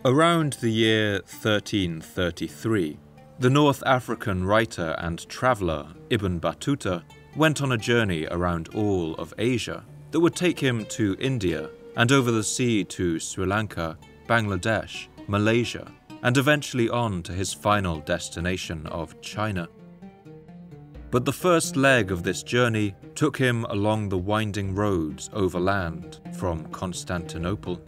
Around the year 1333, the North African writer and traveller Ibn Battuta went on a journey around all of Asia that would take him to India and over the sea to Sri Lanka, Bangladesh, Malaysia, and eventually on to his final destination of China. But the first leg of this journey took him along the winding roads overland from Constantinople.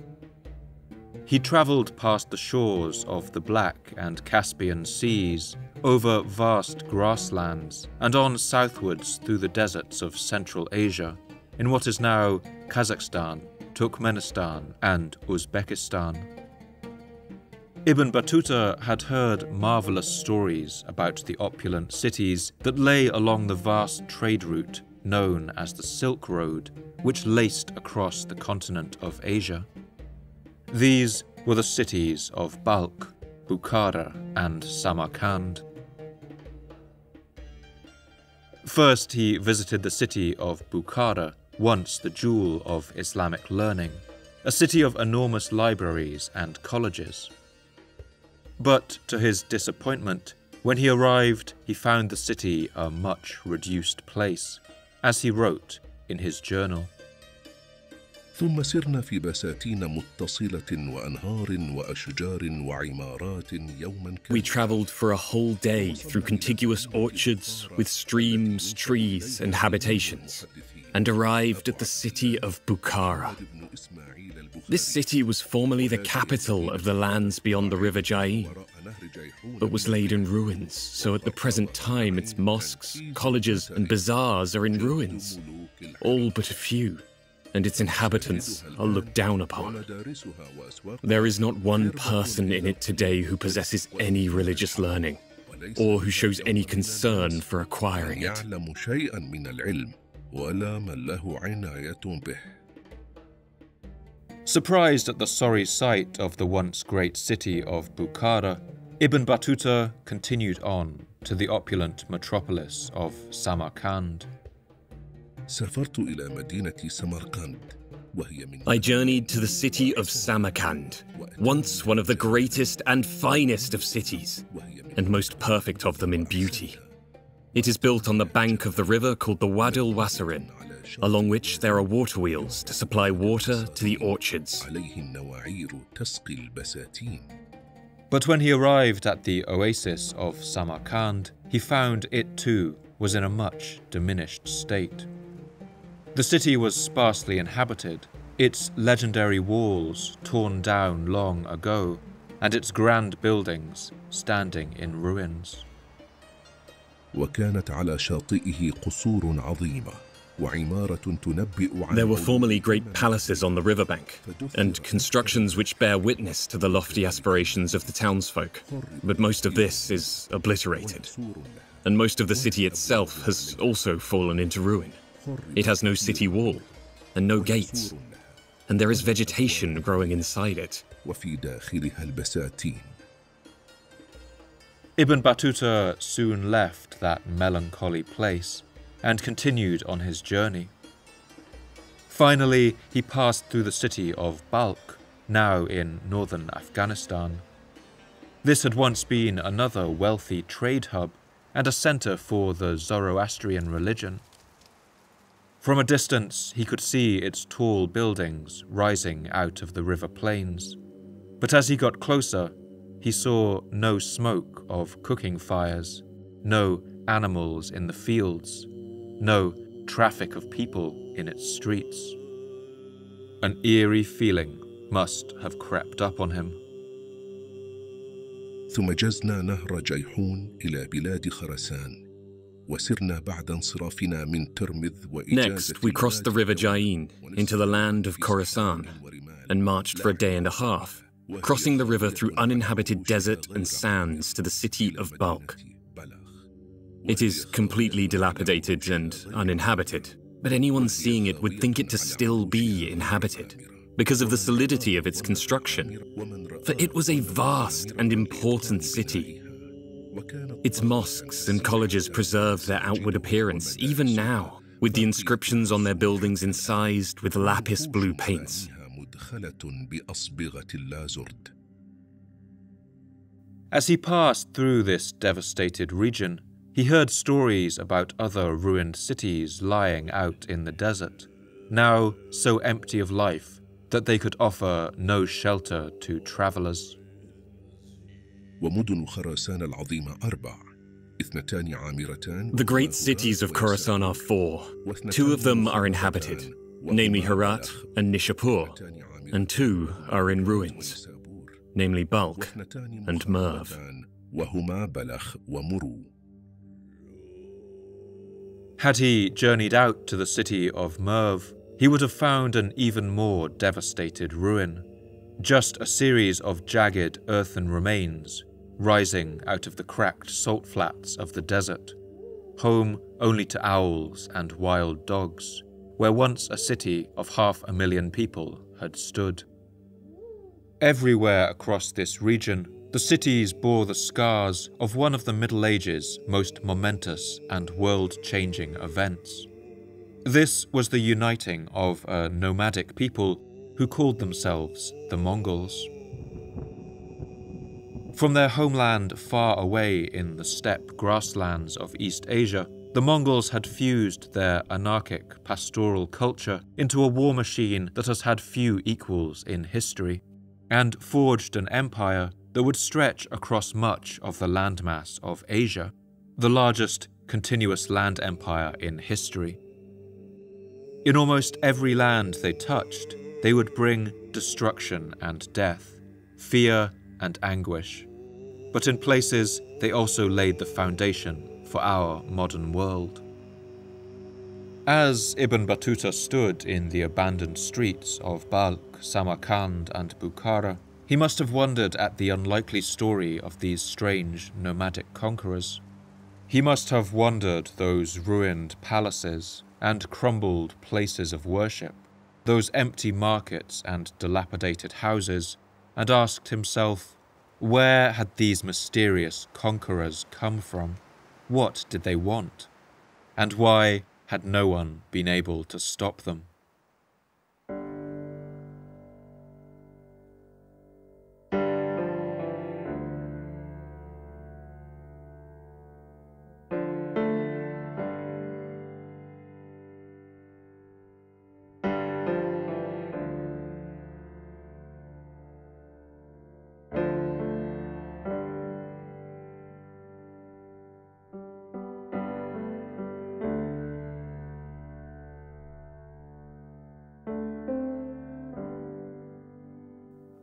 He travelled past the shores of the Black and Caspian Seas, over vast grasslands, and on southwards through the deserts of Central Asia, in what is now Kazakhstan, Turkmenistan, and Uzbekistan. Ibn Battuta had heard marvellous stories about the opulent cities that lay along the vast trade route known as the Silk Road, which laced across the continent of Asia. These were the cities of Balkh, Bukhara, and Samarkand. First, he visited the city of Bukhara, once the jewel of Islamic learning, a city of enormous libraries and colleges. But to his disappointment, when he arrived, he found the city a much reduced place, as he wrote in his journal. ثم سرنا في بساتين متصلة وأنهار وأشجار وعمارات يوما كاملا. We travelled for a whole day through contiguous orchards with streams, trees, and habitations, and arrived at the city of Bukhara. This city was formerly the capital of the lands beyond the river Jain, but was laid in ruins, so at the present time its mosques, colleges, and bazaars are in ruins, all but a few, and its inhabitants are looked down upon. There is not one person in it today who possesses any religious learning, or who shows any concern for acquiring it. Surprised at the sorry sight of the once great city of Bukhara, Ibn Battuta continued on to the opulent metropolis of Samarkand. I journeyed to the city of Samarkand, once one of the greatest and finest of cities, and most perfect of them in beauty. It is built on the bank of the river called the Wad al-Wasarin, along which there are water wheels to supply water to the orchards. But when he arrived at the oasis of Samarkand, he found it too was in a much diminished state. The city was sparsely inhabited, its legendary walls torn down long ago, and its grand buildings standing in ruins. وكانت على شاطئه قصور عظيمة وعمارة تنبئ عن. There were formerly great palaces on the riverbank, and constructions which bear witness to the lofty aspirations of the townsfolk. But most of this is obliterated, and most of the city itself has also fallen into ruin. It has no city wall, and no gates, and there is vegetation growing inside it. وفي داخلها البساتين. Ibn Battuta soon left that melancholy place and continued on his journey. Finally, he passed through the city of Balkh, now in northern Afghanistan. This had once been another wealthy trade hub and a centre for the Zoroastrian religion. From a distance, he could see its tall buildings rising out of the river plains. But as he got closer, he saw no smoke of cooking fires, no animals in the fields, no traffic of people in its streets. An eerie feeling must have crept up on him. ثم جزنا نهر جيحون إلى بلاد خراسان. Next, we crossed the river Jain into the land of Khorasan and marched for a day and a half, crossing the river through uninhabited desert and sands to the city of Balkh. It is completely dilapidated and uninhabited, but anyone seeing it would think it to still be inhabited because of the solidity of its construction, for it was a vast and important city. Its mosques and colleges preserve their outward appearance even now, with the inscriptions on their buildings incised with lapis blue paints. As he passed through this devastated region, he heard stories about other ruined cities lying out in the desert, now so empty of life that they could offer no shelter to travelers. ومدن خراسان العظيمة 4 اثنتان عامرتان. The great cities of Khorasan are 4. 2 of them are inhabited, namely Herat and Nishapur, and 2 are in ruins, namely Balkh and Merv. وهما بلخ ومرو. Had he journeyed out to the city of Merv, he would have found an even more devastated ruin, just a series of jagged earthen remains rising out of the cracked salt flats of the desert, home only to owls and wild dogs, where once a city of 500,000 people had stood. Everywhere across this region, the cities bore the scars of one of the Middle Ages' most momentous and world-changing events. This was the uniting of a nomadic people who called themselves the Mongols. From their homeland far away in the steppe grasslands of East Asia, the Mongols had fused their anarchic pastoral culture into a war machine that has had few equals in history, and forged an empire that would stretch across much of the landmass of Asia, the largest continuous land empire in history. In almost every land they touched, they would bring destruction and death, fear and anguish. But in places, they also laid the foundation for our modern world. As Ibn Battuta stood in the abandoned streets of Balkh, Samarkand and Bukhara, he must have wondered at the unlikely story of these strange nomadic conquerors. He must have wondered those ruined palaces and crumbled places of worship, those empty markets and dilapidated houses, and asked himself, where had these mysterious conquerors come from? What did they want? And why had no one been able to stop them?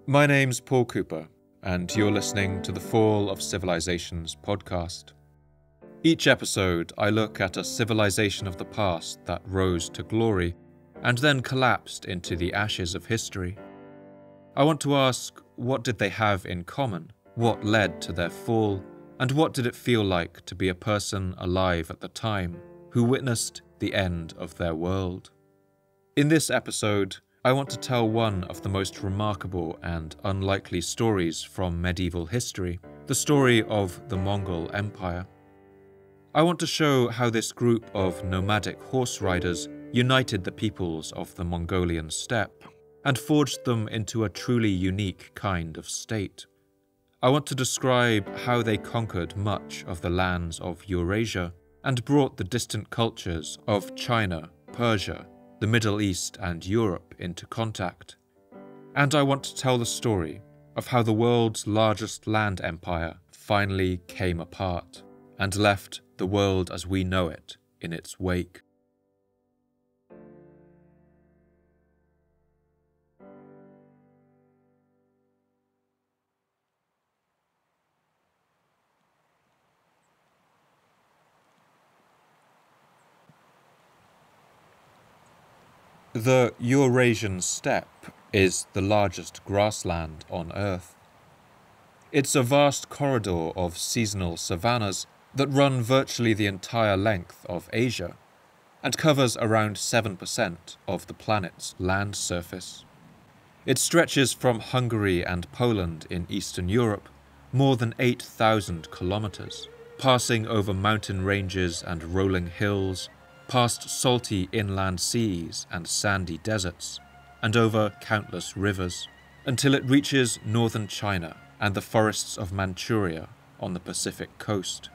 My name's Paul Cooper, and you're listening to the Fall of Civilizations podcast. Each episode, I look at a civilization of the past that rose to glory and then collapsed into the ashes of history. I want to ask, what did they have in common? What led to their fall? And what did it feel like to be a person alive at the time who witnessed the end of their world? In this episode, I want to tell one of the most remarkable and unlikely stories from medieval history, the story of the Mongol Empire. I want to show how this group of nomadic horse riders united the peoples of the Mongolian steppe and forged them into a truly unique kind of state. I want to describe how they conquered much of the lands of Eurasia and brought the distant cultures of China, Persia, the Middle East and Europe into contact. And I want to tell the story of how the world's largest land empire finally came apart and left the world as we know it in its wake. The Eurasian steppe is the largest grassland on Earth. It's a vast corridor of seasonal savannas that run virtually the entire length of Asia and covers around 7% of the planet's land surface. It stretches from Hungary and Poland in Eastern Europe more than 8,000 kilometers, passing over mountain ranges and rolling hills, past salty inland seas and sandy deserts, and over countless rivers, until it reaches northern China and the forests of Manchuria on the Pacific coast.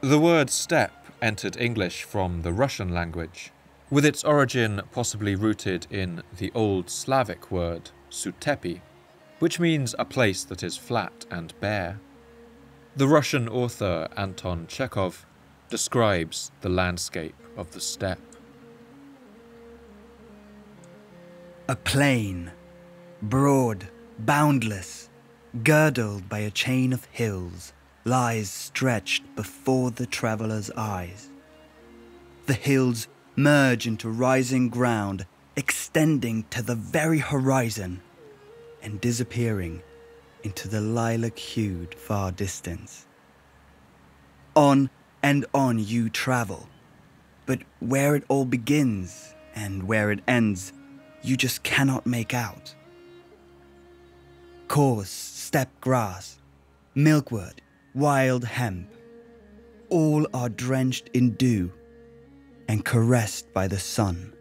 The word steppe entered English from the Russian language, with its origin possibly rooted in the Old Slavic word sutepi, which means a place that is flat and bare. The Russian author Anton Chekhov describes the landscape of the steppe. A plain, broad, boundless, girdled by a chain of hills, lies stretched before the traveller's eyes. The hills merge into rising ground, extending to the very horizon and disappearing into the lilac-hued far distance. On and on you travel, but where it all begins and where it ends, you just cannot make out. Coarse steppe grass, milkwood, wild hemp, all are drenched in dew and caressed by the sun.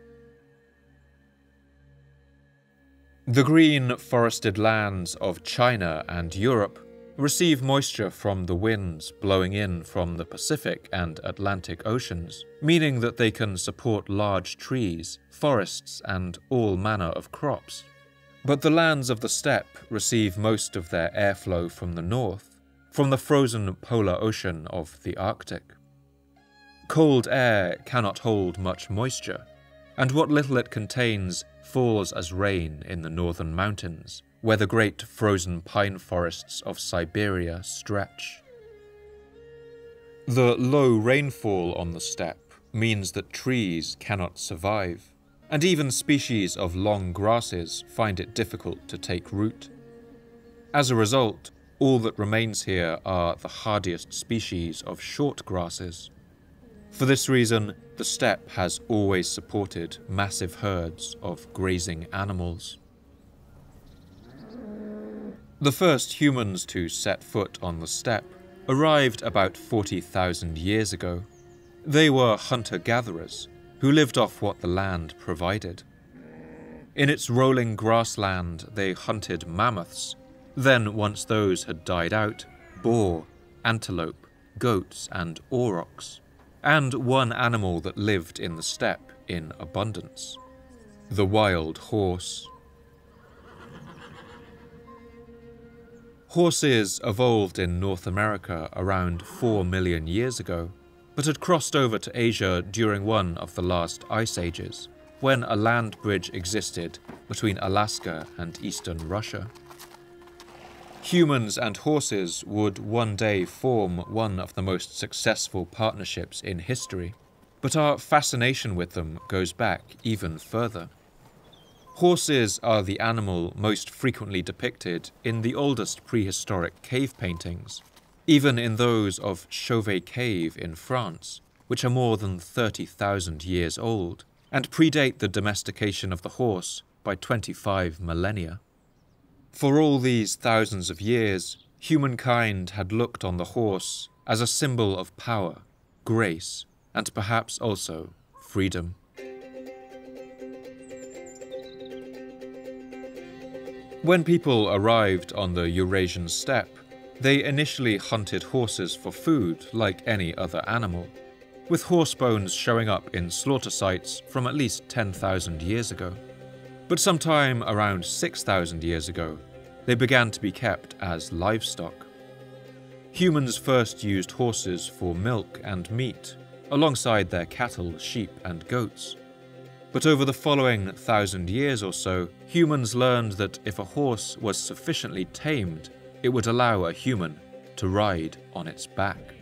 The green forested lands of China and Europe receive moisture from the winds blowing in from the Pacific and Atlantic Oceans, meaning that they can support large trees, forests, and all manner of crops. But the lands of the steppe receive most of their airflow from the north, from the frozen polar ocean of the Arctic. Cold air cannot hold much moisture, and what little it contains falls as rain in the northern mountains, where the great frozen pine forests of Siberia stretch. The low rainfall on the steppe means that trees cannot survive, and even species of long grasses find it difficult to take root. As a result, all that remains here are the hardiest species of short grasses. For this reason, the steppe has always supported massive herds of grazing animals. The first humans to set foot on the steppe arrived about 40,000 years ago. They were hunter-gatherers who lived off what the land provided. In its rolling grassland, they hunted mammoths. Then, once those had died out, boar, antelope, goats, and aurochs, and one animal that lived in the steppe in abundance: the wild horse. Horses evolved in North America around 4 million years ago, but had crossed over to Asia during one of the last ice ages, when a land bridge existed between Alaska and eastern Russia. Humans and horses would one day form one of the most successful partnerships in history, but our fascination with them goes back even further. Horses are the animal most frequently depicted in the oldest prehistoric cave paintings, even in those of Chauvet Cave in France, which are more than 30,000 years old, and predate the domestication of the horse by 25 millennia. For all these thousands of years, humankind had looked on the horse as a symbol of power, grace, and perhaps also freedom. When people arrived on the Eurasian steppe, they initially hunted horses for food like any other animal, with horse bones showing up in slaughter sites from at least 10,000 years ago. But sometime around 6,000 years ago, they began to be kept as livestock. Humans first used horses for milk and meat, alongside their cattle, sheep, and goats. But over the following 1,000 years or so, humans learned that if a horse was sufficiently tamed, it would allow a human to ride on its back.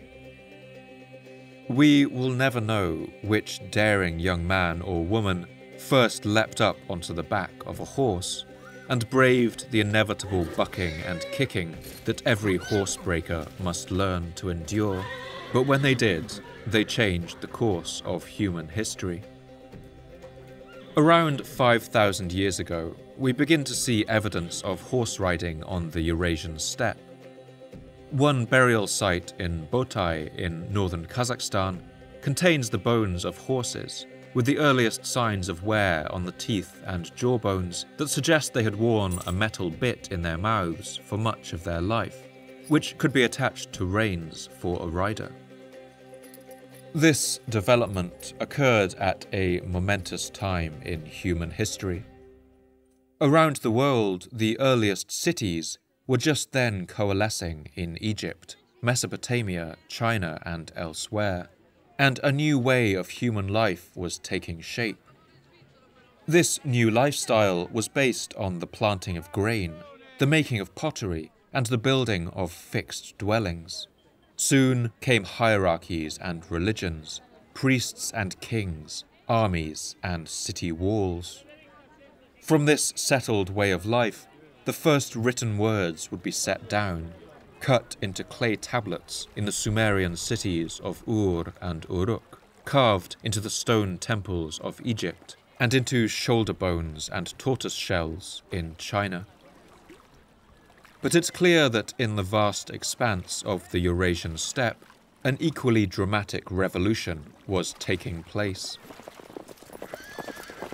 We will never know which daring young man or woman first leapt up onto the back of a horse and braved the inevitable bucking and kicking that every horsebreaker must learn to endure. But when they did, they changed the course of human history. Around 5,000 years ago, we begin to see evidence of horse riding on the Eurasian steppe. One burial site in Botai in northern Kazakhstan contains the bones of horses, with the earliest signs of wear on the teeth and jawbones that suggest they had worn a metal bit in their mouths for much of their life, which could be attached to reins for a rider. This development occurred at a momentous time in human history. Around the world, the earliest cities were just then coalescing in Egypt, Mesopotamia, China, and elsewhere, and a new way of human life was taking shape. This new lifestyle was based on the planting of grain, the making of pottery, and the building of fixed dwellings. Soon came hierarchies and religions, priests and kings, armies and city walls. From this settled way of life, the first written words would be set down, cut into clay tablets in the Sumerian cities of Ur and Uruk, carved into the stone temples of Egypt, and into shoulder bones and tortoise shells in China. But it's clear that in the vast expanse of the Eurasian steppe, an equally dramatic revolution was taking place.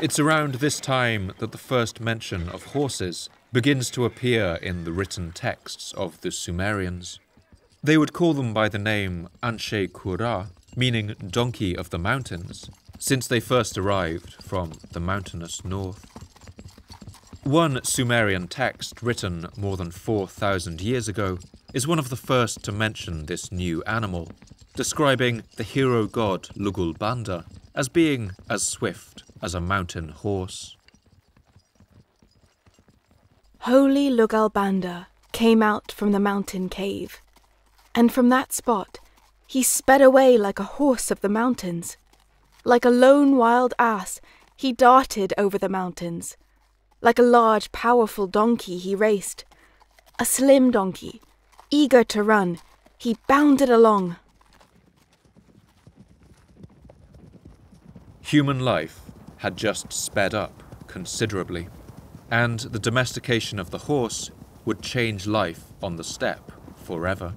It's around this time that the first mention of horses begins to appear in the written texts of the Sumerians. They would call them by the name Anshe Kura, meaning donkey of the mountains, since they first arrived from the mountainous north. One Sumerian text written more than 4,000 years ago is one of the first to mention this new animal, describing the hero god Lugalbanda as being as swift as a mountain horse. Holy Lugalbanda came out from the mountain cave, and from that spot he sped away like a horse of the mountains. Like a lone wild ass, he darted over the mountains. Like a large, powerful donkey he raced. A slim donkey, eager to run, he bounded along. Human life had just sped up considerably, and the domestication of the horse would change life on the steppe forever.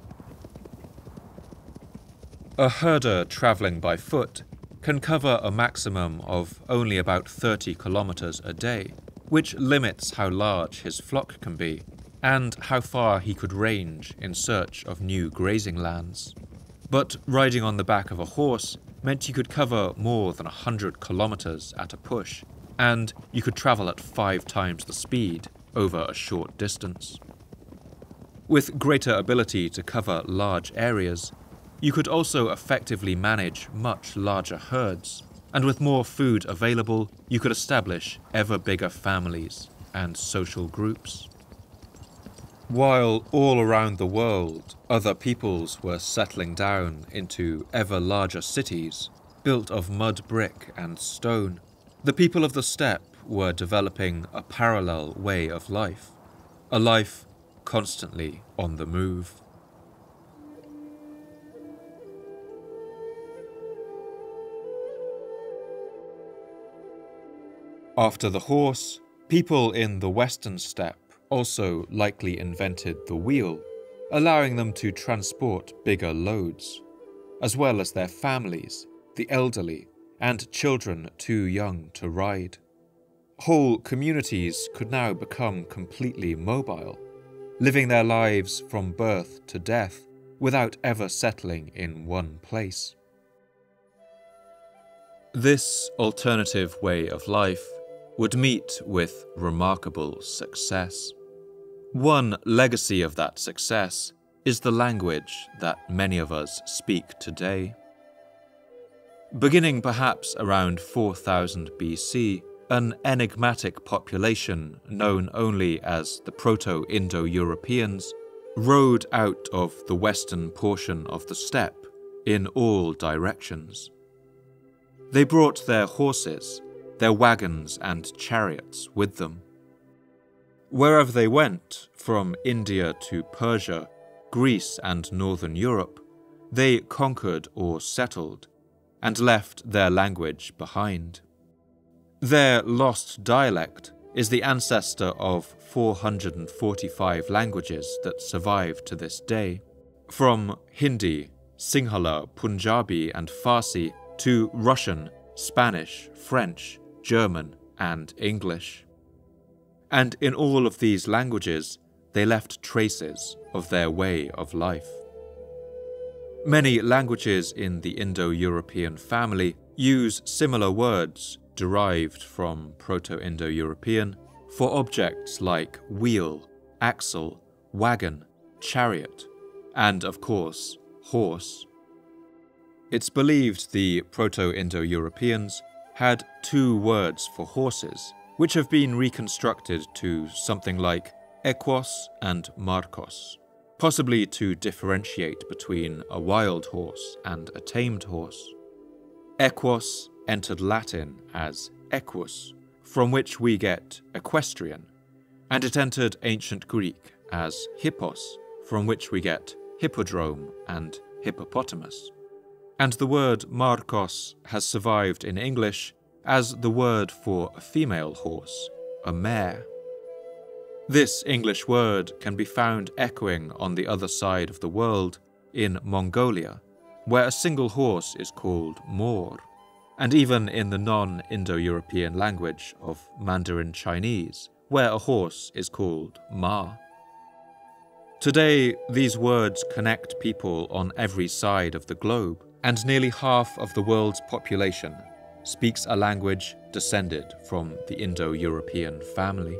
A herder travelling by foot can cover a maximum of only about 30 kilometers a day, which limits how large his flock can be, and how far he could range in search of new grazing lands. But riding on the back of a horse meant you could cover more than 100 kilometers at a push, and you could travel at 5 times the speed over a short distance. With greater ability to cover large areas, you could also effectively manage much larger herds, and with more food available, you could establish ever bigger families and social groups. While all around the world, other peoples were settling down into ever larger cities, built of mud, brick, and stone, the people of the steppe were developing a parallel way of life, a life constantly on the move. After the horse, people in the western steppe also likely invented the wheel, allowing them to transport bigger loads, as well as their families, the elderly, and children too young to ride. Whole communities could now become completely mobile, living their lives from birth to death without ever settling in one place. This alternative way of life would meet with remarkable success. One legacy of that success is the language that many of us speak today. Beginning perhaps around 4000 BC, an enigmatic population known only as the Proto-Indo-Europeans rode out of the western portion of the steppe in all directions. They brought their horses, their wagons and chariots with them. Wherever they went, from India to Persia, Greece and northern Europe, they conquered or settled, and left their language behind. Their lost dialect is the ancestor of 445 languages that survive to this day, from Hindi, Sinhala, Punjabi and Farsi to Russian, Spanish, French, German, and English. And in all of these languages, they left traces of their way of life. Many languages in the Indo-European family use similar words derived from Proto-Indo-European for objects like wheel, axle, wagon, chariot, and of course, horse. It's believed the Proto-Indo-Europeans had two words for horses, which have been reconstructed to something like equos and marcos, possibly to differentiate between a wild horse and a tamed horse. Equos entered Latin as equus, from which we get equestrian, and it entered ancient Greek as hippos, from which we get hippodrome and hippopotamus. And the word marcos has survived in English as the word for a female horse, a mare. This English word can be found echoing on the other side of the world in Mongolia, where a single horse is called mor, and even in the non-Indo-European language of Mandarin Chinese, where a horse is called ma. Today, these words connect people on every side of the globe, and nearly half of the world's population speaks a language descended from the Indo-European family.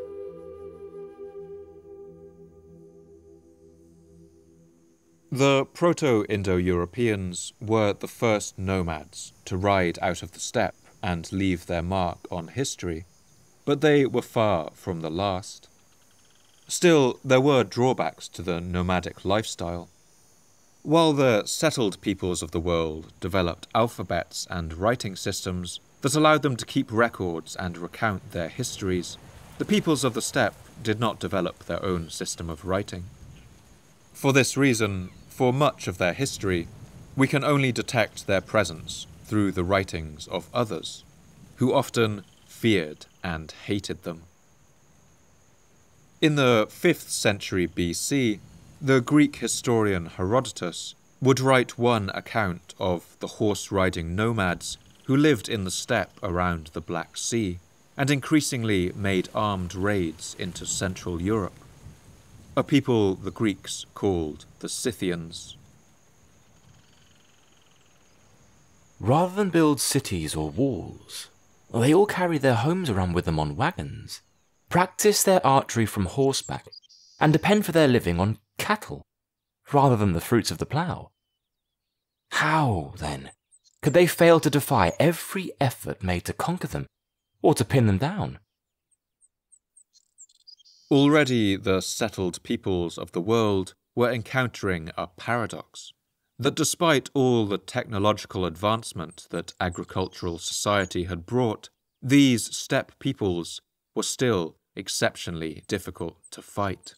The Proto-Indo-Europeans were the first nomads to ride out of the steppe and leave their mark on history, but they were far from the last. Still, there were drawbacks to the nomadic lifestyle. While the settled peoples of the world developed alphabets and writing systems that allowed them to keep records and recount their histories, the peoples of the steppe did not develop their own system of writing. For this reason, for much of their history, we can only detect their presence through the writings of others, who often feared and hated them. In the 5th century BC, the Greek historian Herodotus would write one account of the horse-riding nomads who lived in the steppe around the Black Sea and increasingly made armed raids into Central Europe, a people the Greeks called the Scythians. Rather than build cities or walls, they all carry their homes around with them on wagons, practice their archery from horseback, and depend for their living on cattle, rather than the fruits of the plough. How, then, could they fail to defy every effort made to conquer them, or to pin them down? Already the settled peoples of the world were encountering a paradox, that despite all the technological advancement that agricultural society had brought, these steppe peoples were still exceptionally difficult to fight.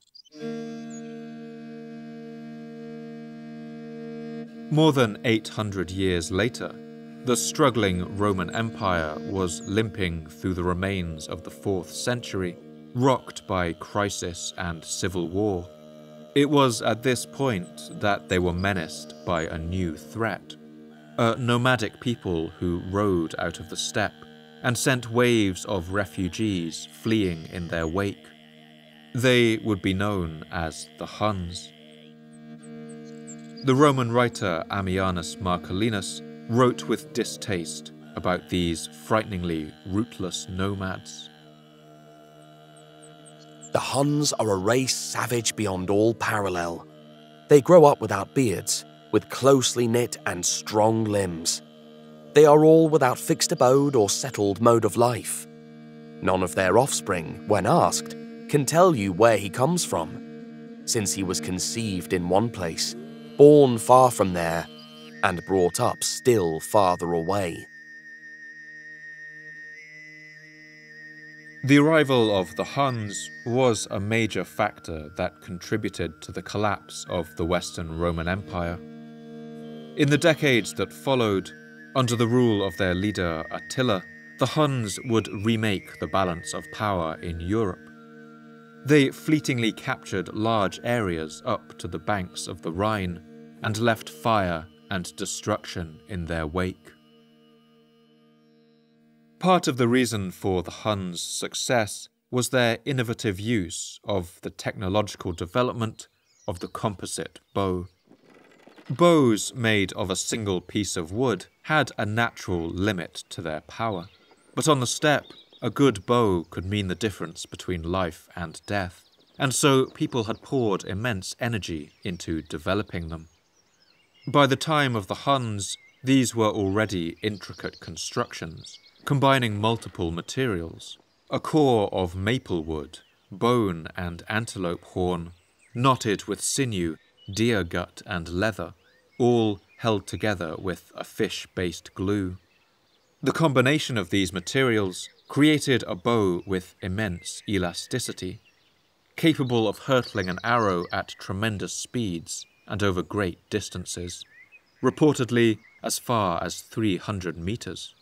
More than 800 years later, the struggling Roman Empire was limping through the remains of the 4th century, rocked by crisis and civil war. It was at this point that they were menaced by a new threat, a nomadic people who rode out of the steppe and sent waves of refugees fleeing in their wake. They would be known as the Huns. The Roman writer Ammianus Marcellinus wrote with distaste about these frighteningly rootless nomads. The Huns are a race savage beyond all parallel. They grow up without beards, with closely knit and strong limbs. They are all without fixed abode or settled mode of life. None of their offspring, when asked, can tell you where he comes from, since he was conceived in one place, born far from there, and brought up still farther away. The arrival of the Huns was a major factor that contributed to the collapse of the Western Roman Empire. In the decades that followed, under the rule of their leader Attila, the Huns would remake the balance of power in Europe. They fleetingly captured large areas up to the banks of the Rhine and left fire and destruction in their wake. Part of the reason for the Huns' success was their innovative use of the technological development of the composite bow. Bows made of a single piece of wood had a natural limit to their power, but on the steppe, a good bow could mean the difference between life and death, and so people had poured immense energy into developing them. By the time of the Huns, these were already intricate constructions, combining multiple materials, a core of maple wood, bone and antelope horn, knotted with sinew, deer gut and leather, all held together with a fish-based glue. The combination of these materials created a bow with immense elasticity, capable of hurtling an arrow at tremendous speeds and over great distances, reportedly as far as 300 meters.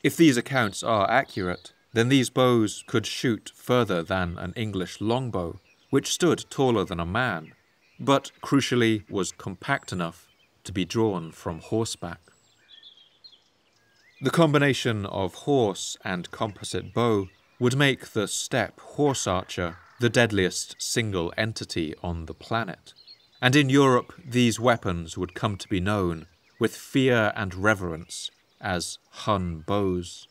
If these accounts are accurate, then these bows could shoot further than an English longbow, which stood taller than a man, but crucially was compact enough to be drawn from horseback. The combination of horse and composite bow would make the steppe horse archer the deadliest single entity on the planet, and in Europe these weapons would come to be known with fear and reverence as Hun bows.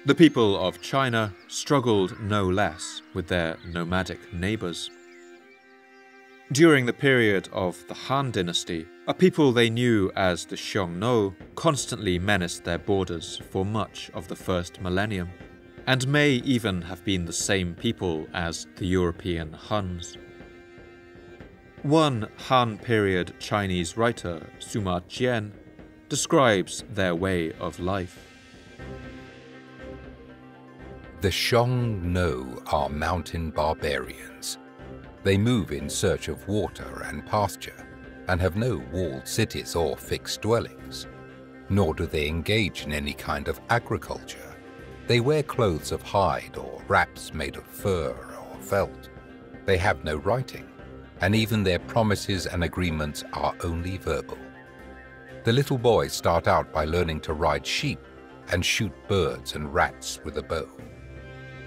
The people of China struggled no less with their nomadic neighbours. During the period of the Han dynasty, a people they knew as the Xiongnu constantly menaced their borders for much of the first millennium, and may even have been the same people as the European Huns. One Han period Chinese writer, Sima Qian, describes their way of life. The Xiongnu are mountain barbarians. They move in search of water and pasture, and have no walled cities or fixed dwellings. Nor do they engage in any kind of agriculture. They wear clothes of hide or wraps made of fur or felt. They have no writing, and even their promises and agreements are only verbal. The little boys start out by learning to ride sheep and shoot birds and rats with a bow.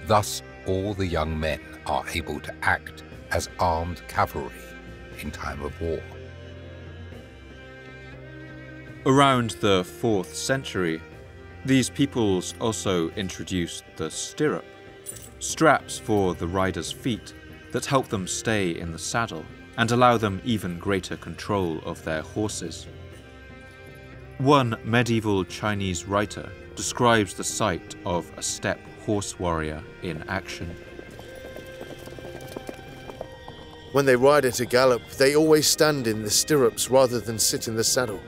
Thus, all the young men are able to act as armed cavalry in time of war. Around the 4th century, these peoples also introduced the stirrup, straps for the rider's feet that help them stay in the saddle and allow them even greater control of their horses. One medieval Chinese writer describes the sight of a steppe horse warrior in action. When they ride at a gallop, they always stand in the stirrups rather than sit in the saddle.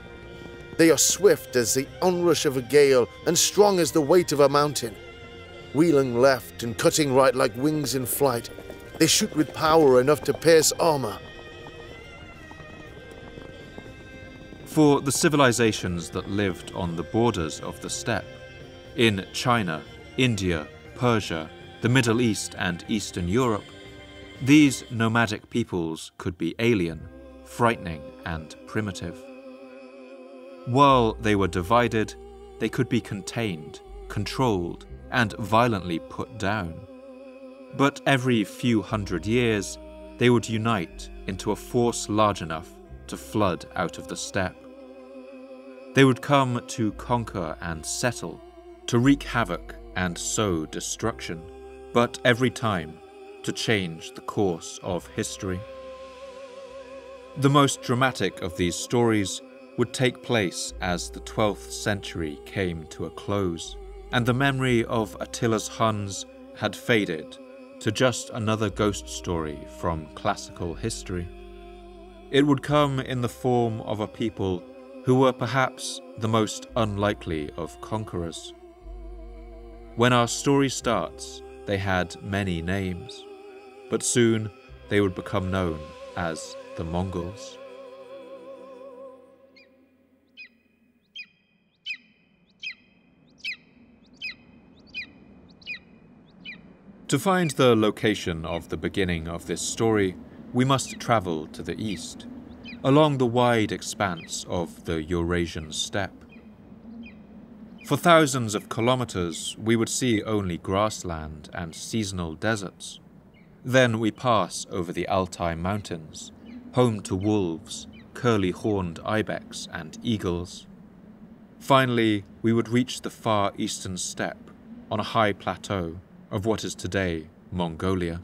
They are swift as the onrush of a gale and strong as the weight of a mountain. Wheeling left and cutting right like wings in flight, they shoot with power enough to pierce armor. For the civilizations that lived on the borders of the steppe, in China, India, Persia, the Middle East and Eastern Europe, these nomadic peoples could be alien, frightening and primitive. While they were divided, they could be contained, controlled, and violently put down. But every few hundred years, they would unite into a force large enough to flood out of the steppe. They would come to conquer and settle, to wreak havoc and sow destruction, but every time to change the course of history. The most dramatic of these stories would take place as the 12th century came to a close, and the memory of Attila's Huns had faded to just another ghost story from classical history. It would come in the form of a people who were perhaps the most unlikely of conquerors. When our story starts, they had many names, but soon they would become known as the Mongols. To find the location of the beginning of this story, we must travel to the east. along the wide expanse of the Eurasian steppe. For thousands of kilometers, we would see only grassland and seasonal deserts. Then we pass over the Altai Mountains, home to wolves, curly-horned ibex and eagles. Finally, we would reach the far eastern steppe on a high plateau of what is today Mongolia.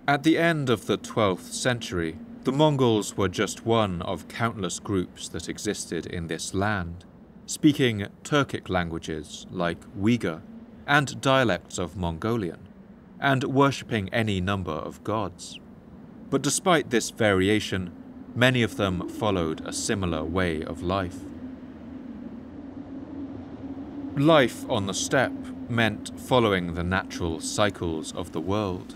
At the end of the 12th century, the Mongols were just one of countless groups that existed in this land, speaking Turkic languages like Uyghur and dialects of Mongolian, and worshipping any number of gods. But despite this variation, many of them followed a similar way of life. Life on the steppe meant following the natural cycles of the world.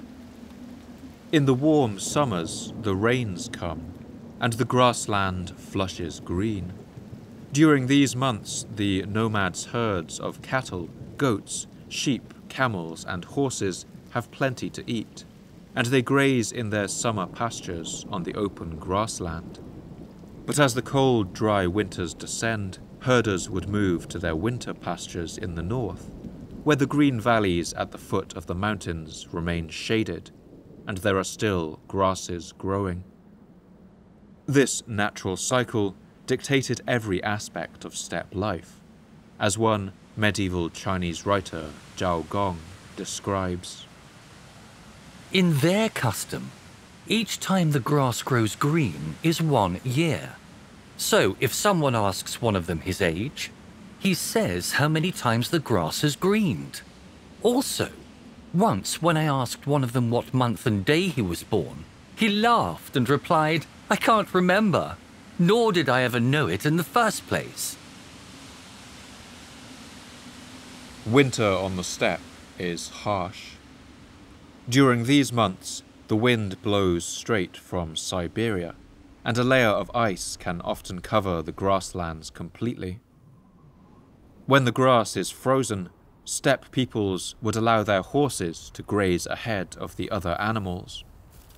In the warm summers, the rains come, and the grassland flushes green. During these months, the nomads' herds of cattle, goats, sheep, camels, and horses have plenty to eat, and they graze in their summer pastures on the open grassland. But as the cold, dry winters descend, herders would move to their winter pastures in the north, where the green valleys at the foot of the mountains remain shaded, and there are still grasses growing. This natural cycle dictated every aspect of steppe life, as one medieval Chinese writer, Zhao Gong, describes. In their custom, each time the grass grows green is 1 year. So if someone asks one of them his age, he says how many times the grass has greened. Also, once when I asked one of them what month and day he was born, he laughed and replied, "I can't remember, nor did I ever know it in the first place." Winter on the steppe is harsh. During these months, the wind blows straight from Siberia, and a layer of ice can often cover the grasslands completely. When the grass is frozen, steppe peoples would allow their horses to graze ahead of the other animals.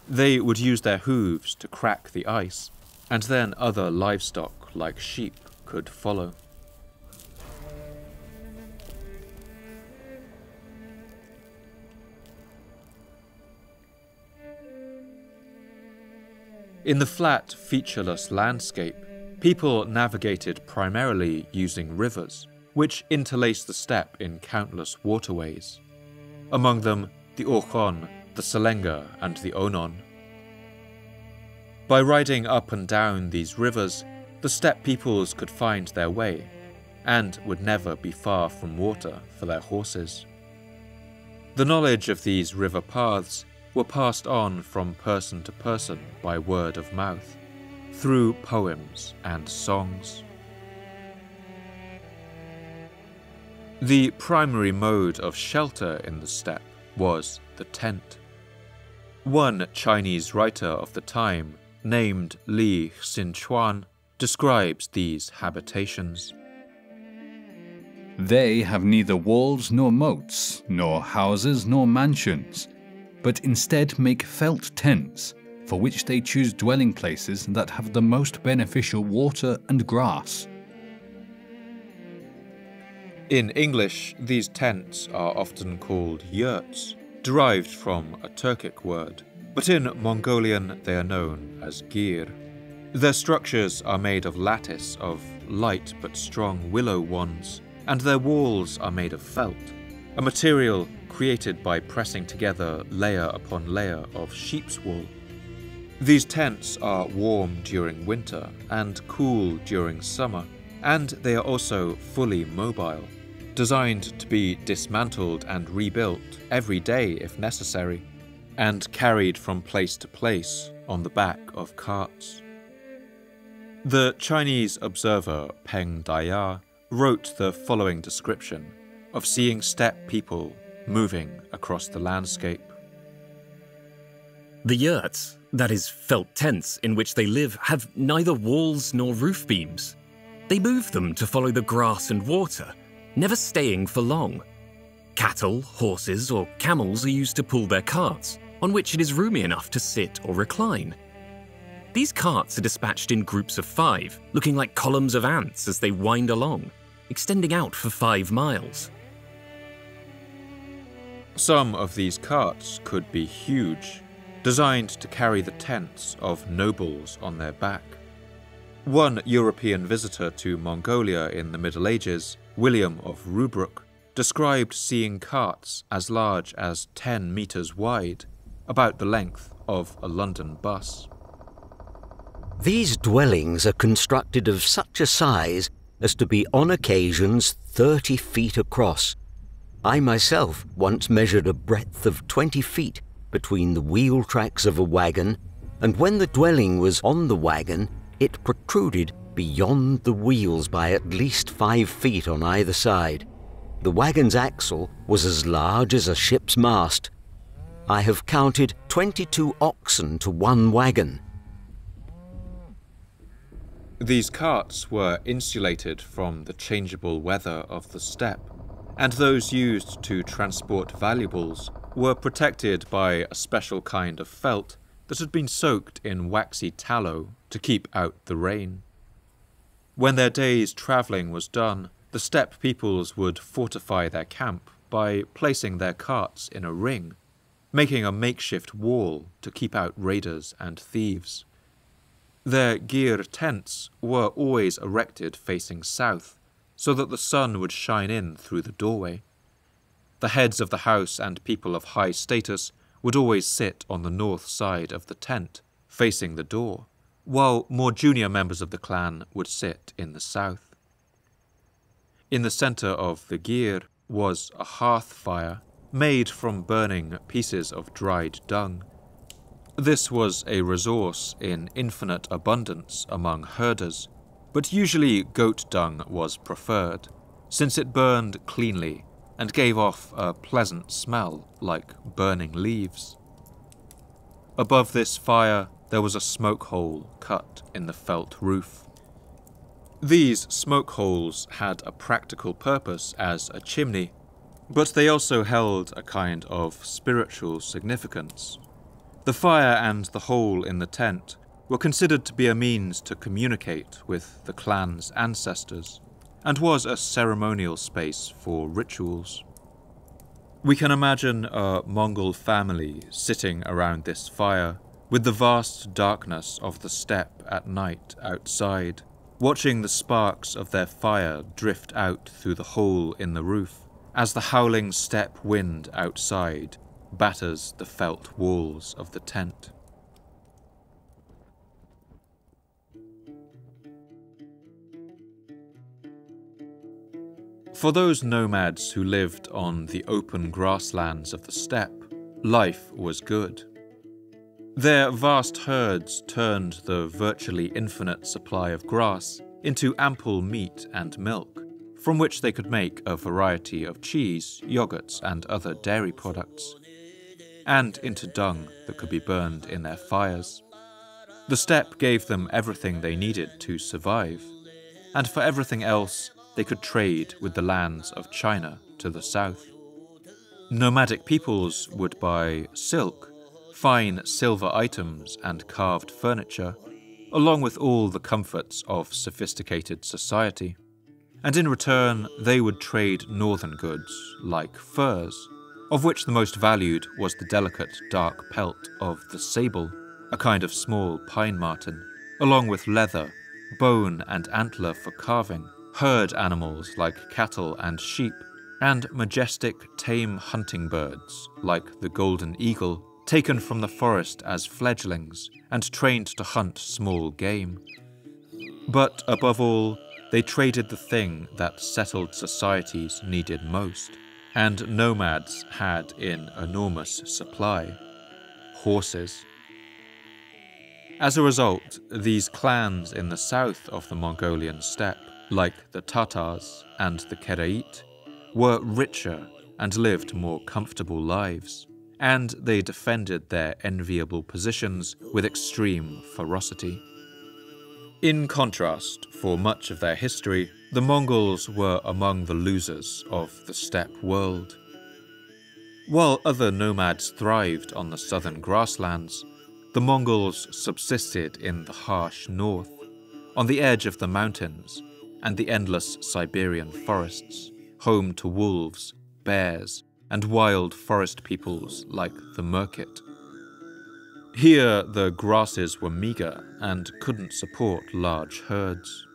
They would use their hooves to crack the ice, and then other livestock like sheep could follow. In the flat, featureless landscape, people navigated primarily using rivers, which interlace the steppe in countless waterways. Among them, the Orkhon, the Selenga, and the Onon. By riding up and down these rivers, the steppe peoples could find their way, and would never be far from water for their horses. The knowledge of these river paths were passed on from person to person by word of mouth, through poems and songs. The primary mode of shelter in the steppe was the tent. One Chinese writer of the time, named Li Xinchuan, describes these habitations. They have neither walls nor moats, nor houses nor mansions, but instead make felt tents, for which they choose dwelling places that have the most beneficial water and grass. In English, these tents are often called yurts, derived from a Turkic word, but in Mongolian they are known as gir. Their structures are made of lattice of light but strong willow wands, and their walls are made of felt, a material created by pressing together layer upon layer of sheep's wool. These tents are warm during winter and cool during summer, and they are also fully mobile, designed to be dismantled and rebuilt every day if necessary, and carried from place to place on the back of carts. The Chinese observer Peng Daya wrote the following description of seeing steppe people moving across the landscape. The yurts, that is, felt tents in which they live, have neither walls nor roof beams. They move them to follow the grass and water, never staying for long. Cattle, horses, or camels are used to pull their carts, on which it is roomy enough to sit or recline. These carts are dispatched in groups of 5, looking like columns of ants as they wind along, extending out for 5 miles. Some of these carts could be huge, designed to carry the tents of nobles on their back. One European visitor to Mongolia in the Middle Ages, William of Rubruck, described seeing carts as large as 10 meters wide, about the length of a London bus. These dwellings are constructed of such a size as to be on occasions 30 feet across. I myself once measured a breadth of 20 feet between the wheel tracks of a wagon, and when the dwelling was on the wagon, it protruded beyond the wheels by at least 5 feet on either side. The wagon's axle was as large as a ship's mast. I have counted 22 oxen to one wagon. These carts were insulated from the changeable weather of the steppe, and those used to transport valuables were protected by a special kind of felt that had been soaked in waxy tallow to keep out the rain. When their day's travelling was done, the steppe peoples would fortify their camp by placing their carts in a ring, making a makeshift wall to keep out raiders and thieves. Their gir tents were always erected facing south, so that the sun would shine in through the doorway. The heads of the house and people of high status would always sit on the north side of the tent, facing the door, while more junior members of the clan would sit in the south. In the centre of the gir was a hearth fire made from burning pieces of dried dung. This was a resource in infinite abundance among herders, but usually goat dung was preferred, since it burned cleanly and gave off a pleasant smell like burning leaves. Above this fire there was a smoke hole cut in the felt roof. These smoke holes had a practical purpose as a chimney, but they also held a kind of spiritual significance. The fire and the hole in the tent were considered to be a means to communicate with the clan's ancestors, and was a ceremonial space for rituals. We can imagine a Mongol family sitting around this fire, with the vast darkness of the steppe at night outside, watching the sparks of their fire drift out through the hole in the roof as the howling steppe wind outside batters the felt walls of the tent. For those nomads who lived on the open grasslands of the steppe, life was good. Their vast herds turned the virtually infinite supply of grass into ample meat and milk, from which they could make a variety of cheese, yogurts, and other dairy products, and into dung that could be burned in their fires. The steppe gave them everything they needed to survive, and for everything else, they could trade with the lands of China to the south. Nomadic peoples would buy silk, fine silver items and carved furniture, along with all the comforts of sophisticated society. And in return, they would trade northern goods, like furs, of which the most valued was the delicate dark pelt of the sable, a kind of small pine marten, along with leather, bone and antler for carving, herd animals like cattle and sheep, and majestic tame hunting birds like the golden eagle, taken from the forest as fledglings and trained to hunt small game. But above all, they traded the thing that settled societies needed most, and nomads had in enormous supply: horses. As a result, these clans in the south of the Mongolian steppe, like the Tatars and the Kerait, were richer and lived more comfortable lives, and they defended their enviable positions with extreme ferocity. In contrast, for much of their history, the Mongols were among the losers of the steppe world. While other nomads thrived on the southern grasslands, the Mongols subsisted in the harsh north, on the edge of the mountains and the endless Siberian forests, home to wolves, bears, and wild forest peoples like the Murkit. Here, the grasses were meager and couldn't support large herds.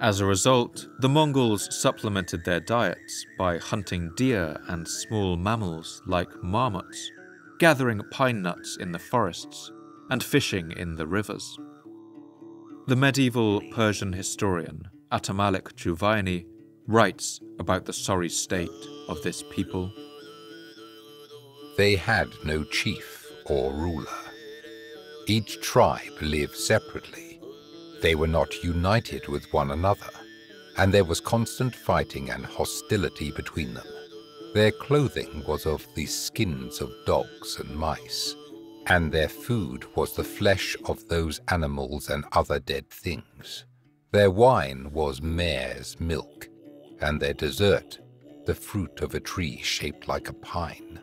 As a result, the Mongols supplemented their diets by hunting deer and small mammals like marmots, gathering pine nuts in the forests, and fishing in the rivers. The medieval Persian historian Atamalik Juvaini writes about the sorry state of this people. They had no chief or ruler. Each tribe lived separately. They were not united with one another, and there was constant fighting and hostility between them. Their clothing was of the skins of dogs and mice, and their food was the flesh of those animals and other dead things. Their wine was mare's milk, and their dessert the fruit of a tree shaped like a pine.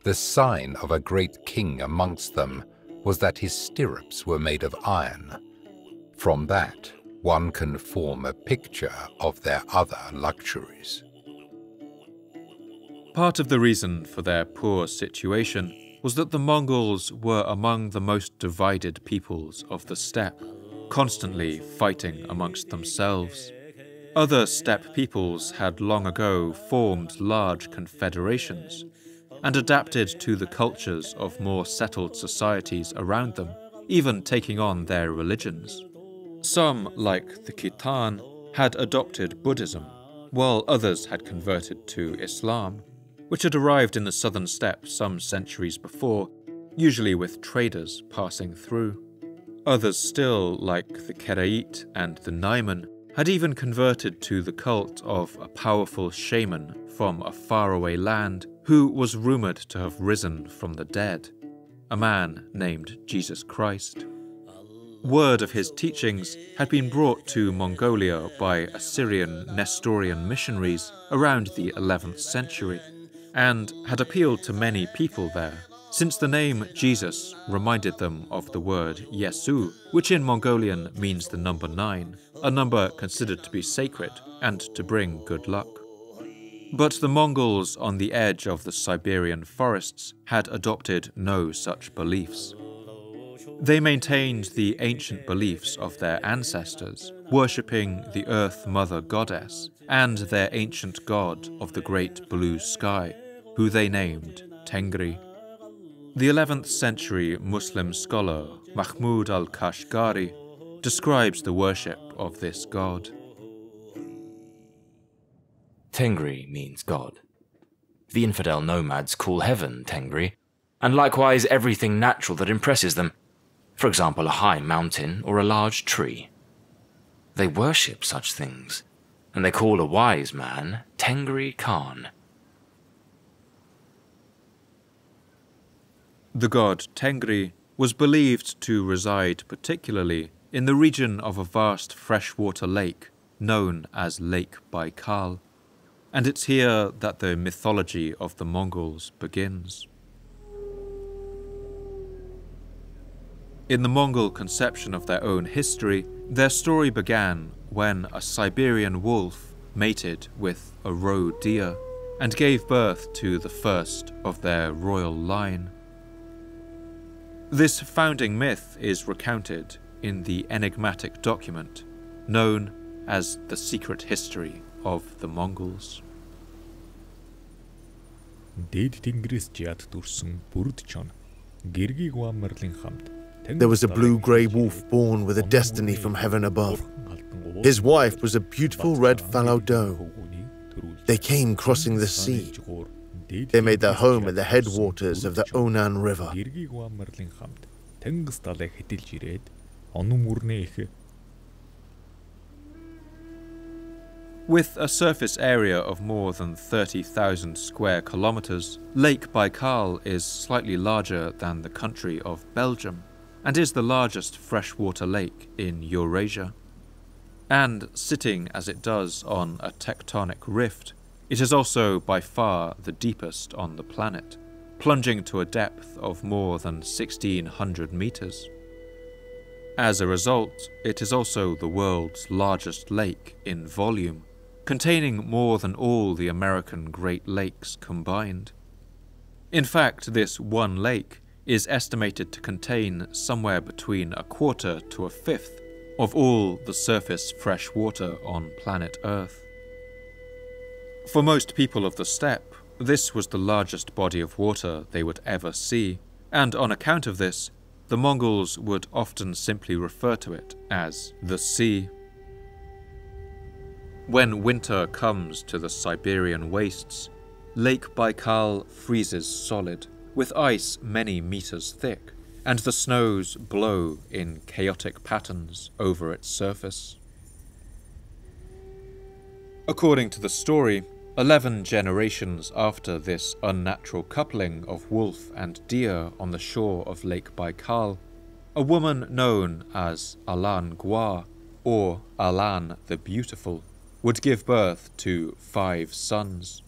The sign of a great king amongst them was that his stirrups were made of iron. From that, one can form a picture of their other luxuries. Part of the reason for their poor situation was that the Mongols were among the most divided peoples of the steppe, constantly fighting amongst themselves. Other steppe peoples had long ago formed large confederations and adapted to the cultures of more settled societies around them, even taking on their religions. Some, like the Khitan, had adopted Buddhism, while others had converted to Islam, which had arrived in the southern steppe some centuries before, usually with traders passing through. Others still, like the Kerait and the Naiman, had even converted to the cult of a powerful shaman from a faraway land who was rumoured to have risen from the dead, a man named Jesus Christ. Word of his teachings had been brought to Mongolia by Assyrian Nestorian missionaries around the 11th century, and had appealed to many people there, since the name Jesus reminded them of the word Yesu, which in Mongolian means the number 9, a number considered to be sacred and to bring good luck. But the Mongols on the edge of the Siberian forests had adopted no such beliefs. They maintained the ancient beliefs of their ancestors, worshipping the Earth Mother Goddess and their ancient god of the great blue sky, who they named Tengri. The 11th century Muslim scholar Mahmud al-Kashgari describes the worship of this god. Tengri means God. The infidel nomads call heaven Tengri, and likewise everything natural that impresses them, for example a high mountain or a large tree. They worship such things, and they call a wise man Tengri Khan. The god Tengri was believed to reside particularly in the region of a vast freshwater lake known as Lake Baikal, and it's here that the mythology of the Mongols begins. In the Mongol conception of their own history, their story began when a Siberian wolf mated with a roe deer and gave birth to the first of their royal line. This founding myth is recounted in the enigmatic document known as the Secret History of the Mongols. There was a blue-grey wolf born with a destiny from heaven above. His wife was a beautiful red fallow doe. They came crossing the sea. They made their home at the headwaters of the Onan River. With a surface area of more than 30,000 square kilometers, Lake Baikal is slightly larger than the country of Belgium and is the largest freshwater lake in Eurasia. And sitting as it does on a tectonic rift, it is also by far the deepest on the planet. plunging to a depth of more than 1,600 meters. As a result, it is also the world's largest lake in volume, containing more than all the American Great Lakes combined. In fact, this one lake is estimated to contain somewhere between a quarter to a fifth of all the surface fresh water on planet Earth. For most people of the steppe, this was the largest body of water they would ever see, and on account of this, the Mongols would often simply refer to it as the sea. When winter comes to the Siberian wastes, Lake Baikal freezes solid, with ice many meters thick, and the snows blow in chaotic patterns over its surface. According to the story, 11 generations after this unnatural coupling of wolf and deer on the shore of Lake Baikal, a woman known as Alan Gua, or Alan the Beautiful, would give birth to 5 sons.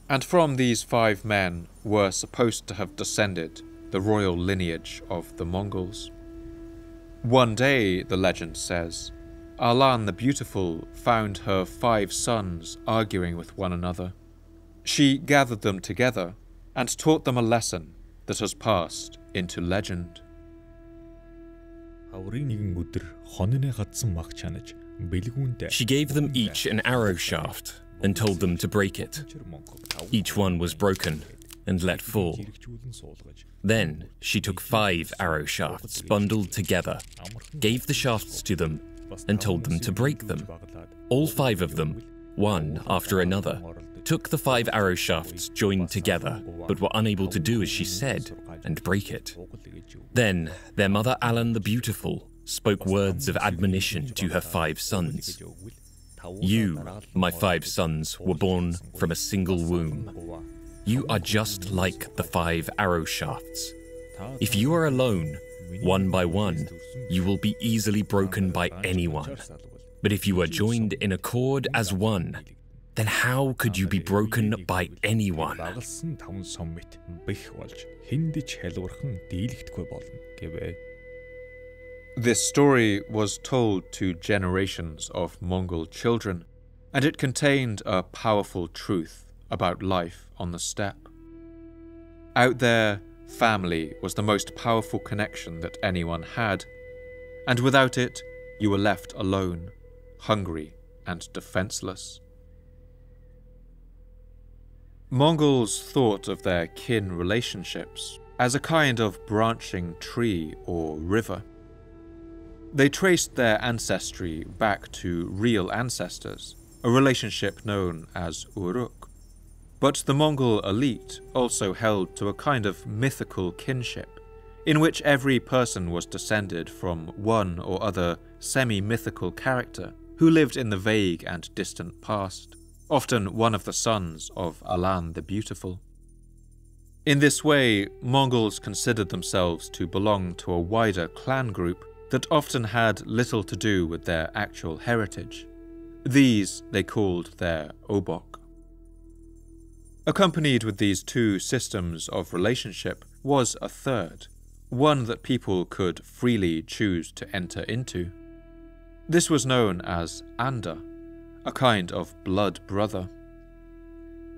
And from these 5 men were supposed to have descended the royal lineage of the Mongols. One day, the legend says, Alan the Beautiful found her 5 sons arguing with one another. She gathered them together and taught them a lesson that has passed into legend. She gave them each an arrow shaft and told them to break it. Each one was broken and let fall. Then she took 5 arrow shafts bundled together, gave the shafts to them, and told them to break them. All 5 of them, one after another, took the 5 arrow shafts joined together, but were unable to do as she said and break it. Then their mother Alan the Beautiful spoke words of admonition to her 5 sons. You, my 5 sons, were born from a single womb. You are just like the 5 arrow shafts. If you are alone, one by one, you will be easily broken by anyone. But if you are joined in a cord as one, then how could you be broken by anyone? This story was told to generations of Mongol children, and it contained a powerful truth about life on the steppe. Out there, family was the most powerful connection that anyone had, and without it, you were left alone, hungry and defenseless. Mongols thought of their kin relationships as a kind of branching tree or river. They traced their ancestry back to real ancestors, a relationship known as uruk. But the Mongol elite also held to a kind of mythical kinship, in which every person was descended from one or other semi-mythical character who lived in the vague and distant past, often one of the sons of Alan the Beautiful. In this way, Mongols considered themselves to belong to a wider clan group that often had little to do with their actual heritage. These they called their obok. Accompanied with these 2 systems of relationship was a third, one that people could freely choose to enter into. This was known as anda, a kind of blood brother.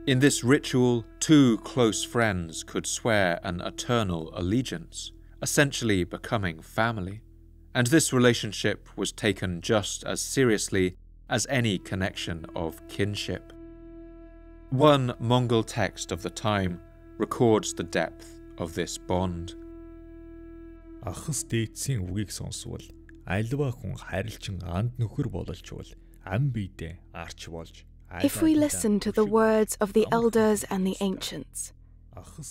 In this ritual, 2 close friends could swear an eternal allegiance, essentially becoming family, and this relationship was taken just as seriously as any connection of kinship. One Mongol text of the time records the depth of this bond. Ахс дээдсийн үгийг сонсвол альва хүн харилцан анд нөхөр бололчвол ам биедээ арч болж. If we listen to the words of the elders and the ancients,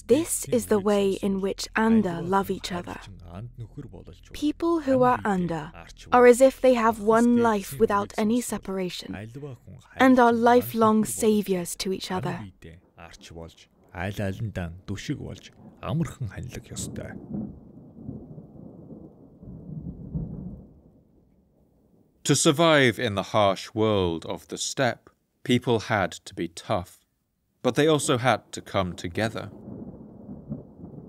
this is the way in which anda love each other. People who are anda are as if they have one life without any separation, and are lifelong saviors to each other. To survive in the harsh world of the steppe, people had to be tough, but they also had to come together.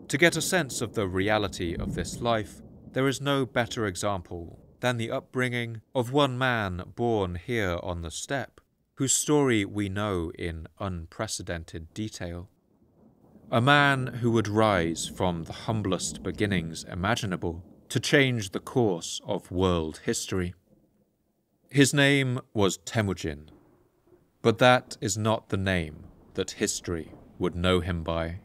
To get a sense of the reality of this life, there is no better example than the upbringing of one man born here on the steppe, whose story we know in unprecedented detail. A man who would rise from the humblest beginnings imaginable to change the course of world history. His name was Temujin, but that is not the name that history would know him by.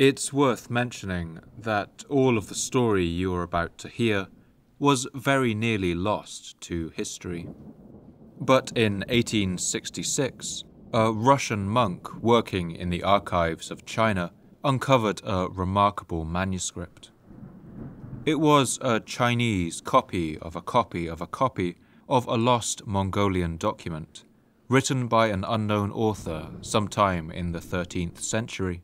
It's worth mentioning that all of the story you are about to hear was very nearly lost to history. But in 1866, a Russian monk working in the archives of China uncovered a remarkable manuscript. It was a Chinese copy of a copy of a copy of a lost Mongolian document, written by an unknown author sometime in the 13th century.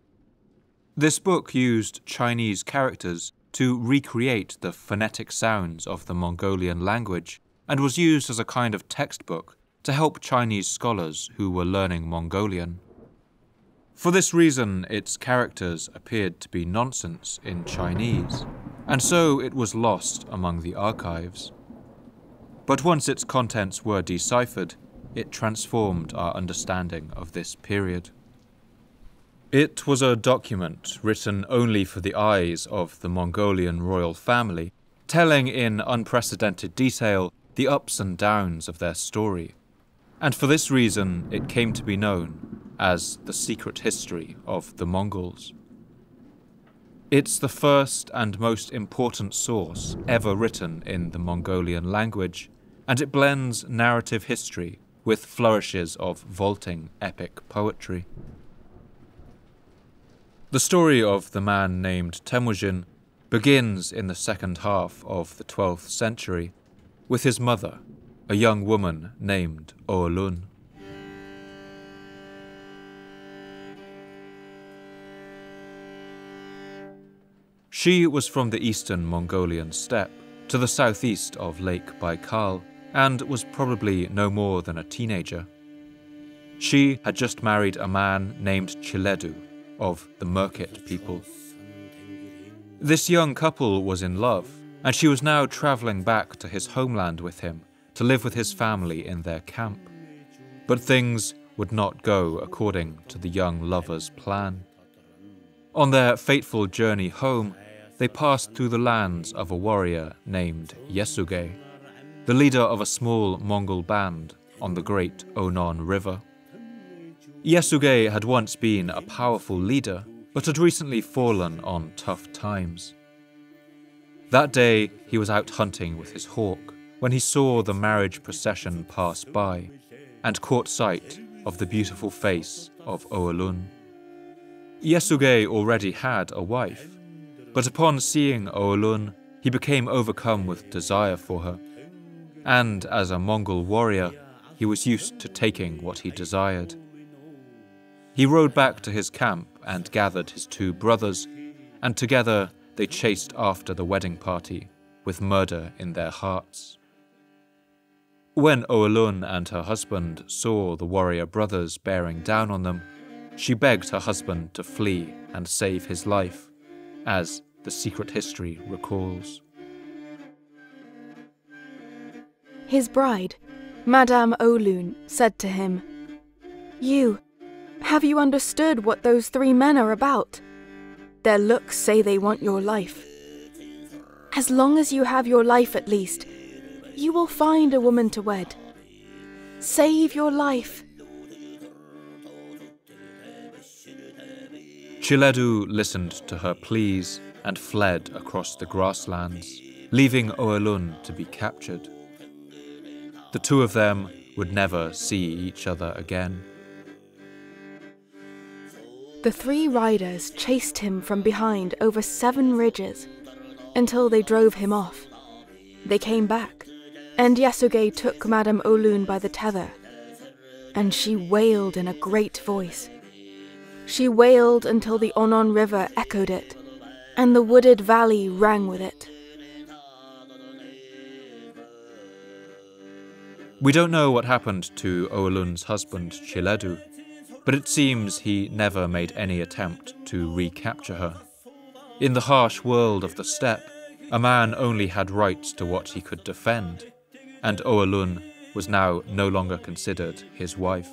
This book used Chinese characters to recreate the phonetic sounds of the Mongolian language and was used as a kind of textbook to help Chinese scholars who were learning Mongolian. For this reason, its characters appeared to be nonsense in Chinese, and so it was lost among the archives. But once its contents were deciphered, it transformed our understanding of this period. It was a document written only for the eyes of the Mongolian royal family, telling in unprecedented detail the ups and downs of their story, and for this reason it came to be known as the secret history of the Mongols. It's the first and most important source ever written in the Mongolian language, and it blends narrative history with flourishes of vaulting epic poetry. The story of the man named Temujin begins in the second half of the 12th century with his mother, a young woman named Oğlun. She was from the eastern Mongolian steppe, to the southeast of Lake Baikal, and was probably no more than a teenager. She had just married a man named Chiledu, of the Merkit people. This young couple was in love, and she was now travelling back to his homeland with him to live with his family in their camp. But things would not go according to the young lovers' plan. On their fateful journey home, they passed through the lands of a warrior named Yesugei, the leader of a small Mongol band on the great Onon River. Yesugei had once been a powerful leader, but had recently fallen on tough times. That day, he was out hunting with his hawk when he saw the marriage procession pass by and caught sight of the beautiful face of Oğlun. Yesugei already had a wife, but upon seeing Oğlun, he became overcome with desire for her, and as a Mongol warrior, he was used to taking what he desired. He rode back to his camp and gathered his two brothers, and together they chased after the wedding party, with murder in their hearts. When Oğlun and her husband saw the warrior brothers bearing down on them, she begged her husband to flee and save his life, as the secret history recalls. His bride, Madame Oğlun, said to him, Have you understood what those three men are about? Their looks say they want your life. As long as you have your life at least, you will find a woman to wed. Save your life. Chiledu listened to her pleas and fled across the grasslands, leaving Oğlun to be captured. The two of them would never see each other again. The three riders chased him from behind over 7 ridges until they drove him off. They came back, and Yesugei took Madame Oğlun by the tether, and she wailed in a great voice. She wailed until the Onon River echoed it, and the wooded valley rang with it. We don't know what happened to Oalun's husband Chiledu, but it seems he never made any attempt to recapture her. In the harsh world of the steppe, a man only had rights to what he could defend, and Oalun was now no longer considered his wife.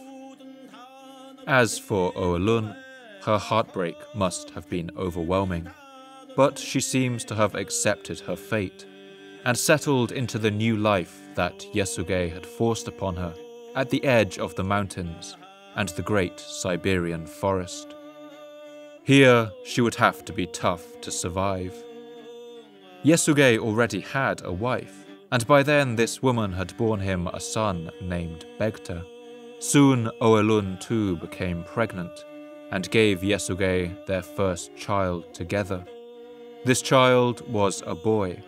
As for Oalun, her heartbreak must have been overwhelming, but she seems to have accepted her fate and settled into the new life that Yasuge had forced upon her at the edge of the mountains and the great Siberian forest. Here, she would have to be tough to survive. Yasuge already had a wife, and by then this woman had borne him a son named Begta. Soon Oalun too became pregnant and gave Yasuge their first child together. This child was a boy,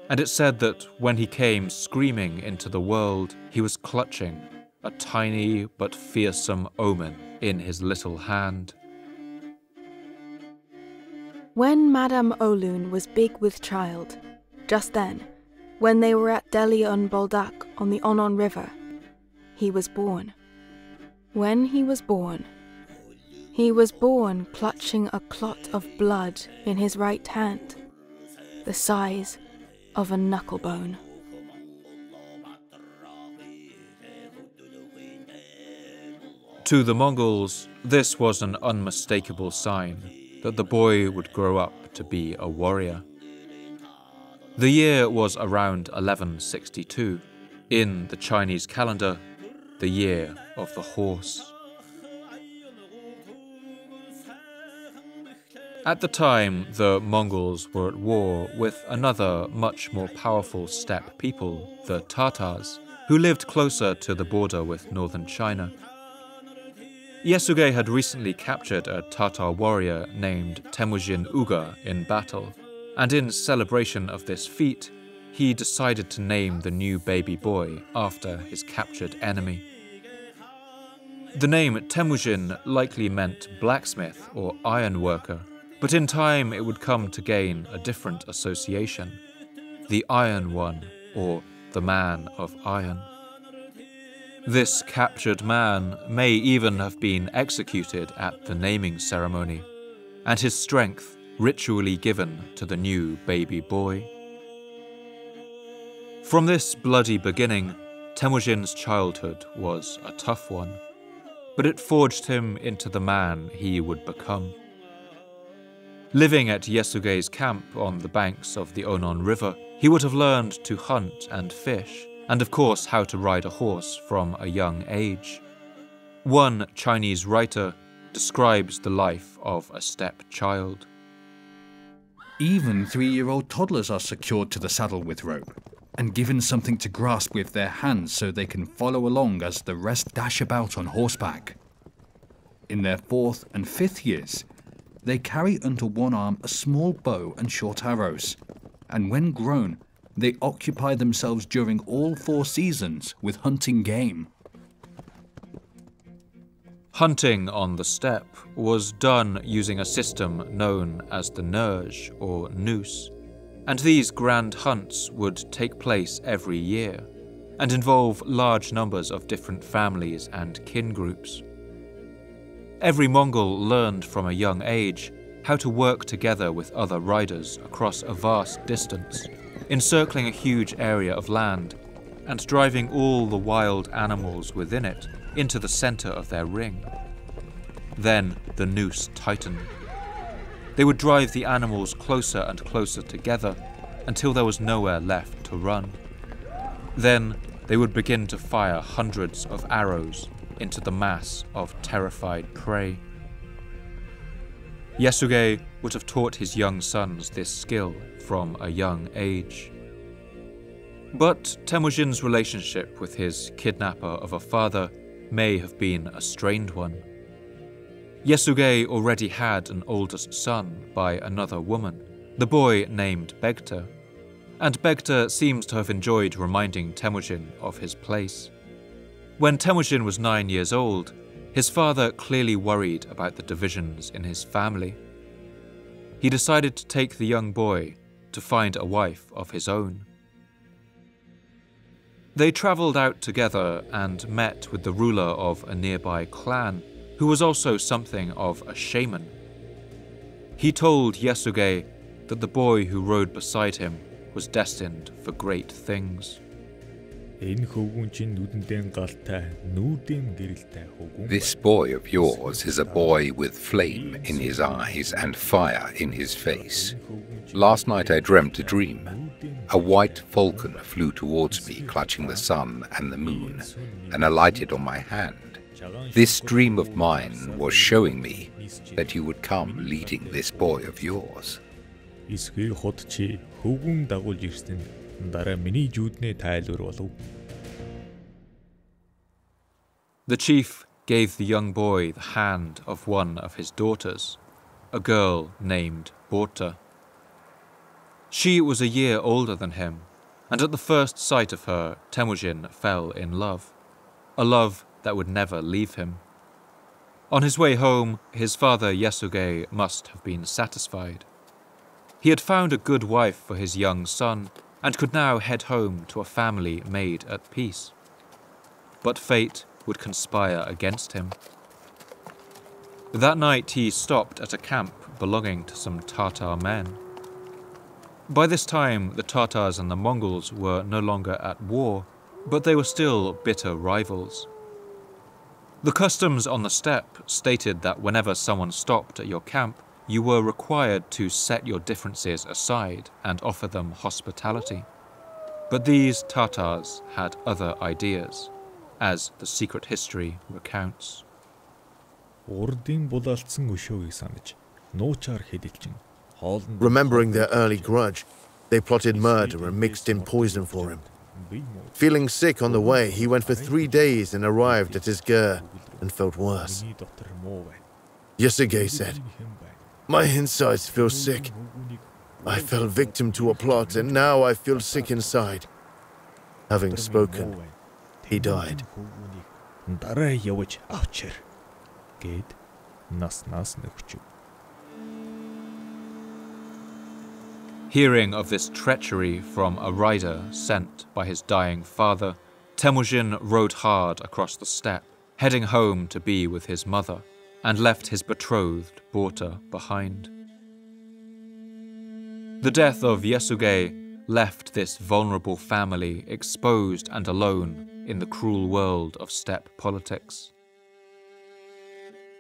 and it said that when he came screaming into the world, he was clutching a tiny but fearsome omen in his little hand. When Madame Oalun was big with child, just then, when they were at Delion Boldak on the Onon River, he was born. When he was born clutching a clot of blood in his right hand, the size of a knucklebone. To the Mongols, this was an unmistakable sign that the boy would grow up to be a warrior. The year was around 1162, in the Chinese calendar, the year of the horse. At the time, the Mongols were at war with another much more powerful steppe people, the Tatars, who lived closer to the border with northern China. Yasuge had recently captured a Tatar warrior named Temujin Uga in battle, and in celebration of this feat, he decided to name the new baby boy after his captured enemy. The name Temujin likely meant blacksmith or iron worker, but in time it would come to gain a different association, the Iron One, or the Man of Iron. This captured man may even have been executed at the naming ceremony, and his strength ritually given to the new baby boy. From this bloody beginning, Temujin's childhood was a tough one, but it forged him into the man he would become. Living at Yasuge's camp on the banks of the Onon River, he would have learned to hunt and fish, and of course how to ride a horse from a young age. One Chinese writer describes the life of a steppe child. Even 3-year-old toddlers are secured to the saddle with rope and given something to grasp with their hands so they can follow along as the rest dash about on horseback. In their 4th and 5th years, they carry under one arm a small bow and short arrows, and when grown, they occupy themselves during all 4 seasons with hunting game. Hunting on the steppe was done using a system known as the nerge or noose, and these grand hunts would take place every year and involve large numbers of different families and kin groups. Every Mongol learned from a young age how to work together with other riders across a vast distance, encircling a huge area of land and driving all the wild animals within it into the center of their ring. Then the noose tightened. They would drive the animals closer and closer together until there was nowhere left to run. Then they would begin to fire hundreds of arrows into the mass of terrified prey. Yasuge would have taught his young sons this skill from a young age. But Temujin's relationship with his kidnapper of a father may have been a strained one. Yasuge already had an oldest son by another woman, the boy named Begta, and Begta seems to have enjoyed reminding Temujin of his place. When Temujin was 9 years old, his father clearly worried about the divisions in his family. He decided to take the young boy to find a wife of his own. They travelled out together and met with the ruler of a nearby clan, who was also something of a shaman. He told Yasuge that the boy who rode beside him was destined for great things. This boy of yours is a boy with flame in his eyes and fire in his face. Last night I dreamt a dream. A white falcon flew towards me, clutching the sun and the moon, and alighted on my hand. This dream of mine was showing me that you would come leading this boy of yours. The chief gave the young boy the hand of one of his daughters, a girl named Borta. She was a year older than him, and at the first sight of her, Temujin fell in love, a love that would never leave him. On his way home, his father Yasuge must have been satisfied. He had found a good wife for his young son and could now head home to a family made at peace. But fate would conspire against him. That night he stopped at a camp belonging to some Tatar men. By this time, the Tatars and the Mongols were no longer at war, but they were still bitter rivals. The customs on the steppe stated that whenever someone stopped at your camp, you were required to set your differences aside and offer them hospitality. But these Tatars had other ideas, as the secret history recounts. Remembering their early grudge, they plotted murder and mixed in poison for him. Feeling sick on the way, he went for 3 days and arrived at his ger and felt worse. Yasuge said, "My insides feel sick. I fell victim to a plot and now I feel sick inside." Having spoken, he died. Hearing of this treachery from a rider sent by his dying father, Temujin rode hard across the steppe, heading home to be with his mother, and left his betrothed Borta behind. The death of Yasuge left this vulnerable family exposed and alone in the cruel world of steppe politics.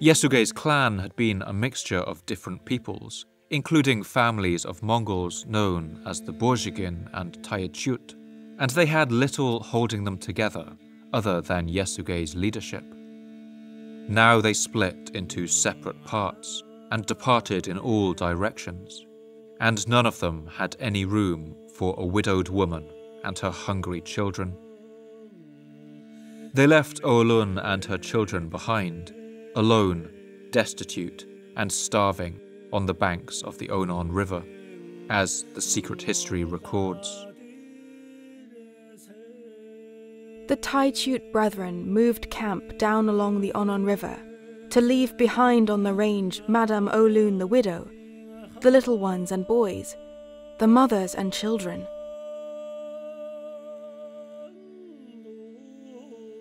Yasuge's clan had been a mixture of different peoples, including families of Mongols known as the Borjigin and Tayechut, and they had little holding them together other than Yasuge's leadership. Now they split into separate parts and departed in all directions, and none of them had any room for a widowed woman and her hungry children. They left Oulun and her children behind, alone, destitute, and starving on the banks of the Onon River, as the secret history records. The Tayechut brethren moved camp down along the Onon River to leave behind on the range Madame Oulun the widow, the little ones and boys, the mothers and children.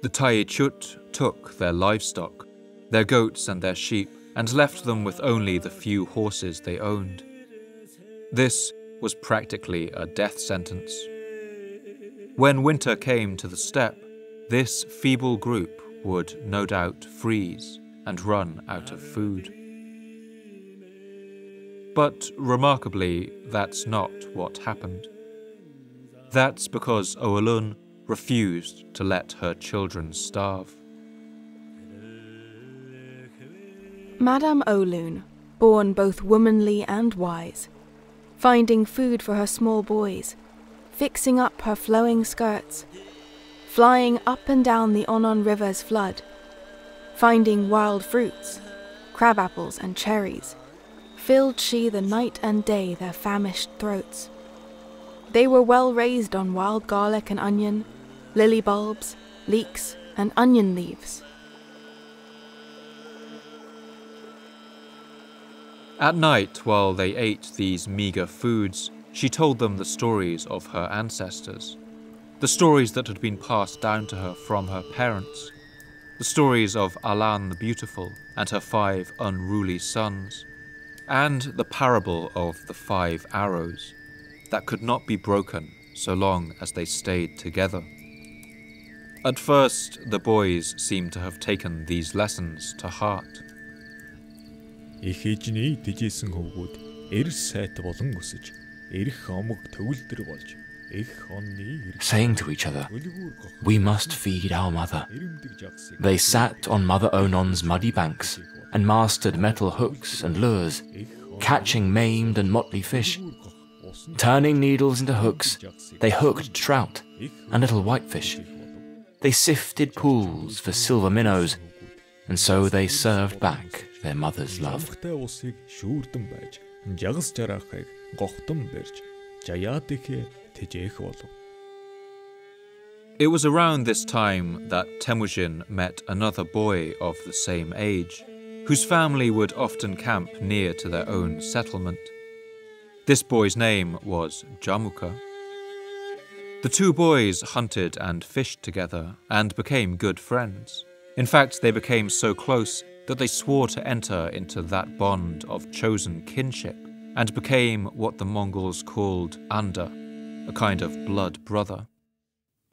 The Tayechut took their livestock, their goats and their sheep, and left them with only the few horses they owned. This was practically a death sentence. When winter came to the steppe, this feeble group would no doubt freeze and run out of food. But remarkably, that's not what happened. That's because Oulun refused to let her children starve. Madame Oulun, born both womanly and wise, finding food for her small boys, fixing up her flowing skirts, flying up and down the Onon River's flood, finding wild fruits, crabapples and cherries, filled she the night and day their famished throats. They were well raised on wild garlic and onion, lily bulbs, leeks, and onion leaves. At night, while they ate these meagre foods, she told them the stories of her ancestors, the the stories that had been passed down to her from her parents, the stories of Alan the Beautiful and her 5 unruly sons, and the parable of the 5 arrows that could not be broken so long as they stayed together. At first, the boys seemed to have taken these lessons to heart. Их эжний дэжсэн хөвгүүд эрс сайт болон өсөж, эрх омог төвлөр болж, их онны saying to each other, "We must feed our mother." They sat on Mother Onon's muddy banks and mastered metal hooks and lures, catching maimed and motley fish. Turning needles into hooks, they hooked trout and little whitefish. They sifted pools for silver minnows, and so they served back their mother's love. It was around this time that Temujin met another boy of the same age, whose family would often camp near to their own settlement. This boy's name was Jamuka. The 2 boys hunted and fished together and became good friends. In fact, they became so close that they swore to enter into that bond of chosen kinship and became what the Mongols called anda, a kind of blood brother.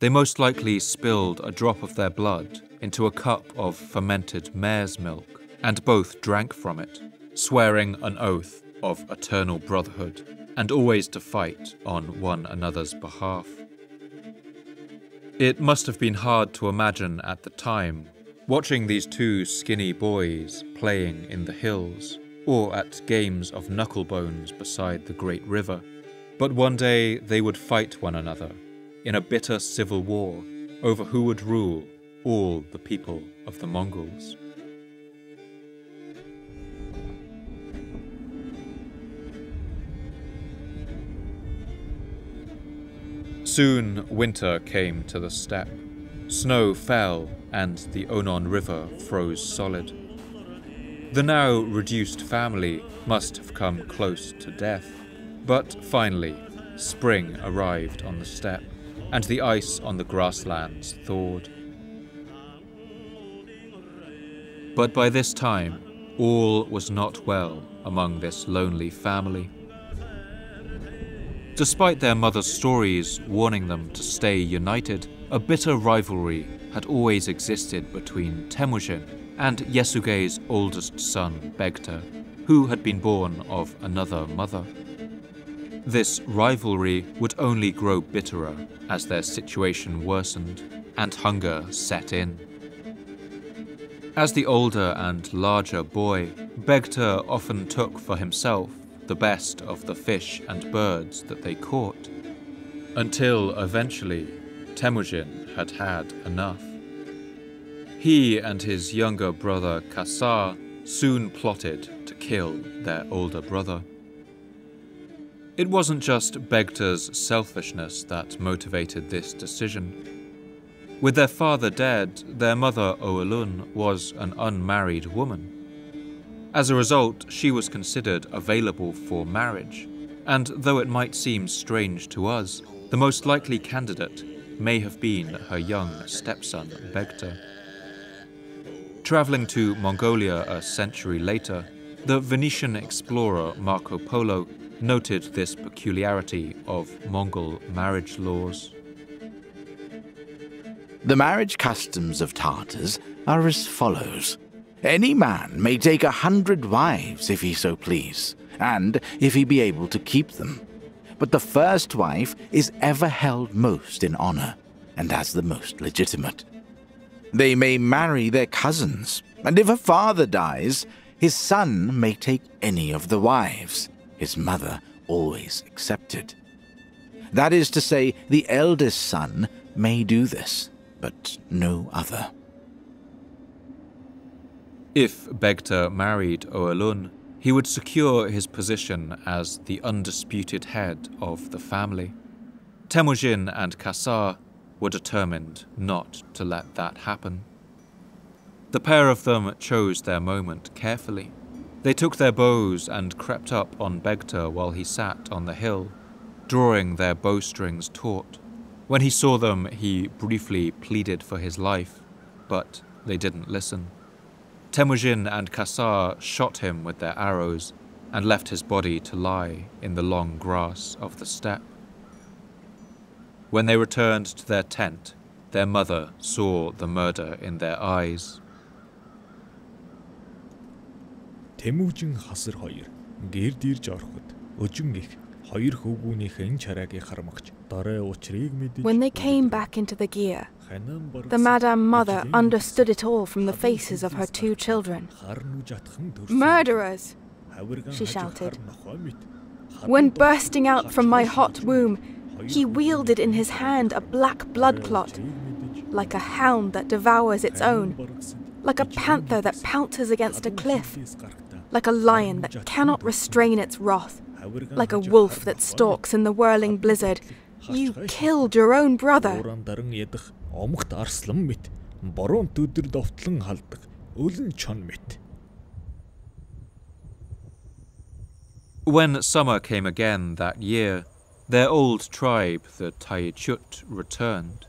They most likely spilled a drop of their blood into a cup of fermented mare's milk, and both drank from it, swearing an oath of eternal brotherhood and always to fight on one another's behalf. It must have been hard to imagine at the time, watching these 2 skinny boys playing in the hills or at games of knucklebones beside the great river. But one day they would fight one another in a bitter civil war over who would rule all the people of the Mongols. Soon winter came to the steppe. Snow fell and the Onon River froze solid. The now reduced family must have come close to death, but finally spring arrived on the steppe and the ice on the grasslands thawed. But by this time, all was not well among this lonely family. Despite their mother's stories warning them to stay united, a bitter rivalry had always existed between Temujin and Yesugei's oldest son, Begta, who had been born of another mother. This rivalry would only grow bitterer as their situation worsened and hunger set in. As the older and larger boy, Begta often took for himself the best of the fish and birds that they caught, until eventually Temujin had had enough. He and his younger brother Kasar soon plotted to kill their older brother. It wasn't just Begta's selfishness that motivated this decision. With their father dead, their mother Oalun was an unmarried woman. As a result, she was considered available for marriage, and though it might seem strange to us, the most likely candidate may have been her young stepson Begta. Travelling to Mongolia a century later, the Venetian explorer Marco Polo noted this peculiarity of Mongol marriage laws. The marriage customs of Tartars are as follows. Any man may take 100 wives if he so please, and if he be able to keep them. But the first wife is ever held most in honor, and as the most legitimate. They may marry their cousins, and if a father dies, his son may take any of the wives, his mother always excepted. That is to say, the eldest son may do this, but no other. If Begta married Oalun, he would secure his position as the undisputed head of the family. Temujin and Kasar were determined not to let that happen. The pair of them chose their moment carefully. They took their bows and crept up on Begta while he sat on the hill, drawing their bowstrings taut, When he saw them, he briefly pleaded for his life, but they didn't listen. Temujin and Kasar shot him with their arrows and left his body to lie in the long grass of the steppe. When they returned to their tent, their mother saw the murder in their eyes. Темүжин хасар хоёр гэрд ирж ороход өжин их хоёр хөвгүүнийхэн чараагийг хармагч дараа учрыг мэдэж. When they came back into the gear, the Madame Mother understood it all from the faces of her two children. "Murderers!" she shouted. When bursting out from my hot womb, he wielded in his hand a black blood clot, like a hound that devours its own, like a panther that pounces against a cliff, like a lion that cannot restrain its wrath, like a wolf that stalks in the whirling blizzard. You killed your own brother. When summer came again that year, their old tribe, the Taichut, returned,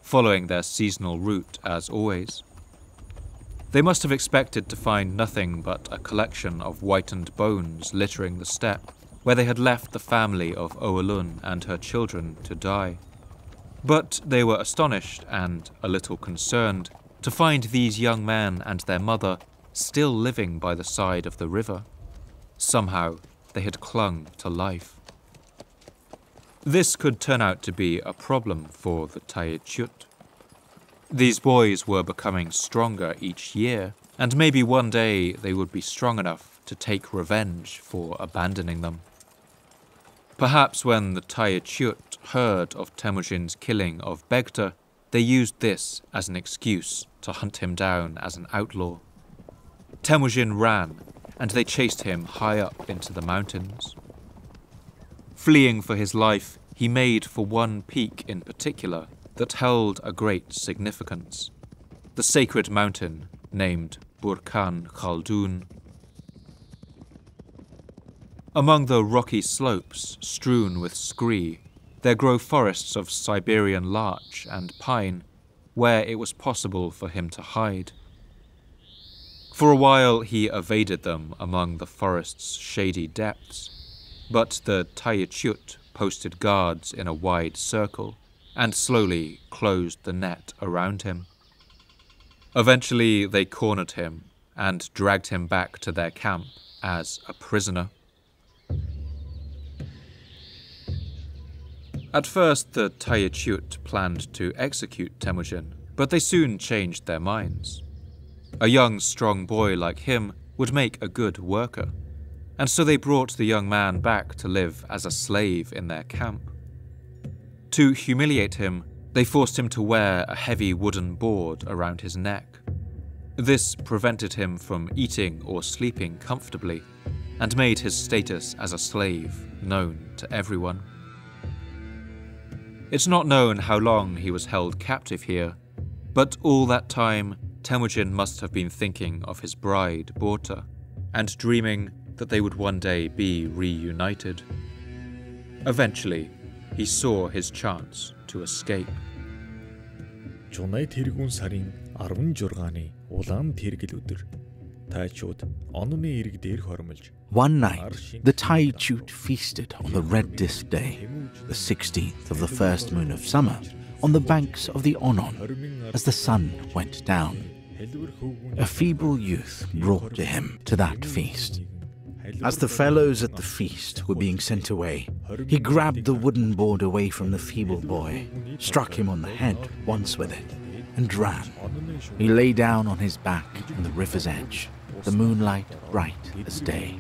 following their seasonal route as always. They must have expected to find nothing but a collection of whitened bones littering the steppe, where they had left the family of Oalun and her children to die. But they were astonished and a little concerned to find these young men and their mother still living by the side of the river. Somehow, they had clung to life. This could turn out to be a problem for the Taichut. These boys were becoming stronger each year, and maybe one day they would be strong enough to take revenge for abandoning them. Perhaps when the Taichut heard of Temujin's killing of Begta, they used this as an excuse to hunt him down as an outlaw. Temujin ran, and they chased him high up into the mountains. Fleeing for his life, he made for one peak in particular that held a great significance, the sacred mountain named Burkhan Khaldun. Among the rocky slopes strewn with scree, there grow forests of Siberian larch and pine, where it was possible for him to hide. For a while he evaded them among the forest's shady depths, but the Taichut posted guards in a wide circle and slowly closed the net around him. Eventually they cornered him and dragged him back to their camp as a prisoner. At first the Taichut planned to execute Temujin, but they soon changed their minds. A young, strong boy like him would make a good worker, and so they brought the young man back to live as a slave in their camp. To humiliate him, they forced him to wear a heavy wooden board around his neck. This prevented him from eating or sleeping comfortably, and made his status as a slave known to everyone. It's not known how long he was held captive here, but all that time Temujin must have been thinking of his bride, Borta, and dreaming that they would one day be reunited. Eventually, he saw his chance to escape. Жунай тэргүүн сарын 16-ны улаан тэргэл өдөр Тайчууд онны ирэг дээр хормолж. One night, the Taichut feasted on the Red Disk Day, the 16th of the first moon of summer, on the banks of the Onon, as the sun went down. A feeble youth brought to him to that feast. As the fellows at the feast were being sent away, he grabbed the wooden board away from the feeble boy, struck him on the head once with it, and ran. He lay down on his back on the river's edge, the moonlight bright as day.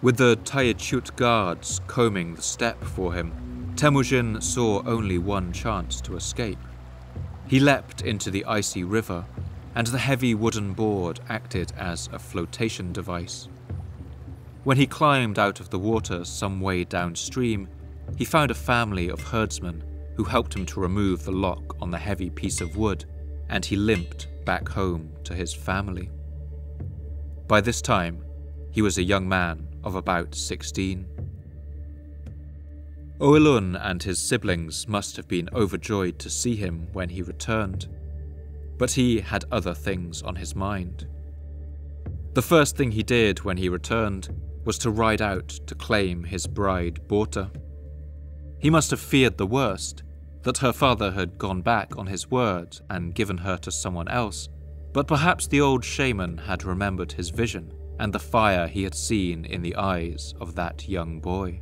With the Taichut guards combing the steppe for him, Temujin saw only one chance to escape. He leapt into the icy river, and the heavy wooden board acted as a flotation device. When he climbed out of the water some way downstream, he found a family of herdsmen who helped him to remove the lock on the heavy piece of wood, and he limped back home to his family. By this time, He was a young man of about 16. Oilun and his siblings must have been overjoyed to see him when he returned, but he had other things on his mind. The first thing he did when he returned was to ride out to claim his bride Borta. He must have feared the worst, that her father had gone back on his word and given her to someone else, but perhaps the old shaman had remembered his vision and the fire he had seen in the eyes of that young boy.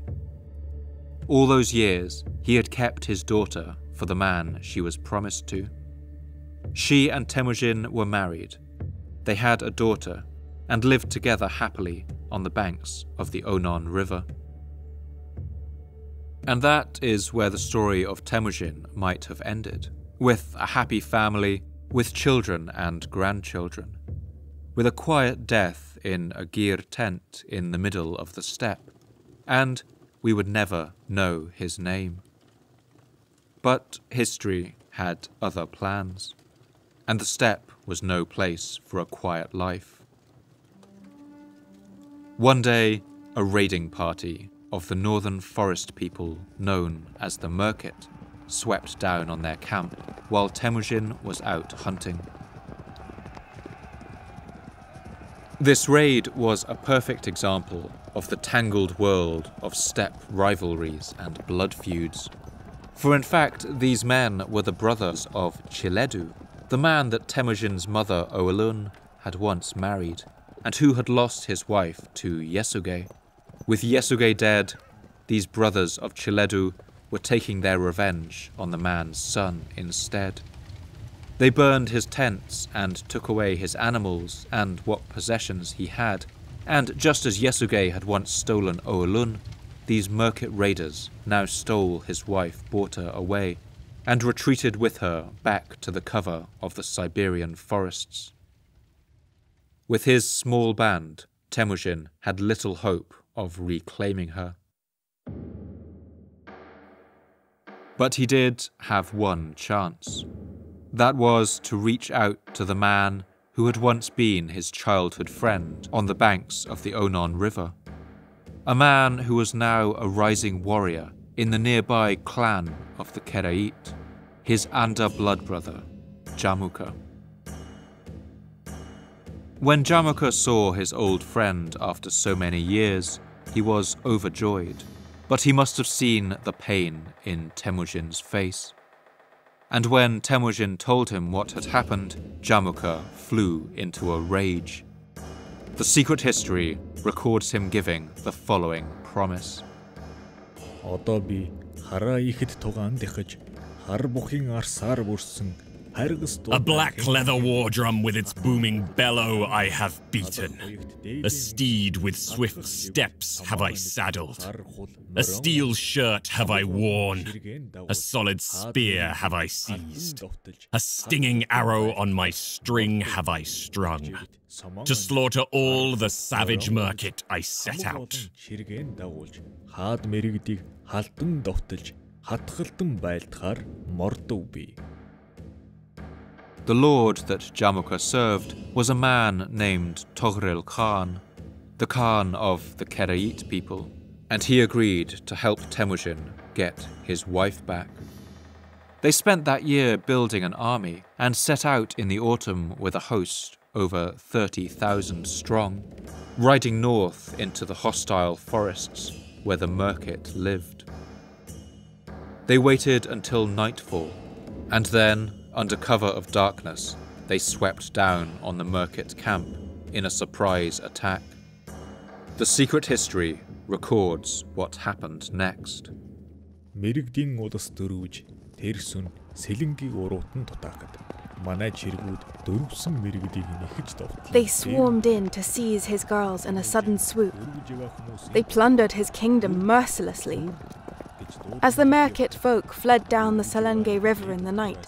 All those years, he had kept his daughter for the man she was promised to. She and Temujin were married. They had a daughter and lived together happily on the banks of the Onon River. And that is where the story of Temujin might have ended, with a happy family, with children and grandchildren, with a quiet death in a gir tent in the middle of the steppe, and we would never know his name. But history had other plans, and the steppe was no place for a quiet life. One day, a raiding party of the northern forest people known as the Merkit swept down on their camp while Temujin was out hunting. This raid was a perfect example of the tangled world of steppe rivalries and blood feuds. For in fact, these men were the brothers of Chiledu, the man that Temujin's mother Oilun had once married, and who had lost his wife to Yesuge. With Yesuge dead, these brothers of Chiledu were taking their revenge on the man's son instead. They burned his tents and took away his animals and what possessions he had, and just as Yesuge had once stolen Oilun, these Merkit raiders now stole his wife Borta away and retreated with her back to the cover of the Siberian forests. With his small band, Temujin had little hope of reclaiming her. But he did have one chance. That was to reach out to the man who had once been his childhood friend on the banks of the Onon River. A man who was now a rising warrior in the nearby clan of the Kerait, his Anda blood brother, Jamuka. When Jamuka saw his old friend after so many years, he was overjoyed, but he must have seen the pain in Temujin's face. And when Temujin told him what had happened, Jamuka flew into a rage. The secret history records him giving the following promise. Одоо би хараа ихэд тугаан дэхэж хар бухын арсаар бүрсэн A black leather war drum with its booming bellow I have beaten. A steed with swift steps have I saddled. A steel shirt have I worn. A solid spear have I seized. A stinging arrow on my string have I strung. To slaughter all the savage Merkit I set out. Хаад мэрэгдийг халтан довтолж хатгалтан байлдахаар мордов би. The lord that Jamuka served was a man named Toghril Khan, the Khan of the Kerait people, and he agreed to help Temujin get his wife back. They spent that year building an army and set out in the autumn with a host over 30,000 strong, riding north into the hostile forests where the Merkit lived. They waited until nightfall, and then, under cover of darkness, they swept down on the Merkit camp in a surprise attack. The secret history records what happened next. Мэрэгдийн улс дөрвж тэрсүн сэлэнгийг уруутан тутаахад манай чиргүүд дөрвсөн мэрэгдийг нэхэж довтлоо. They swarmed in to seize his girls in a sudden swoop. They plundered his kingdom mercilessly. As the Merkit folk fled down the Selenge River in the night,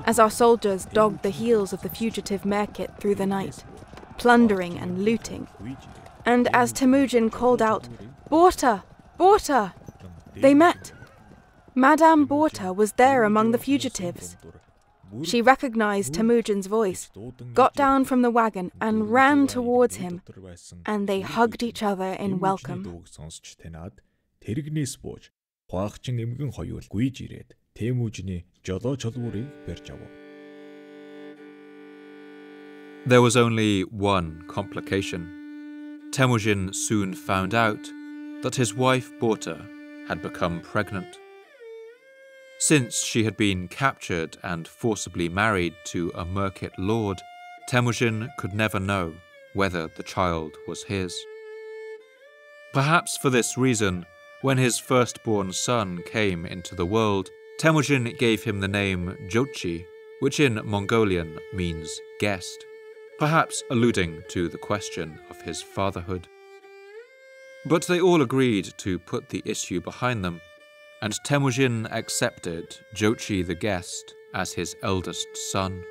as our soldiers dogged the heels of the fugitive Merkit through the night, plundering and looting, and as Temujin called out, "Borta! Borta!" they met. Madame Borta was there among the fugitives. She recognized Temujin's voice, got down from the wagon and ran towards him, and they hugged each other in welcome. Тэрэгнээс бууж хуаагчин эмгэн хоёул гүйж ирээд Темүжиний жолоо чолгуурыг барьж авав. There was only one complication. Temujin soon found out that his wife Bourta had become pregnant. Since she had been captured and forcibly married to a Merkit lord, Temujin could never know whether the child was his. Perhaps for this reason, when his firstborn son came into the world, Temujin gave him the name Jochi, which in Mongolian means guest, perhaps alluding to the question of his fatherhood. But they all agreed to put the issue behind them, and Temujin accepted Jochi the guest as his eldest son.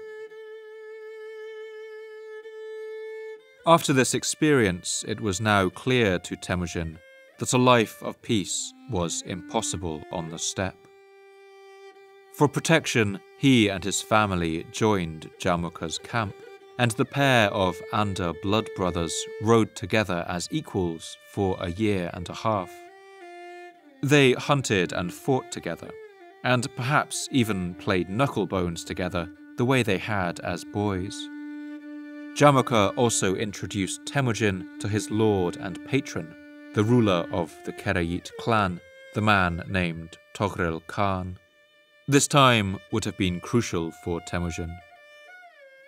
After this experience, it was now clear to Temujin that a life of peace was impossible on the steppe. For protection, he and his family joined Jamuka's camp, and the pair of Anda blood brothers rode together as equals for a year and a half. They hunted and fought together, and perhaps even played knucklebones together the way they had as boys. Jamuka also introduced Temujin to his lord and patron, the ruler of the Kerayit clan, the man named Toghril Khan. This time would have been crucial for Temujin.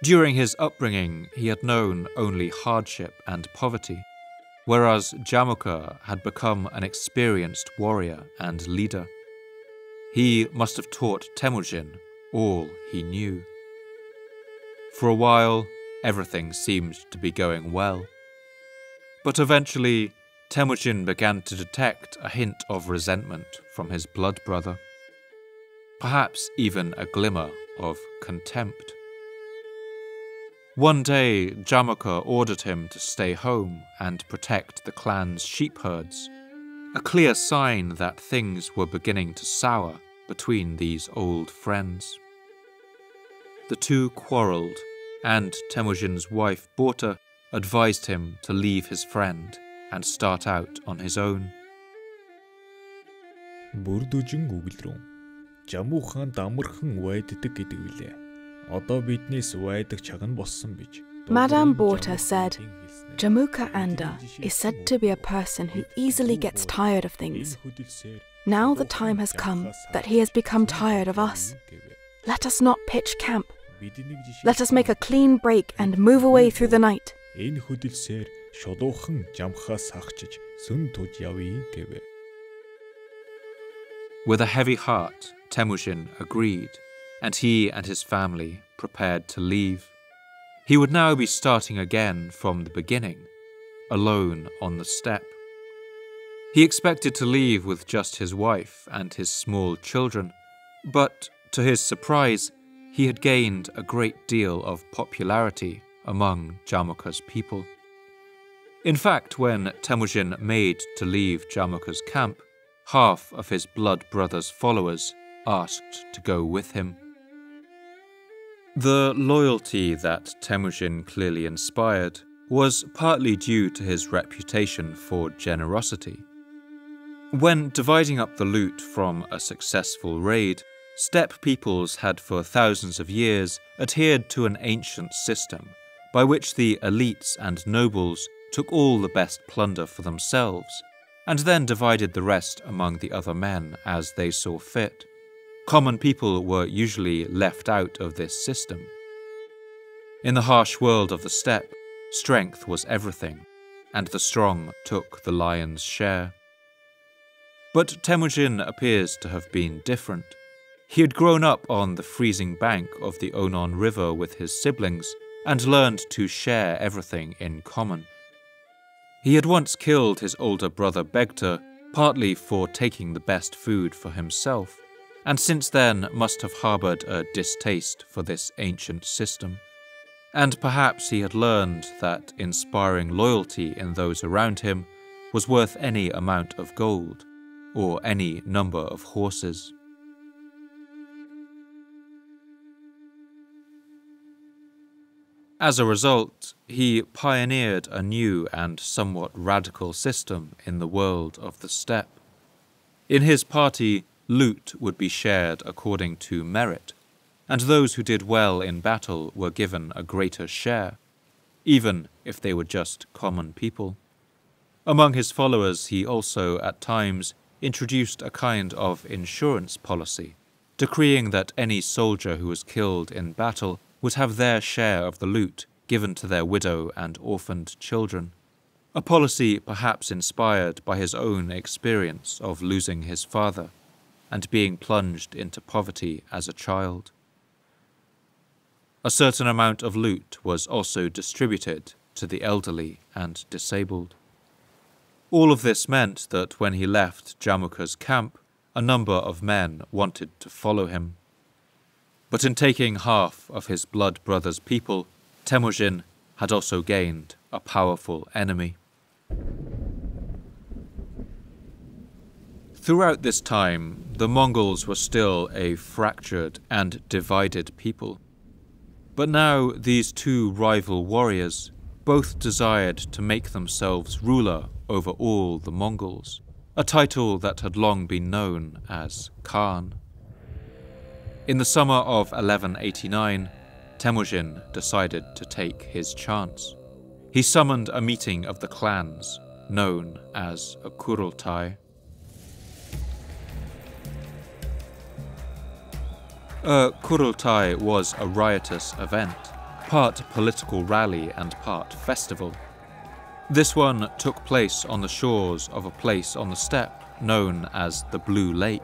During his upbringing, he had known only hardship and poverty, whereas Jamuka had become an experienced warrior and leader. He must have taught Temujin all he knew. For a while, everything seemed to be going well. But eventually, Temujin began to detect a hint of resentment from his blood brother. Perhaps even a glimmer of contempt. One day, Jamuka ordered him to stay home and protect the clan's sheep herds, a clear sign that things were beginning to sour between these old friends. The two quarrelled, and Temujin's wife Bourta advised him to leave his friend and start out on his own. Бүрдүжин үгэл рүү Жамуухан дамархан вайддаг гэдэг үлээ. Одоо биднээс вайдаг чаган болсон бич. Madame Bourta said, Jamuka Anda is said to be a person who easily gets tired of things. Now the time has come that he has become tired of us. Let us not pitch camp. Let us make a clean break and move away through the night. Энэ хөдөлсөөр шулуухан жамхаас хагчиж сүн туж явъя гэвэ. With a heavy heart, Temujin agreed, and he and his family prepared to leave. He would now be starting again from the beginning, alone on the steppe. He expected to leave with just his wife and his small children, but to his surprise, he had gained a great deal of popularity among Jamuka's people. In fact, when Temujin made to leave Jamuka's camp, half of his blood brother's followers asked to go with him. The loyalty that Temujin clearly inspired was partly due to his reputation for generosity. When dividing up the loot from a successful raid, steppe peoples had for thousands of years adhered to an ancient system by which the elites and nobles took all the best plunder for themselves and then divided the rest among the other men as they saw fit. Common people were usually left out of this system. In the harsh world of the steppe, strength was everything, and the strong took the lion's share. But Temujin appears to have been different. He had grown up on the freezing bank of the Onon River with his siblings and learned to share everything in common. He had once killed his older brother Begta, partly for taking the best food for himself, and since then must have harboured a distaste for this ancient system. And perhaps he had learned that inspiring loyalty in those around him was worth any amount of gold, or any number of horses. As a result, he pioneered a new and somewhat radical system in the world of the steppe. In his party, loot would be shared according to merit, and those who did well in battle were given a greater share, even if they were just common people. Among his followers, he also, at times, introduced a kind of insurance policy, decreeing that any soldier who was killed in battle would have their share of the loot given to their widow and orphaned children, a policy perhaps inspired by his own experience of losing his father and being plunged into poverty as a child. A certain amount of loot was also distributed to the elderly and disabled. All of this meant that when he left Jamuka's camp, a number of men wanted to follow him. But in taking half of his blood brother's people, Temujin had also gained a powerful enemy. Throughout this time, the Mongols were still a fractured and divided people. But now these two rival warriors both desired to make themselves ruler over all the Mongols, a title that had long been known as Khan. In the summer of 1189, Temujin decided to take his chance. He summoned a meeting of the clans, known as a Kurultai. A Kurultai was a riotous event, part political rally and part festival. This one took place on the shores of a place on the steppe known as the Blue Lake.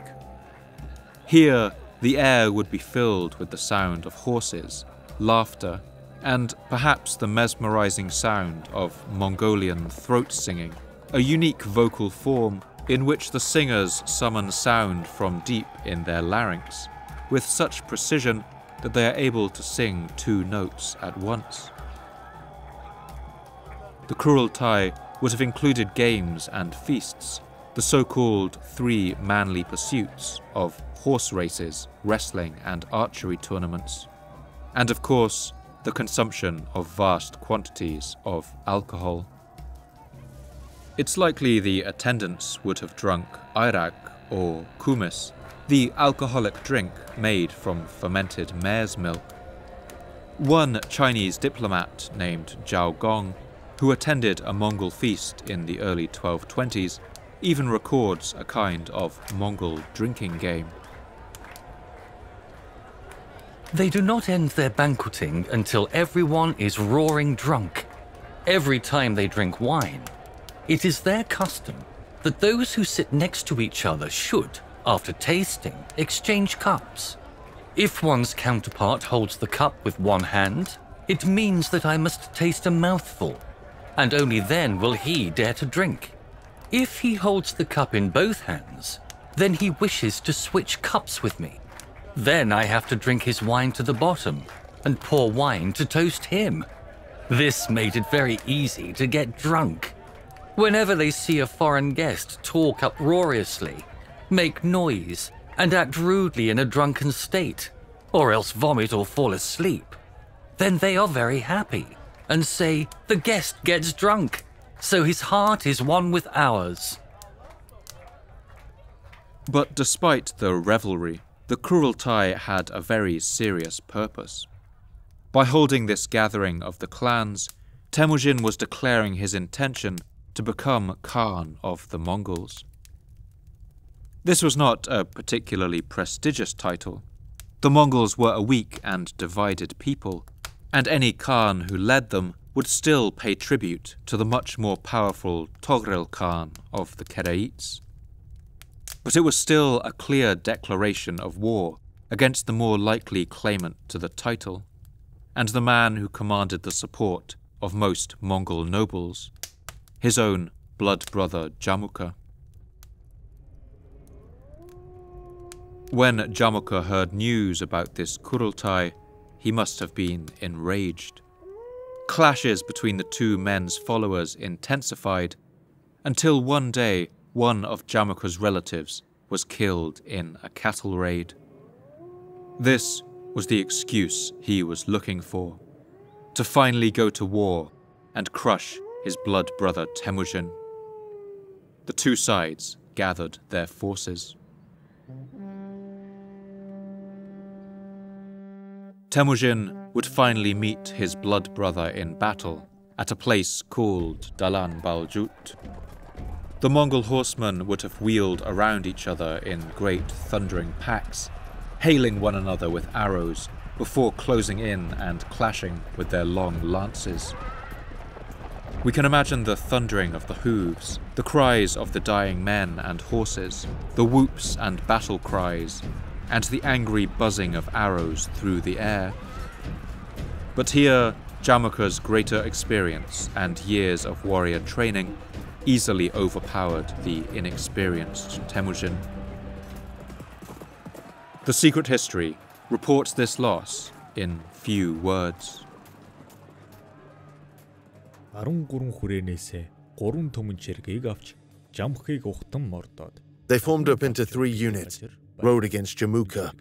Here, the air would be filled with the sound of horses, laughter, and perhaps the mesmerizing sound of Mongolian throat singing, a unique vocal form in which the singers summon sound from deep in their larynx, with such precision that they are able to sing two notes at once. The Kurultai would have included games and feasts, the so-called three manly pursuits of horse races, wrestling, and archery tournaments, and of course, the consumption of vast quantities of alcohol. It's likely the attendants would have drunk airak or kumis, the alcoholic drink made from fermented mare's milk. One Chinese diplomat named Zhao Gong, who attended a Mongol feast in the early 1220s, even records a kind of Mongol drinking game. They do not end their banqueting until everyone is roaring drunk. Every time they drink wine, it is their custom that those who sit next to each other should, after tasting, exchange cups. If one's counterpart holds the cup with one hand, it means that I must taste a mouthful, and only then will he dare to drink. If he holds the cup in both hands, then he wishes to switch cups with me. Then I have to drink his wine to the bottom and pour wine to toast him. This made it very easy to get drunk. Whenever they see a foreign guest talk uproariously, make noise, and act rudely in a drunken state, or else vomit or fall asleep, then they are very happy and say the guest gets drunk, so his heart is one with ours. But despite the revelry, the Kurultai had a very serious purpose. By holding this gathering of the clans, Temujin was declaring his intention to become Khan of the Mongols. This was not a particularly prestigious title. The Mongols were a weak and divided people, and any Khan who led them would still pay tribute to the much more powerful Togrel Khan of the Karaits. But it was still a clear declaration of war against the more likely claimant to the title, and the man who commanded the support of most Mongol nobles, his own blood brother Jamuka. When Jamuka heard news about this Kurultai, he must have been enraged. Clashes between the two men's followers intensified, until one day one of Jamuka's relatives was killed in a cattle raid. This was the excuse he was looking for, to finally go to war and crush his blood brother Temujin. The two sides gathered their forces. Temujin would finally meet his blood brother in battle at a place called Dalan Baljut. The Mongol horsemen would have wheeled around each other in great thundering packs, hailing one another with arrows before closing in and clashing with their long lances. We can imagine the thundering of the hooves, the cries of the dying men and horses, the whoops and battle cries, and the angry buzzing of arrows through the air. But here, Jamuka's greater experience and years of warrior training easily overpowered the inexperienced Temujin. The Secret History reports this loss in few words. 13 хүрээнээсээ 3 түмэн чиргийг авч Жамхыг ухтан мордоод. They formed up into 3 units, rode against Jamuka.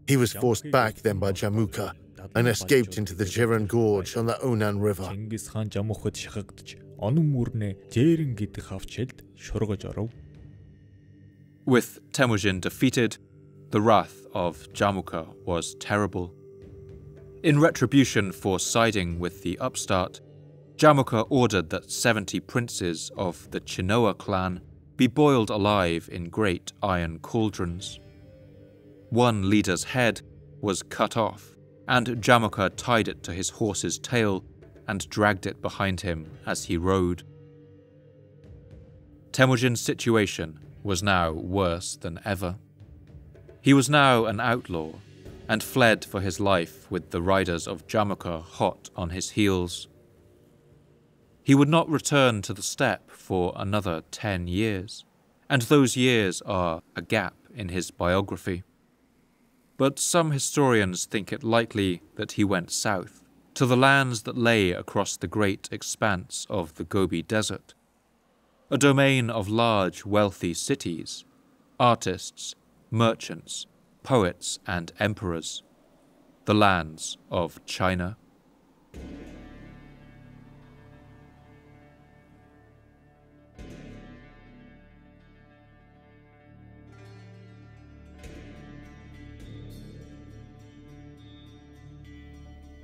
He was forced back then by Jamuka and escaped into the Jiran Gorge on the Onan River. Чингис хаан Жамхад шахагдж онон мөрнө Жээрэн гэдэх хавчэлд шургаж оров. With Temujin defeated, the wrath of Jamuka was terrible. In retribution for siding with the upstart, Jamuka ordered that 70 princes of the Chinoa clan be boiled alive in great iron cauldrons. One leader's head was cut off, and Jamuka tied it to his horse's tail and dragged it behind him as he rode. Temujin's situation was now worse than ever. He was now an outlaw and fled for his life with the riders of Jamuka hot on his heels. He would not return to the steppe for another 10 years, and those years are a gap in his biography. But some historians think it likely that he went south, to the lands that lay across the great expanse of the Gobi Desert, a domain of large, wealthy cities, artists, merchants, poets, and emperors, the lands of China.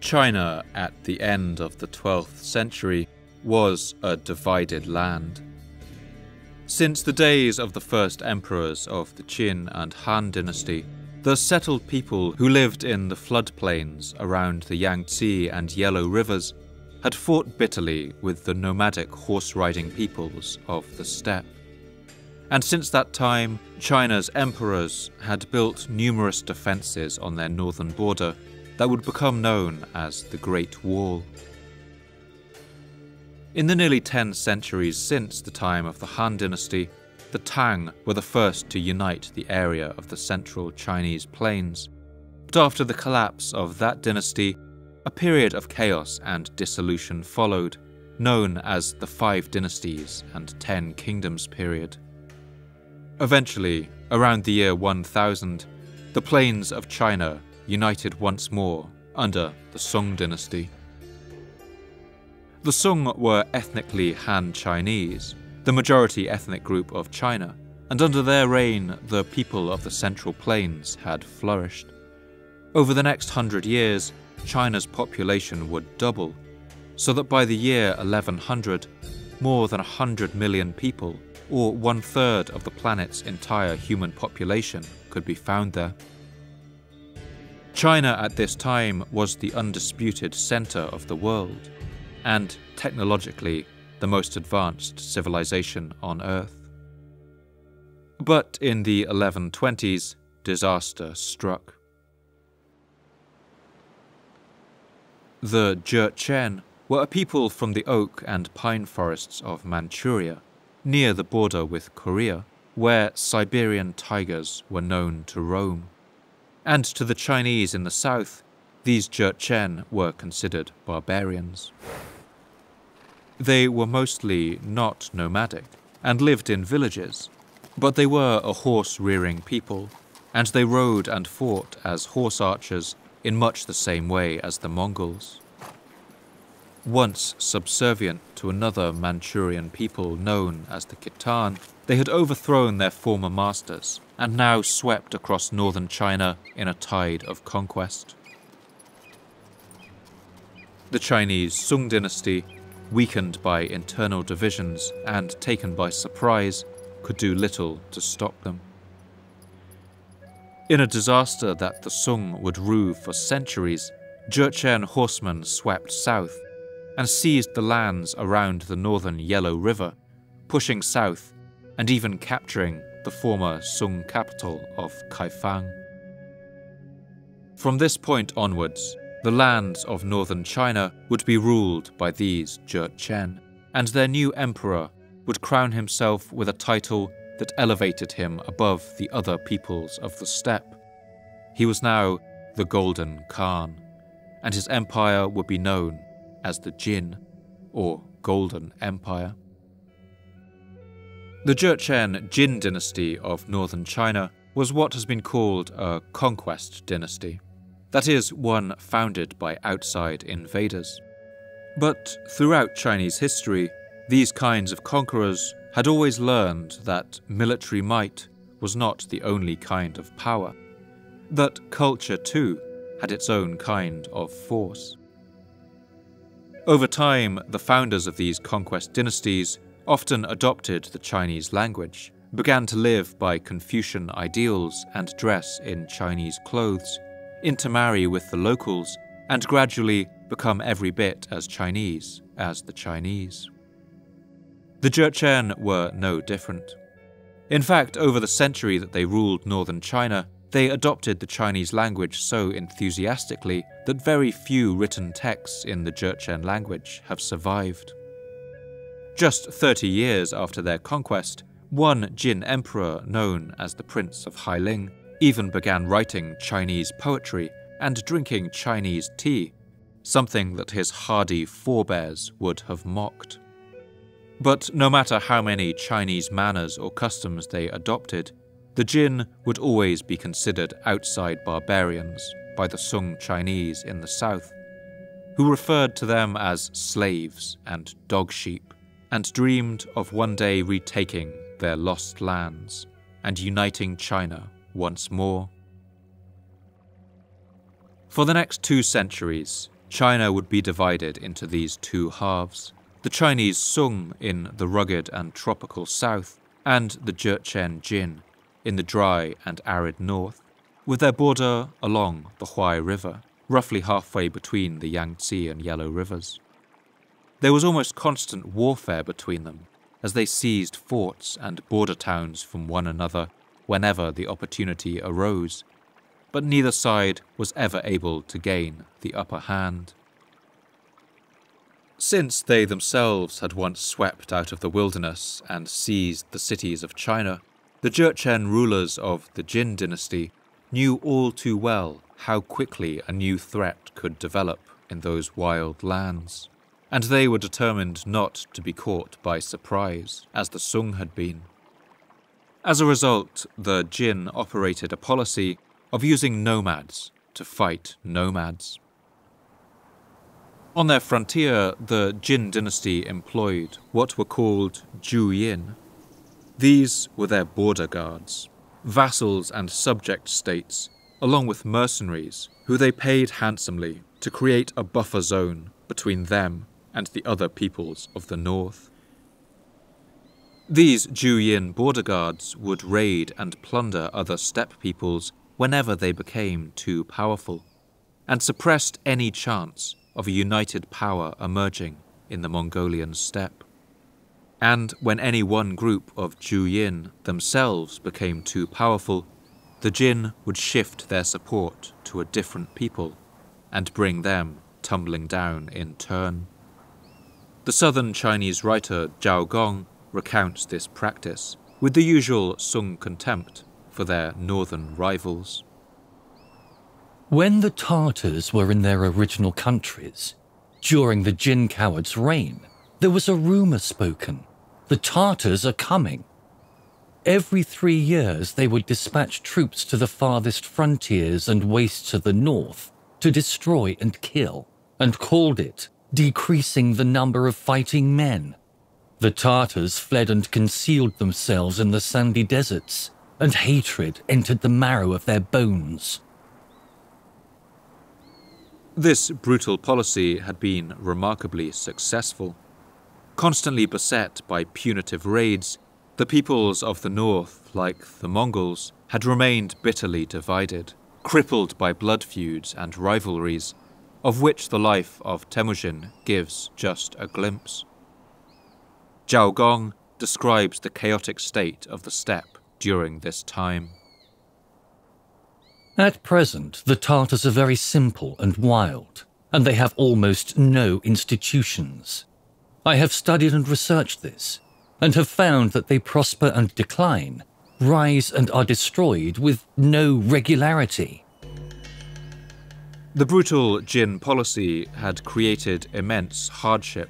China at the end of the 12th century was a divided land. Since the days of the first emperors of the Qin and Han dynasty, the settled people who lived in the floodplains around the Yangtze and Yellow rivers had fought bitterly with the nomadic horse-riding peoples of the steppe. And since that time, China's emperors had built numerous defences on their northern border that would become known as the Great Wall. In the nearly 10 centuries since the time of the Han dynasty, the Tang were the first to unite the area of the central Chinese plains. But after the collapse of that dynasty, a period of chaos and dissolution followed, known as the 5 Dynasties and 10 Kingdoms period. Eventually, around the year 1000, the plains of China united once more under the Song dynasty. The Song were ethnically Han Chinese, the majority ethnic group of China, and under their reign the people of the Central Plains had flourished. Over the next 100 years, China's population would double, so that by the year 1100, more than 100 million people, or 1/3 of the planet's entire human population, could be found there. China at this time was the undisputed centre of the world, and technologically the most advanced civilization on Earth. But in the 1120s, disaster struck. The Jurchen were a people from the oak and pine forests of Manchuria, near the border with Korea, where Siberian tigers were known to roam. And to the Chinese in the south, these Jurchen were considered barbarians. They were mostly not nomadic and lived in villages, but they were a horse-rearing people, and they rode and fought as horse archers in much the same way as the Mongols. Once subservient to another Manchurian people known as the Khitan, they had overthrown their former masters and now swept across northern China in a tide of conquest. The Chinese Sung dynasty, weakened by internal divisions and taken by surprise, could do little to stop them. In a disaster that the Sung would rue for centuries, Jurchen horsemen swept south and seized the lands around the northern Yellow River, pushing south and even capturing the former Sung capital of Kaifang. From this point onwards, the lands of northern China would be ruled by these Jurchen, and their new emperor would crown himself with a title that elevated him above the other peoples of the steppe. He was now the Golden Khan, and his empire would be known as the Jin, or Golden Empire. The Jurchen Jin dynasty of northern China was what has been called a conquest dynasty, that is, one founded by outside invaders. But throughout Chinese history, these kinds of conquerors had always learned that military might was not the only kind of power, that culture too had its own kind of force. Over time, the founders of these conquest dynasties often adopted the Chinese language, began to live by Confucian ideals and dress in Chinese clothes, intermarry with the locals, and gradually become every bit as Chinese as the Chinese. The Jurchen were no different. In fact, over the century that they ruled northern China, they adopted the Chinese language so enthusiastically that very few written texts in the Jurchen language have survived. Just 30 years after their conquest, one Jin emperor known as the Prince of Hailing even began writing Chinese poetry and drinking Chinese tea, something that his hardy forebears would have mocked. But no matter how many Chinese manners or customs they adopted, the Jin would always be considered outside barbarians by the Sung Chinese in the south, who referred to them as slaves and dog sheep, and dreamed of one day retaking their lost lands and uniting China once more. For the next 2 centuries, China would be divided into these 2 halves, the Chinese Sung in the rugged and tropical south, and the Jurchen Jin in the dry and arid north, with their border along the Huai River, roughly halfway between the Yangtze and Yellow Rivers. There was almost constant warfare between them, as they seized forts and border towns from one another whenever the opportunity arose, but neither side was ever able to gain the upper hand. Since they themselves had once swept out of the wilderness and seized the cities of China, the Jurchen rulers of the Jin dynasty knew all too well how quickly a new threat could develop in those wild lands, and they were determined not to be caught by surprise, as the Sung had been. As a result, the Jin operated a policy of using nomads to fight nomads. On their frontier, the Jin dynasty employed what were called Juyin. These were their border guards, vassals and subject states, along with mercenaries who they paid handsomely to create a buffer zone between them and the other peoples of the north. These Juyin border guards would raid and plunder other steppe peoples whenever they became too powerful, and suppressed any chance of a united power emerging in the Mongolian steppe. And when any one group of Juyin themselves became too powerful, the Jin would shift their support to a different people and bring them tumbling down in turn. The southern Chinese writer Zhao Gong recounts this practice with the usual Sung contempt for their northern rivals. When the Tartars were in their original countries, during the Jin coward's reign, there was a rumour spoken: the Tartars are coming. Every 3 years they would dispatch troops to the farthest frontiers and wastes to the north to destroy and kill, and called it decreasing the number of fighting men. The Tartars fled and concealed themselves in the sandy deserts, and hatred entered the marrow of their bones. This brutal policy had been remarkably successful. Constantly beset by punitive raids, the peoples of the north, like the Mongols, had remained bitterly divided, crippled by blood feuds and rivalries, of which the life of Temujin gives just a glimpse. Zhao Gong describes the chaotic state of the steppe during this time. At present, the Tartars are very simple and wild, and they have almost no institutions. I have studied and researched this, and have found that they prosper and decline, rise and are destroyed with no regularity. The brutal Jin policy had created immense hardship,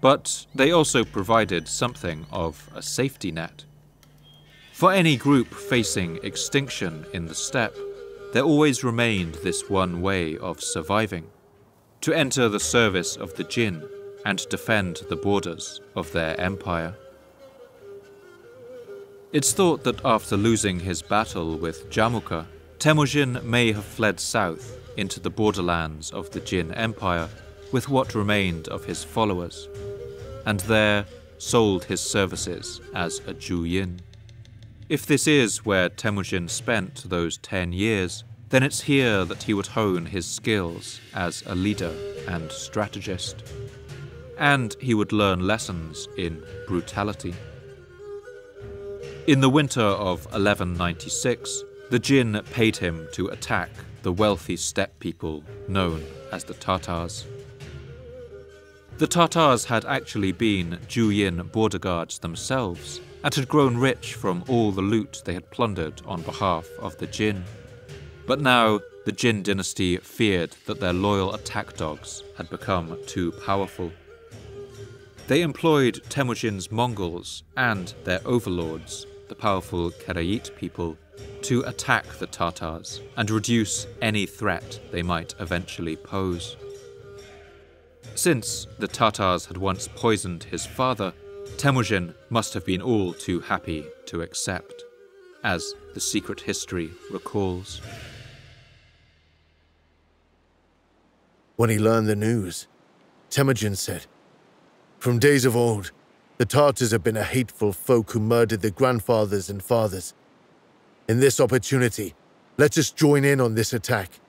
but they also provided something of a safety net. For any group facing extinction in the steppe, there always remained this one way of surviving: to enter the service of the Jin and defend the borders of their empire. It's thought that after losing his battle with Jamukha, Temujin may have fled south into the borderlands of the Jin Empire with what remained of his followers, and there sold his services as a Juyin. If this is where Temujin spent those 10 years, then it's here that he would hone his skills as a leader and strategist. And he would learn lessons in brutality. In the winter of 1196, the Jin paid him to attack the wealthy steppe people known as the Tatars. The Tatars had actually been Juyin border guards themselves, and had grown rich from all the loot they had plundered on behalf of the Jin. But now the Jin dynasty feared that their loyal attack dogs had become too powerful. They employed Temujin's Mongols and their overlords, the powerful Karayit people, to attack the Tatars and reduce any threat they might eventually pose. Since the Tatars had once poisoned his father, Temujin must have been all too happy to accept, as the secret history recalls. When he learned the news, Temujin said, "From days of old, the Tartars have been a hateful folk who murdered their grandfathers and fathers. In this opportunity, let us join in on this attack."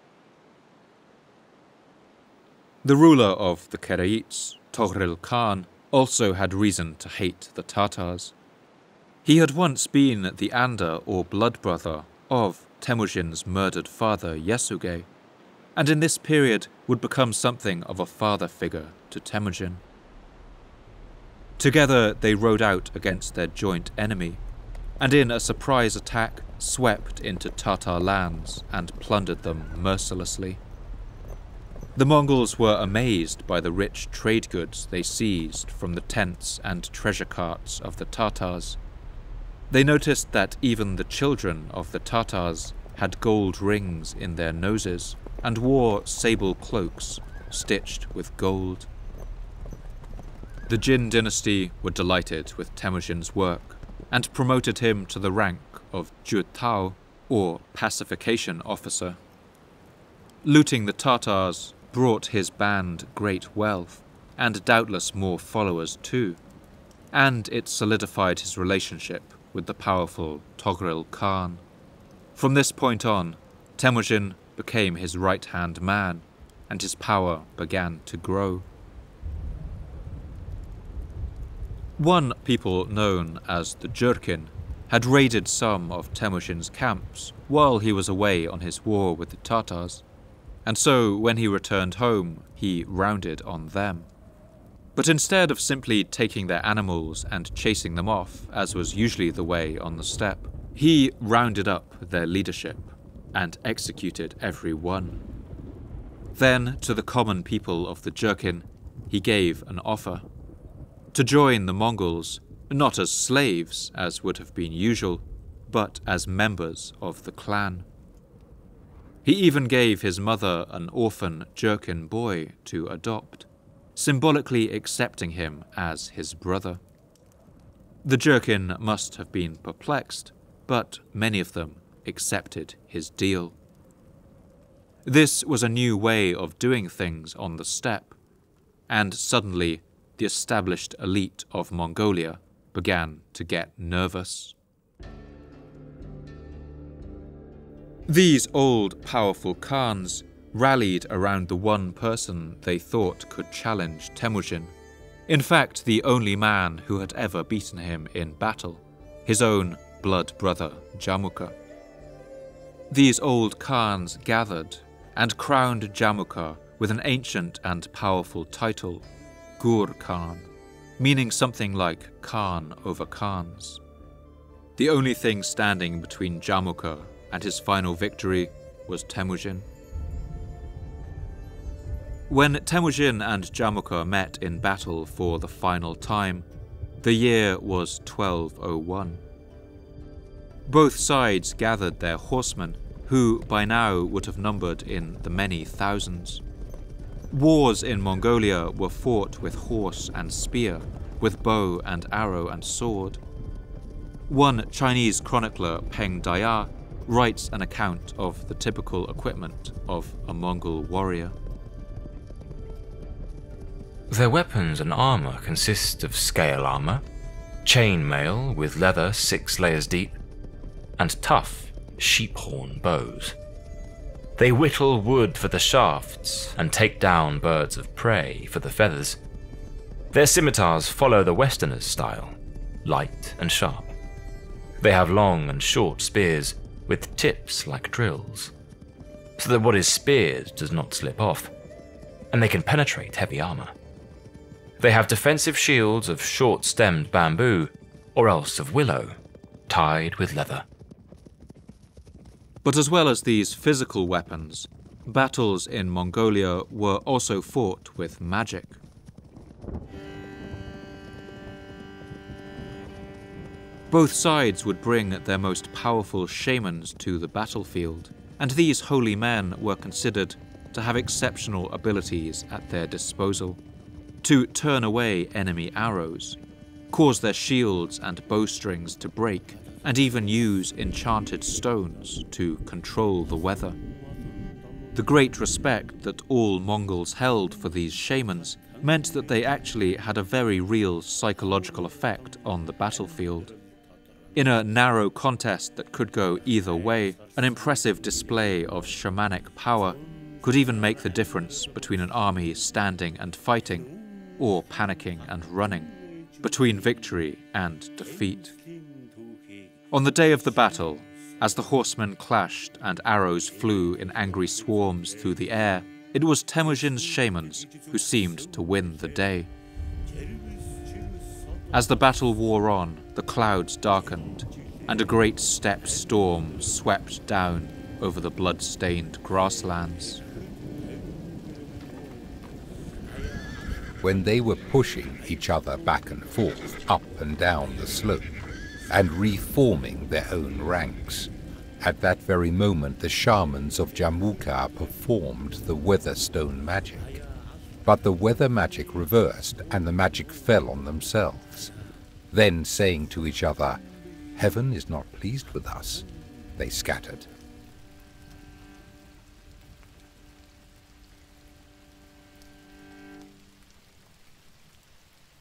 The ruler of the Karayits, Toghril Khan, also had reason to hate the Tatars. He had once been the Anda or blood brother of Temujin's murdered father Yasuge, and in this period would become something of a father figure to Temujin. Together they rode out against their joint enemy, and in a surprise attack swept into Tatar lands and plundered them mercilessly. The Mongols were amazed by the rich trade goods they seized from the tents and treasure carts of the Tatars. They noticed that even the children of the Tatars had gold rings in their noses and wore sable cloaks stitched with gold. The Jin dynasty were delighted with Temujin's work and promoted him to the rank of Jutao, or pacification officer. Looting the Tatars brought his band great wealth, and doubtless more followers too, and it solidified his relationship with the powerful Toghril Khan. From this point on, Temujin became his right-hand man, and his power began to grow. One people known as the Jurkin had raided some of Temujin's camps while he was away on his war with the Tatars, and so when he returned home, he rounded on them. But instead of simply taking their animals and chasing them off, as was usually the way on the steppe, he rounded up their leadership and executed every one. Then, to the common people of the Jurkin, he gave an offer: to join the Mongols, not as slaves, as would have been usual, but as members of the clan. He even gave his mother an orphan Jurkin boy to adopt, symbolically accepting him as his brother. The Jurchen must have been perplexed, but many of them accepted his deal. This was a new way of doing things on the steppe, and suddenly the established elite of Mongolia began to get nervous. These old, powerful Khans rallied around the one person they thought could challenge Temujin. In fact, the only man who had ever beaten him in battle, his own blood brother Jamukha. These old Khans gathered and crowned Jamukha with an ancient and powerful title, Gur Khan, meaning something like Khan over Khans. The only thing standing between Jamukha and his final victory was Temujin. When Temujin and Jamukha met in battle for the final time, the year was 1201. Both sides gathered their horsemen, who by now would have numbered in the many thousands. Wars in Mongolia were fought with horse and spear, with bow and arrow and sword. One Chinese chronicler, Peng Daya, writes an account of the typical equipment of a Mongol warrior. Their weapons and armour consist of scale armour, chainmail with leather 6 layers deep, and tough sheep-horn bows. They whittle wood for the shafts and take down birds of prey for the feathers. Their scimitars follow the Westerners' style, light and sharp. They have long and short spears with tips like drills, so that what is speared does not slip off, and they can penetrate heavy armour. They have defensive shields of short-stemmed bamboo, or else of willow, tied with leather. But as well as these physical weapons, battles in Mongolia were also fought with magic. Both sides would bring their most powerful shamans to the battlefield, and these holy men were considered to have exceptional abilities at their disposal, to turn away enemy arrows, cause their shields and bowstrings to break, and even use enchanted stones to control the weather. The great respect that all Mongols held for these shamans meant that they actually had a very real psychological effect on the battlefield. In a narrow contest that could go either way, an impressive display of shamanic power could even make the difference between an army standing and fighting, or panicking and running, between victory and defeat. On the day of the battle, as the horsemen clashed and arrows flew in angry swarms through the air, it was Temujin's shamans who seemed to win the day. As the battle wore on, the clouds darkened, and a great steppe storm swept down over the blood-stained grasslands. When they were pushing each other back and forth, up and down the slope, and reforming their own ranks, at that very moment the shamans of Jamukha performed the weatherstone magic. But the weather magic reversed, and the magic fell on themselves. Then, saying to each other, "Heaven is not pleased with us," they scattered.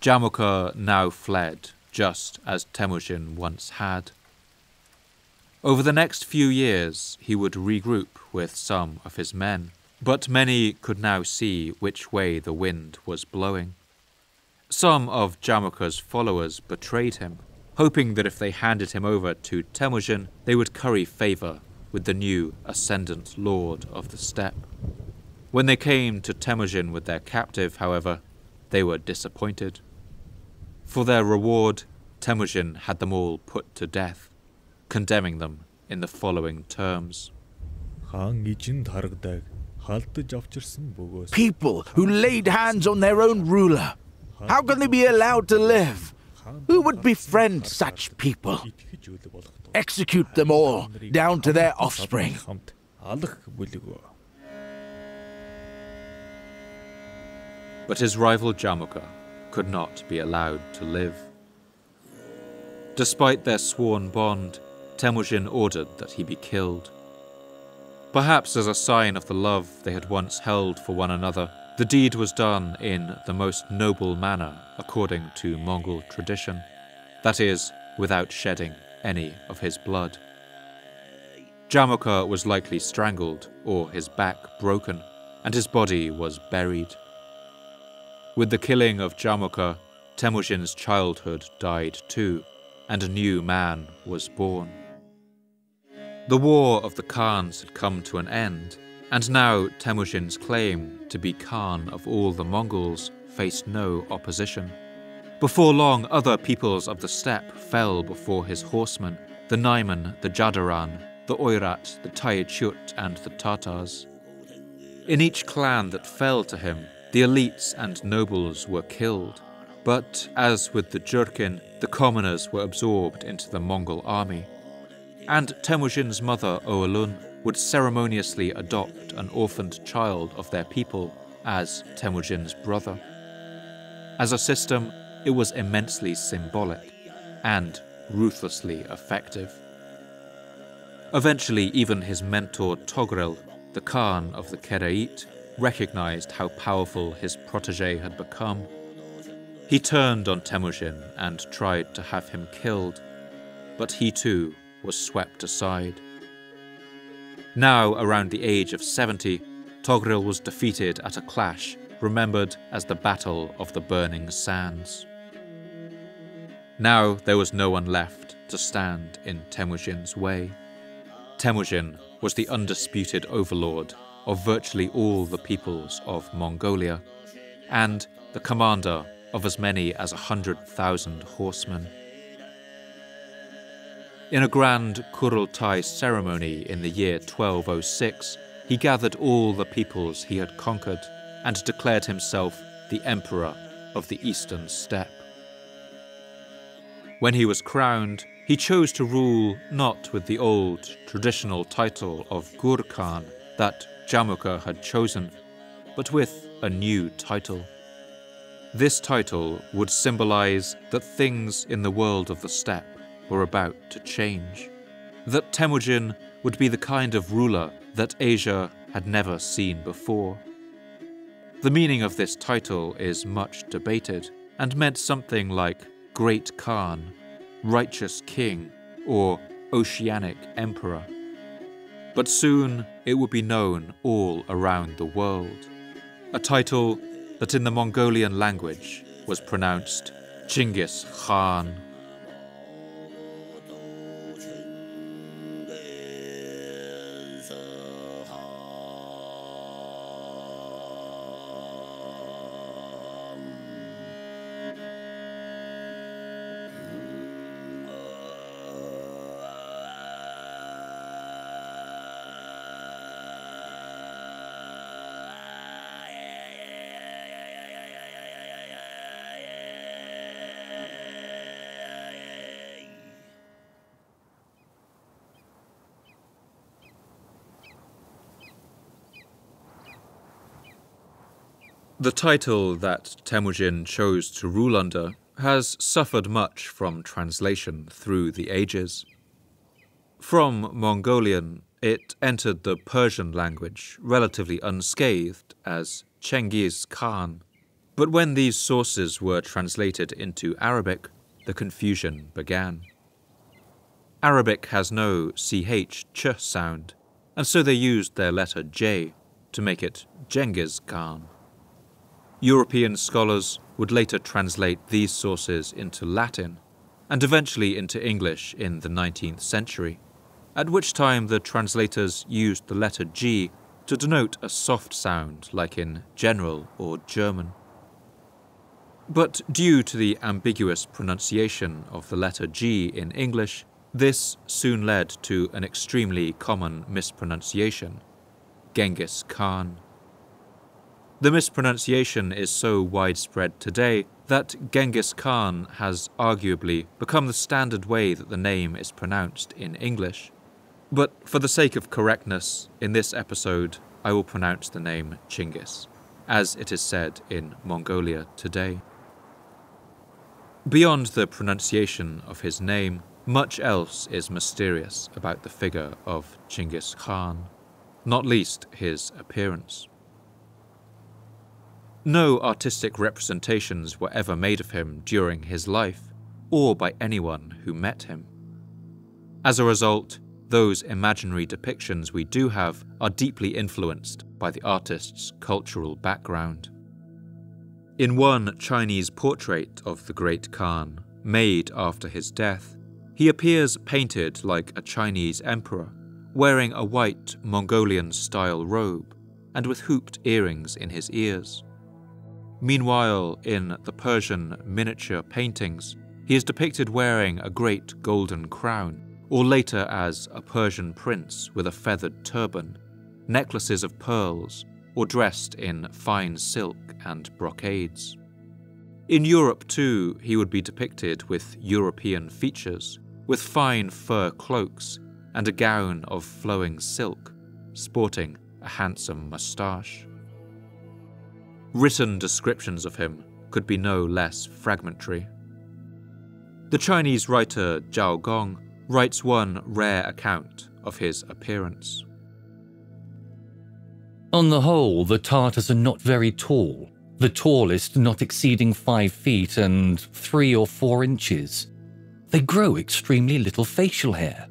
Jamukha now fled, just as Temujin once had. Over the next few years, he would regroup with some of his men, but many could now see which way the wind was blowing. Some of Jamukha's followers betrayed him, hoping that if they handed him over to Temujin, they would curry favour with the new ascendant lord of the steppe. When they came to Temujin with their captive, however, they were disappointed. For their reward, Temujin had them all put to death, condemning them in the following terms. People who laid hands on their own ruler, how can they be allowed to live? Who would befriend such people? Execute them all, down to their offspring. but his rival Jamukha could not be allowed to live. Despite their sworn bond, Temujin ordered that he be killed. Perhaps as a sign of the love they had once held for one another, the deed was done in the most noble manner according to Mongol tradition, that is, without shedding any of his blood. Jamukha was likely strangled or his back broken, and his body was buried. With the killing of Jamukha, Temujin's childhood died too, and a new man was born. The war of the Khans had come to an end, and now Temujin's claim to be Khan of all the Mongols faced no opposition. Before long, other peoples of the steppe fell before his horsemen, the Naiman, the Jadaran, the Oirat, the Taichut, and the Tatars. In each clan that fell to him, the elites and nobles were killed, but as with the Jurkin, the commoners were absorbed into the Mongol army. And Temujin's mother, Oğlun, would ceremoniously adopt an orphaned child of their people as Temujin's brother. As a system, it was immensely symbolic and ruthlessly effective. Eventually, even his mentor Togrel, the Khan of the Kereit, recognized how powerful his protege had become. He turned on Temujin and tried to have him killed, but he too was swept aside. Now, around the age of 70, Togrel was defeated at a clash remembered as the Battle of the Burning Sands. Now there was no one left to stand in Temujin's way. Temujin was the undisputed overlord of virtually all the peoples of Mongolia, and the commander of as many as 100,000 horsemen. In a grand Kurultai ceremony in the year 1206, he gathered all the peoples he had conquered and declared himself the emperor of the eastern steppe. When he was crowned, he chose to rule not with the old traditional title of Gur Khan that Jamukha had chosen, but with a new title. This title would symbolize that things in the world of the steppe were about to change, that Temujin would be the kind of ruler that Asia had never seen before. The meaning of this title is much debated and meant something like Great Khan, Righteous King, or Oceanic Emperor. But soon it would be known all around the world, a title that in the Mongolian language was pronounced Genghis Khan. The title that Temujin chose to rule under has suffered much from translation through the ages. From Mongolian, it entered the Persian language relatively unscathed as Chengiz Khan, but when these sources were translated into Arabic, the confusion began. Arabic has no ch sound, and so they used their letter J to make it Genghis Khan. European scholars would later translate these sources into Latin and eventually into English in the 19th century, at which time the translators used the letter G to denote a soft sound like in general or German. But due to the ambiguous pronunciation of the letter G in English, this soon led to an extremely common mispronunciation, Genghis Khan. The mispronunciation is so widespread today that Genghis Khan has arguably become the standard way that the name is pronounced in English. But for the sake of correctness, in this episode, I will pronounce the name Chinggis. as it is said in Mongolia today. Beyond the pronunciation of his name, much else is mysterious about the figure of Chinggis Khan, not least his appearance. No artistic representations were ever made of him during his life, or by anyone who met him. As a result, those imaginary depictions we do have are deeply influenced by the artist's cultural background. In one Chinese portrait of the great Khan, made after his death, he appears painted like a Chinese emperor, wearing a white Mongolian-style robe and with hooped earrings in his ears. Meanwhile, in the Persian miniature paintings, he is depicted wearing a great golden crown, or later as a Persian prince with a feathered turban, necklaces of pearls, or dressed in fine silk and brocades. In Europe too, he would be depicted with European features, with fine fur cloaks and a gown of flowing silk, sporting a handsome moustache. Written descriptions of him could be no less fragmentary. The Chinese writer Zhao Gong writes one rare account of his appearance. On the whole, the Tartars are not very tall, the tallest not exceeding 5 feet and 3 or 4 inches. They grow extremely little facial hair.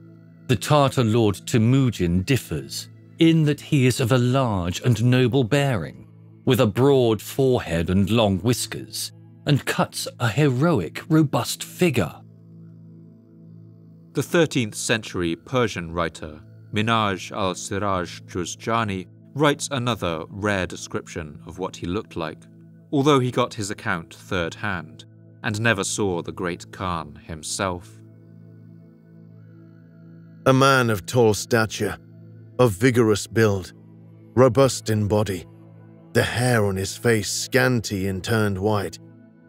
The Tartar Lord Temujin differs in that he is of a large and noble bearing, with a broad forehead and long whiskers, and cuts a heroic, robust figure. The 13th century Persian writer Minhaj al-Siraj Juzjani writes another rare description of what he looked like, although he got his account third-hand and never saw the great Khan himself. A man of tall stature, of vigorous build, robust in body, the hair on his face scanty and turned white,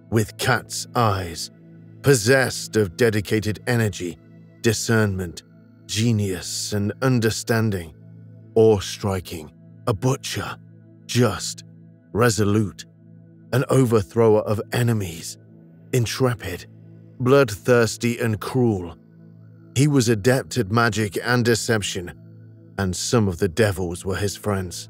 with cat's eyes, possessed of dedicated energy, discernment, genius, and understanding, awe-striking, a butcher, just, resolute, an overthrower of enemies, intrepid, bloodthirsty and cruel. He was adept at magic and deception, and some of the devils were his friends.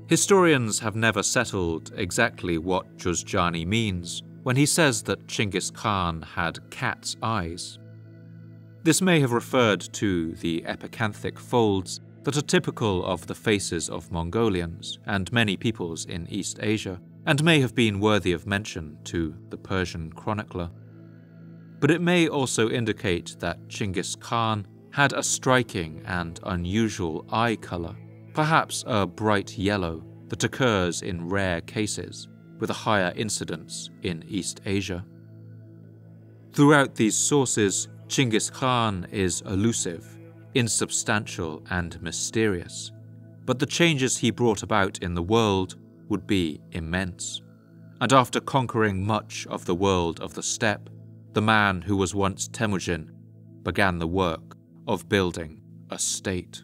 Historians have never settled exactly what Juzjani means when he says that Chinggis Khan had cat's eyes. This may have referred to the epicanthic folds that are typical of the faces of Mongolians and many peoples in East Asia, and may have been worthy of mention to the Persian chronicler. But it may also indicate that Chinggis Khan had a striking and unusual eye color, perhaps a bright yellow that occurs in rare cases, with a higher incidence in East Asia. Throughout these sources, Chinggis Khan is elusive, insubstantial, and mysterious, but the changes he brought about in the world would be immense. And after conquering much of the world of the steppe, the man who was once Temujin began the work of building a state.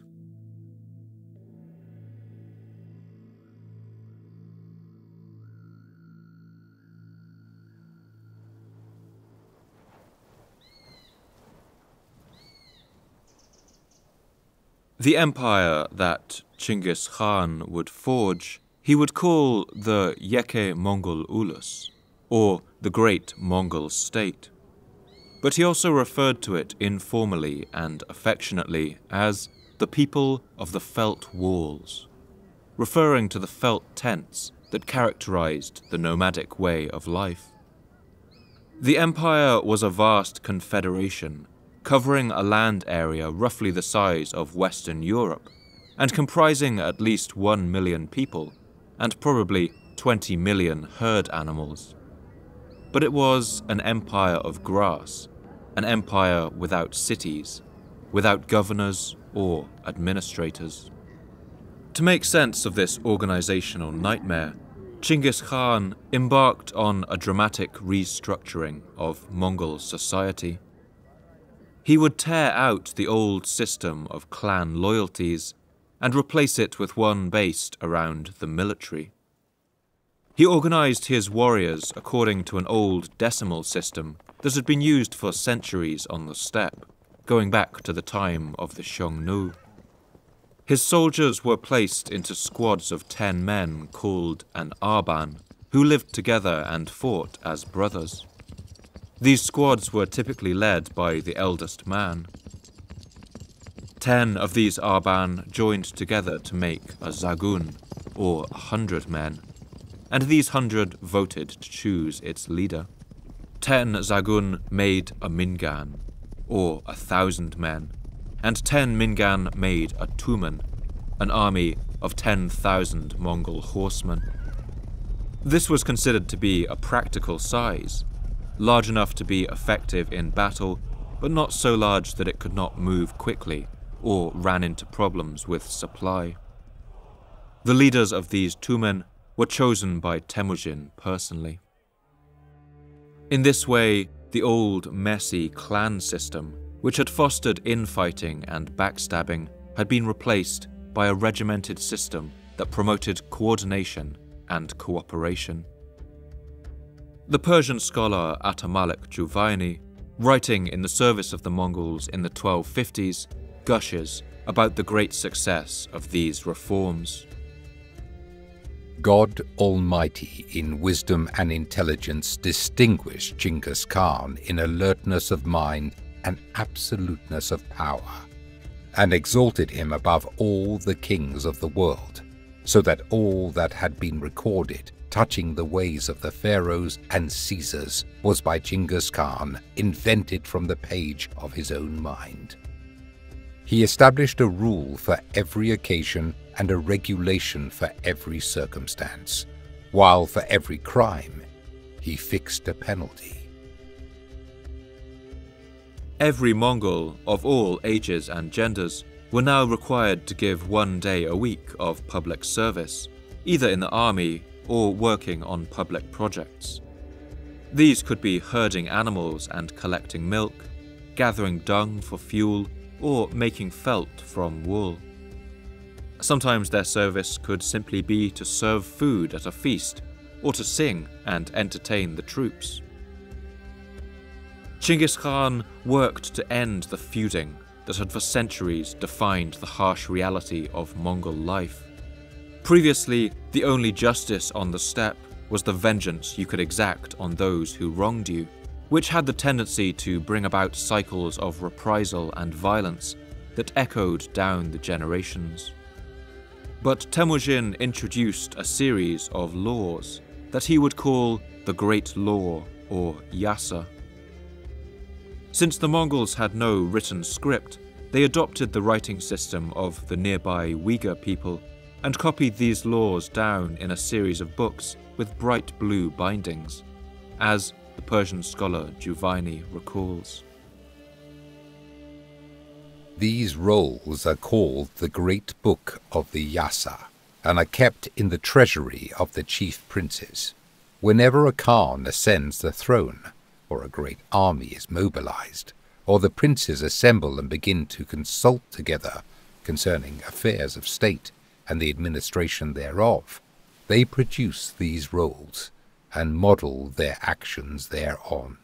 The empire that Chinggis Khan would forge, he would call the Yeke Mongol Ulus, or the Great Mongol State. But he also referred to it informally and affectionately as the people of the felt walls, referring to the felt tents that characterized the nomadic way of life. The empire was a vast confederation, covering a land area roughly the size of Western Europe, and comprising at least 1 million people, and probably 20 million herd animals. But it was an empire of grass, an empire without cities, without governors or administrators. To make sense of this organizational nightmare, Chinggis Khan embarked on a dramatic restructuring of Mongol society. He would tear out the old system of clan loyalties and replace it with one based around the military. He organized his warriors according to an old decimal system that had been used for centuries on the steppe, going back to the time of the Xiongnu. His soldiers were placed into squads of 10 men called an arban, who lived together and fought as brothers. These squads were typically led by the eldest man. 10 of these arban joined together to make a zagun, or 100 men, and these 100 voted to choose its leader. 10 zagun made a mingan, or 1,000 men, and 10 mingan made a tumen, an army of 10,000 Mongol horsemen. This was considered to be a practical size, large enough to be effective in battle, but not so large that it could not move quickly or ran into problems with supply. The leaders of these tumen were chosen by Temujin personally. In this way, the old messy clan system, which had fostered infighting and backstabbing, had been replaced by a regimented system that promoted coordination and cooperation. The Persian scholar Atamalik Juvaini, writing in the service of the Mongols in the 1250s, gushes about the great success of these reforms. God Almighty in wisdom and intelligence distinguished Genghis Khan in alertness of mind and absoluteness of power, and exalted him above all the kings of the world, so that all that had been recorded touching the ways of the pharaohs and Caesars was by Genghis Khan invented from the page of his own mind. He established a rule for every occasion and a regulation for every circumstance, while for every crime he fixed a penalty. Every Mongol of all ages and genders were now required to give 1 day a week of public service, either in the army or working on public projects. These could be herding animals and collecting milk, gathering dung for fuel, or making felt from wool. Sometimes their service could simply be to serve food at a feast, or to sing and entertain the troops. Genghis Khan worked to end the feuding that had for centuries defined the harsh reality of Mongol life. Previously, the only justice on the steppe was the vengeance you could exact on those who wronged you, which had the tendency to bring about cycles of reprisal and violence that echoed down the generations. But Temujin introduced a series of laws that he would call the Great Law, or Yasa. Since the Mongols had no written script, they adopted the writing system of the nearby Uyghur people and copied these laws down in a series of books with bright blue bindings, as the Persian scholar Juvaini recalls. These rolls are called the Great Book of the Yasa, and are kept in the treasury of the chief princes. Whenever a Khan ascends the throne, or a great army is mobilized, or the princes assemble and begin to consult together concerning affairs of state and the administration thereof, they produce these rolls and model their actions thereon.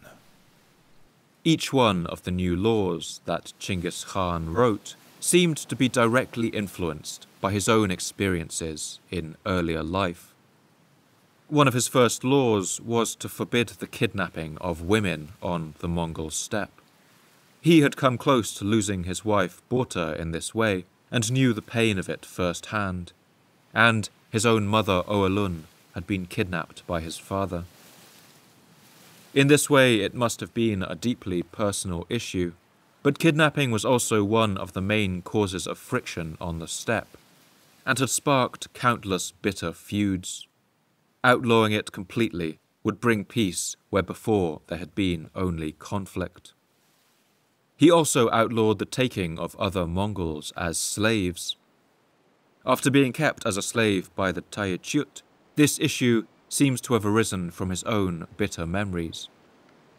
Each one of the new laws that Genghis Khan wrote seemed to be directly influenced by his own experiences in earlier life. One of his first laws was to forbid the kidnapping of women on the Mongol steppe. He had come close to losing his wife Bota in this way, and knew the pain of it firsthand, and his own mother Oalun had been kidnapped by his father. In this way, it must have been a deeply personal issue, but kidnapping was also one of the main causes of friction on the steppe, and had sparked countless bitter feuds. Outlawing it completely would bring peace where before there had been only conflict. He also outlawed the taking of other Mongols as slaves. After being kept as a slave by the Tayechut, this issue seems to have arisen from his own bitter memories,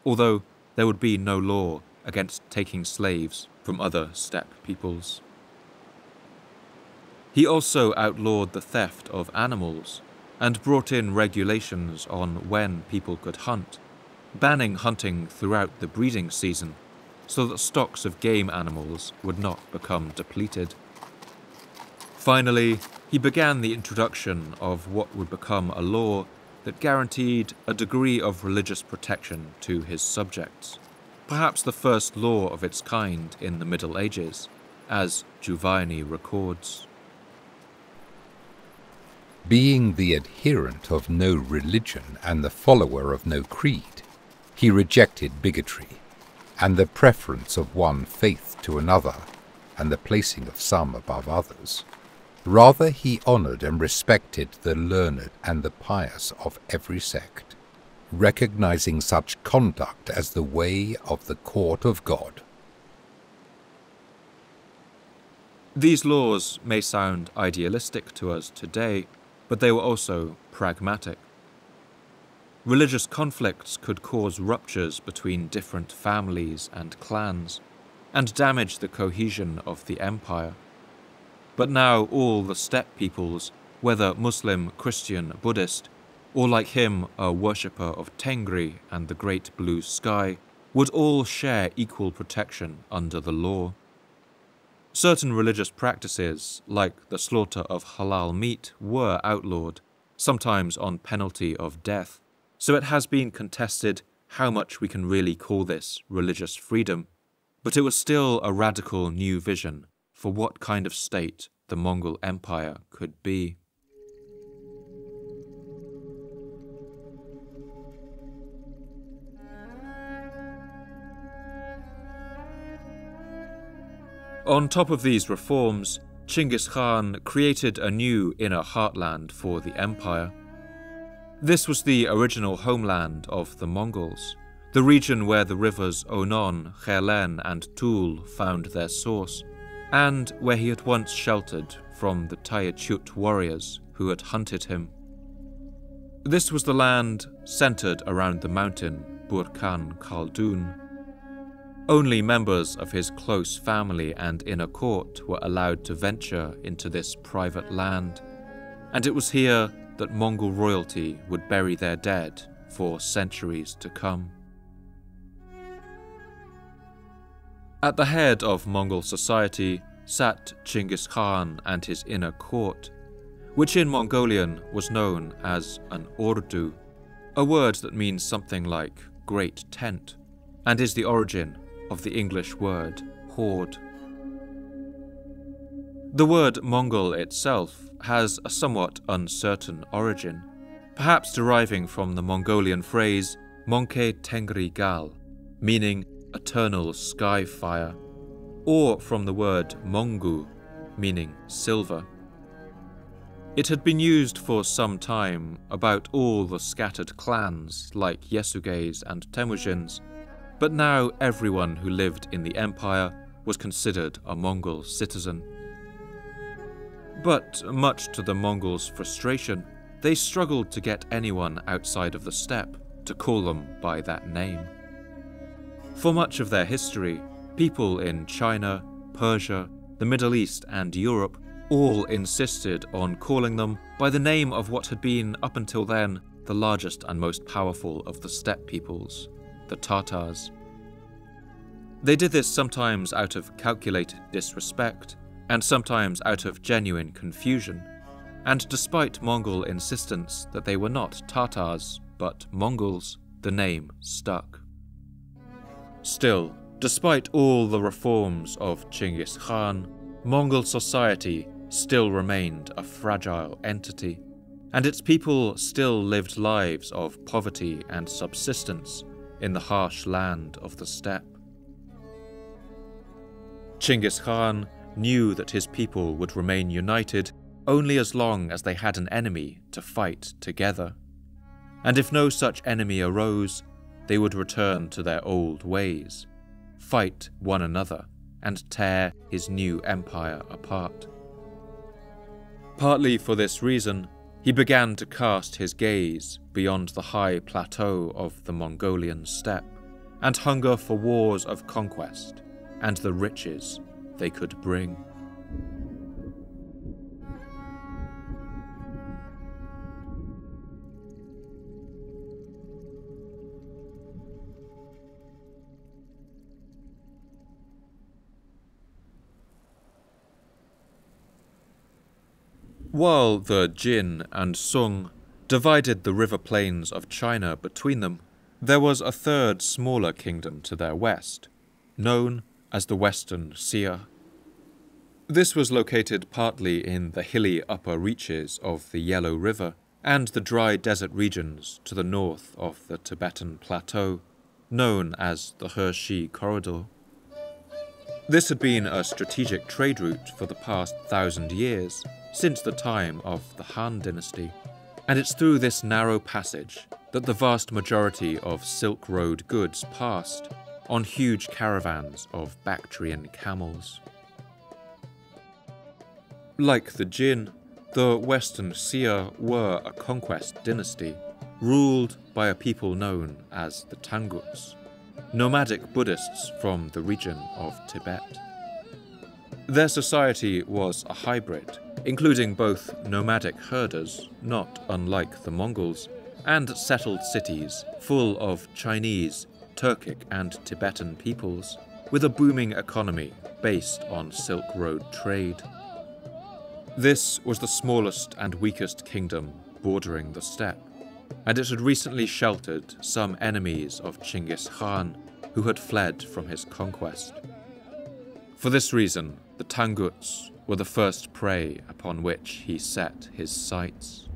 although there would be no law against taking slaves from other steppe peoples. He also outlawed the theft of animals and brought in regulations on when people could hunt, banning hunting throughout the breeding season so that stocks of game animals would not become depleted. Finally, he began the introduction of what would become a law that guaranteed a degree of religious protection to his subjects, perhaps the first law of its kind in the Middle Ages, as Giovanni records. Being the adherent of no religion and the follower of no creed, he rejected bigotry and the preference of one faith to another and the placing of some above others. Rather, he honoured and respected the learned and the pious of every sect, recognizing such conduct as the way of the court of God. These laws may sound idealistic to us today, but they were also pragmatic. Religious conflicts could cause ruptures between different families and clans, and damage the cohesion of the empire. But now all the steppe peoples, whether Muslim, Christian, Buddhist, or like him a worshipper of Tengri and the great blue sky, would all share equal protection under the law. Certain religious practices, like the slaughter of halal meat, were outlawed, sometimes on penalty of death, so it has been contested how much we can really call this religious freedom, but it was still a radical new vision for what kind of state the Mongol Empire could be. On top of these reforms, Chinggis Khan created a new inner heartland for the empire. This was the original homeland of the Mongols, the region where the rivers Onon, Khelen, and Tul found their source, and where he had once sheltered from the Tayachut warriors who had hunted him. This was the land centered around the mountain Burkhan Khaldun. Only members of his close family and inner court were allowed to venture into this private land, and it was here that Mongol royalty would bury their dead for centuries to come. At the head of Mongol society sat Chinggis Khan and his inner court, which in Mongolian was known as an ordu, a word that means something like great tent, and is the origin of the English word horde. The word Mongol itself has a somewhat uncertain origin, perhaps deriving from the Mongolian phrase Monke Tengri Gal, meaning eternal sky fire, or from the word Mongu, meaning silver. It had been used for some time about all the scattered clans like Yesuges and Temujins, but now everyone who lived in the empire was considered a Mongol citizen. But much to the Mongols' frustration, they struggled to get anyone outside of the steppe to call them by that name. For much of their history, people in China, Persia, the Middle East and Europe all insisted on calling them by the name of what had been, up until then, the largest and most powerful of the steppe peoples, the Tatars. They did this sometimes out of calculated disrespect, and sometimes out of genuine confusion, and despite Mongol insistence that they were not Tatars, but Mongols, the name stuck. Still, despite all the reforms of Chinggis Khan, Mongol society still remained a fragile entity, and its people still lived lives of poverty and subsistence in the harsh land of the steppe. Chinggis Khan knew that his people would remain united only as long as they had an enemy to fight together, and if no such enemy arose, they would return to their old ways, fight one another, and tear his new empire apart. Partly for this reason, he began to cast his gaze beyond the high plateau of the Mongolian steppe, and hunger for wars of conquest and the riches they could bring. While the Jin and Sung divided the river plains of China between them, there was a third smaller kingdom to their west, known as the Western Xia. This was located partly in the hilly upper reaches of the Yellow River and the dry desert regions to the north of the Tibetan Plateau, known as the He Corridor. This had been a strategic trade route for the past 1,000 years, since the time of the Han dynasty, and it's through this narrow passage that the vast majority of Silk Road goods passed on huge caravans of Bactrian camels. Like the Jin, the Western Xia were a conquest dynasty, ruled by a people known as the Tanguts, nomadic Buddhists from the region of Tibet. Their society was a hybrid, including both nomadic herders, not unlike the Mongols, and settled cities full of Chinese, Turkic and Tibetan peoples, with a booming economy based on Silk Road trade. This was the smallest and weakest kingdom bordering the steppe, and it had recently sheltered some enemies of Chinggis Khan who had fled from his conquest. For this reason, the Tanguts were the first prey upon which he set his sights.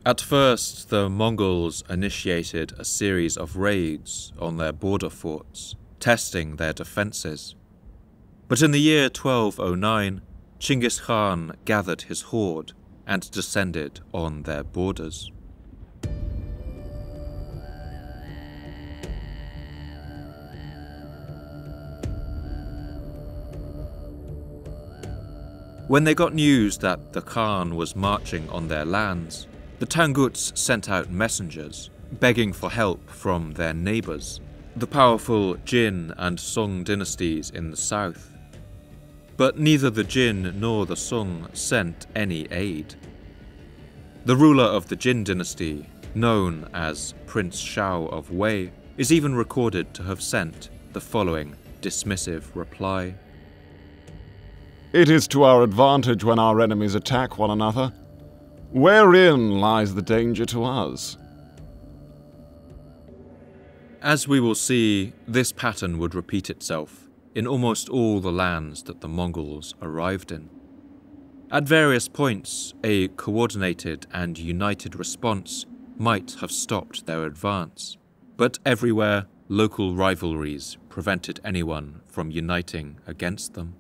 At first, the Mongols initiated a series of raids on their border forts, testing their defences. But in the year 1209, Chinggis Khan gathered his horde and descended on their borders. When they got news that the Khan was marching on their lands, the Tanguts sent out messengers, begging for help from their neighbours, the powerful Jin and Sung dynasties in the south. But neither the Jin nor the Sung sent any aid. The ruler of the Jin dynasty, known as Prince Shao of Wei, is even recorded to have sent the following dismissive reply. It is to our advantage when our enemies attack one another. Wherein lies the danger to us? As we will see, this pattern would repeat itself in almost all the lands that the Mongols arrived in. At various points, a coordinated and united response might have stopped their advance, but everywhere, local rivalries prevented anyone from uniting against them.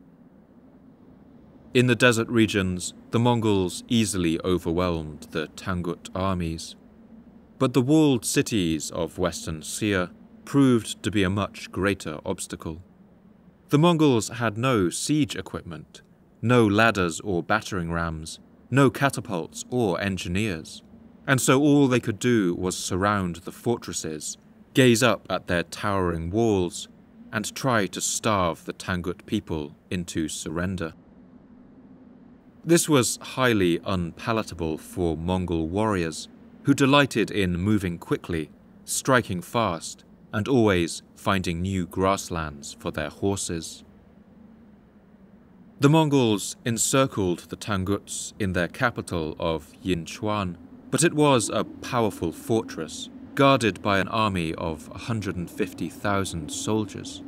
In the desert regions, the Mongols easily overwhelmed the Tangut armies, but the walled cities of Western Xia proved to be a much greater obstacle. The Mongols had no siege equipment, no ladders or battering rams, no catapults or engineers, and so all they could do was surround the fortresses, gaze up at their towering walls, and try to starve the Tangut people into surrender. This was highly unpalatable for Mongol warriors, who delighted in moving quickly, striking fast, and always finding new grasslands for their horses. The Mongols encircled the Tanguts in their capital of Yinchuan, but it was a powerful fortress, guarded by an army of 150,000 soldiers.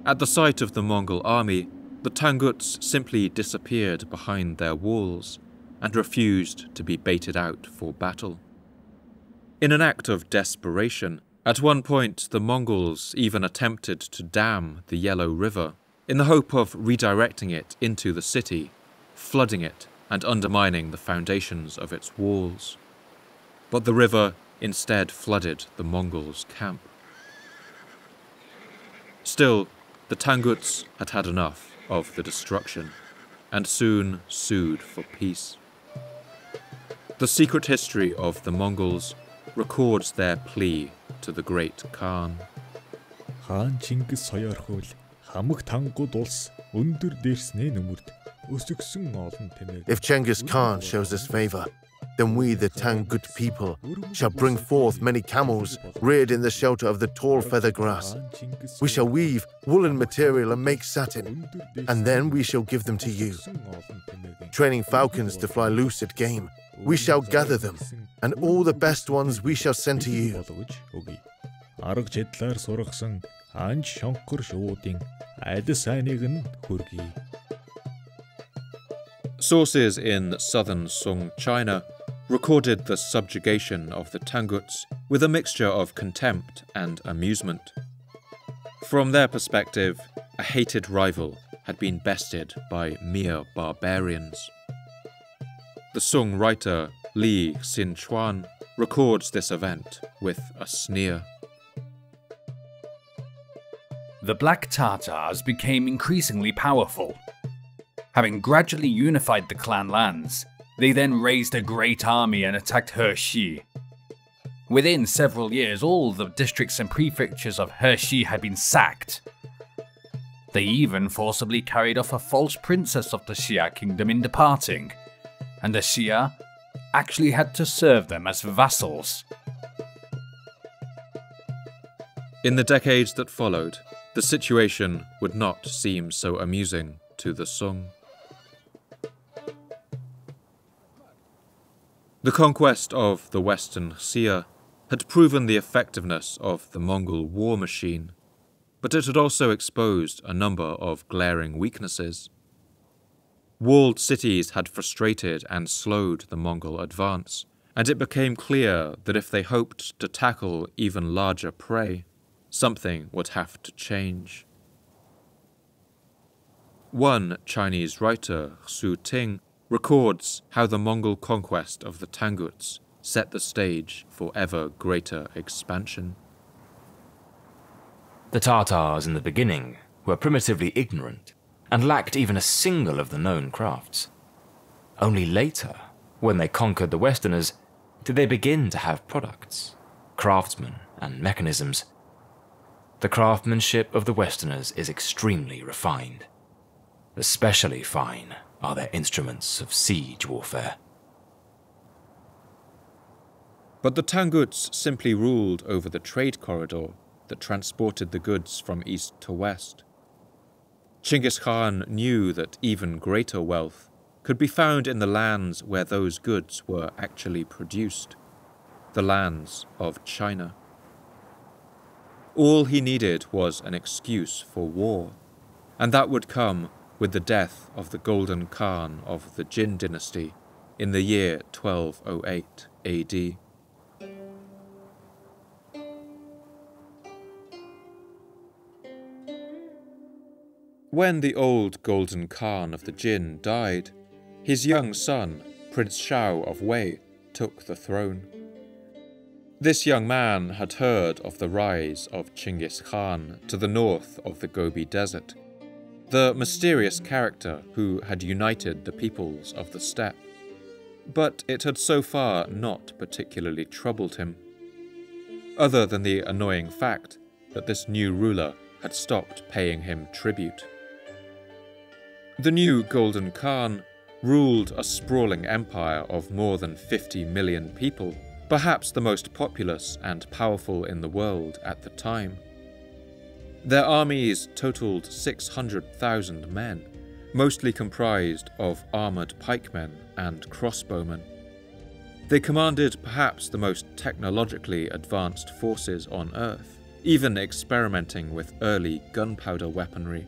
At the sight of the Mongol army, the Tanguts simply disappeared behind their walls and refused to be baited out for battle. In an act of desperation, at one point the Mongols even attempted to dam the Yellow River in the hope of redirecting it into the city, flooding it and undermining the foundations of its walls. But the river instead flooded the Mongols' camp. Still, the Tanguts had had enough of the destruction, and soon sued for peace. The secret history of the Mongols records their plea to the great Khan. Хаан Чингис соёорхвол хамаг тангууд улс өндөр дээрснээ нөмөрд өсөгсөн олон тэмээг. If Chinggis Khan shows us favor, Then we, the Tangut people, shall bring forth many camels reared in the shelter of the tall feather grass. We shall weave woolen material and make satin, and then we shall give them to you. Training falcons to fly loose at game, we shall gather them, and all the best ones we shall send to you. Арга жидлаар сургасан анж шонхор шуудын аль сайныг нь хүргэе. Sources in southern Sung China recorded the subjugation of the Tanguts with a mixture of contempt and amusement. From their perspective, a hated rival had been bested by mere barbarians. The Sung writer Li Xinchuan records this event with a sneer. The Black Tartars became increasingly powerful. Having gradually unified the clan lands, they then raised a great army and attacked Hershi. Within several years, all the districts and prefectures of Hershi had been sacked. They even forcibly carried off a false princess of the Xia kingdom in departing, and the Xia actually had to serve them as vassals. In the decades that followed, the situation would not seem so amusing to the Sung. The conquest of the Western Xia had proven the effectiveness of the Mongol war machine, but it had also exposed a number of glaring weaknesses. Walled cities had frustrated and slowed the Mongol advance, and it became clear that if they hoped to tackle even larger prey, something would have to change. One Chinese writer, Su Ting, records how the Mongol conquest of the Tanguts set the stage for ever greater expansion. The Tartars in the beginning were primitively ignorant and lacked even a single of the known crafts. Only later, when they conquered the Westerners, did they begin to have products, craftsmen, and mechanisms. The craftsmanship of the Westerners is extremely refined. Especially fine are their instruments of siege warfare. But the Tanguts simply ruled over the trade corridor that transported the goods from east to west. Chinggis Khan knew that even greater wealth could be found in the lands where those goods were actually produced, the lands of China. All he needed was an excuse for war, and that would come with the death of the Golden Khan of the Jin dynasty in the year 1208 AD. When the old Golden Khan of the Jin died, his young son, Prince Shao of Wei, took the throne. This young man had heard of the rise of Chinggis Khan to the north of the Gobi Desert, the mysterious character who had united the peoples of the steppe. But it had so far not particularly troubled him, other than the annoying fact that this new ruler had stopped paying him tribute. The new Golden Khan ruled a sprawling empire of more than 50 million people, perhaps the most populous and powerful in the world at the time. Their armies totaled 600,000 men, mostly comprised of armoured pikemen and crossbowmen. They commanded perhaps the most technologically advanced forces on Earth, even experimenting with early gunpowder weaponry.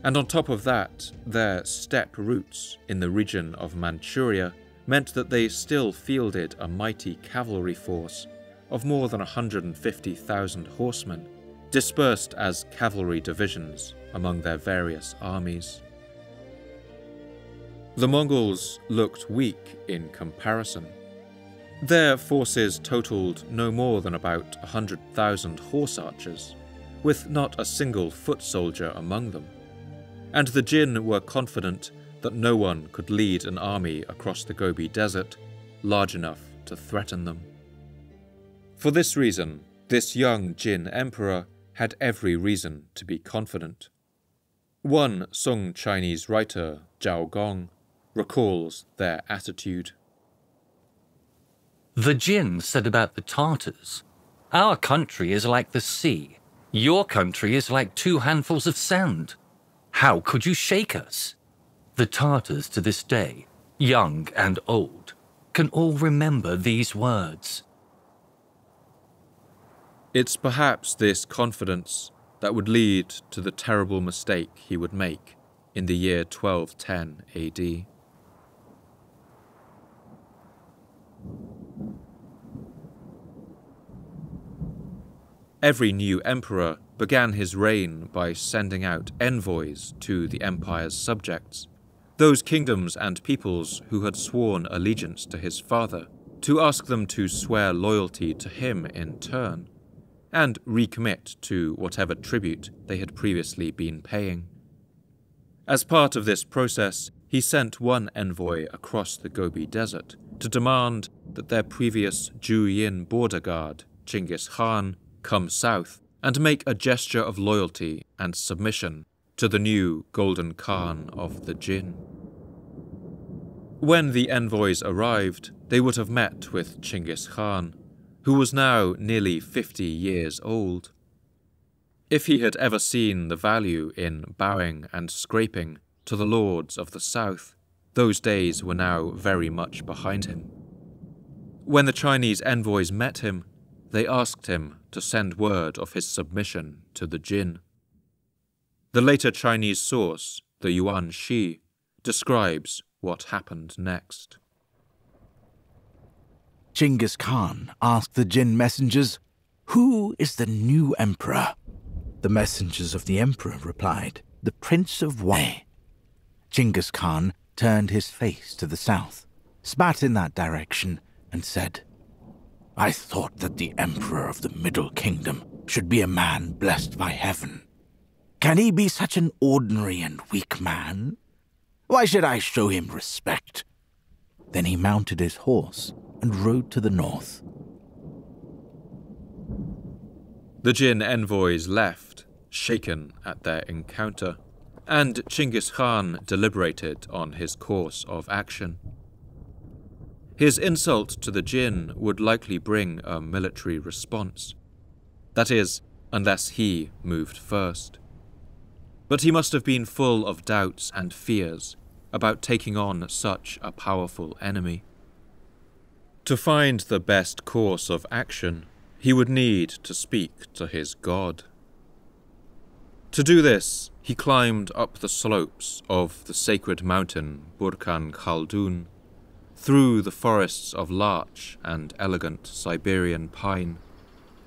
And on top of that, their steppe roots in the region of Manchuria meant that they still fielded a mighty cavalry force of more than 150,000 horsemen, dispersed as cavalry divisions among their various armies. The Mongols looked weak in comparison. Their forces totaled no more than about 100,000 horse archers, with not a single foot soldier among them, and the Jin were confident that no one could lead an army across the Gobi Desert large enough to threaten them. For this reason, this young Jin emperor had every reason to be confident. One Sung Chinese writer, Zhao Gong, recalls their attitude. The Jin said about the Tartars, "Our country is like the sea. Your country is like 2 handfuls of sand. How could you shake us?" The Tartars to this day, young and old, can all remember these words. It's perhaps this confidence that would lead to the terrible mistake he would make in the year 1210 AD. Every new emperor began his reign by sending out envoys to the empire's subjects, those kingdoms and peoples who had sworn allegiance to his father, to ask them to swear loyalty to him in turn, and recommit to whatever tribute they had previously been paying. As part of this process, he sent one envoy across the Gobi Desert to demand that their previous Juyin border guard, Genghis Khan, come south and make a gesture of loyalty and submission to the new Golden Khan of the Jin. When the envoys arrived, they would have met with Genghis Khan, who was now nearly 50 years old. If he had ever seen the value in bowing and scraping to the lords of the south, those days were now very much behind him. When the Chinese envoys met him, they asked him to send word of his submission to the Jin. The later Chinese source, the Yuan Shi, describes what happened next. Genghis Khan asked the Jin messengers, "Who is the new emperor?" The messengers of the emperor replied, "The Prince of Wei." Genghis Khan turned his face to the south, spat in that direction, and said, "I thought that the emperor of the Middle Kingdom should be a man blessed by heaven. Can he be such an ordinary and weak man? Why should I show him respect?" Then he mounted his horse and rode to the north. The Jin envoys left, shaken at their encounter, and Genghis Khan deliberated on his course of action. His insult to the Jin would likely bring a military response. That is, unless he moved first. But he must have been full of doubts and fears about taking on such a powerful enemy. To find the best course of action, he would need to speak to his god. To do this, he climbed up the slopes of the sacred mountain Burkhan Khaldun, through the forests of larch and elegant Siberian pine,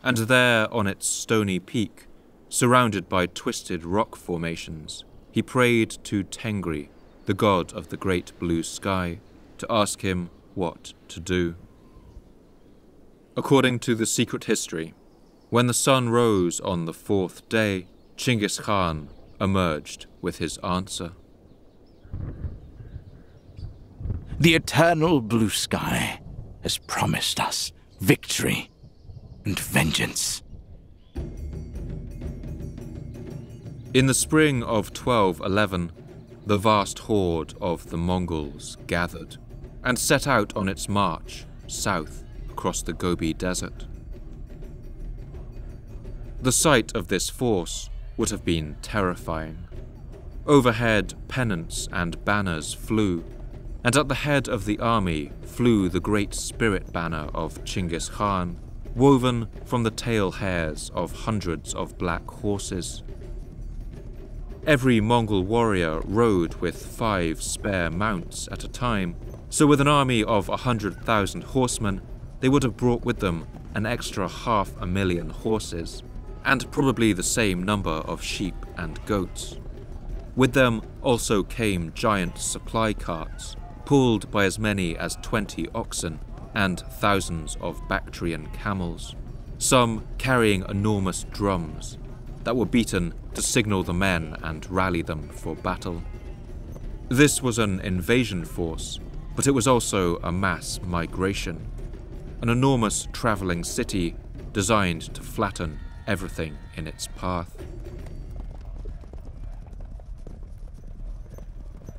and there on its stony peak, surrounded by twisted rock formations, he prayed to Tengri, the god of the great blue sky, to ask him what to do. According to the secret history, when the sun rose on the 4th day, Genghis Khan emerged with his answer. The eternal blue sky has promised us victory and vengeance. In the spring of 1211, the vast horde of the Mongols gathered and set out on its march south across the Gobi Desert. The sight of this force would have been terrifying. Overhead, pennants and banners flew, and at the head of the army flew the great spirit banner of Genghis Khan, woven from the tail hairs of hundreds of black horses. Every Mongol warrior rode with 5 spare mounts at a time, so with an army of 100,000 horsemen, they would have brought with them an extra 500,000 horses, and probably the same number of sheep and goats. With them also came giant supply carts, pulled by as many as 20 oxen and thousands of Bactrian camels, some carrying enormous drums that were beaten to signal the men and rally them for battle. This was an invasion force, but it was also a mass migration, an enormous traveling city designed to flatten everything in its path.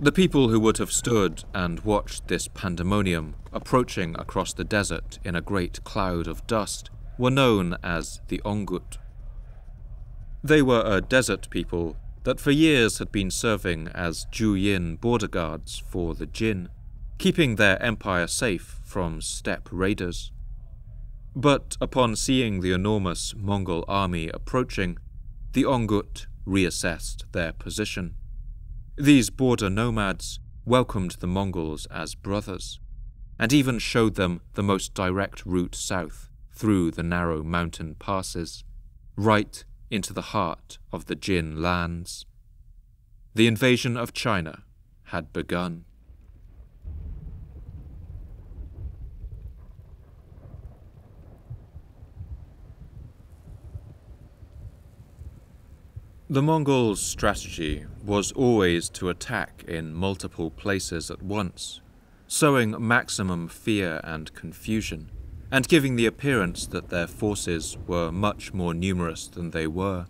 The people who would have stood and watched this pandemonium approaching across the desert in a great cloud of dust were known as the Ongut. They were a desert people that for years had been serving as Juyin border guards for the Jin, keeping their empire safe from steppe raiders. But upon seeing the enormous Mongol army approaching, the Ongut reassessed their position. These border nomads welcomed the Mongols as brothers, and even showed them the most direct route south through the narrow mountain passes, right into the heart of the Jin lands. The invasion of China had begun. The Mongols' strategy was always to attack in multiple places at once, sowing maximum fear and confusion, and giving the appearance that their forces were much more numerous than they were.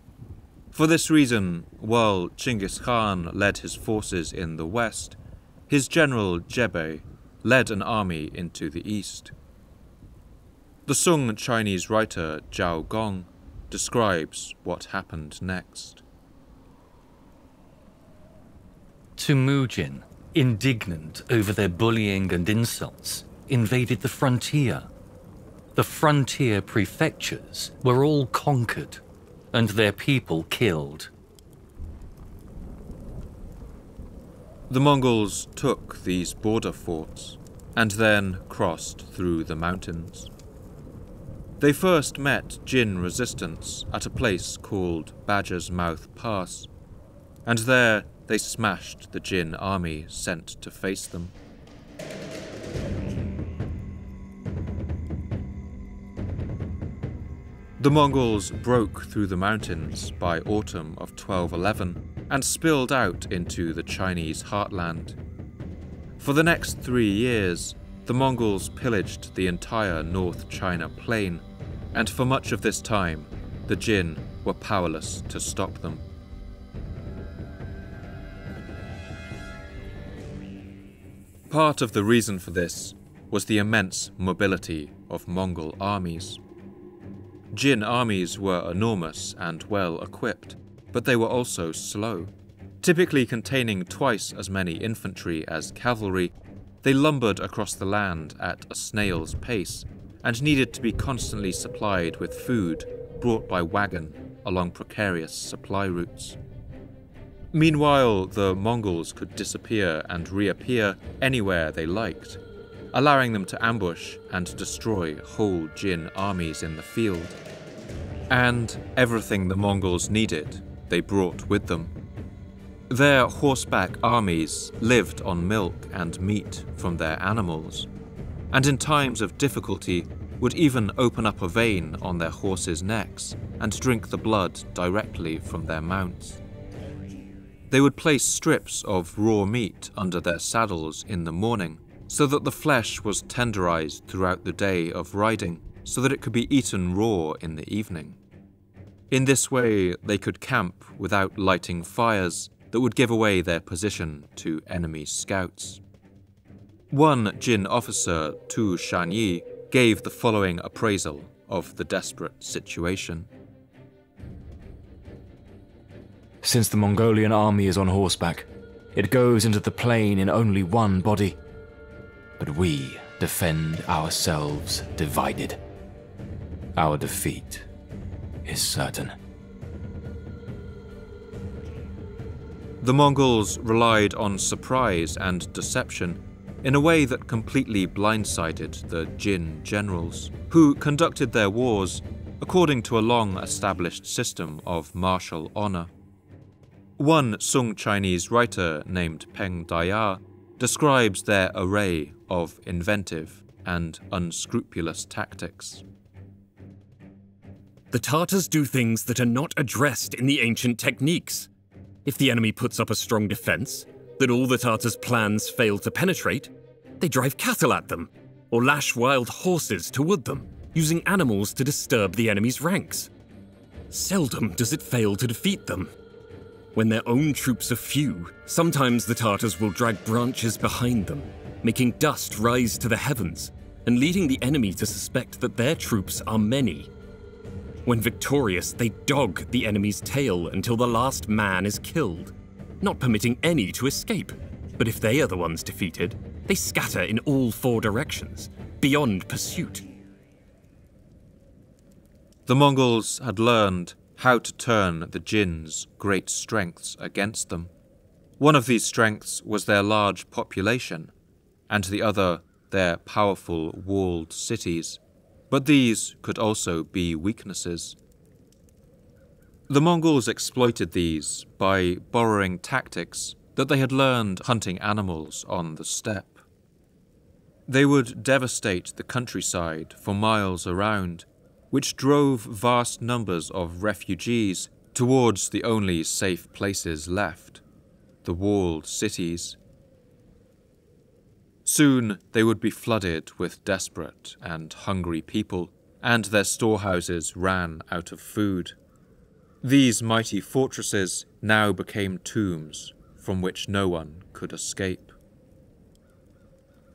For this reason, while Chinggis Khan led his forces in the west, his general Jebe led an army into the east. The Sung Chinese writer Zhao Gong describes what happened next. Temujin, indignant over their bullying and insults, invaded the frontier. The frontier prefectures were all conquered, and their people killed. The Mongols took these border forts, and then crossed through the mountains. They first met Jin resistance at a place called Badger's Mouth Pass, and there they smashed the Jin army sent to face them. The Mongols broke through the mountains by autumn of 1211 and spilled out into the Chinese heartland. For the next 3 years, the Mongols pillaged the entire North China plain, and for much of this time, the Jin were powerless to stop them. Part of the reason for this was the immense mobility of Mongol armies. Jin armies were enormous and well equipped, but they were also slow. Typically containing twice as many infantry as cavalry, they lumbered across the land at a snail's pace and needed to be constantly supplied with food brought by wagon along precarious supply routes. Meanwhile, the Mongols could disappear and reappear anywhere they liked, allowing them to ambush and destroy whole Jin armies in the field. And everything the Mongols needed, they brought with them. Their horseback armies lived on milk and meat from their animals, and in times of difficulty would even open up a vein on their horses' necks and drink the blood directly from their mounts. They would place strips of raw meat under their saddles in the morning, so that the flesh was tenderized throughout the day of riding, so that it could be eaten raw in the evening. In this way, they could camp without lighting fires that would give away their position to enemy scouts. One Jin officer, Tu Shanyi, gave the following appraisal of the desperate situation. Since the Mongolian army is on horseback, it goes into the plain in only one body. But we defend ourselves divided. Our defeat is certain. The Mongols relied on surprise and deception in a way that completely blindsided the Jin generals, who conducted their wars according to a long-established system of martial honor. One Sung Chinese writer named Peng Daya describes their array of inventive and unscrupulous tactics. The Tartars do things that are not addressed in the ancient techniques. If the enemy puts up a strong defense, that all the Tartars' plans fail to penetrate, they drive cattle at them, or lash wild horses toward them, using animals to disturb the enemy's ranks. Seldom does it fail to defeat them. When their own troops are few, sometimes the Tartars will drag branches behind them, making dust rise to the heavens, and leading the enemy to suspect that their troops are many. When victorious, they dog the enemy's tail until the last man is killed, not permitting any to escape. But if they are the ones defeated, they scatter in all 4 directions, beyond pursuit. The Mongols had learned how to turn the Jin's great strengths against them. One of these strengths was their large population, and the other their powerful walled cities. But these could also be weaknesses. The Mongols exploited these by borrowing tactics that they had learned hunting animals on the steppe. They would devastate the countryside for miles around, which drove vast numbers of refugees towards the only safe places left, the walled cities. Soon they would be flooded with desperate and hungry people, and their storehouses ran out of food. These mighty fortresses now became tombs from which no one could escape.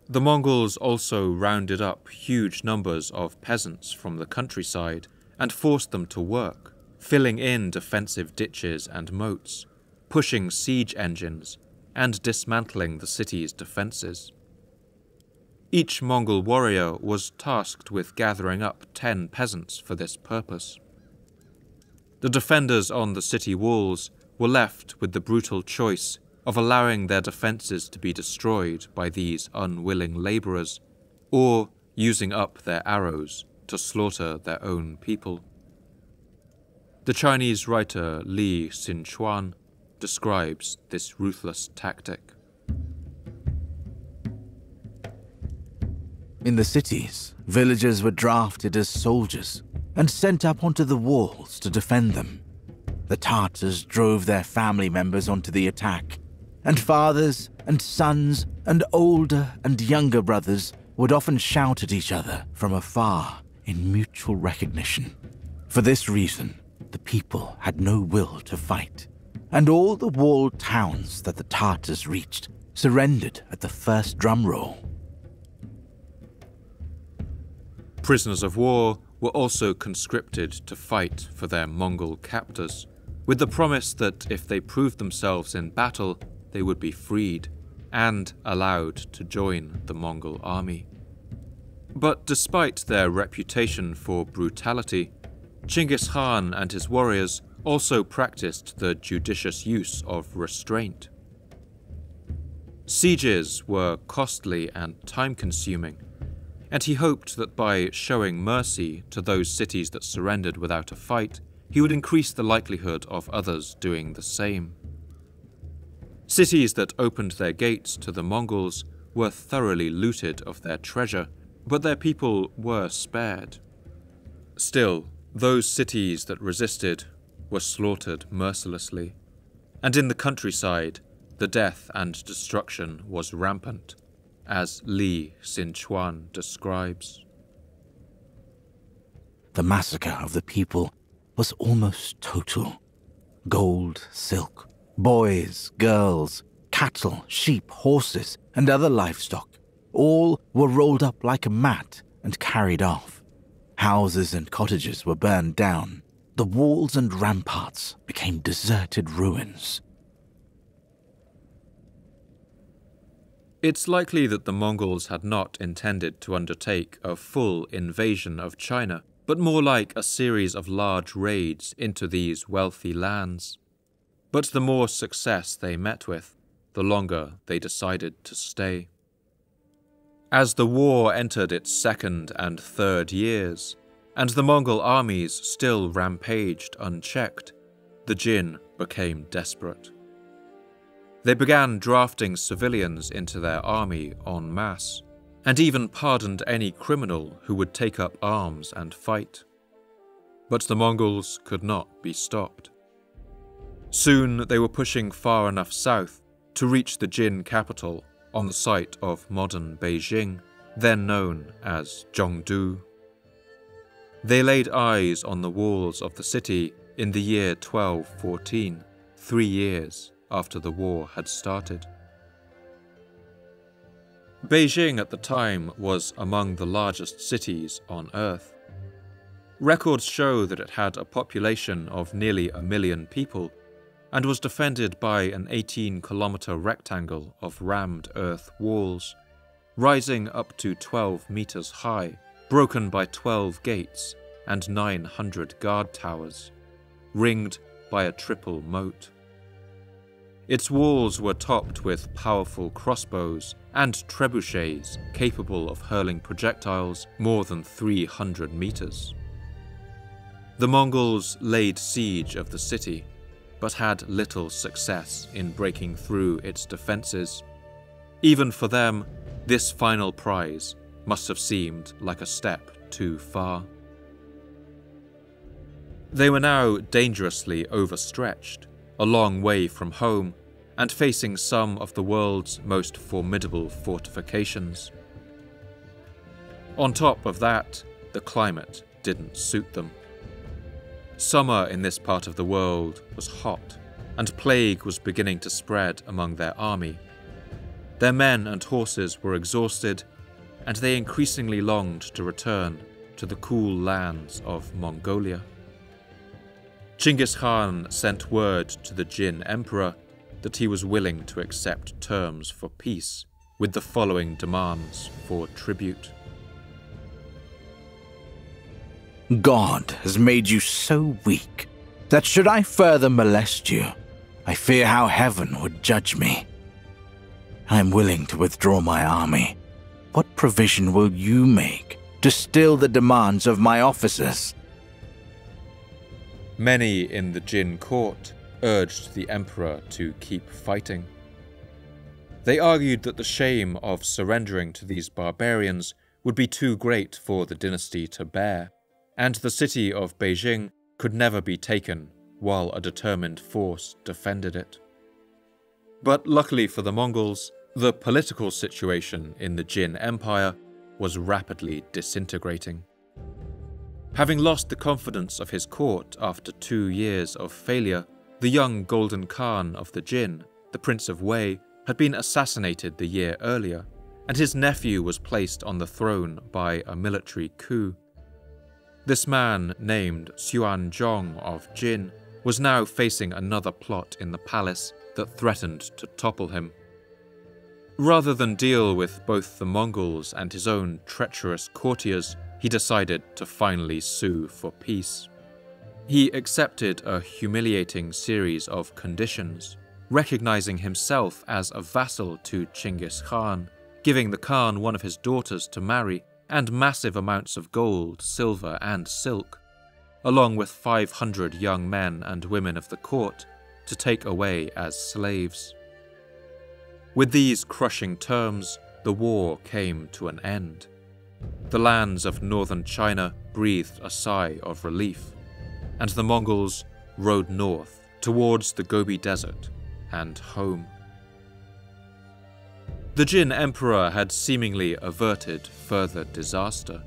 The Mongols also rounded up huge numbers of peasants from the countryside and forced them to work, filling in defensive ditches and moats, pushing siege engines, and dismantling the city's defenses. Each Mongol warrior was tasked with gathering up 10 peasants for this purpose. The defenders on the city walls were left with the brutal choice of allowing their defences to be destroyed by these unwilling labourers, or using up their arrows to slaughter their own people. The Chinese writer Li Xinchuan describes this ruthless tactic. In the cities, villagers were drafted as soldiers and sent up onto the walls to defend them. The Tartars drove their family members onto the attack, and fathers and sons and older and younger brothers would often shout at each other from afar in mutual recognition. For this reason, the people had no will to fight, and all the walled towns that the Tartars reached surrendered at the first drum roll. Prisoners of war were also conscripted to fight for their Mongol captors, with the promise that if they proved themselves in battle, they would be freed and allowed to join the Mongol army. But despite their reputation for brutality, Chinggis Khan and his warriors also practiced the judicious use of restraint. Sieges were costly and time-consuming, and he hoped that by showing mercy to those cities that surrendered without a fight, he would increase the likelihood of others doing the same. Cities that opened their gates to the Mongols were thoroughly looted of their treasure, but their people were spared. Still, those cities that resisted were slaughtered mercilessly, and in the countryside, the death and destruction was rampant, as Li Xinchuan describes. The massacre of the people was almost total. Gold, silk, boys, girls, cattle, sheep, horses, and other livestock, all were rolled up like a mat and carried off. Houses and cottages were burned down. The walls and ramparts became deserted ruins. It's likely that the Mongols had not intended to undertake a full invasion of China, but more like a series of large raids into these wealthy lands. But the more success they met with, the longer they decided to stay. As the war entered its second and third years, and the Mongol armies still rampaged unchecked, the Jin became desperate. They began drafting civilians into their army en masse, and even pardoned any criminal who would take up arms and fight. But the Mongols could not be stopped. Soon they were pushing far enough south to reach the Jin capital on the site of modern Beijing, then known as Zhongdu. They laid eyes on the walls of the city in the year 1214, 3 years after the war had started. Beijing at the time was among the largest cities on Earth. Records show that it had a population of nearly 1 million people and was defended by an 18-kilometer rectangle of rammed earth walls, rising up to 12 meters high, broken by 12 gates and 900 guard towers, ringed by a triple moat. Its walls were topped with powerful crossbows and trebuchets capable of hurling projectiles more than 300 meters. The Mongols laid siege of the city, but had little success in breaking through its defenses. Even for them, this final prize must have seemed like a step too far. They were now dangerously overstretched, a long way from home, and facing some of the world's most formidable fortifications. On top of that, the climate didn't suit them. Summer in this part of the world was hot, and plague was beginning to spread among their army. Their men and horses were exhausted, and they increasingly longed to return to the cool lands of Mongolia. Chinggis Khan sent word to the Jin Emperor that he was willing to accept terms for peace with the following demands for tribute. God has made you so weak that should I further molest you, I fear how heaven would judge me. I am willing to withdraw my army. What provision will you make to still the demands of my officers? Many in the Jin court urged the emperor to keep fighting. They argued that the shame of surrendering to these barbarians would be too great for the dynasty to bear, and the city of Beijing could never be taken while a determined force defended it. But luckily for the Mongols, the political situation in the Jin Empire was rapidly disintegrating. Having lost the confidence of his court after 2 years of failure, the young Golden Khan of the Jin, the Prince of Wei, had been assassinated the year earlier, and his nephew was placed on the throne by a military coup. This man, named Xuanzong of Jin, was now facing another plot in the palace that threatened to topple him. Rather than deal with both the Mongols and his own treacherous courtiers, he decided to finally sue for peace. He accepted a humiliating series of conditions, recognizing himself as a vassal to Chinggis Khan, giving the Khan one of his daughters to marry, and massive amounts of gold, silver, and silk, along with 500 young men and women of the court to take away as slaves. With these crushing terms, the war came to an end. The lands of northern China breathed a sigh of relief, and the Mongols rode north towards the Gobi Desert and home. The Jin Emperor had seemingly averted further disaster,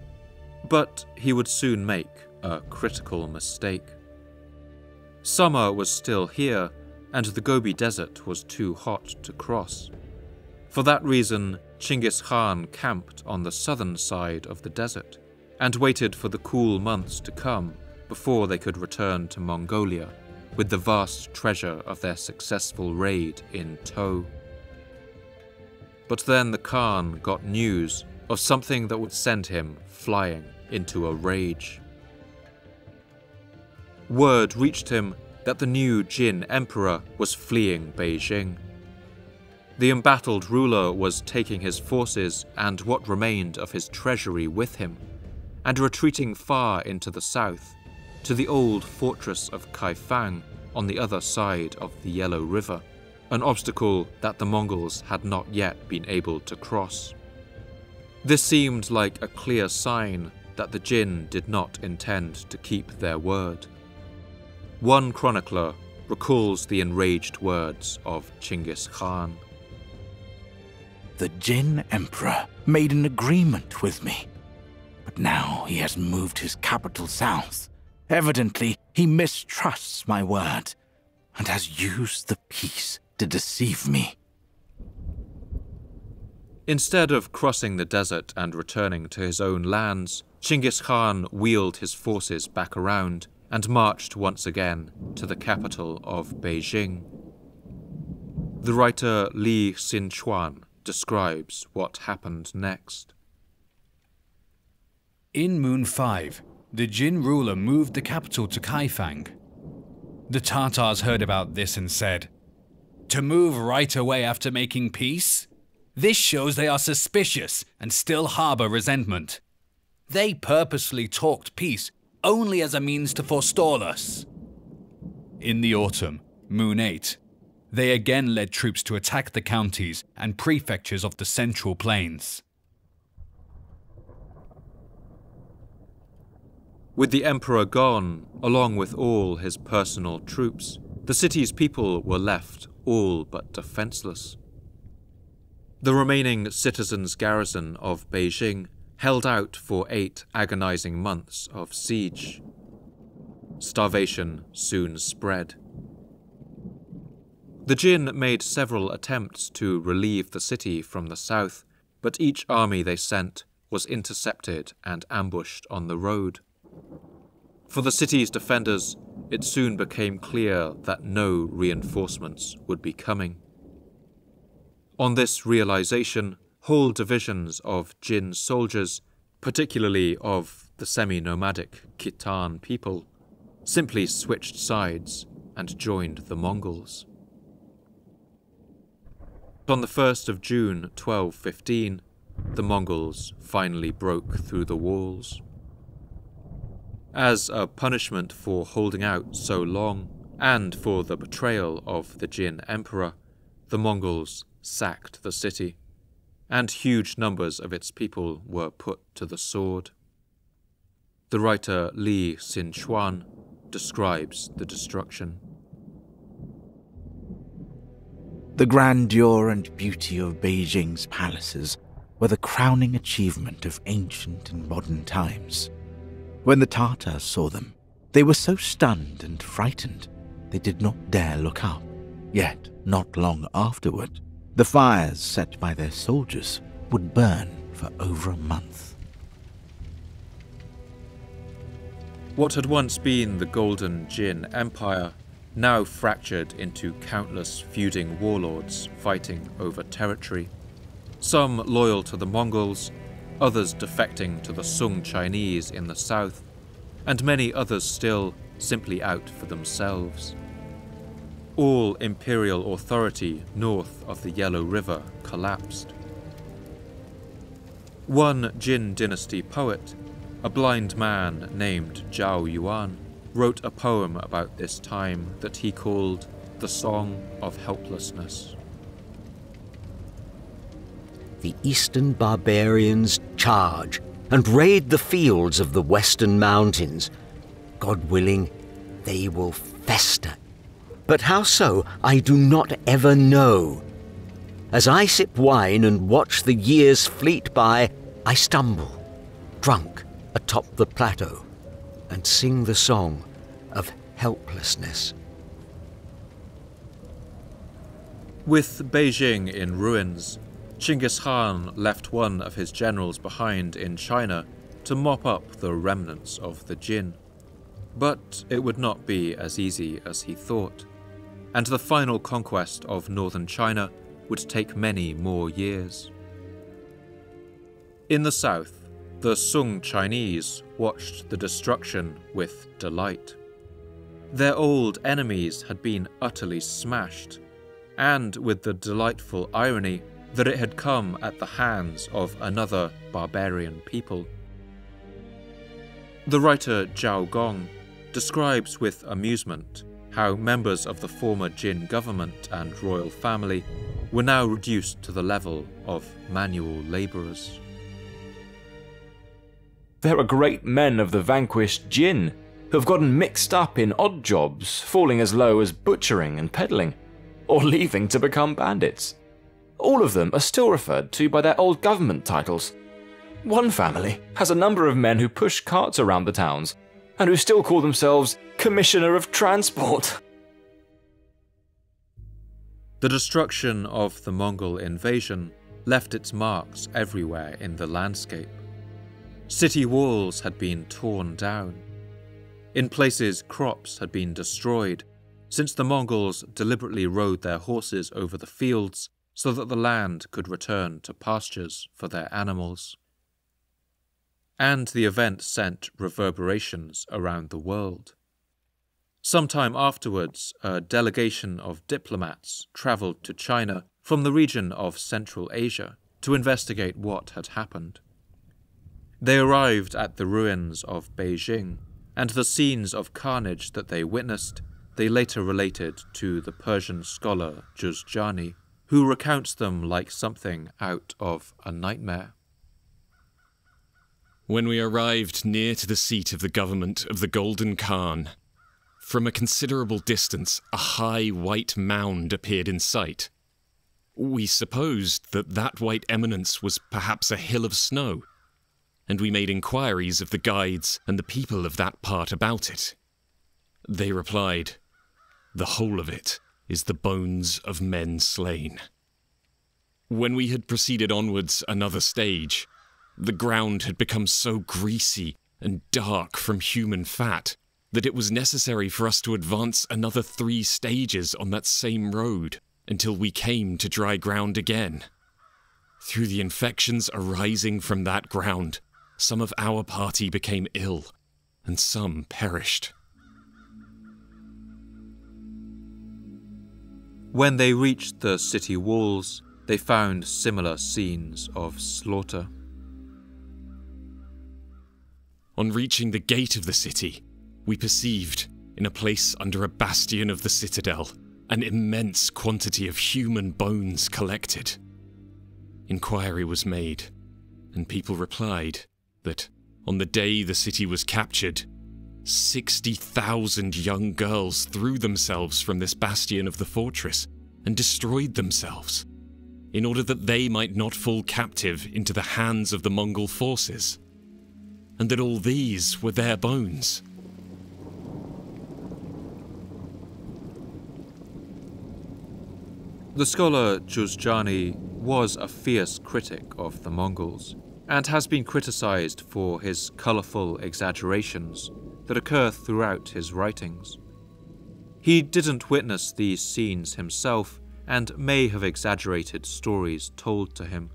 but he would soon make a critical mistake. Summer was still here, and the Gobi Desert was too hot to cross. For that reason, Chinggis Khan camped on the southern side of the desert and waited for the cool months to come before they could return to Mongolia with the vast treasure of their successful raid in tow. But then the Khan got news of something that would send him flying into a rage. Word reached him that the new Jin Emperor was fleeing Beijing. The embattled ruler was taking his forces and what remained of his treasury with him, and retreating far into the south, to the old fortress of Kaifang on the other side of the Yellow River, an obstacle that the Mongols had not yet been able to cross. This seemed like a clear sign that the Jin did not intend to keep their word. One chronicler recalls the enraged words of Chinggis Khan. The Jin Emperor made an agreement with me, but now he has moved his capital south. Evidently, he mistrusts my word. and has used the peace to deceive me. Instead of crossing the desert and returning to his own lands, Chinggis Khan wheeled his forces back around and marched once again to the capital of Beijing. The writer Li Xinchuan describes what happened next. In Moon 5, the Jin ruler moved the capital to Kaifang. The Tatars heard about this and said, "To move right away after making peace? This shows they are suspicious and still harbour resentment. They purposely talked peace only as a means to forestall us." In the autumn, Moon 8, they again led troops to attack the counties and prefectures of the Central Plains. With the emperor gone, along with all his personal troops, the city's people were left all but defenseless. The remaining citizens' garrison of Beijing held out for 8 agonizing months of siege. Starvation soon spread. The Jin made several attempts to relieve the city from the south, but each army they sent was intercepted and ambushed on the road. For the city's defenders, it soon became clear that no reinforcements would be coming. On this realization, whole divisions of Jin soldiers, particularly of the semi-nomadic Khitan people, simply switched sides and joined the Mongols. On the 1st of June 1215, the Mongols finally broke through the walls. As a punishment for holding out so long, and for the betrayal of the Jin emperor, the Mongols sacked the city, and huge numbers of its people were put to the sword. The writer Li Xinchuan describes the destruction. The grandeur and beauty of Beijing's palaces were the crowning achievement of ancient and modern times. When the Tatars saw them, they were so stunned and frightened they did not dare look up. Yet, not long afterward, the fires set by their soldiers would burn for over a month. What had once been the Golden Jin Empire, now fractured into countless feuding warlords fighting over territory. Some loyal to the Mongols, others defecting to the Sung Chinese in the south, and many others still simply out for themselves. All imperial authority north of the Yellow River collapsed. One Jin dynasty poet, a blind man named Zhao Yuan, wrote a poem about this time that he called The Song of Helplessness. The eastern barbarians charge and raid the fields of the western mountains. God willing, they will fester. But how so, I do not ever know. As I sip wine and watch the years fleet by, I stumble, drunk, atop the plateau, and sing the song of helplessness. With Beijing in ruins, Chinggis Khan left one of his generals behind in China to mop up the remnants of the Jin. But it would not be as easy as he thought, and the final conquest of northern China would take many more years. In the south, the Sung Chinese watched the destruction with delight. Their old enemies had been utterly smashed, and with the delightful irony that it had come at the hands of another barbarian people. The writer Zhao Gong describes with amusement how members of the former Jin government and royal family were now reduced to the level of manual labourers. There are great men of the vanquished Jin who have gotten mixed up in odd jobs, falling as low as butchering and peddling, or leaving to become bandits. All of them are still referred to by their old government titles. One family has a number of men who push carts around the towns, and who still call themselves Commissioner of Transport. The destruction of the Mongol invasion left its marks everywhere in the landscape. City walls had been torn down. In places, crops had been destroyed, since the Mongols deliberately rode their horses over the fields so that the land could return to pastures for their animals. And the event sent reverberations around the world. Sometime afterwards, a delegation of diplomats travelled to China from the region of Central Asia to investigate what had happened. They arrived at the ruins of Beijing, and the scenes of carnage that they witnessed they later related to the Persian scholar Juzjani, who recounts them like something out of a nightmare. When we arrived near to the seat of the government of the Golden Khan, from a considerable distance a high white mound appeared in sight. We supposed that that white eminence was perhaps a hill of snow, and we made inquiries of the guides and the people of that part about it. They replied, "The whole of it is the bones of men slain." When we had proceeded onwards another stage, the ground had become so greasy and dark from human fat that it was necessary for us to advance another 3 stages on that same road until we came to dry ground again. Through the infections arising from that ground, some of our party became ill, and some perished. When they reached the city walls, they found similar scenes of slaughter. On reaching the gate of the city, we perceived, in a place under a bastion of the citadel, an immense quantity of human bones collected. Inquiry was made, and people replied that, on the day the city was captured, 60,000 young girls threw themselves from this bastion of the fortress and destroyed themselves, in order that they might not fall captive into the hands of the Mongol forces, and that all these were their bones. The scholar Juzjani was a fierce critic of the Mongols, and has been criticized for his colorful exaggerations that occur throughout his writings. He didn't witness these scenes himself and may have exaggerated stories told to him,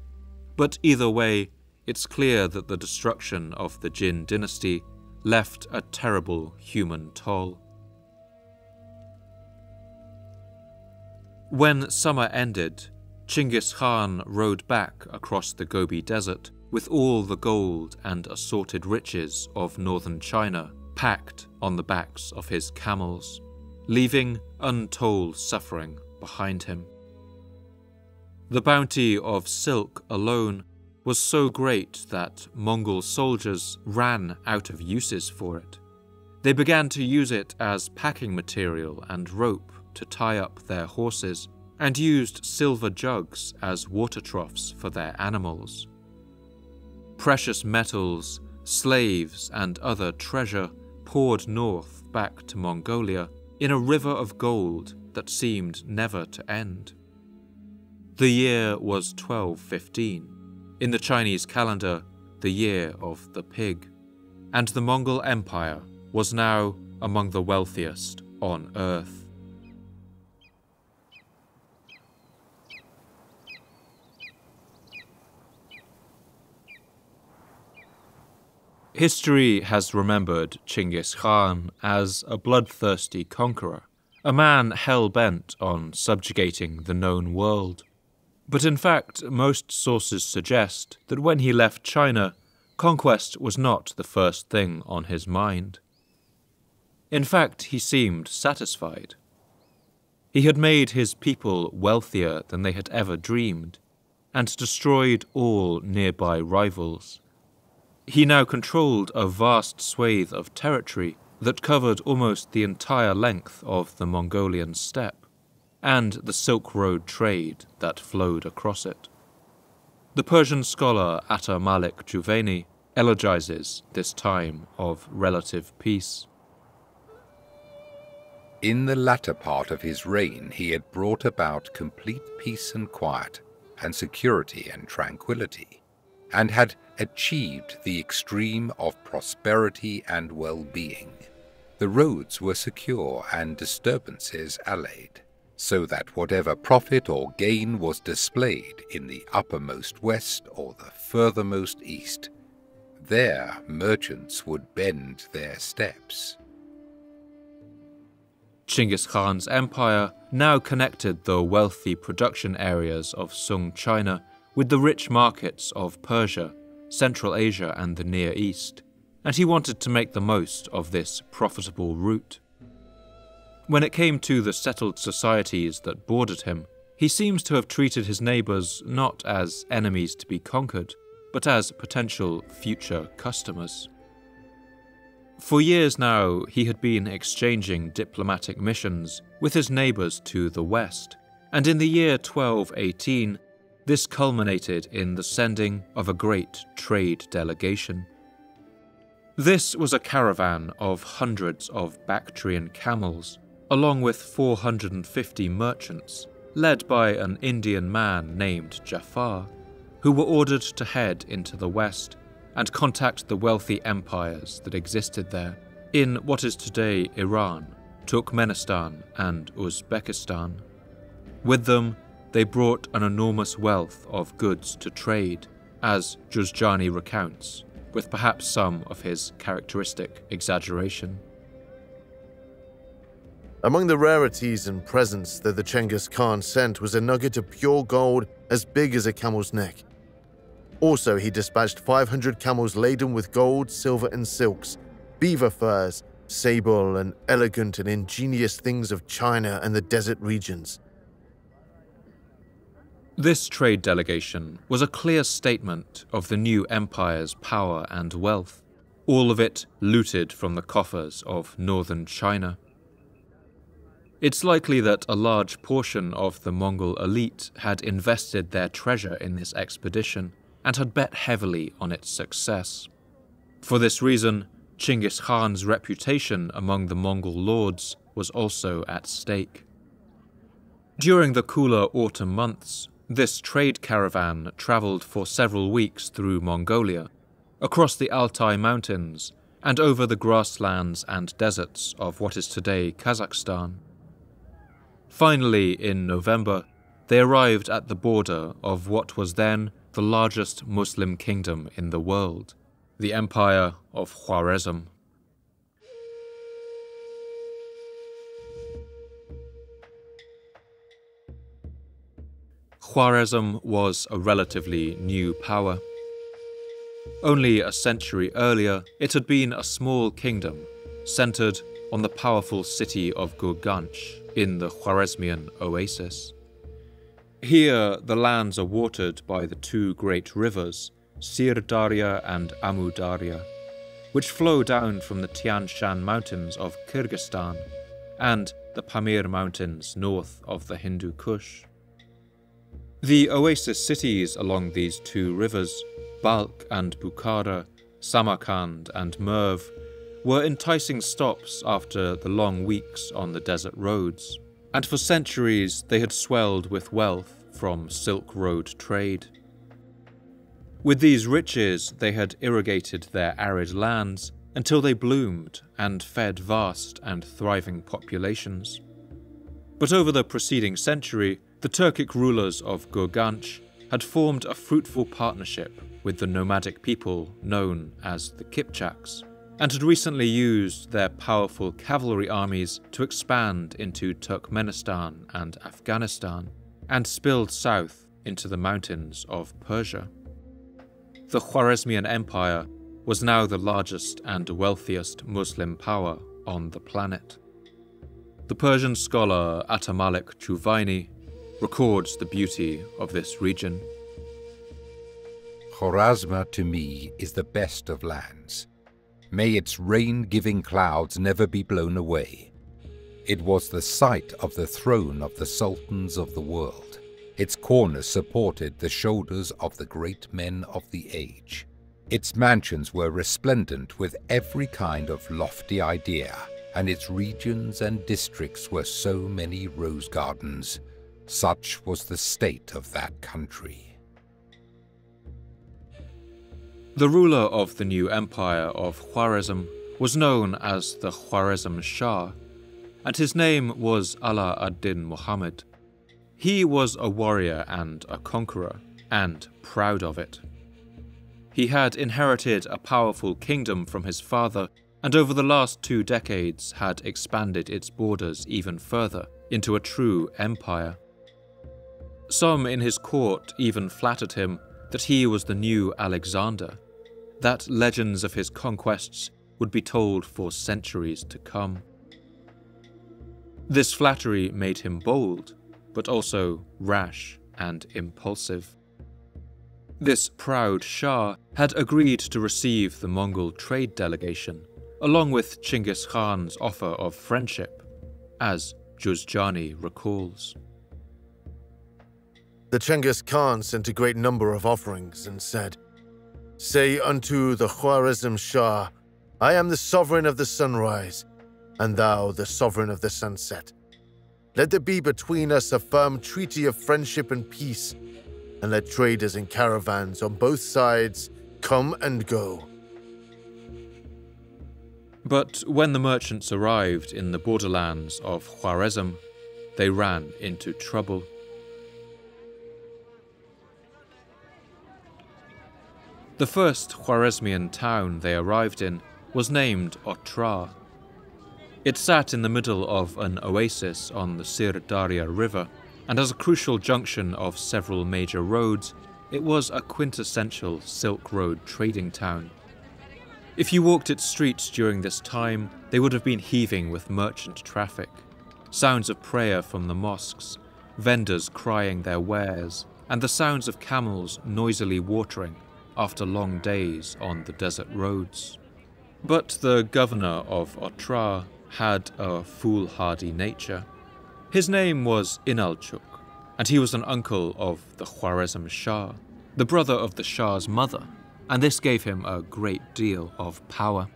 but either way, it's clear that the destruction of the Jin dynasty left a terrible human toll. When summer ended, Chinggis Khan rode back across the Gobi Desert with all the gold and assorted riches of northern China packed on the backs of his camels, leaving untold suffering behind him. The bounty of silk alone was so great that Mongol soldiers ran out of uses for it. They began to use it as packing material and rope to tie up their horses, and used silver jugs as water troughs for their animals. Precious metals, slaves, and other treasure poured north back to Mongolia in a river of gold that seemed never to end. The year was 1215, in the Chinese calendar, the year of the pig, and the Mongol Empire was now among the wealthiest on earth. History has remembered Chinggis Khan as a bloodthirsty conqueror, a man hell-bent on subjugating the known world. But in fact, most sources suggest that when he left China, conquest was not the first thing on his mind. In fact, he seemed satisfied. He had made his people wealthier than they had ever dreamed, and destroyed all nearby rivals. He now controlled a vast swathe of territory that covered almost the entire length of the Mongolian steppe, and the Silk Road trade that flowed across it. The Persian scholar Atta Malik Juvayni elogizes this time of relative peace. In the latter part of his reign, he had brought about complete peace and quiet, and security and tranquility, and had achieved the extreme of prosperity and well-being. The roads were secure and disturbances allayed, so that whatever profit or gain was displayed in the uppermost west or the furthermost east, there merchants would bend their steps. Chinggis Khan's empire now connected the wealthy production areas of Sung China with the rich markets of Persia, Central Asia and the Near East, and he wanted to make the most of this profitable route. When it came to the settled societies that bordered him, he seems to have treated his neighbours not as enemies to be conquered, but as potential future customers. For years now, he had been exchanging diplomatic missions with his neighbours to the west, and in the year 1218, this culminated in the sending of a great trade delegation. This was a caravan of hundreds of Bactrian camels, along with 450 merchants, led by an Indian man named Jafar, who were ordered to head into the west and contact the wealthy empires that existed there in what is today Iran, Turkmenistan and Uzbekistan. With them, they brought an enormous wealth of goods to trade, as Juzjani recounts, with perhaps some of his characteristic exaggeration. Among the rarities and presents that the Chinggis Khan sent was a nugget of pure gold as big as a camel's neck. Also, he dispatched 500 camels laden with gold, silver and silks, beaver furs, sable and elegant and ingenious things of China and the desert regions. This trade delegation was a clear statement of the new empire's power and wealth, all of it looted from the coffers of northern China. It's likely that a large portion of the Mongol elite had invested their treasure in this expedition and had bet heavily on its success. For this reason, Chinggis Khan's reputation among the Mongol lords was also at stake. During the cooler autumn months, this trade caravan travelled for several weeks through Mongolia, across the Altai Mountains, and over the grasslands and deserts of what is today Kazakhstan. Finally, in November, they arrived at the border of what was then the largest Muslim kingdom in the world, the Empire of Khwarezm. Khwarezm was a relatively new power. Only a century earlier, it had been a small kingdom, centered on the powerful city of Gurganch in the Khwarezmian oasis. Here, the lands are watered by the two great rivers, Sir Darya and Amu Darya, which flow down from the Tian Shan mountains of Kyrgyzstan and the Pamir mountains north of the Hindu Kush. The oasis cities along these two rivers, Balkh and Bukhara, Samarkand and Merv, were enticing stops after the long weeks on the desert roads, and for centuries they had swelled with wealth from Silk Road trade. With these riches, they had irrigated their arid lands until they bloomed and fed vast and thriving populations. But over the preceding century, the Turkic rulers of Gurganch had formed a fruitful partnership with the nomadic people known as the Kipchaks, and had recently used their powerful cavalry armies to expand into Turkmenistan and Afghanistan, and spilled south into the mountains of Persia. The Khwarezmian Empire was now the largest and wealthiest Muslim power on the planet. The Persian scholar Atamalik Juvaini records the beauty of this region. Khwarezm to me is the best of lands. May its rain-giving clouds never be blown away. It was the site of the throne of the sultans of the world. Its corners supported the shoulders of the great men of the age. Its mansions were resplendent with every kind of lofty idea, and its regions and districts were so many rose gardens. Such was the state of that country. The ruler of the new empire of Khwarezm was known as the Khwarezm Shah, and his name was Ala ad-Din Muhammad. He was a warrior and a conqueror, and proud of it. He had inherited a powerful kingdom from his father, and over the last 2 decades had expanded its borders even further into a true empire. Some in his court even flattered him that he was the new Alexander, that legends of his conquests would be told for centuries to come. This flattery made him bold, but also rash and impulsive. This proud Shah had agreed to receive the Mongol trade delegation, along with Chinggis Khan's offer of friendship, as Juzjani recalls. The Chinggis Khan sent a great number of offerings and said, "Say unto the Khwarezm Shah, I am the sovereign of the sunrise, and thou the sovereign of the sunset. Let there be between us a firm treaty of friendship and peace, and let traders and caravans on both sides come and go." But when the merchants arrived in the borderlands of Khwarezm, they ran into trouble. The first Khwarezmian town they arrived in was named Otrar. It sat in the middle of an oasis on the Sir Darya River, and as a crucial junction of several major roads, it was a quintessential Silk Road trading town. If you walked its streets during this time, they would have been heaving with merchant traffic. Sounds of prayer from the mosques, vendors crying their wares, and the sounds of camels noisily watering after long days on the desert roads. But the governor of Otrar had a foolhardy nature. His name was Inalchuk, and he was an uncle of the Khwarezm Shah, the brother of the Shah's mother, and this gave him a great deal of power.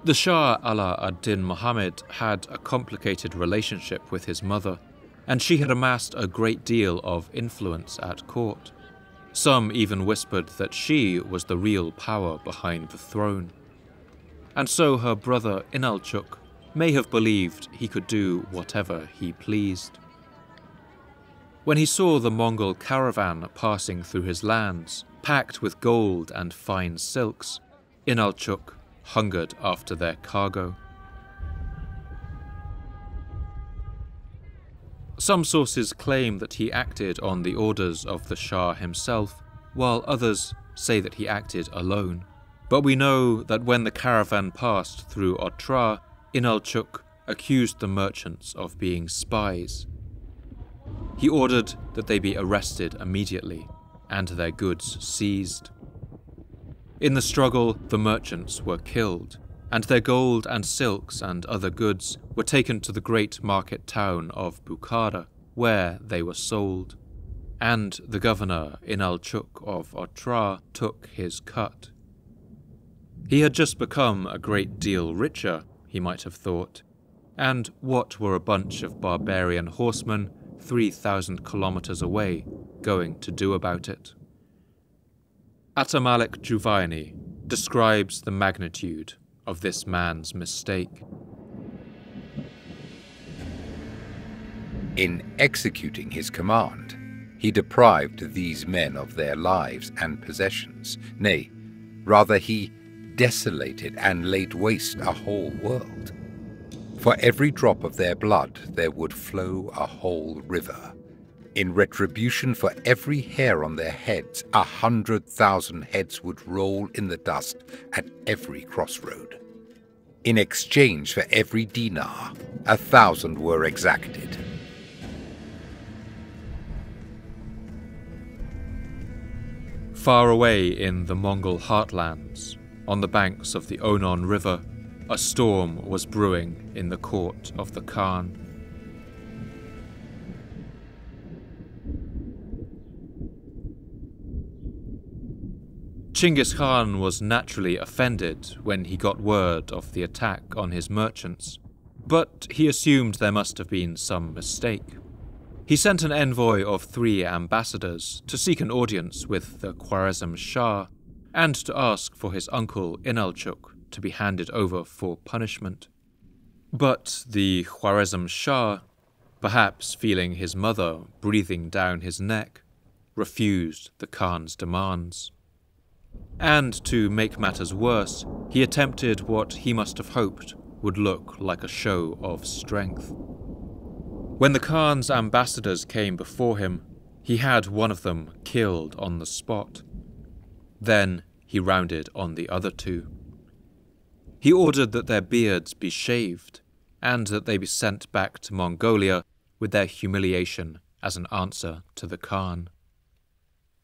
The Shah Ala ad-Din Muhammad had a complicated relationship with his mother, and she had amassed a great deal of influence at court. Some even whispered that she was the real power behind the throne. And so her brother Inalchuk may have believed he could do whatever he pleased. When he saw the Mongol caravan passing through his lands, packed with gold and fine silks, Inalchuk hungered after their cargo. Some sources claim that he acted on the orders of the Shah himself, while others say that he acted alone. But we know that when the caravan passed through Otrar, Inalchuk accused the merchants of being spies. He ordered that they be arrested immediately and their goods seized. In the struggle, the merchants were killed, and their gold and silks and other goods were taken to the great market town of Bukhara, where they were sold. And the governor, Inalchuk of Otrar, took his cut. He had just become a great deal richer, he might have thought, and what were a bunch of barbarian horsemen 3,000 kilometers away going to do about it? Atamalik Juvaini describes the magnitude of this man's mistake. In executing his command, he deprived these men of their lives and possessions. Nay, rather he desolated and laid waste a whole world. For every drop of their blood there would flow a whole river. In retribution for every hair on their heads, 100,000 heads would roll in the dust at every crossroad. In exchange for every dinar, 1,000 were exacted. Far away in the Mongol heartlands, on the banks of the Onon River, a storm was brewing in the court of the Khan. Chinggis Khan was naturally offended when he got word of the attack on his merchants, but he assumed there must have been some mistake. He sent an envoy of 3 ambassadors to seek an audience with the Khwarezm Shah and to ask for his uncle Inalchuk to be handed over for punishment. But the Khwarezm Shah, perhaps feeling his mother breathing down his neck, refused the Khan's demands. And to make matters worse, he attempted what he must have hoped would look like a show of strength. When the Khan's ambassadors came before him, he had one of them killed on the spot. Then he rounded on the other 2. He ordered that their beards be shaved and that they be sent back to Mongolia with their humiliation as an answer to the Khan.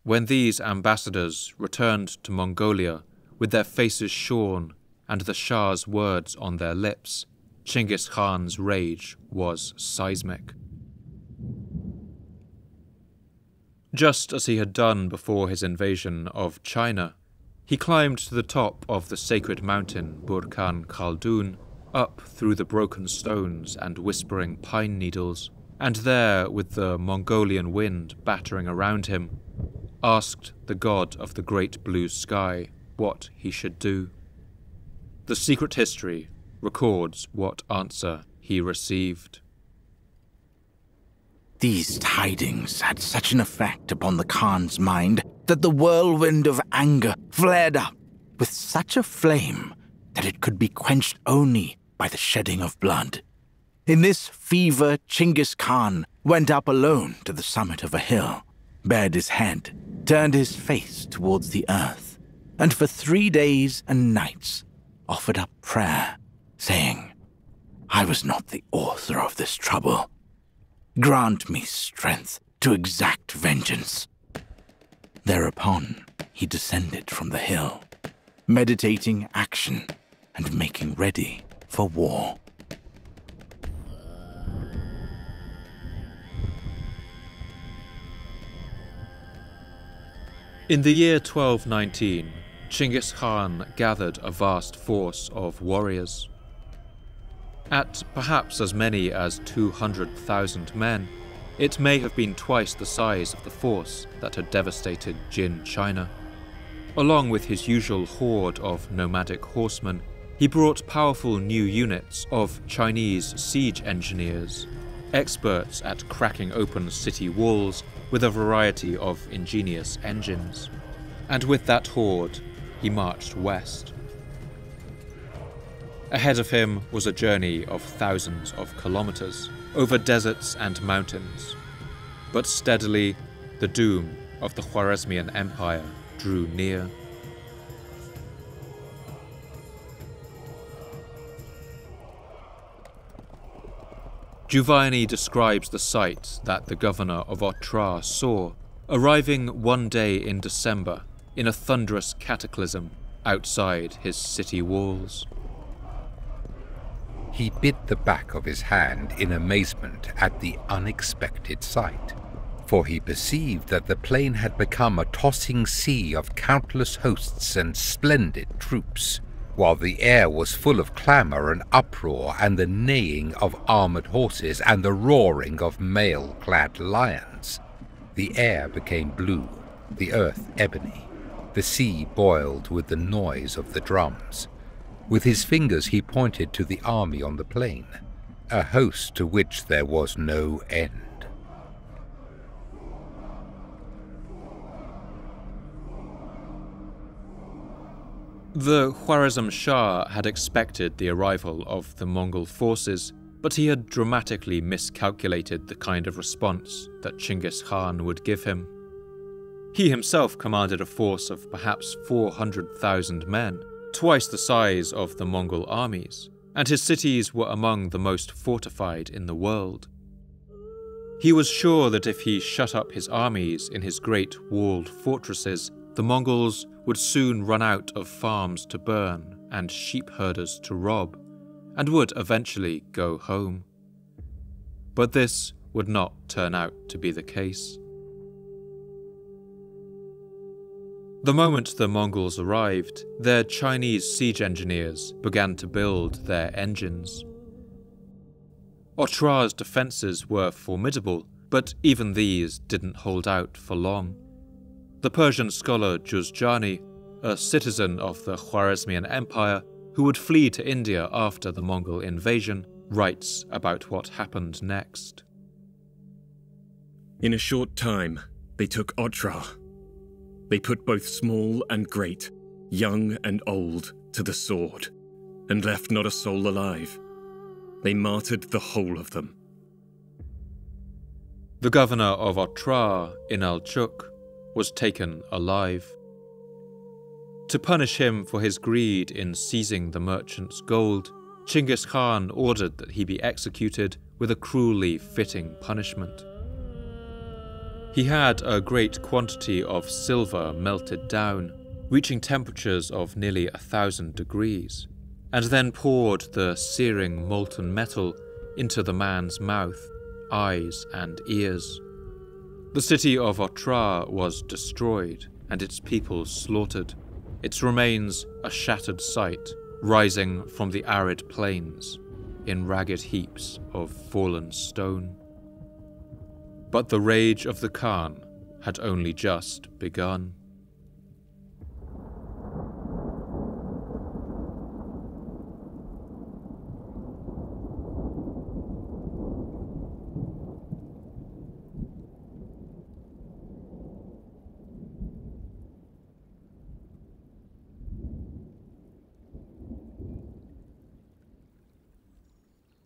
When these ambassadors returned to Mongolia with their faces shorn and the Shah's words on their lips, Chinggis Khan's rage was seismic. Just as he had done before his invasion of China, he climbed to the top of the sacred mountain Burkhan Khaldun, up through the broken stones and whispering pine needles, and there, with the Mongolian wind battering around him, asked the god of the great blue sky what he should do. The secret history records what answer he received. These tidings had such an effect upon the Khan's mind that the whirlwind of anger flared up with such a flame that it could be quenched only by the shedding of blood. In this fever, Chinggis Khan went up alone to the summit of a hill, bared his head, turned his face towards the earth, and for 3 days and nights offered up prayer, saying, "I was not the author of this trouble. Grant me strength to exact vengeance." Thereupon he descended from the hill, meditating action and making ready for war. In the year 1219, Chinggis Khan gathered a vast force of warriors. At perhaps as many as 200,000 men, it may have been twice the size of the force that had devastated Jin China. Along with his usual horde of nomadic horsemen, he brought powerful new units of Chinese siege engineers, experts at cracking open city walls with a variety of ingenious engines. And with that horde, he marched west. Ahead of him was a journey of thousands of kilometers over deserts and mountains. But steadily, the doom of the Khwarezmian Empire drew near. Juvayni describes the sight that the governor of Otrar saw, arriving one day in December in a thunderous cataclysm outside his city walls. He bit the back of his hand in amazement at the unexpected sight, for he perceived that the plain had become a tossing sea of countless hosts and splendid troops, while the air was full of clamour and uproar and the neighing of armoured horses and the roaring of mail-clad lions. The air became blue, the earth ebony, the sea boiled with the noise of the drums. With his fingers he pointed to the army on the plain, a host to which there was no end. The Khwarezm Shah had expected the arrival of the Mongol forces, but he had dramatically miscalculated the kind of response that Chinggis Khan would give him. He himself commanded a force of perhaps 400,000 men, twice the size of the Mongol armies, and his cities were among the most fortified in the world. He was sure that if he shut up his armies in his great walled fortresses, the Mongols would soon run out of farms to burn and sheep herders to rob, and would eventually go home. But this would not turn out to be the case. The moment the Mongols arrived, their Chinese siege engineers began to build their engines. Otra's defences were formidable, but even these didn't hold out for long. The Persian scholar Juzjani, a citizen of the Khwarezmian Empire who would flee to India after the Mongol invasion, writes about what happened next. In a short time, they took Otra. They put both small and great, young and old, to the sword, and left not a soul alive. They martyred the whole of them. The governor of Otra, Inalchuk, was taken alive. To punish him for his greed in seizing the merchant's gold, Chinggis Khan ordered that he be executed with a cruelly fitting punishment. He had a great quantity of silver melted down, reaching temperatures of nearly 1,000 degrees, and then poured the searing molten metal into the man's mouth, eyes, and ears. The city of Otra was destroyed and its people slaughtered, its remains a shattered sight rising from the arid plains in ragged heaps of fallen stone. But the rage of the Khan had only just begun.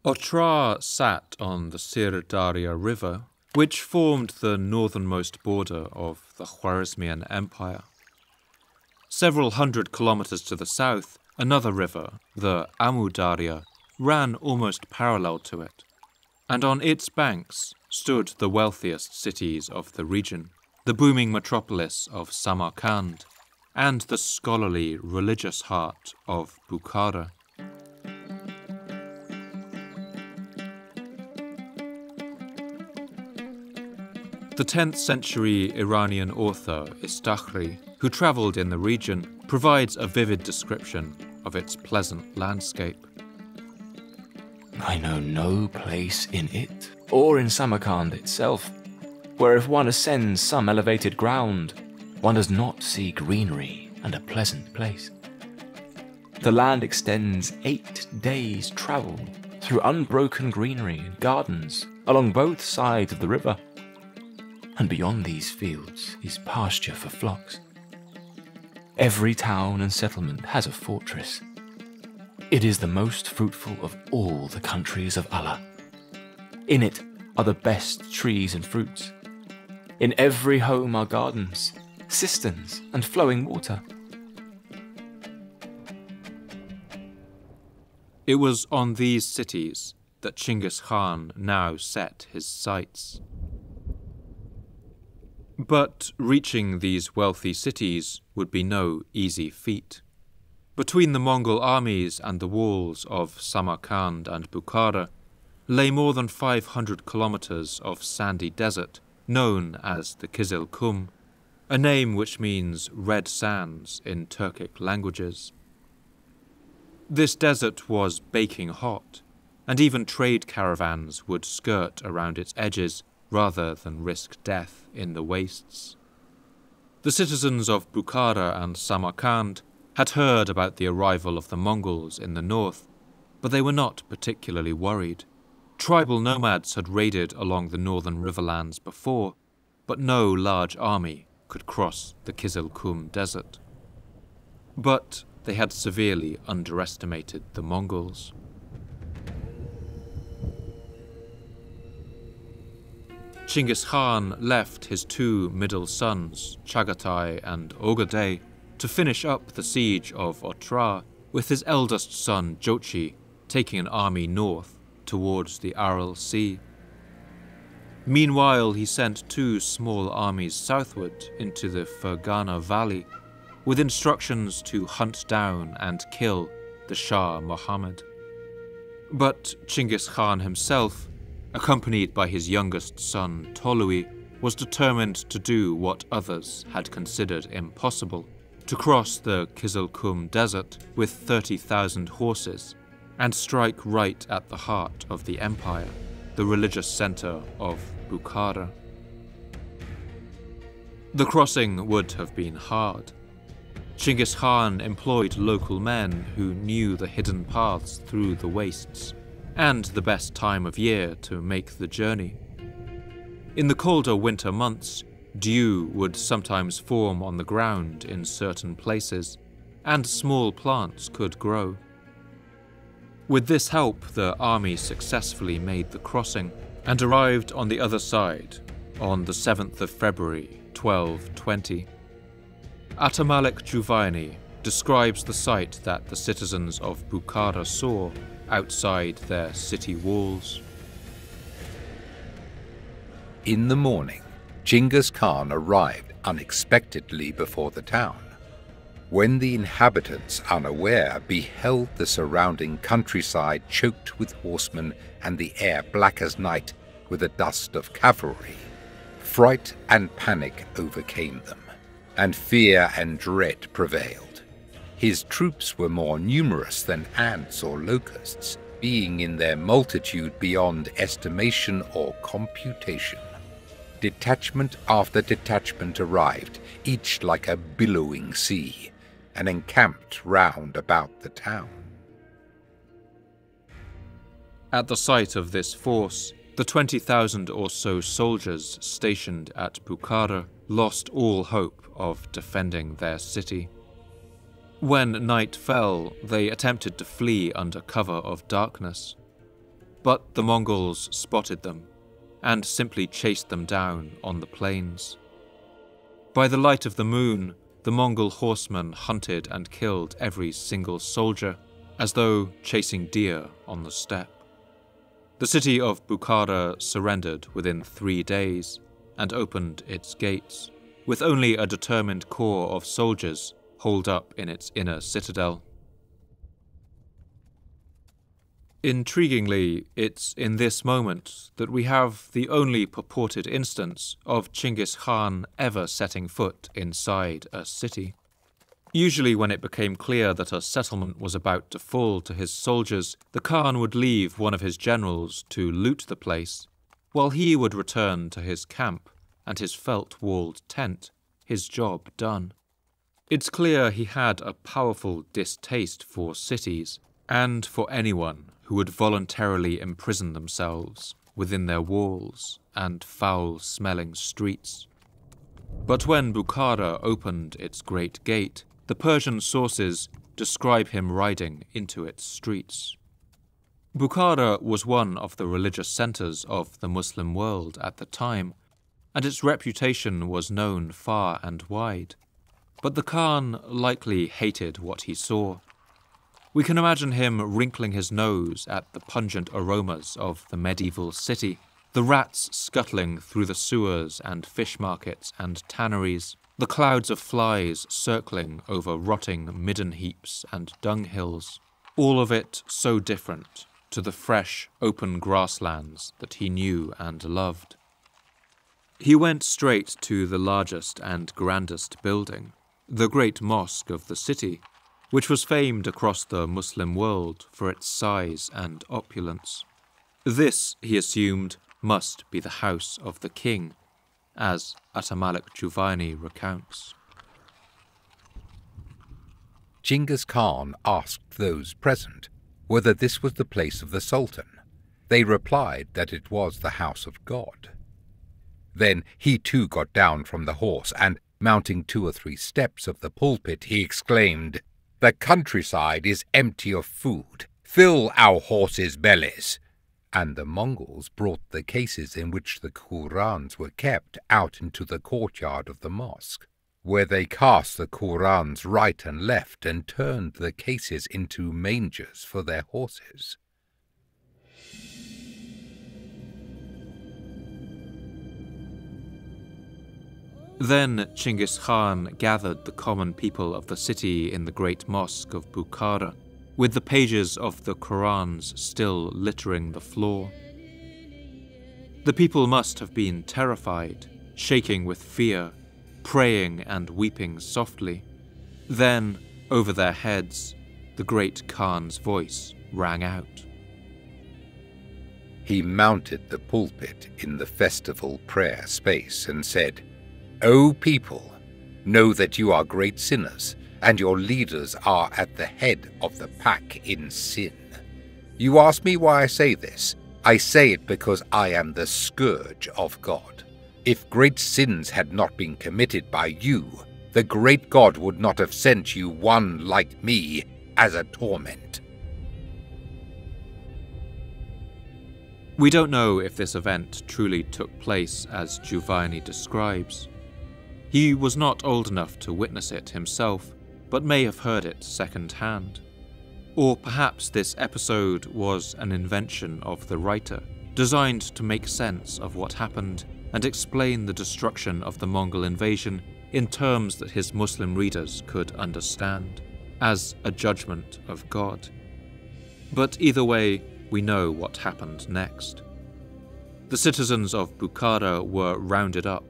Otra sat on the Sir-Daria River, which formed the northernmost border of the Khwarezmian Empire. Several hundred kilometers to the south, another river, the Amu-Daria, ran almost parallel to it, and on its banks stood the wealthiest cities of the region, the booming metropolis of Samarkand, and the scholarly religious heart of Bukhara. The 10th century Iranian author Istakhri, who travelled in the region, provides a vivid description of its pleasant landscape. I know no place in it, or in Samarkand itself, where if one ascends some elevated ground, one does not see greenery and a pleasant place. The land extends 8 days' travel through unbroken greenery and gardens along both sides of the river. And beyond these fields is pasture for flocks. Every town and settlement has a fortress. It is the most fruitful of all the countries of Allah. In it are the best trees and fruits. In every home are gardens, cisterns, and flowing water. It was on these cities that Chinggis Khan now set his sights. But reaching these wealthy cities would be no easy feat. Between the Mongol armies and the walls of Samarkand and Bukhara lay more than 500 kilometers of sandy desert known as the Kizil Kum, a name which means red sands in Turkic languages. This desert was baking hot, and even trade caravans would skirt around its edges rather than risk death in the wastes. The citizens of Bukhara and Samarkand had heard about the arrival of the Mongols in the north, but they were not particularly worried. Tribal nomads had raided along the northern riverlands before, but no large army could cross the Kizil Kum desert. But they had severely underestimated the Mongols. Chinggis Khan left his 2 middle sons, Chagatai and Ogadei, to finish up the siege of Otra, with his eldest son Jochi taking an army north towards the Aral Sea. Meanwhile, he sent 2 small armies southward into the Fergana Valley, with instructions to hunt down and kill the Shah Muhammad. But Chinggis Khan himself, accompanied by his youngest son Tolui, was determined to do what others had considered impossible, to cross the Kizilkum Desert with 30,000 horses and strike right at the heart of the empire, the religious center of Bukhara. The crossing would have been hard. Chinggis Khan employed local men who knew the hidden paths through the wastes and the best time of year to make the journey. In the colder winter months, dew would sometimes form on the ground in certain places, and small plants could grow. With this help, the army successfully made the crossing and arrived on the other side on the 7th of February, 1220. Atamalik Juvaini describes the sight that the citizens of Bukhara saw outside their city walls. In the morning, Chinggis Khan arrived unexpectedly before the town. When the inhabitants, unaware, beheld the surrounding countryside choked with horsemen and the air black as night with the dust of cavalry, fright and panic overcame them, and fear and dread prevailed. His troops were more numerous than ants or locusts, being in their multitude beyond estimation or computation. Detachment after detachment arrived, each like a billowing sea, and encamped round about the town. At the sight of this force, the 20,000 or so soldiers stationed at Bukhara lost all hope of defending their city. When night fell, they attempted to flee under cover of darkness, but the Mongols spotted them and simply chased them down on the plains. By the light of the moon, the Mongol horsemen hunted and killed every single soldier, as though chasing deer on the steppe. The city of Bukhara surrendered within 3 days and opened its gates, with only a determined corps of soldiers holed up in its inner citadel. Intriguingly, it's in this moment that we have the only purported instance of Chinggis Khan ever setting foot inside a city. Usually when it became clear that a settlement was about to fall to his soldiers, the Khan would leave one of his generals to loot the place, while he would return to his camp and his felt-walled tent, his job done. It's clear he had a powerful distaste for cities and for anyone who would voluntarily imprison themselves within their walls and foul-smelling streets. But when Bukhara opened its great gate, the Persian sources describe him riding into its streets. Bukhara was one of the religious centers of the Muslim world at the time, and its reputation was known far and wide. But the Khan likely hated what he saw. We can imagine him wrinkling his nose at the pungent aromas of the medieval city, the rats scuttling through the sewers and fish markets and tanneries, the clouds of flies circling over rotting midden heaps and dunghills, all of it so different to the fresh, open grasslands that he knew and loved. He went straight to the largest and grandest building, the great mosque of the city, which was famed across the Muslim world for its size and opulence. This, he assumed, must be the house of the king, as Atamalik Juvaini recounts. Chinggis Khan asked those present whether this was the place of the Sultan. They replied that it was the house of God. Then he too got down from the horse and, mounting 2 or 3 steps of the pulpit, he exclaimed, "The countryside is empty of food. Fill our horses' bellies." And the Mongols brought the cases in which the Qurans were kept out into the courtyard of the mosque, where they cast the Qurans right and left and turned the cases into mangers for their horses. Then Chinggis Khan gathered the common people of the city in the great mosque of Bukhara, with the pages of the Qurans still littering the floor. The people must have been terrified, shaking with fear, praying and weeping softly. Then, over their heads, the great Khan's voice rang out. He mounted the pulpit in the festival prayer space and said, "O people, know that you are great sinners, and your leaders are at the head of the pack in sin. You ask me why I say this. I say it because I am the scourge of God. If great sins had not been committed by you, the great God would not have sent you one like me as a torment." We don't know if this event truly took place as Giovanni describes. He was not old enough to witness it himself, but may have heard it second-hand. Or perhaps this episode was an invention of the writer, designed to make sense of what happened and explain the destruction of the Mongol invasion in terms that his Muslim readers could understand, as a judgment of God. But either way, we know what happened next. The citizens of Bukhara were rounded up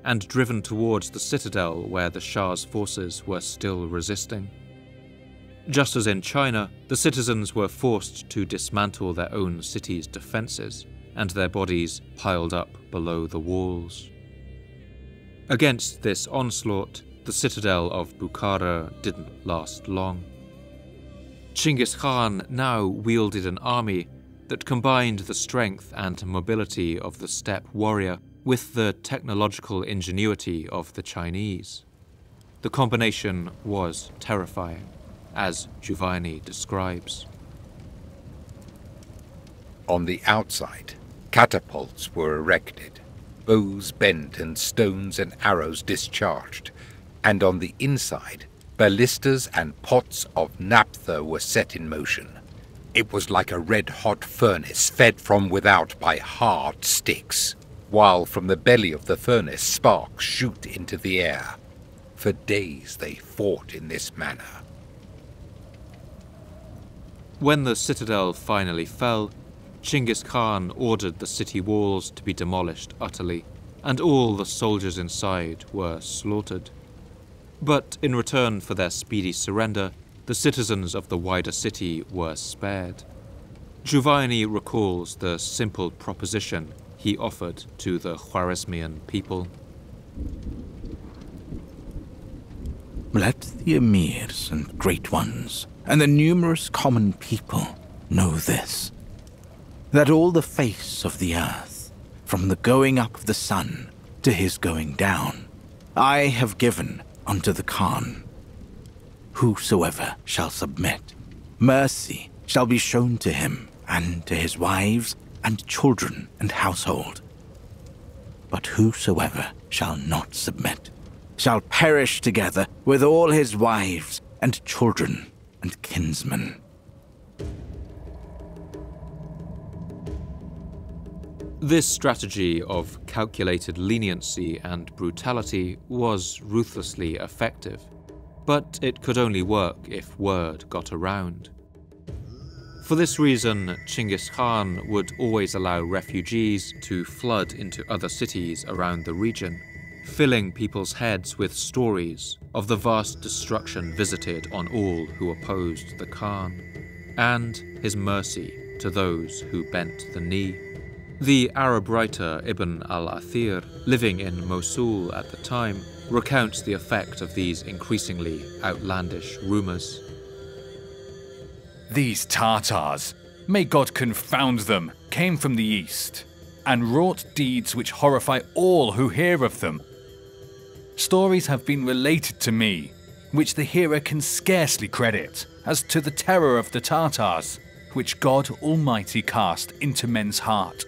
and driven towards the citadel where the Shah's forces were still resisting. Just as in China, the citizens were forced to dismantle their own city's defences and their bodies piled up below the walls. Against this onslaught, the citadel of Bukhara didn't last long. Chinggis Khan now wielded an army that combined the strength and mobility of the steppe warrior with the technological ingenuity of the Chinese. The combination was terrifying, as Giovanni describes. On the outside, catapults were erected, bows bent and stones and arrows discharged, and on the inside, ballistas and pots of naphtha were set in motion. It was like a red-hot furnace fed from without by hard sticks, while from the belly of the furnace sparks shoot into the air. For days they fought in this manner. When the citadel finally fell, Chinggis Khan ordered the city walls to be demolished utterly, and all the soldiers inside were slaughtered. But in return for their speedy surrender, the citizens of the wider city were spared. Giovanni recalls the simple proposition he offered to the Khwarezmian people. Let the emirs and great ones, and the numerous common people, know this, that all the face of the earth, from the going up of the sun to his going down, I have given unto the Khan. Whosoever shall submit, mercy shall be shown to him and to his wives and children and household. But whosoever shall not submit shall perish together with all his wives and children and kinsmen. This strategy of calculated leniency and brutality was ruthlessly effective, but it could only work if word got around. For this reason, Chinggis Khan would always allow refugees to flood into other cities around the region, filling people's heads with stories of the vast destruction visited on all who opposed the Khan, and his mercy to those who bent the knee. The Arab writer Ibn al-Athir, living in Mosul at the time, recounts the effect of these increasingly outlandish rumours. These Tartars, may God confound them, came from the east, and wrought deeds which horrify all who hear of them. Stories have been related to me, which the hearer can scarcely credit, as to the terror of the Tartars, which God Almighty cast into men's heart.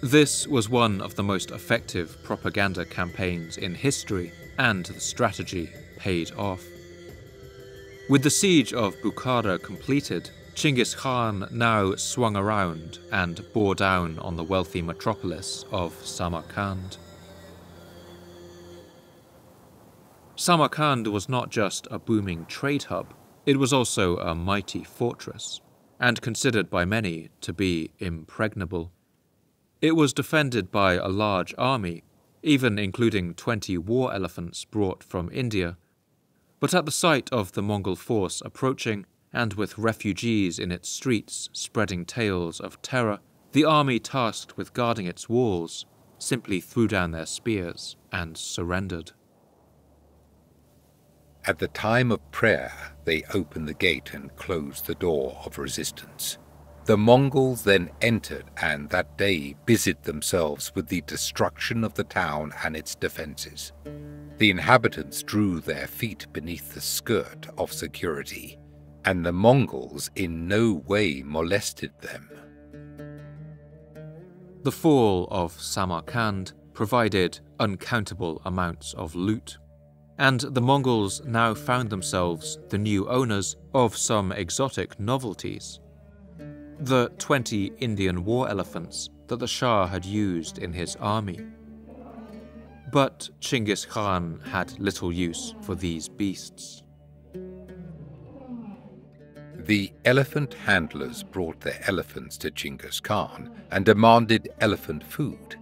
This was one of the most effective propaganda campaigns in history, and the strategy paid off. With the siege of Bukhara completed, Chinggis Khan now swung around and bore down on the wealthy metropolis of Samarkand. Samarkand was not just a booming trade hub, it was also a mighty fortress, and considered by many to be impregnable. It was defended by a large army, even including 20 war elephants brought from India. But at the sight of the Mongol force approaching, and with refugees in its streets spreading tales of terror, the army tasked with guarding its walls simply threw down their spears and surrendered. At the time of prayer, they opened the gate and closed the door of resistance. The Mongols then entered and that day busied themselves with the destruction of the town and its defences. The inhabitants drew their feet beneath the skirt of security, and the Mongols in no way molested them. The fall of Samarkand provided uncountable amounts of loot, and the Mongols now found themselves the new owners of some exotic novelties. The 20 Indian war elephants that the Shah had used in his army. But Chinggis Khan had little use for these beasts. The elephant handlers brought their elephants to Chinggis Khan and demanded elephant food.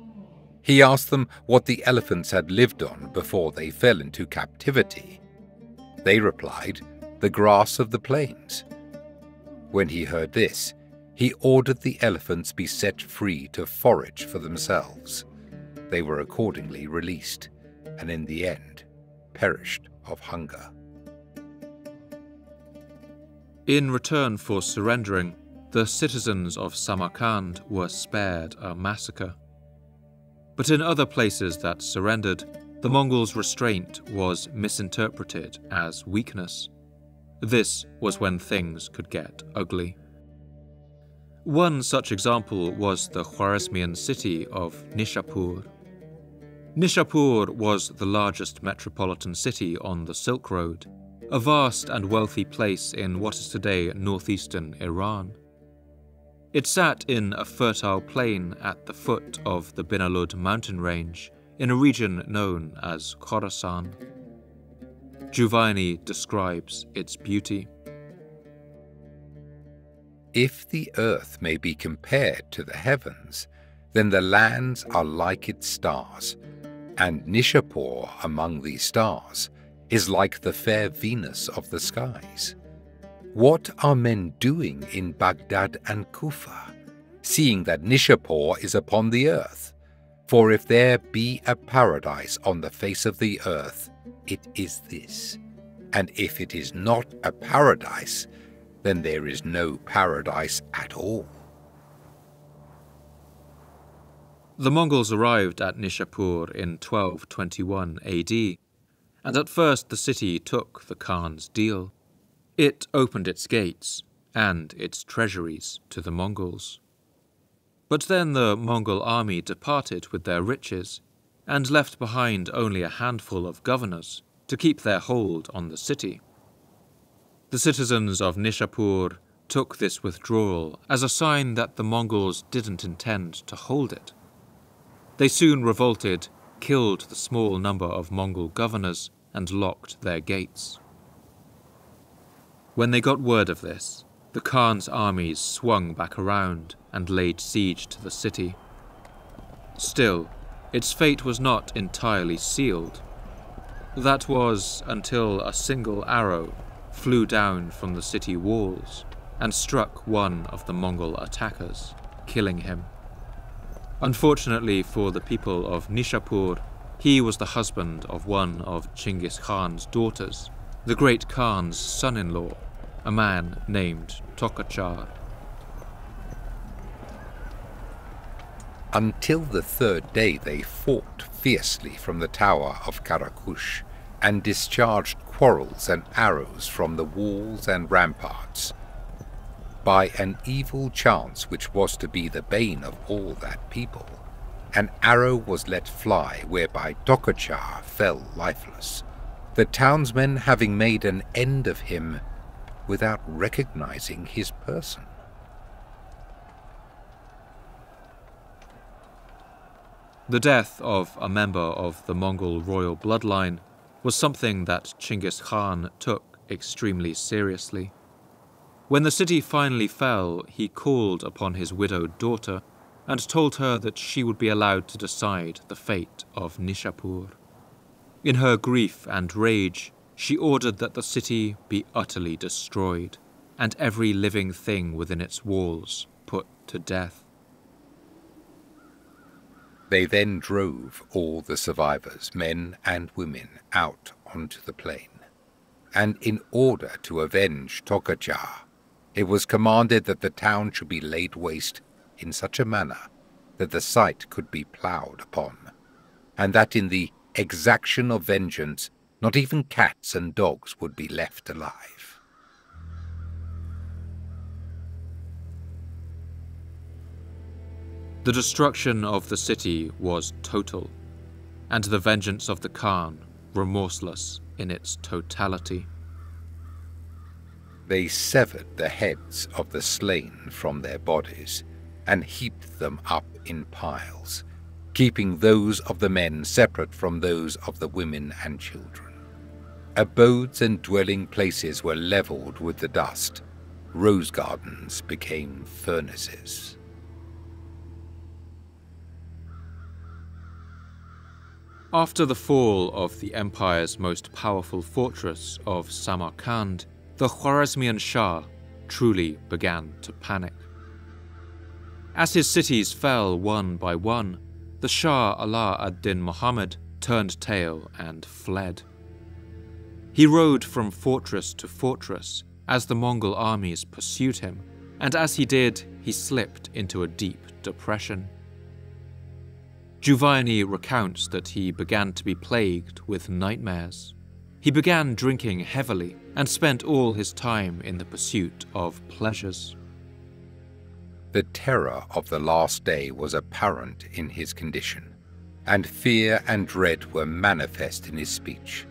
He asked them what the elephants had lived on before they fell into captivity. They replied, "The grass of the plains." When he heard this, he ordered the elephants be set free to forage for themselves. They were accordingly released, and in the end perished of hunger. In return for surrendering, the citizens of Samarkand were spared a massacre. But in other places that surrendered, the Mongols' restraint was misinterpreted as weakness. This was when things could get ugly. One such example was the Khwarezmian city of Nishapur. Nishapur was the largest metropolitan city on the Silk Road, a vast and wealthy place in what is today northeastern Iran. It sat in a fertile plain at the foot of the Binalud mountain range, in a region known as Khorasan. Juvaini describes its beauty. If the earth may be compared to the heavens, then the lands are like its stars, and Nishapur among these stars is like the fair Venus of the skies. What are men doing in Baghdad and Kufa, seeing that Nishapur is upon the earth? For if there be a paradise on the face of the earth, it is this. And if it is not a paradise, then there is no paradise at all. The Mongols arrived at Nishapur in 1221 AD, and at first the city took the Khan's deal. It opened its gates and its treasuries to the Mongols. But then the Mongol army departed with their riches and left behind only a handful of governors to keep their hold on the city. The citizens of Nishapur took this withdrawal as a sign that the Mongols didn't intend to hold it. They soon revolted, killed the small number of Mongol governors, and locked their gates. When they got word of this, the Khan's armies swung back around and laid siege to the city. Still, its fate was not entirely sealed. That was until a single arrow flew down from the city walls and struck one of the Mongol attackers, killing him. Unfortunately for the people of Nishapur, he was the husband of one of Chinggis Khan's daughters, the great Khan's son-in-law, a man named Tokachar. Until the third day they fought fiercely from the tower of Karakush and discharged quarrels and arrows from the walls and ramparts. By an evil chance which was to be the bane of all that people, an arrow was let fly whereby Tokachar fell lifeless, the townsmen having made an end of him without recognizing his person. The death of a member of the Mongol royal bloodline was something that Chinggis Khan took extremely seriously. When the city finally fell, he called upon his widowed daughter and told her that she would be allowed to decide the fate of Nishapur. In her grief and rage, she ordered that the city be utterly destroyed, and every living thing within its walls put to death. They then drove all the survivors, men and women, out onto the plain. And in order to avenge Tokaja, it was commanded that the town should be laid waste in such a manner that the site could be ploughed upon, and that in the exaction of vengeance not even cats and dogs would be left alive. The destruction of the city was total, and the vengeance of the Khan remorseless in its totality. They severed the heads of the slain from their bodies and heaped them up in piles, keeping those of the men separate from those of the women and children. Abodes and dwelling places were levelled with the dust. Rose gardens became furnaces. After the fall of the empire's most powerful fortress of Samarkand, the Khwarezmian Shah truly began to panic. As his cities fell one by one, the Shah Ala ad-Din Muhammad turned tail and fled. He rode from fortress to fortress as the Mongol armies pursued him, and as he did, he slipped into a deep depression. Giovanni recounts that he began to be plagued with nightmares. He began drinking heavily and spent all his time in the pursuit of pleasures. The terror of the last day was apparent in his condition, and fear and dread were manifest in his speech.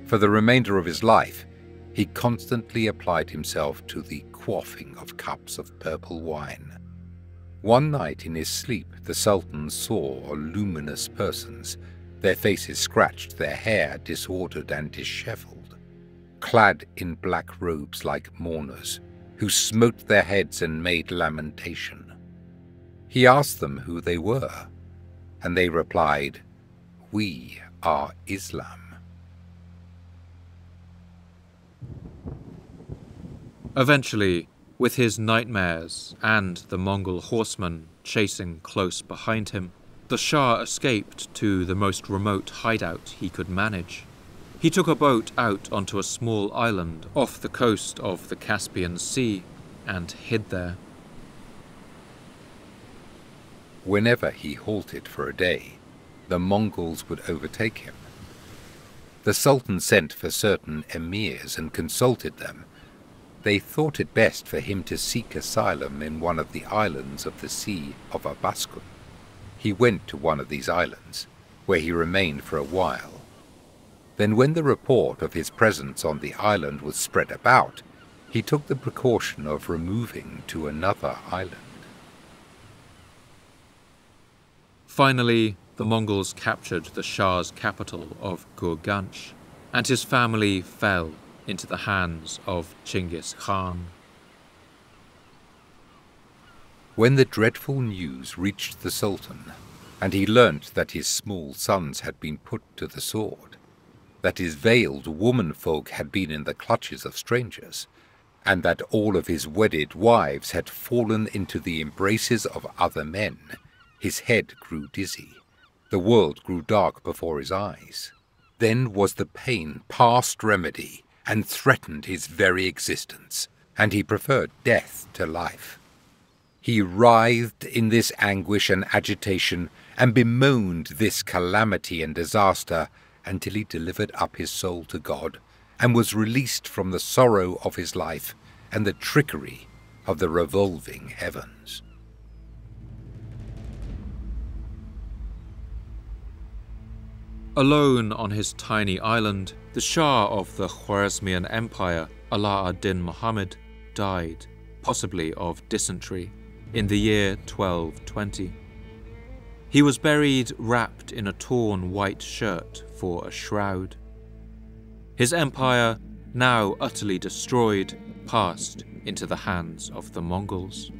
For the remainder of his life, he constantly applied himself to the quaffing of cups of purple wine. One night in his sleep, the Sultan saw luminous persons, their faces scratched, their hair disordered and dishevelled, clad in black robes like mourners, who smote their heads and made lamentation. He asked them who they were, and they replied, "We are Islam." Eventually, with his nightmares and the Mongol horsemen chasing close behind him, the Shah escaped to the most remote hideout he could manage. He took a boat out onto a small island off the coast of the Caspian Sea and hid there. Whenever he halted for a day, the Mongols would overtake him. The Sultan sent for certain emirs and consulted them. They thought it best for him to seek asylum in one of the islands of the Sea of Abaskun. He went to one of these islands, where he remained for a while. Then when the report of his presence on the island was spread about, he took the precaution of removing to another island. Finally, the Mongols captured the Shah's capital of Gurganch, and his family fell into the hands of Chinggis Khan. When the dreadful news reached the Sultan, and he learnt that his small sons had been put to the sword, that his veiled womanfolk had been in the clutches of strangers, and that all of his wedded wives had fallen into the embraces of other men, his head grew dizzy. The world grew dark before his eyes. Then was the pain past remedy, and threatened his very existence, and he preferred death to life. He writhed in this anguish and agitation, and bemoaned this calamity and disaster, until he delivered up his soul to God, and was released from the sorrow of his life, and the trickery of the revolving heavens. Alone on his tiny island, the Shah of the Khwarezmian Empire, Ala ad-Din Muhammad, died, possibly of dysentery, in the year 1220. He was buried wrapped in a torn white shirt for a shroud. His empire, now utterly destroyed, passed into the hands of the Mongols.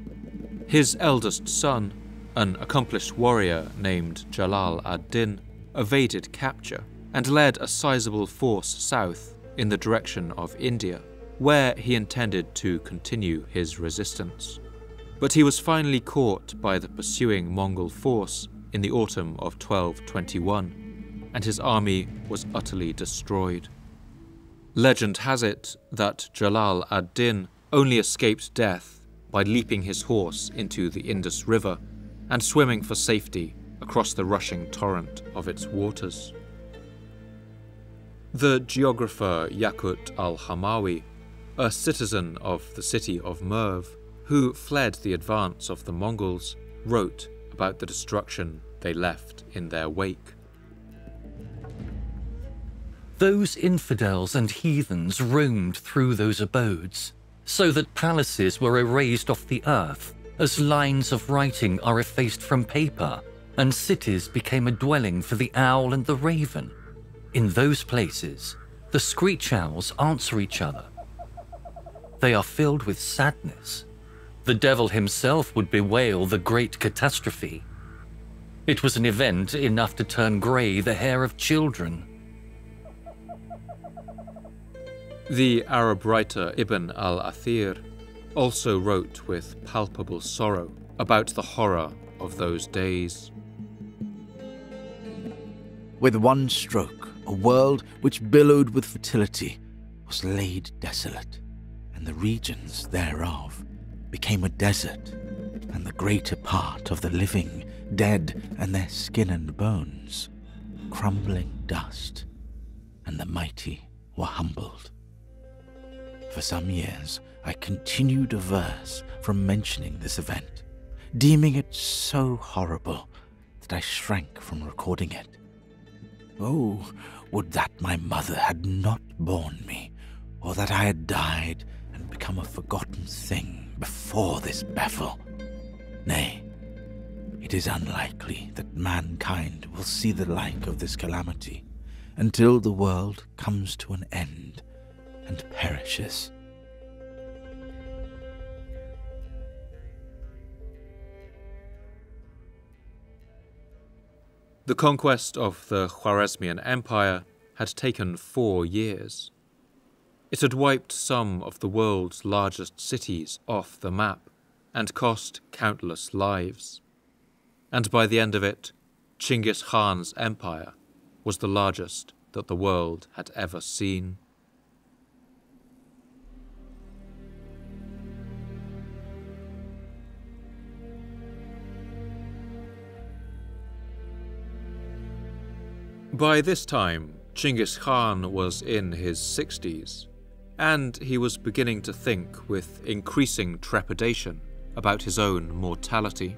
His eldest son, an accomplished warrior named Jalal ad-Din, evaded capture and led a sizable force south in the direction of India, where he intended to continue his resistance. But he was finally caught by the pursuing Mongol force in the autumn of 1221, and his army was utterly destroyed. Legend has it that Jalal ad-Din only escaped death by leaping his horse into the Indus River and swimming for safety across the rushing torrent of its waters. The geographer Yaqut al-Hamawi, a citizen of the city of Merv, who fled the advance of the Mongols, wrote about the destruction they left in their wake. Those infidels and heathens roamed through those abodes, so that palaces were erased off the earth, as lines of writing are effaced from paper, and cities became a dwelling for the owl and the raven. In those places, the screech owls answer each other. They are filled with sadness. The devil himself would bewail the great catastrophe. It was an event enough to turn grey the hair of children. The Arab writer Ibn al-Athir also wrote with palpable sorrow about the horror of those days. With one stroke, a world which billowed with fertility was laid desolate, and the regions thereof became a desert, and the greater part of the living, dead and their skin and bones, crumbling dust, and the mighty were humbled. For some years, I continued averse from mentioning this event, deeming it so horrible that I shrank from recording it. Oh, would that my mother had not borne me, or that I had died and become a forgotten thing before this bevel. Nay, it is unlikely that mankind will see the like of this calamity until the world comes to an end and perishes. The conquest of the Khwarezmian Empire had taken 4 years. It had wiped some of the world's largest cities off the map and cost countless lives. And by the end of it, Chinggis Khan's empire was the largest that the world had ever seen. By this time, Chinggis Khan was in his 60s, and he was beginning to think with increasing trepidation about his own mortality.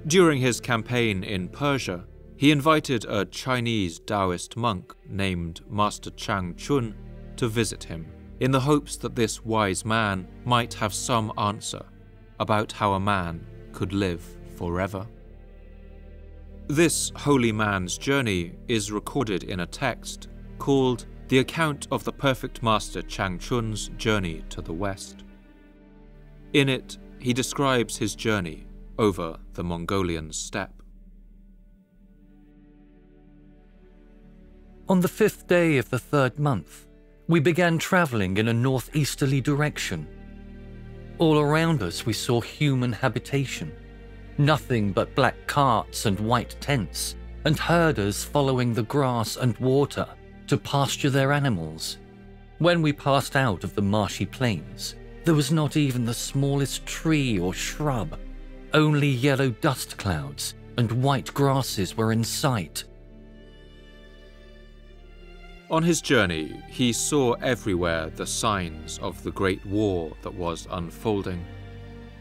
During his campaign in Persia, he invited a Chinese Taoist monk named Master Chang Chun to visit him, in the hopes that this wise man might have some answer about how a man could live forever. This holy man's journey is recorded in a text called The Account of the Perfect Master Chang Chun's Journey to the West. In it, he describes his journey over the Mongolian steppe. On the 5th day of the 3rd month, we began travelling in a northeasterly direction. All around us we saw human habitation. Nothing but black carts and white tents, and herders following the grass and water to pasture their animals. When we passed out of the marshy plains, there was not even the smallest tree or shrub. Only yellow dust clouds and white grasses were in sight. On his journey, he saw everywhere the signs of the great war that was unfolding,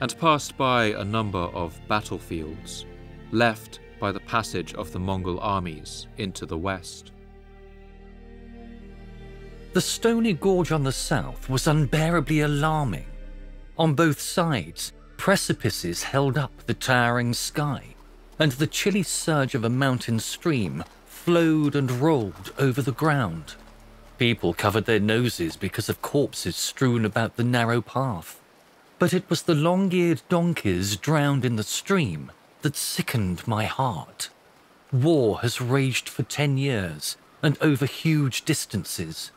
and passed by a number of battlefields, left by the passage of the Mongol armies into the west. The stony gorge on the south was unbearably alarming. On both sides, precipices held up the towering sky, and the chilly surge of a mountain stream flowed and rolled over the ground. People covered their noses because of corpses strewn about the narrow path. But it was the long-eared donkeys drowned in the stream that sickened my heart. War has raged for 10 years and over huge distances.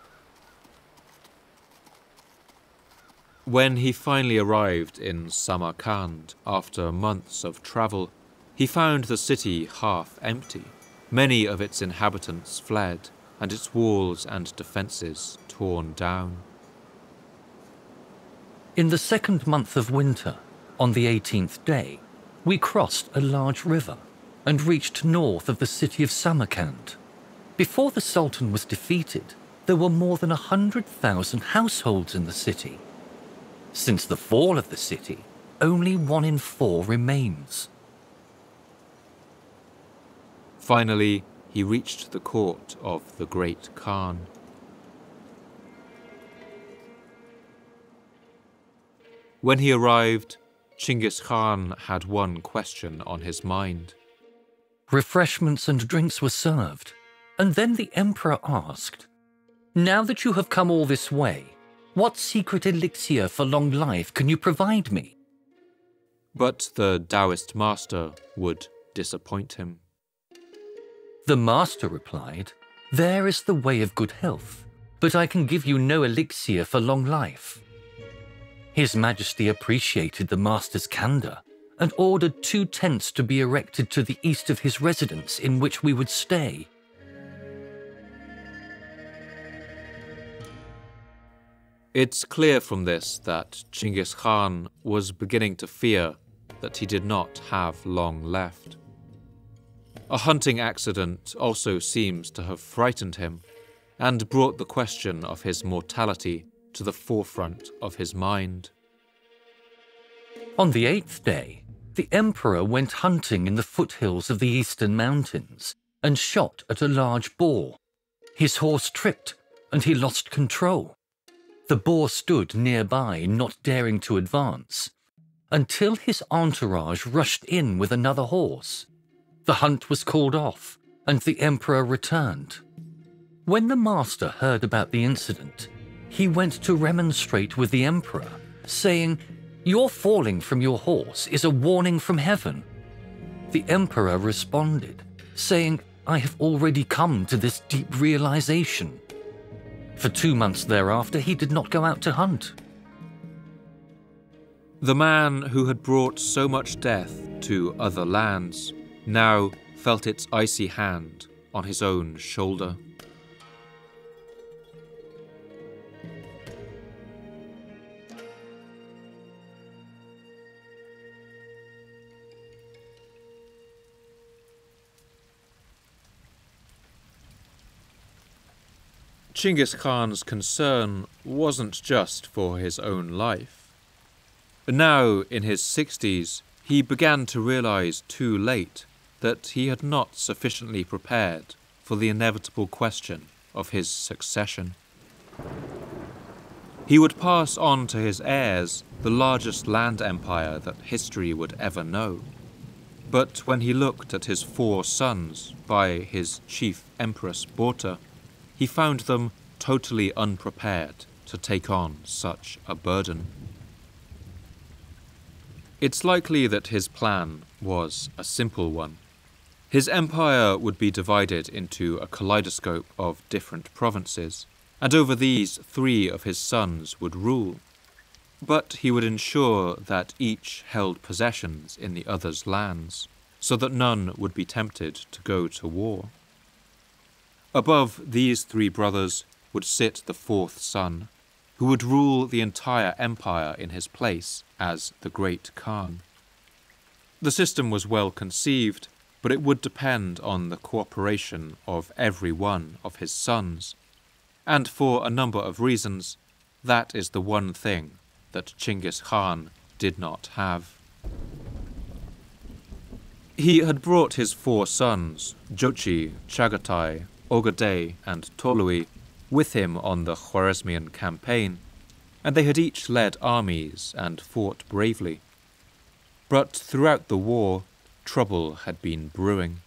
When he finally arrived in Samarkand after months of travel, he found the city half empty. Many of its inhabitants fled, and its walls and defences torn down. In the second month of winter, on the 18th day, we crossed a large river and reached north of the city of Samarkand. Before the Sultan was defeated, there were more than 100,000 households in the city. Since the fall of the city, only 1 in 4 remains. Finally, he reached the court of the Great Khan. When he arrived, Chinggis Khan had one question on his mind. Refreshments and drinks were served, and then the emperor asked, "Now that you have come all this way, what secret elixir for long life can you provide me?" But the Taoist master would disappoint him. The master replied, "There is the way of good health, but I can give you no elixir for long life." His Majesty appreciated the master's candour and ordered 2 tents to be erected to the east of his residence in which we would stay. It's clear from this that Chinggis Khan was beginning to fear that he did not have long left. A hunting accident also seems to have frightened him and brought the question of his mortality to the forefront of his mind. On the 8th day, the emperor went hunting in the foothills of the eastern mountains and shot at a large boar. His horse tripped and he lost control. The boar stood nearby, not daring to advance, until his entourage rushed in with another horse. The hunt was called off and the emperor returned. When the master heard about the incident, he went to remonstrate with the emperor, saying, "Your falling from your horse is a warning from heaven." The emperor responded, saying, "I have already come to this deep realization." For 2 months thereafter, he did not go out to hunt. The man who had brought so much death to other lands now felt its icy hand on his own shoulder. Chinggis Khan's concern wasn't just for his own life. Now, in his 60s, he began to realize too late that he had not sufficiently prepared for the inevitable question of his succession. He would pass on to his heirs the largest land empire that history would ever know. But when he looked at his 4 sons by his chief empress Bauta, he found them totally unprepared to take on such a burden. It's likely that his plan was a simple one. His empire would be divided into a kaleidoscope of different provinces, and over these 3 of his sons would rule. But he would ensure that each held possessions in the other's lands, so that none would be tempted to go to war. Above these 3 brothers would sit the 4th son, who would rule the entire empire in his place as the Great Khan. The system was well conceived, but it would depend on the cooperation of every one of his sons. And for a number of reasons, that is the one thing that Chinggis Khan did not have. He had brought his 4 sons, Jochi, Chagatai, Ogadei, and Tolui, with him on the Khwarezmian campaign, and they had each led armies and fought bravely. But throughout the war, trouble had been brewing.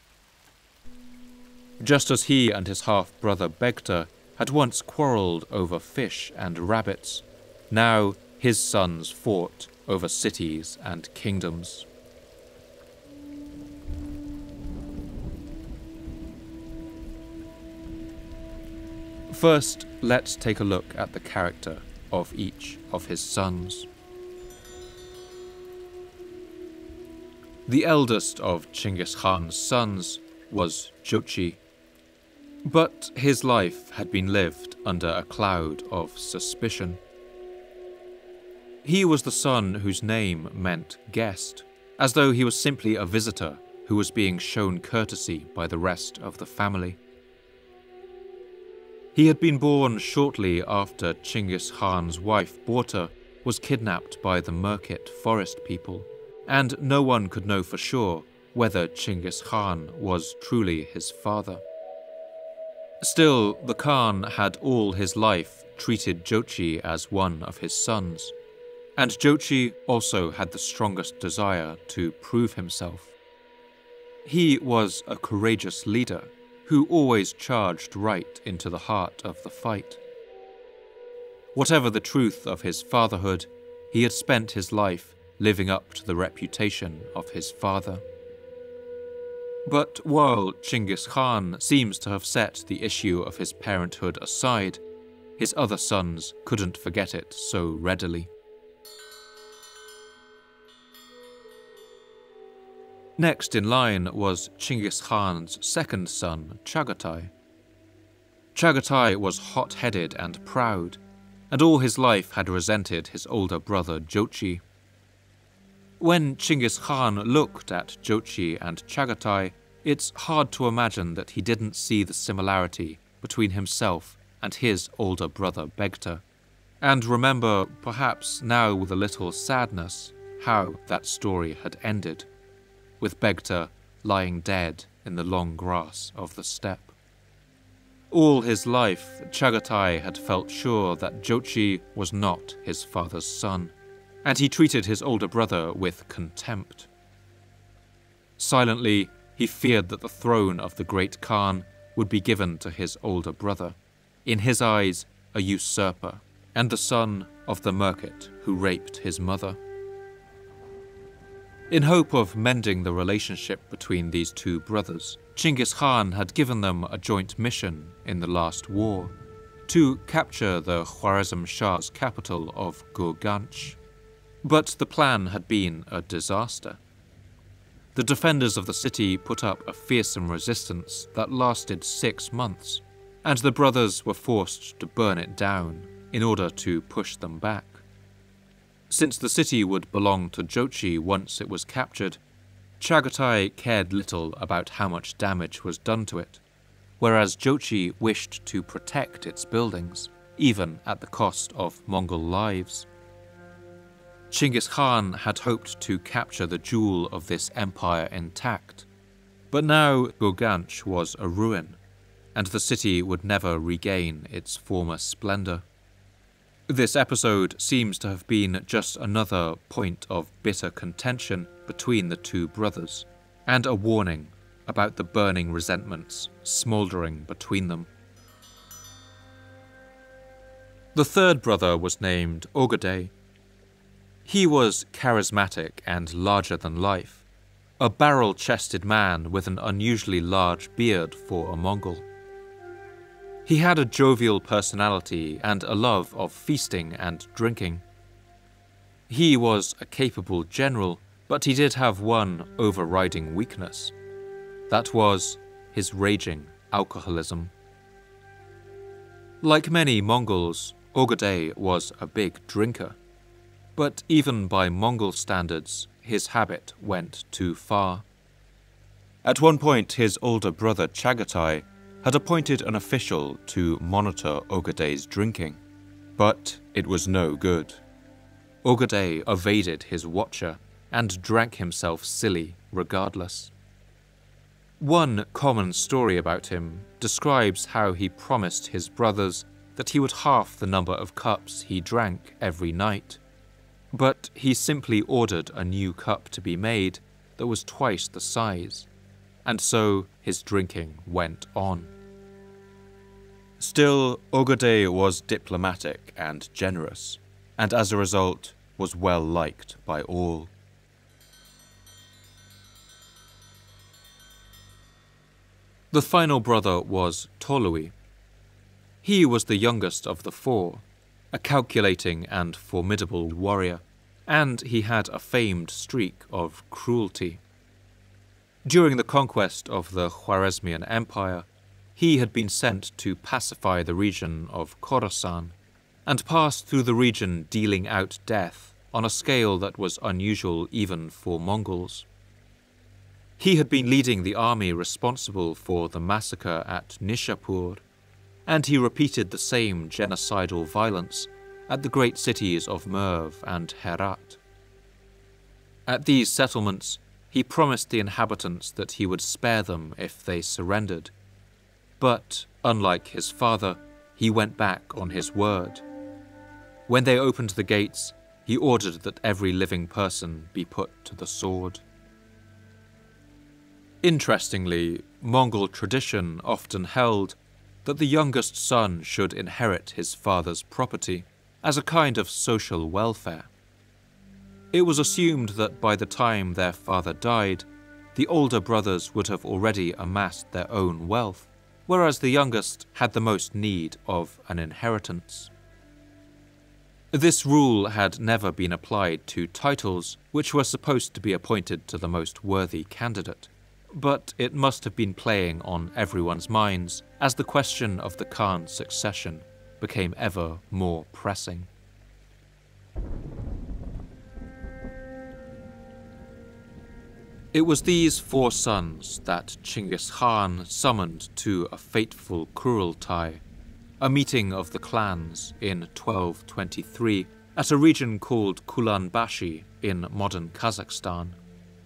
Just as he and his half-brother Begta had once quarrelled over fish and rabbits, now his sons fought over cities and kingdoms. First, let's take a look at the character of each of his sons. The eldest of Chinggis Khan's sons was Jochi, but his life had been lived under a cloud of suspicion. He was the son whose name meant guest, as though he was simply a visitor who was being shown courtesy by the rest of the family. He had been born shortly after Chinggis Khan's wife Borta was kidnapped by the Merkit forest people, and no one could know for sure whether Chinggis Khan was truly his father. Still, the Khan had all his life treated Jochi as one of his sons, and Jochi also had the strongest desire to prove himself. He was a courageous leader who always charged right into the heart of the fight. Whatever the truth of his fatherhood, he had spent his life living up to the reputation of his father. But while Chinggis Khan seems to have set the issue of his parenthood aside, his other sons couldn't forget it so readily. Next in line was Chinggis Khan's second son, Chagatai. Chagatai was hot-headed and proud, and all his life had resented his older brother Jochi. When Chinggis Khan looked at Jochi and Chagatai, it's hard to imagine that he didn't see the similarity between himself and his older brother Begta, and remember, perhaps now with a little sadness, how that story had ended, with Begta lying dead in the long grass of the steppe. All his life, Chagatai had felt sure that Jochi was not his father's son, and he treated his older brother with contempt. Silently, he feared that the throne of the great Khan would be given to his older brother, in his eyes a usurper, and the son of the Merkit who raped his mother. In hope of mending the relationship between these two brothers, Chinggis Khan had given them a joint mission in the last war, to capture the Khwarezm Shah's capital of Gurganch. But the plan had been a disaster. The defenders of the city put up a fearsome resistance that lasted 6 months, and the brothers were forced to burn it down in order to push them back. Since the city would belong to Jochi once it was captured, Chagatai cared little about how much damage was done to it, whereas Jochi wished to protect its buildings, even at the cost of Mongol lives. Chinggis Khan had hoped to capture the jewel of this empire intact, but now Gurganch was a ruin, and the city would never regain its former splendor. This episode seems to have been just another point of bitter contention between the two brothers, and a warning about the burning resentments smouldering between them. The third brother was named Ogedei. He was charismatic and larger than life, a barrel-chested man with an unusually large beard for a Mongol. He had a jovial personality and a love of feasting and drinking. He was a capable general, but he did have one overriding weakness. That was his raging alcoholism. Like many Mongols, Ogedei was a big drinker, but even by Mongol standards, his habit went too far. At one point, his older brother Chagatai had appointed an official to monitor Ogedei's drinking, but it was no good. Ogedei evaded his watcher and drank himself silly regardless. One common story about him describes how he promised his brothers that he would halve the number of cups he drank every night, but he simply ordered a new cup to be made that was twice the size, and so his drinking went on. Still, Ogedei was diplomatic and generous. and as a result was well liked by all. The final brother was Tolui. He was the youngest of the four, a calculating and formidable warrior, and he had a famed streak of cruelty. During the conquest of the Khwarezmian Empire, he had been sent to pacify the region of Khorasan, and passed through the region dealing out death on a scale that was unusual even for Mongols. He had been leading the army responsible for the massacre at Nishapur, and he repeated the same genocidal violence at the great cities of Merv and Herat. At these settlements, he promised the inhabitants that he would spare them if they surrendered. But, unlike his father, he went back on his word. When they opened the gates, he ordered that every living person be put to the sword. Interestingly, Mongol tradition often held that the youngest son should inherit his father's property as a kind of social welfare. It was assumed that by the time their father died, the older brothers would have already amassed their own wealth, whereas the youngest had the most need of an inheritance. This rule had never been applied to titles which were supposed to be appointed to the most worthy candidate, but it must have been playing on everyone's minds as the question of the Khan's succession became ever more pressing. It was these four sons that Chinggis Khan summoned to a fateful Kurultai, a meeting of the clans in 1223 at a region called Kulanbashi in modern Kazakhstan.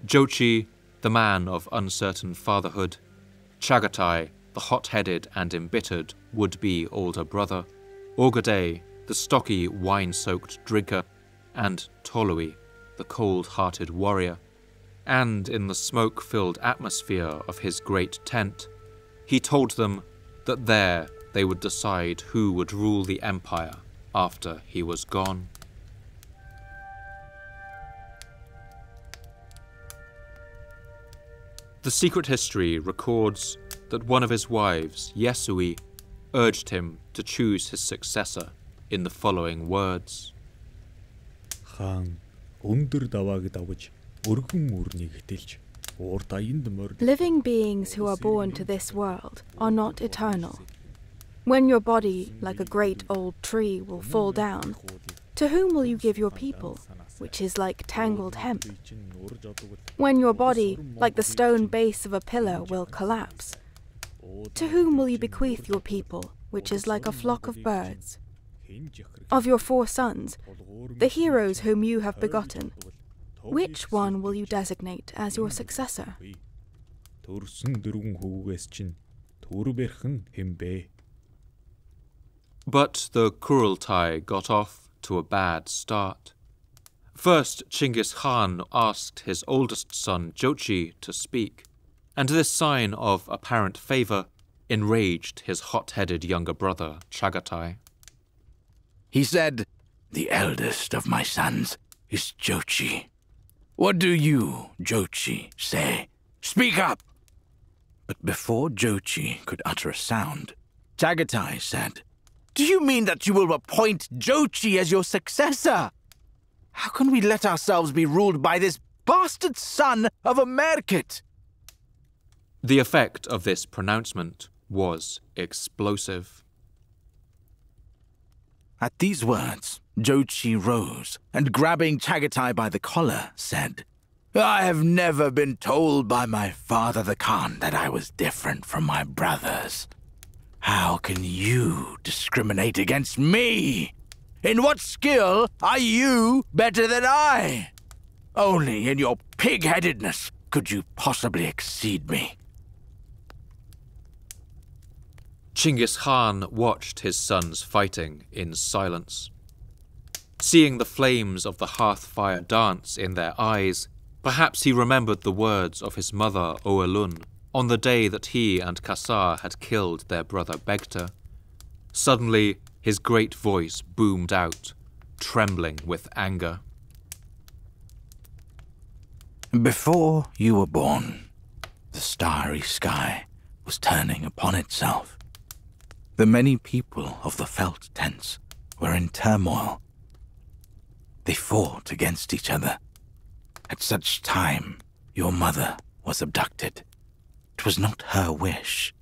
Jochi, the man of uncertain fatherhood, Chagatai, the hot-headed and embittered would-be older brother, Orgadei, the stocky, wine-soaked drinker, and Tolui, the cold-hearted warrior. And in the smoke-filled atmosphere of his great tent, he told them that there they would decide who would rule the empire after he was gone. The secret history records that one of his wives, Yesui, urged him to choose his successor in the following words. Хаан өндөр давааг давж өргөн мөрнийг хэтэлж урд аянд морд. Living beings who are born to this world are not eternal. When your body, like a great old tree, will fall down, to whom will you give your people, which is like tangled hemp? When your body, like the stone base of a pillar, will collapse, to whom will you bequeath your people, which is like a flock of birds? Of your four sons, the heroes whom you have begotten, which one will you designate as your successor? But the Kurultai got off to a bad start. First, Chinggis Khan asked his oldest son Jochi to speak, and this sign of apparent favour enraged his hot-headed younger brother Chagatai. He said, "The eldest of my sons is Jochi. What do you, Jochi, say? Speak up!" But before Jochi could utter a sound, Chagatai said, "Do you mean that you will appoint Jochi as your successor? How can we let ourselves be ruled by this bastard son of a merchant?" The effect of this pronouncement was explosive. At these words, Jochi rose and, grabbing Chagatai by the collar, said, "I have never been told by my father the Khan that I was different from my brothers. How can you discriminate against me? In what skill are you better than I? Only in your pig-headedness could you possibly exceed me." Chinggis Khan watched his sons fighting in silence. Seeing the flames of the hearth fire dance in their eyes, perhaps he remembered the words of his mother Oelun on the day that he and Kasar had killed their brother Begta. Suddenly, his great voice boomed out, trembling with anger. Before you were born, the starry sky was turning upon itself. The many people of the felt tents were in turmoil. They fought against each other. At such time, your mother was abducted. It was not her wish.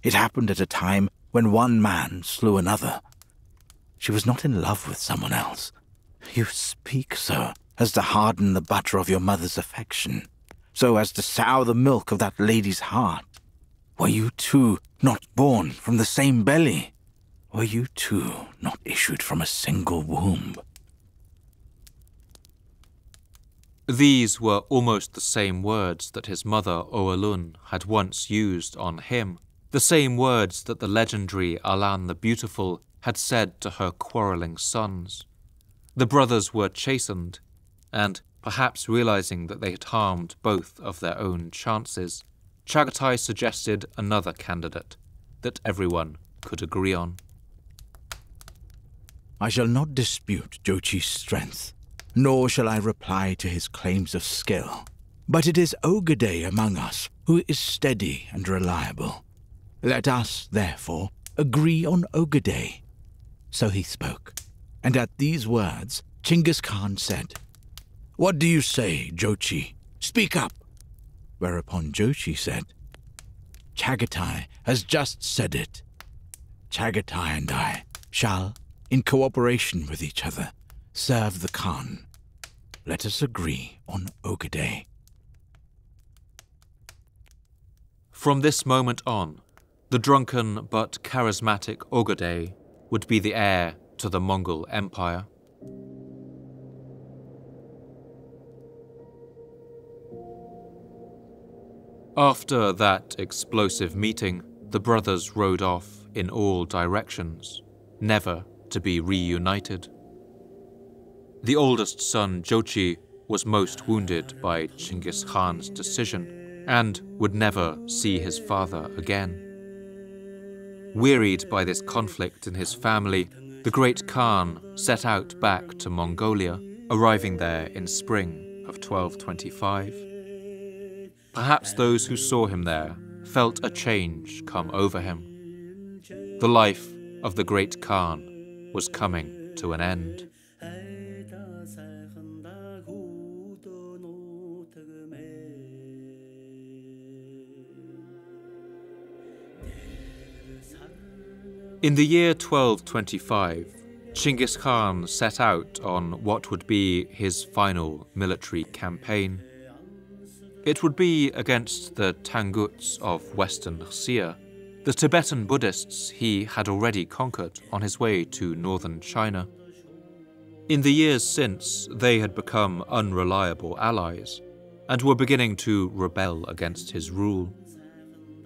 It happened at a time when one man slew another. She was not in love with someone else. You speak so as to harden the butter of your mother's affection, so as to sour the milk of that lady's heart. Were you too not born from the same belly? Were you too not issued from a single womb? These were almost the same words that his mother Oalun had once used on him, the same words that the legendary Alan the Beautiful had said to her quarrelling sons. The brothers were chastened, and, perhaps realizing that they had harmed both of their own chances, Chagatai suggested another candidate that everyone could agree on. I shall not dispute Jochi's strength, nor shall I reply to his claims of skill. But it is Ogedei among us who is steady and reliable. Let us, therefore, agree on Ogedei. So he spoke, and at these words, Chinggis Khan said, "What do you say, Jochi? Speak up." Whereupon Jochi said, "Chagatai has just said it. Chagatai and I shall, in cooperation with each other, serve the Khan. Let us agree on Ogedei." From this moment on, the drunken but charismatic Ogedei would be the heir to the Mongol Empire. After that explosive meeting, the brothers rode off in all directions, never to be reunited. The oldest son, Jochi, was most wounded by Chinggis Khan's decision and would never see his father again. Wearied by this conflict in his family, the great Khan set out back to Mongolia, arriving there in spring of 1225. Perhaps those who saw him there felt a change come over him. The life of the great Khan was coming to an end. In the year 1225, Chinggis Khan set out on what would be his final military campaign. It would be against the Tanguts of Western Xia, the Tibetan Buddhists he had already conquered on his way to northern China. In the years since, they had become unreliable allies and were beginning to rebel against his rule.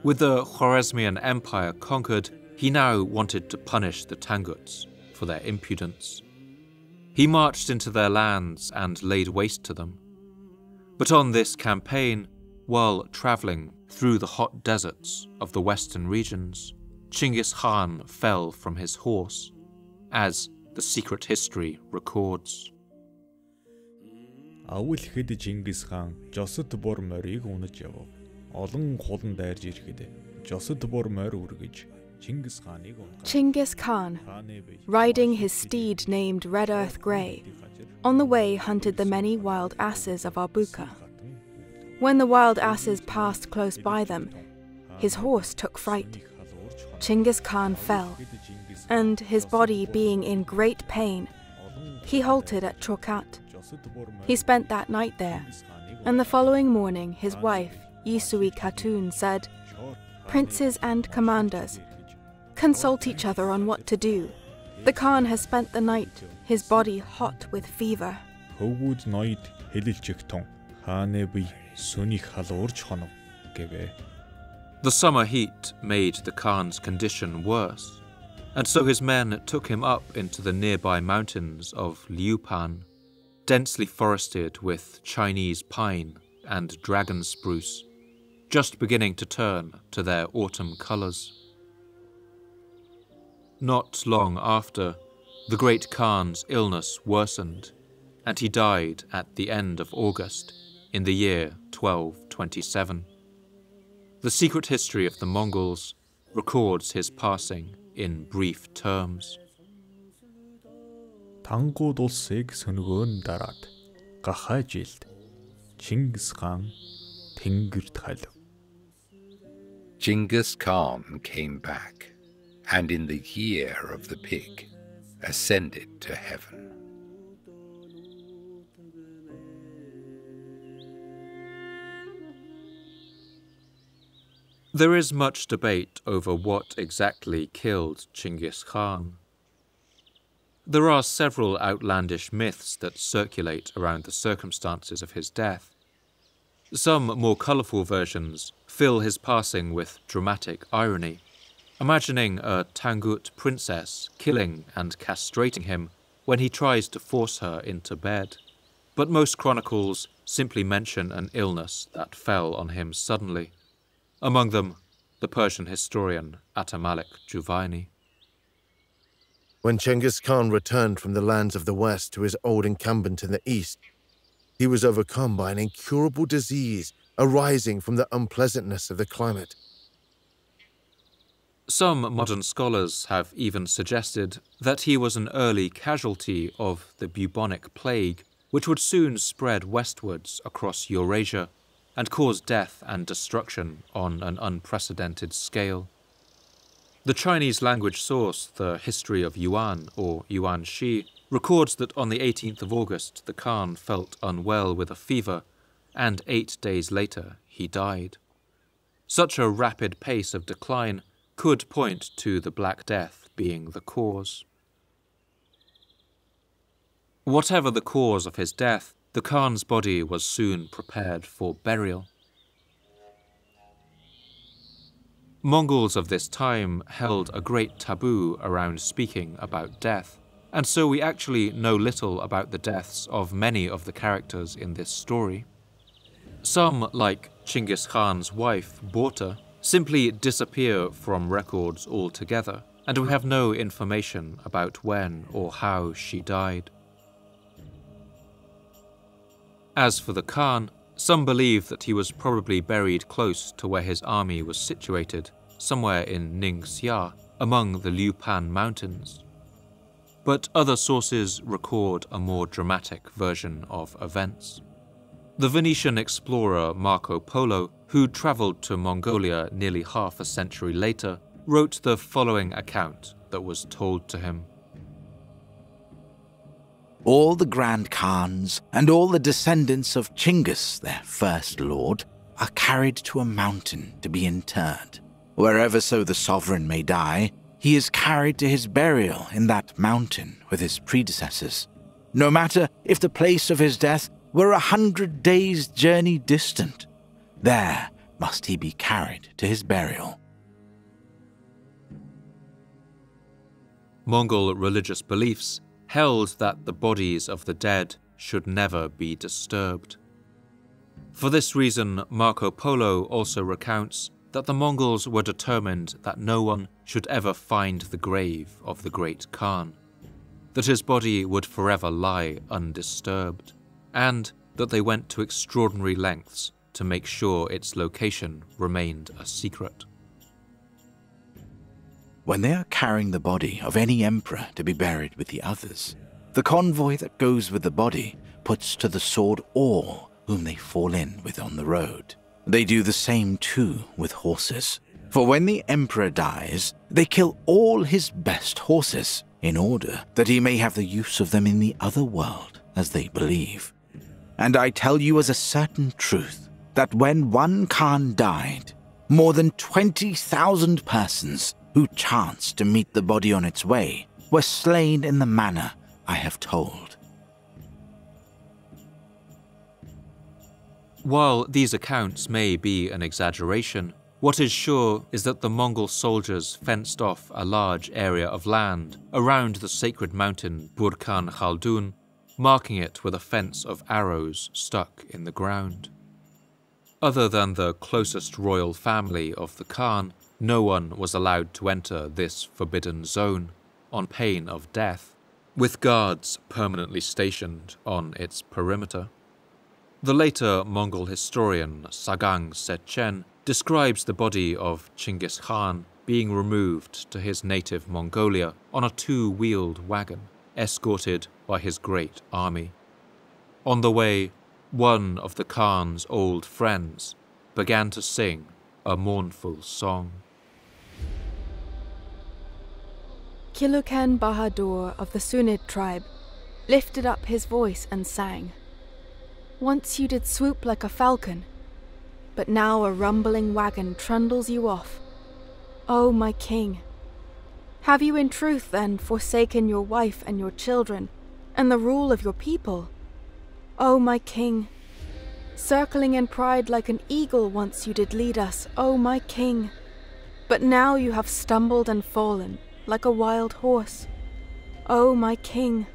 With the Khwarezmian Empire conquered, he now wanted to punish the Tanguts for their impudence. He marched into their lands and laid waste to them. But on this campaign, while travelling through the hot deserts of the western regions, Chinggis Khan fell from his horse, as the secret history records. Авал хэд Чингис хаан Жосод бур морийг унаж явв. Олон хулан дайрж ирэхэд Жосод бур морь үргэж Chinggis Khan, riding his steed named Red Earth Grey, on the way hunted the many wild asses of Arbuka. When the wild asses passed close by them, his horse took fright. Chinggis Khan fell, and his body being in great pain, he halted at Chorkat. He spent that night there, and the following morning his wife, Yisui Khatun, said, "Princes and commanders, consult each other on what to do. The Khan has spent the night, his body hot with fever." The summer heat made the Khan's condition worse, and so his men took him up into the nearby mountains of Liupan, densely forested with Chinese pine and dragon spruce, just beginning to turn to their autumn colours. Not long after, the great Khan's illness worsened, and he died at the end of August in the year 1227. The secret history of the Mongols records his passing in brief terms. Тангууд улсыг сөнгөөн дараад гахай жилд Чингис хаан тэнгэрт халив. Genghis Khan came back, and in the year of the pig, ascended to heaven. There is much debate over what exactly killed Chinggis Khan. There are several outlandish myths that circulate around the circumstances of his death. Some more colourful versions fill his passing with dramatic irony, imagining a Tangut princess killing and castrating him when he tries to force her into bed. But most chronicles simply mention an illness that fell on him suddenly. Among them, the Persian historian Atamalik Juvaini. When Genghis Khan returned from the lands of the west to his old encampment in the east, he was overcome by an incurable disease arising from the unpleasantness of the climate. Some modern scholars have even suggested that he was an early casualty of the bubonic plague, which would soon spread westwards across Eurasia and cause death and destruction on an unprecedented scale. The Chinese language source, the History of Yuan, or Yuan Shi, records that on the 18th of August the Khan felt unwell with a fever, and 8 days later he died. Such a rapid pace of decline could point to the Black Death being the cause. Whatever the cause of his death, the Khan's body was soon prepared for burial. Mongols of this time held a great taboo around speaking about death, and so we actually know little about the deaths of many of the characters in this story. Some, like Chinggis Khan's wife, Borta, simply disappear from records altogether, and we have no information about when or how she died. As for the Khan, some believe that he was probably buried close to where his army was situated, somewhere in Ningxia, among the Liupan Mountains. But other sources record a more dramatic version of events. The Venetian explorer Marco Polo, who travelled to Mongolia nearly half a century later, wrote the following account that was told to him. All the Grand Khans and all the descendants of Chinggis, their first lord, are carried to a mountain to be interred. Wherever so the sovereign may die, he is carried to his burial in that mountain with his predecessors, no matter if the place of his death were 100 days' journey distant. There must he be carried to his burial. Mongol religious beliefs held that the bodies of the dead should never be disturbed. For this reason, Marco Polo also recounts that the Mongols were determined that no one should ever find the grave of the great Khan, that his body would forever lie undisturbed, and that they went to extraordinary lengths to make sure its location remained a secret. When they are carrying the body of any emperor to be buried with the others, the convoy that goes with the body puts to the sword all whom they fall in with on the road. They do the same too with horses, for when the emperor dies, they kill all his best horses in order that he may have the use of them in the other world, as they believe. And I tell you as a certain truth that when one Khan died, more than 20,000 persons who chanced to meet the body on its way were slain in the manner I have told. While these accounts may be an exaggeration, what is sure is that the Mongol soldiers fenced off a large area of land around the sacred mountain Burkhan Khaldun, marking it with a fence of arrows stuck in the ground. Other than the closest royal family of the Khan, no one was allowed to enter this forbidden zone, on pain of death, with guards permanently stationed on its perimeter. The later Mongol historian Sagang Setchen describes the body of Chinggis Khan being removed to his native Mongolia on a two-wheeled wagon, escorted by his great army. On the way, one of the Khan's old friends began to sing a mournful song. Kilukan Bahadur of the Sunid tribe lifted up his voice and sang. Once you did swoop like a falcon, but now a rumbling wagon trundles you off. O my king, have you in truth then forsaken your wife and your children and the rule of your people? O my king, circling in pride like an eagle once you did lead us, O my king, but now you have stumbled and fallen like a wild horse. O my king.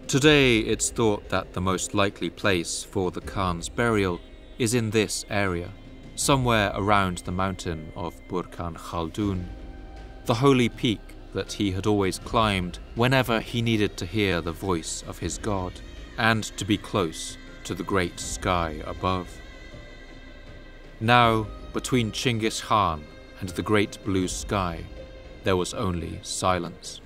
Today, it's thought that the most likely place for the Khan's burial is in this area, somewhere around the mountain of Burkhan Khaldun, the holy peak that he had always climbed whenever he needed to hear the voice of his god and to be close to the great sky above. Now, between Chinggis Khan and the great blue sky, there was only silence.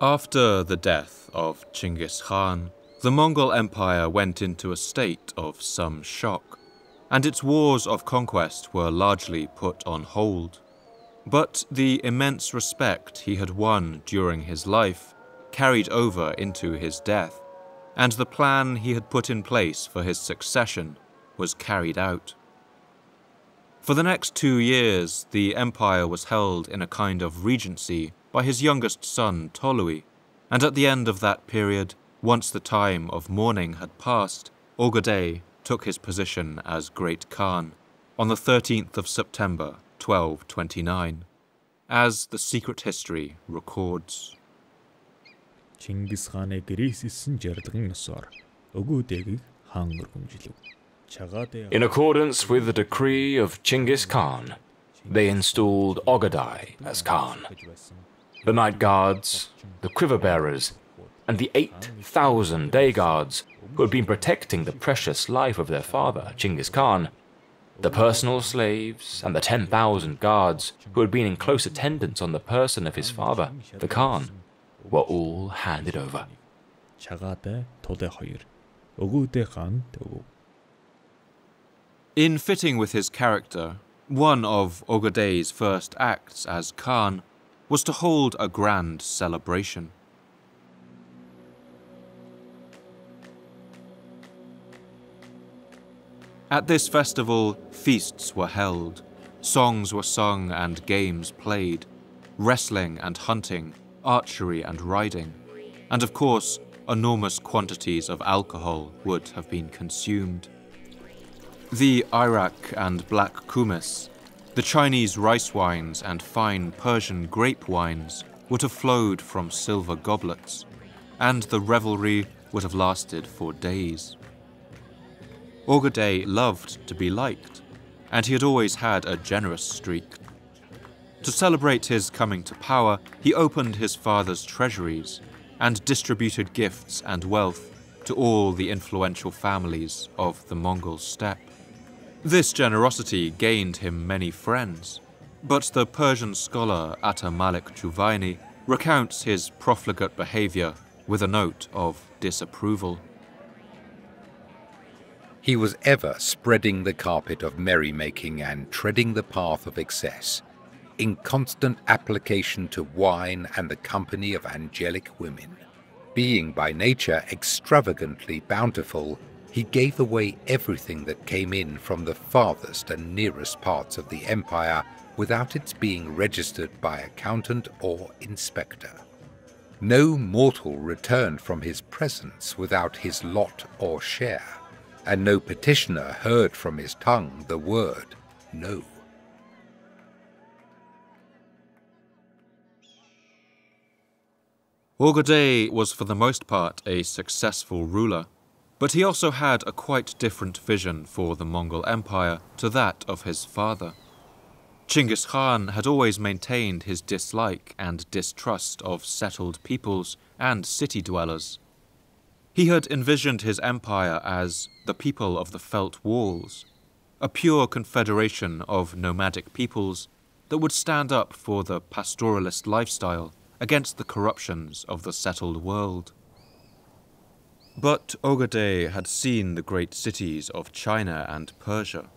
After the death of Chinggis Khan, the Mongol Empire went into a state of some shock, and its wars of conquest were largely put on hold. But the immense respect he had won during his life carried over into his death, and the plan he had put in place for his succession was carried out. For the next 2 years, the empire was held in a kind of regency by his youngest son Tolui, and at the end of that period, once the time of mourning had passed, Ogedei took his position as Great Khan on the 13th of September 1229, as the secret history records. Чингис хааны гэрээсэлсэн жаргалын носоор өгөөдэгийг хаан өргөмжилөв. In accordance with the decree of Chinggis Khan, they installed Ogedei as Khan. The night guards, the quiver bearers, and the 8,000 day guards who had been protecting the precious life of their father, Chinggis Khan, the personal slaves, and the 10,000 guards who had been in close attendance on the person of his father, the Khan, were all handed over. In fitting with his character, one of Ogedei's first acts as Khan was to hold a grand celebration. At this festival, feasts were held, songs were sung and games played, wrestling and hunting, archery and riding, and of course, enormous quantities of alcohol would have been consumed. The Iraq and black kumis, the Chinese rice wines and fine Persian grape wines would have flowed from silver goblets, and the revelry would have lasted for days. Ogedei loved to be liked, and he had always had a generous streak. To celebrate his coming to power, he opened his father's treasuries and distributed gifts and wealth to all the influential families of the Mongol steppe. This generosity gained him many friends, but the Persian scholar Atta Malik Juvaini recounts his profligate behavior with a note of disapproval. He was ever spreading the carpet of merrymaking and treading the path of excess, in constant application to wine and the company of angelic women. Being by nature extravagantly bountiful, he gave away everything that came in from the farthest and nearest parts of the empire without its being registered by accountant or inspector. No mortal returned from his presence without his lot or share, and no petitioner heard from his tongue the word no. Ogedei was for the most part a successful ruler, but he also had a quite different vision for the Mongol Empire to that of his father. Chinggis Khan had always maintained his dislike and distrust of settled peoples and city dwellers. He had envisioned his empire as the people of the Felt Walls, a pure confederation of nomadic peoples that would stand up for the pastoralist lifestyle against the corruptions of the settled world. But Ogedei had seen the great cities of China and Persia.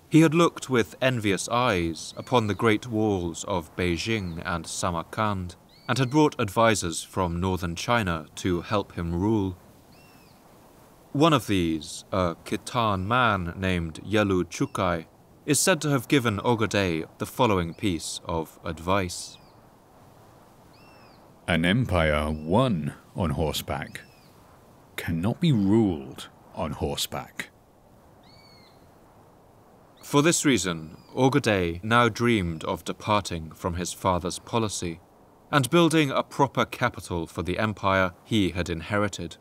He had looked with envious eyes upon the great walls of Beijing and Samarkand, and had brought advisors from northern China to help him rule. One of these, a Khitan man named Yalu Chukai, is said to have given Ogedei the following piece of advice. An empire won on horseback cannot be ruled on horseback. For this reason, Ogedei now dreamed of departing from his father's policy and building a proper capital for the empire he had inherited.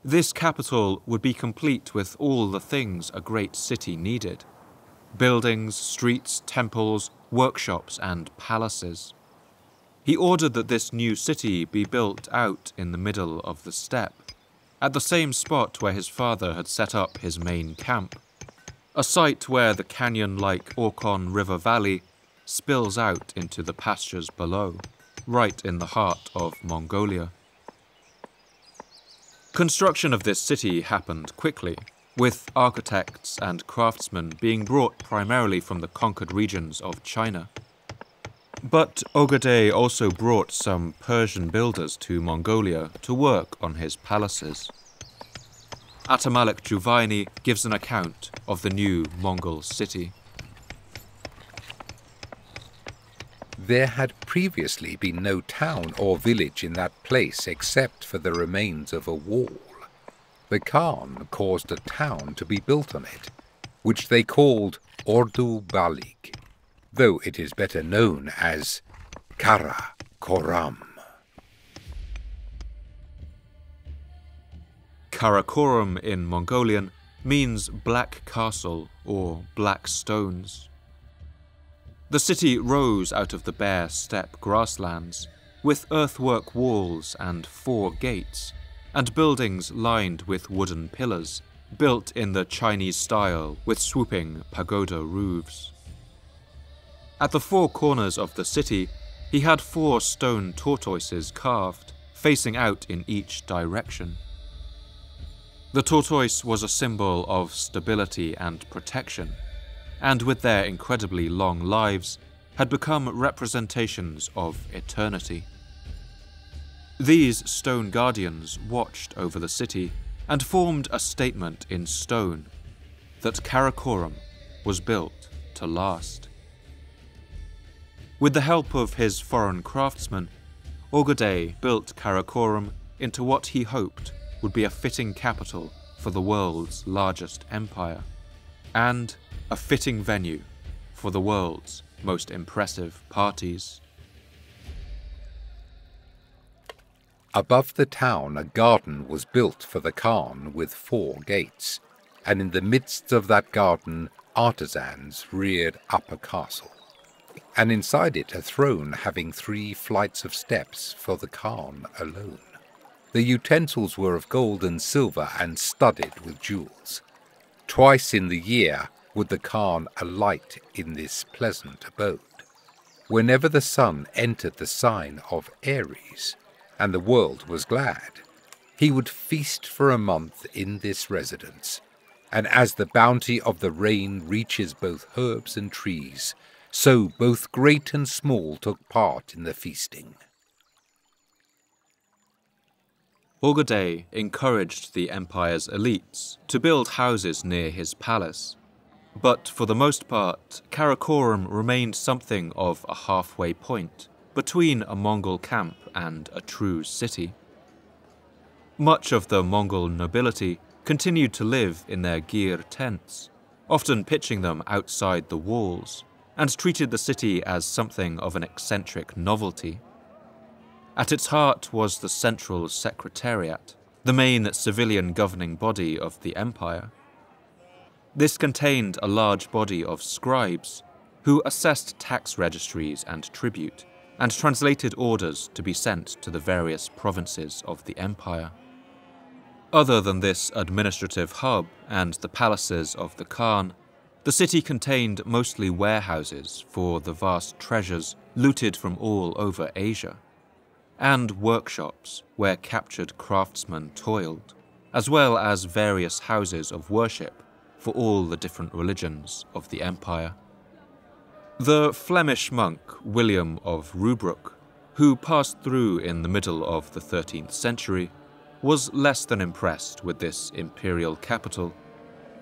This capital would be complete with all the things a great city needed: buildings, streets, temples, workshops, and palaces. He ordered that this new city be built out in the middle of the steppe, at the same spot where his father had set up his main camp, a site where the canyon-like Orkhon River Valley spills out into the pastures below, right in the heart of Mongolia. Construction of this city happened quickly, with architects and craftsmen being brought primarily from the conquered regions of China. But Ogedei also brought some Persian builders to Mongolia to work on his palaces. Atamalik Juvaini gives an account of the new Mongol city. There had previously been no town or village in that place except for the remains of a wall. The Khan caused a town to be built on it, which they called Ordu Balik, though it is better known as Kara Koram. Karakoram in Mongolian means black castle or black stones. The city rose out of the bare steppe grasslands, with earthwork walls and 4 gates, and buildings lined with wooden pillars, built in the Chinese style with swooping pagoda roofs. At the 4 corners of the city, he had 4 stone tortoises carved, facing out in each direction. The tortoise was a symbol of stability and protection, and with their incredibly long lives, had become representations of eternity. These stone guardians watched over the city and formed a statement in stone that Karakoram was built to last. With the help of his foreign craftsmen, Ogedei built Karakoram into what he hoped would be a fitting capital for the world's largest empire, and a fitting venue for the world's most impressive parties. Above the town a garden was built for the Khan with 4 gates, and in the midst of that garden artisans reared up a castle, and inside it a throne having 3 flights of steps for the Khan alone. The utensils were of gold and silver and studded with jewels. Twice in the year would the Khan alight in this pleasant abode. Whenever the sun entered the sign of Aries, and the world was glad, he would feast for a month in this residence, and as the bounty of the rain reaches both herbs and trees, so both great and small took part in the feasting. Ogedei encouraged the empire's elites to build houses near his palace, but for the most part, Karakoram remained something of a halfway point between a Mongol camp and a true city. Much of the Mongol nobility continued to live in their gir tents, often pitching them outside the walls, and treated the city as something of an eccentric novelty. At its heart was the Central Secretariat, the main civilian governing body of the empire. This contained a large body of scribes who assessed tax registries and tribute, and translated orders to be sent to the various provinces of the empire. Other than this administrative hub and the palaces of the Khan, the city contained mostly warehouses for the vast treasures looted from all over Asia, and workshops where captured craftsmen toiled, as well as various houses of worship for all the different religions of the empire. The Flemish monk William of Rubruck, who passed through in the middle of the 13th century, was less than impressed with this imperial capital,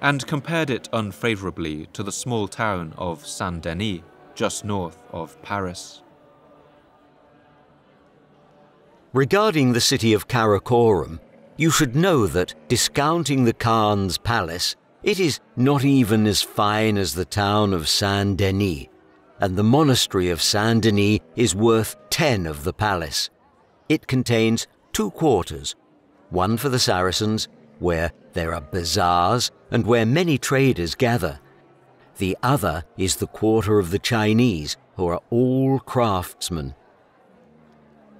and compared it unfavourably to the small town of Saint-Denis, just north of Paris. Regarding the city of Karakorum, you should know that, discounting the Khan's palace, it is not even as fine as the town of Saint-Denis, and the monastery of Saint-Denis is worth 10 of the palace. It contains 2 quarters, one for the Saracens, where there are bazaars and where many traders gather. The other is the quarter of the Chinese, who are all craftsmen.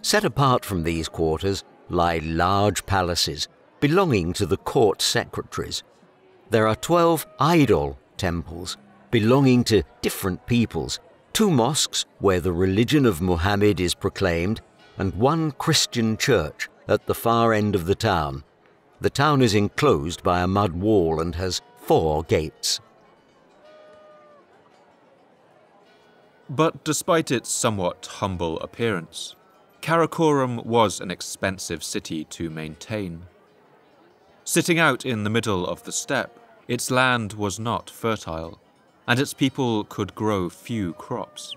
Set apart from these quarters lie large palaces belonging to the court secretaries. There are 12 idol temples belonging to different peoples, 2 mosques where the religion of Muhammad is proclaimed, and 1 Christian church at the far end of the town. The town is enclosed by a mud wall and has 4 gates. But despite its somewhat humble appearance, Karakorum was an expensive city to maintain. Sitting out in the middle of the steppe, its land was not fertile, and its people could grow few crops.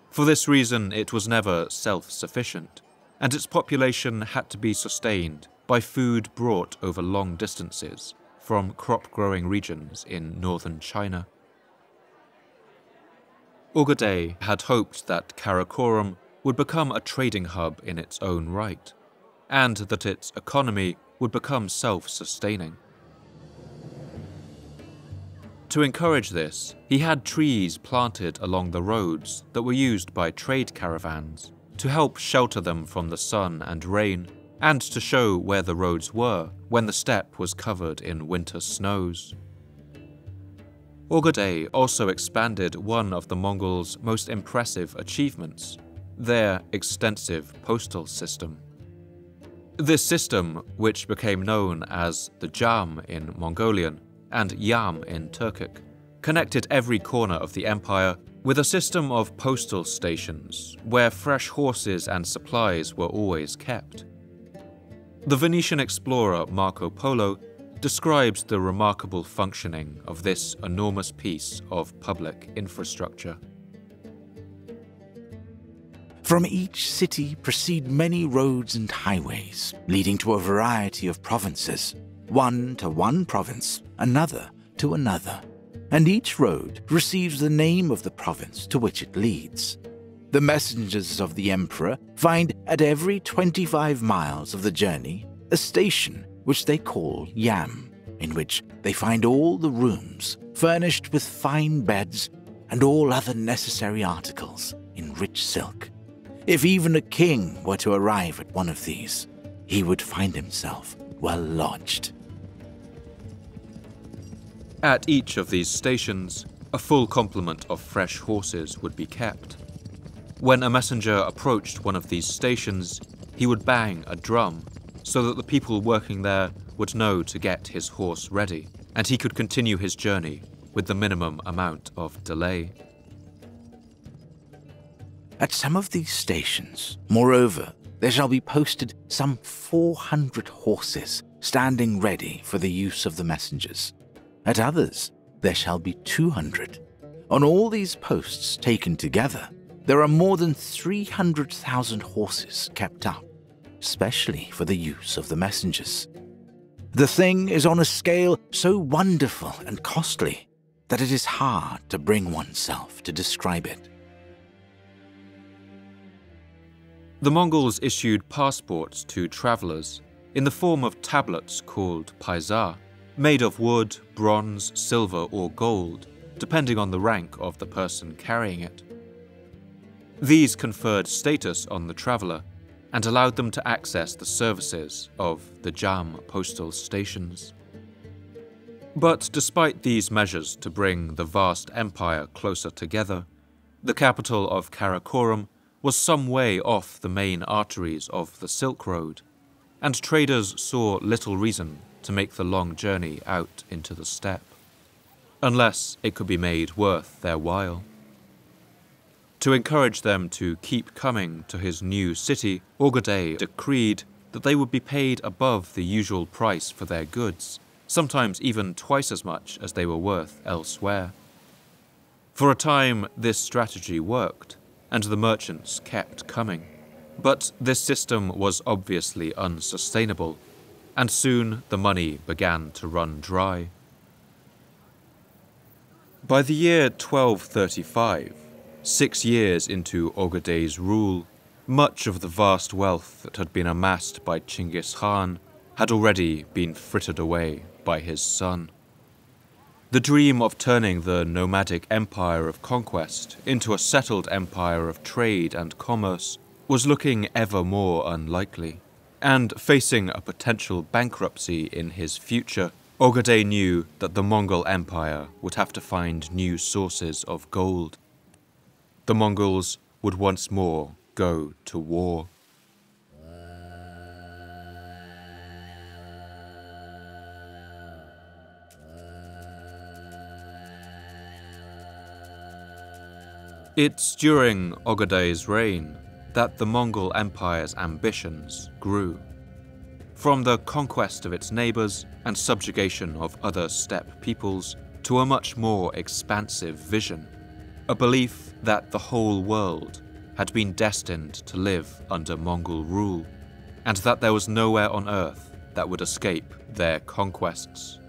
For this reason, it was never self-sufficient, and its population had to be sustained by food brought over long distances from crop-growing regions in northern China. Ogedei had hoped that Karakorum would become a trading hub in its own right, and that its economy would become self-sustaining. To encourage this, he had trees planted along the roads that were used by trade caravans to help shelter them from the sun and rain, and to show where the roads were when the steppe was covered in winter snows. Ogedei also expanded one of the Mongols' most impressive achievements, their extensive postal system. This system, which became known as the Jam in Mongolian and Yam in Turkic, connected every corner of the empire with a system of postal stations where fresh horses and supplies were always kept. The Venetian explorer Marco Polo describes the remarkable functioning of this enormous piece of public infrastructure. From each city proceed many roads and highways, leading to a variety of provinces, one to one province, another to another, and each road receives the name of the province to which it leads. The messengers of the emperor find at every 25 miles of the journey a station which they call Yam, in which they find all the rooms furnished with fine beds and all other necessary articles in rich silk. If even a king were to arrive at one of these, he would find himself well lodged. At each of these stations, a full complement of fresh horses would be kept. When a messenger approached one of these stations, he would bang a drum so that the people working there would know to get his horse ready, and he could continue his journey with the minimum amount of delay. At some of these stations, moreover, there shall be posted some 400 horses standing ready for the use of the messengers. At others, there shall be 200. On all these posts taken together, There are more than 300,000 horses kept up, especially for the use of the messengers. The thing is on a scale so wonderful and costly that it is hard to bring oneself to describe it. The Mongols issued passports to travelers in the form of tablets called paisa, made of wood, bronze, silver, or gold, depending on the rank of the person carrying it. These conferred status on the traveler and allowed them to access the services of the Jam postal stations. But despite these measures to bring the vast empire closer together, the capital of Karakorum was some way off the main arteries of the Silk Road, and traders saw little reason to make the long journey out into the steppe, unless it could be made worth their while. To encourage them to keep coming to his new city, Ogedei decreed that they would be paid above the usual price for their goods, sometimes even twice as much as they were worth elsewhere. For a time, this strategy worked, and the merchants kept coming. But this system was obviously unsustainable, and soon the money began to run dry. By the year 1235, 6 years into Ogedei's rule, much of the vast wealth that had been amassed by Chinggis Khan had already been frittered away by his son. The dream of turning the nomadic empire of conquest into a settled empire of trade and commerce was looking ever more unlikely, and facing a potential bankruptcy in his future, Ogedei knew that the Mongol Empire would have to find new sources of gold. The Mongols would once more go to war. It's during Ogedei's reign that the Mongol Empire's ambitions grew. From the conquest of its neighbors and subjugation of other steppe peoples to a much more expansive vision, a belief that the whole world had been destined to live under Mongol rule, and that there was nowhere on earth that would escape their conquests.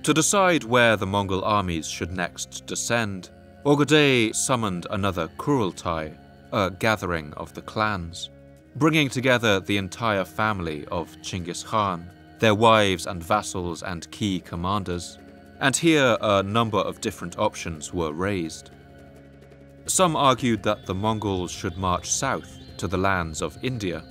To decide where the Mongol armies should next descend, Ogedei summoned another Kurultai, a gathering of the clans, bringing together the entire family of Chinggis Khan, their wives and vassals and key commanders, and here a number of different options were raised. Some argued that the Mongols should march south to the lands of India,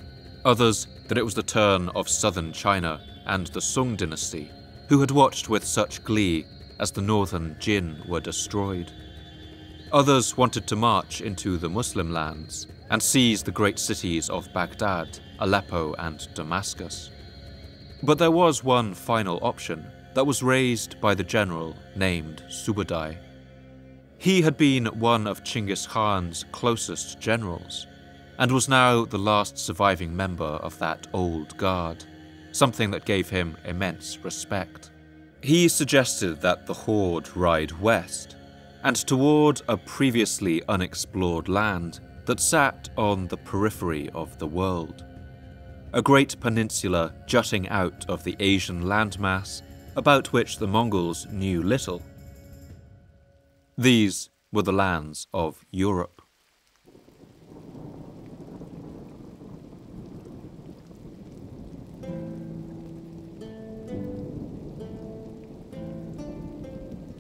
others that it was the turn of southern China and the Sung dynasty, who had watched with such glee as the northern Jin were destroyed. Others wanted to march into the Muslim lands and seize the great cities of Baghdad, Aleppo, and Damascus. But there was one final option that was raised by the general named Subadai. He had been one of Chinggis Khan's closest generals, and was now the last surviving member of that old guard, something that gave him immense respect. He suggested that the horde ride west, and toward a previously unexplored land that sat on the periphery of the world. A great peninsula jutting out of the Asian landmass about which the Mongols knew little. These were the lands of Europe.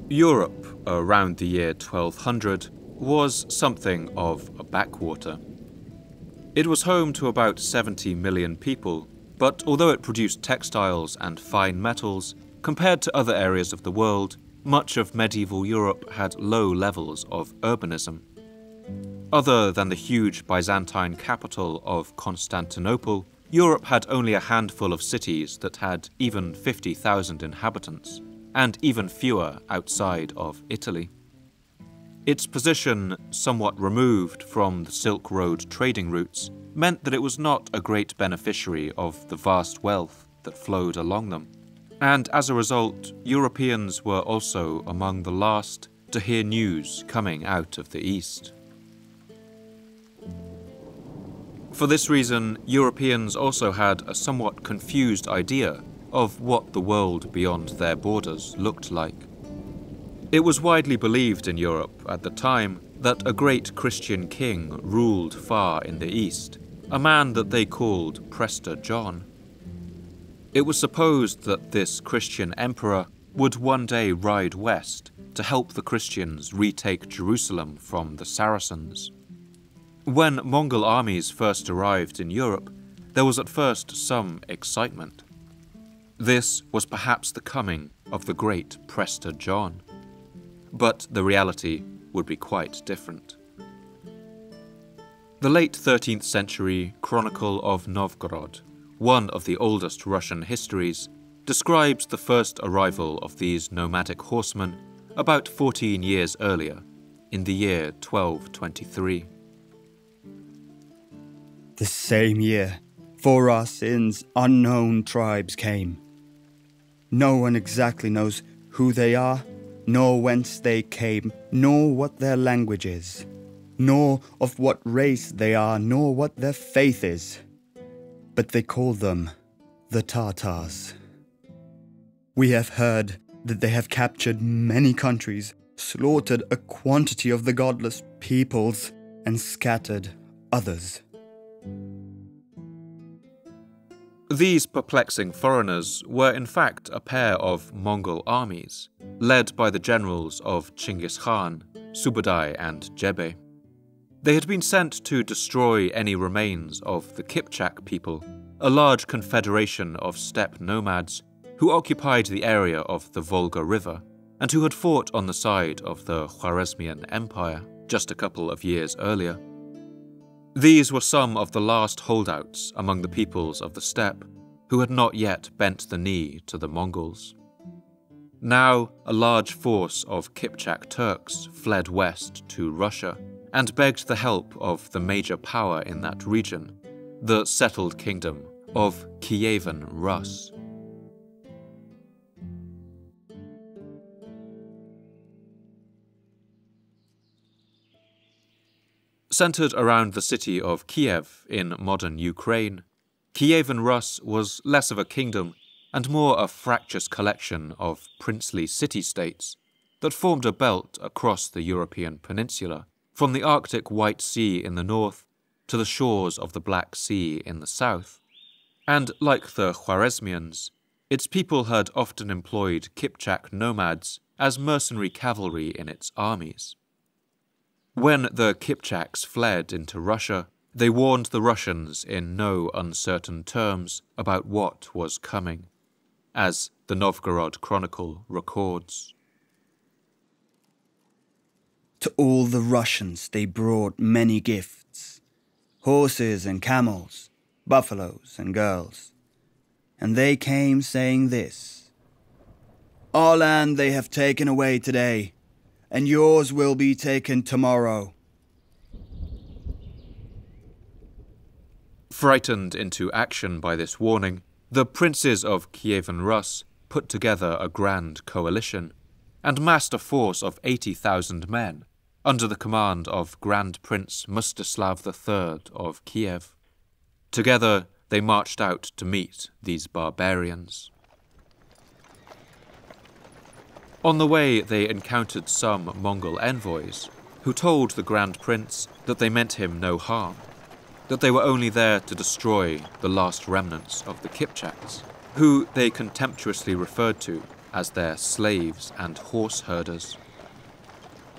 Europe, around the year 1200, was something of a backwater. It was home to about 70 million people, but although it produced textiles and fine metals, compared to other areas of the world, much of medieval Europe had low levels of urbanism. Other than the huge Byzantine capital of Constantinople, Europe had only a handful of cities that had even 50,000 inhabitants, and even fewer outside of Italy. Its position, somewhat removed from the Silk Road trading routes, meant that it was not a great beneficiary of the vast wealth that flowed along them. And as a result, Europeans were also among the last to hear news coming out of the East. For this reason, Europeans also had a somewhat confused idea of what the world beyond their borders looked like. It was widely believed in Europe at the time that a great Christian king ruled far in the east, a man that they called Prester John. It was supposed that this Christian emperor would one day ride west to help the Christians retake Jerusalem from the Saracens. When Mongol armies first arrived in Europe, there was at first some excitement. This was perhaps the coming of the great Prester John. But the reality would be quite different. The late 13th century Chronicle of Novgorod, one of the oldest Russian histories, describes the first arrival of these nomadic horsemen about 14 years earlier, in the year 1223. The same year, 4 Arsins unknown tribes came. No one exactly knows who they are, nor whence they came, nor what their language is, nor of what race they are, nor what their faith is. But they call them the Tartars. We have heard that they have captured many countries, slaughtered a quantity of the godless peoples, and scattered others. These perplexing foreigners were in fact a pair of Mongol armies, led by the generals of Chinggis Khan, Subadai and Jebe. They had been sent to destroy any remains of the Kipchak people, a large confederation of steppe nomads who occupied the area of the Volga River and who had fought on the side of the Khwarezmian Empire just a couple of years earlier. These were some of the last holdouts among the peoples of the steppe who had not yet bent the knee to the Mongols. Now, a large force of Kipchak Turks fled west to Russia and begged the help of the major power in that region, the settled kingdom of Kievan Rus. Centered around the city of Kiev in modern Ukraine, Kievan Rus was less of a kingdom and more a fractious collection of princely city-states that formed a belt across the European peninsula, from the Arctic White Sea in the north to the shores of the Black Sea in the south. And like the Khwarezmians, its people had often employed Kipchak nomads as mercenary cavalry in its armies. When the Kipchaks fled into Russia, they warned the Russians in no uncertain terms about what was coming, as the Novgorod Chronicle records. To all the Russians they brought many gifts, horses and camels, buffaloes and girls. And they came saying this: "Our land they have taken away today, and yours will be taken tomorrow." Frightened into action by this warning, the princes of Kievan Rus put together a grand coalition and massed a force of 80,000 men under the command of Grand Prince Mstislav III of Kiev. Together, they marched out to meet these barbarians. On the way, they encountered some Mongol envoys who told the Grand Prince that they meant him no harm, that they were only there to destroy the last remnants of the Kipchaks, who they contemptuously referred to as their slaves and horse herders.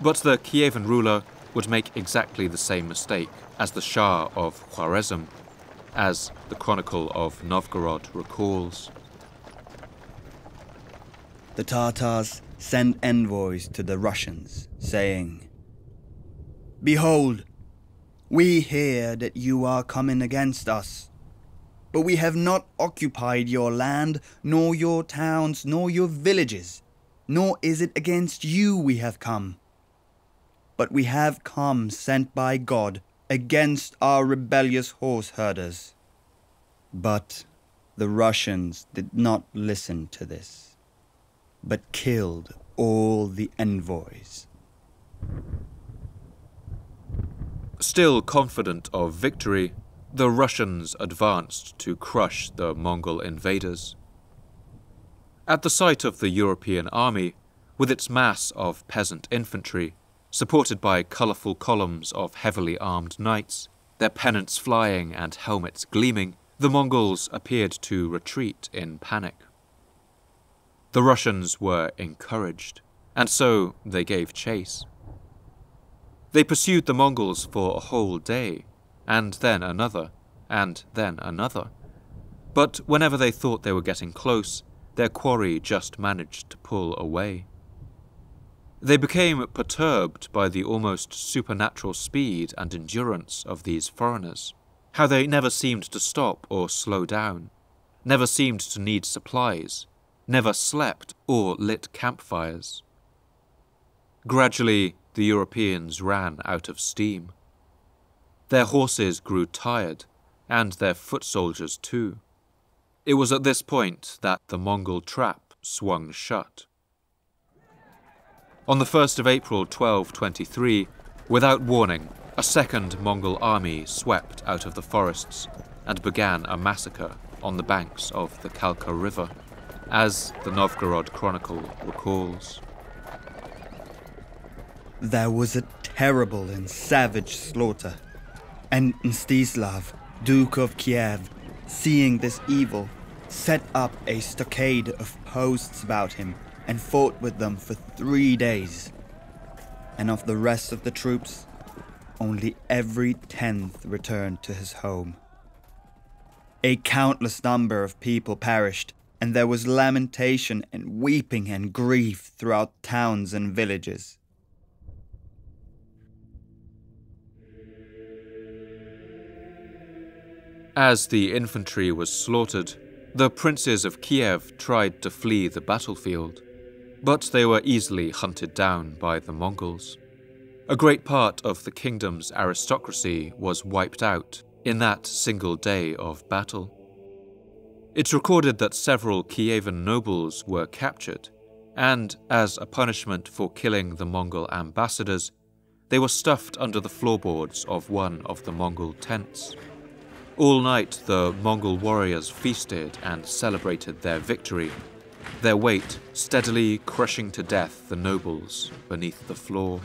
But the Kievan ruler would make exactly the same mistake as the Shah of Khwarezm, as the Chronicle of Novgorod recalls. The Tartars sent envoys to the Russians, saying, "Behold, we hear that you are coming against us, but we have not occupied your land, nor your towns, nor your villages, nor is it against you we have come. But we have come sent by God against our rebellious horse herders." But the Russians did not listen to this, but killed all the envoys. Still confident of victory, the Russians advanced to crush the Mongol invaders. At the sight of the European army, with its mass of peasant infantry, supported by colourful columns of heavily armed knights, their pennants flying and helmets gleaming, the Mongols appeared to retreat in panic. The Russians were encouraged, and so they gave chase. They pursued the Mongols for a whole day, and then another, and then another. But whenever they thought they were getting close, their quarry just managed to pull away. They became perturbed by the almost supernatural speed and endurance of these foreigners, how they never seemed to stop or slow down, never seemed to need supplies, never slept or lit campfires. Gradually, the Europeans ran out of steam. Their horses grew tired, and their foot soldiers too. It was at this point that the Mongol trap swung shut. On the 1st of April 1223, without warning, a second Mongol army swept out of the forests and began a massacre on the banks of the Kalka River, as the Novgorod Chronicle recalls. There was a terrible and savage slaughter, and Mstislav, Duke of Kiev, seeing this evil, set up a stockade of posts about him and fought with them for 3 days. And of the rest of the troops, only every 10th returned to his home. A countless number of people perished, and there was lamentation and weeping and grief throughout towns and villages. As the infantry was slaughtered, the princes of Kiev tried to flee the battlefield, but they were easily hunted down by the Mongols. A great part of the kingdom's aristocracy was wiped out in that single day of battle. It's recorded that several Kievan nobles were captured, and as a punishment for killing the Mongol ambassadors, they were stuffed under the floorboards of one of the Mongol tents. All night, the Mongol warriors feasted and celebrated their victory, their weight steadily crushing to death the nobles beneath the floor.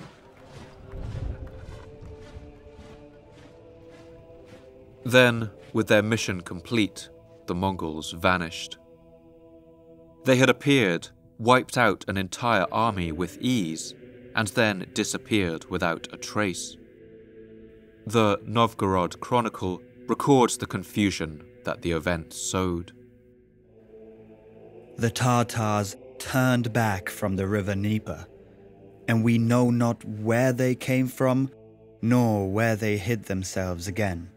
Then, with their mission complete, the Mongols vanished. They had appeared, wiped out an entire army with ease, and then disappeared without a trace. The Novgorod Chronicle records the confusion that the event sowed. The Tatars turned back from the river Dnieper, and we know not where they came from, nor where they hid themselves again.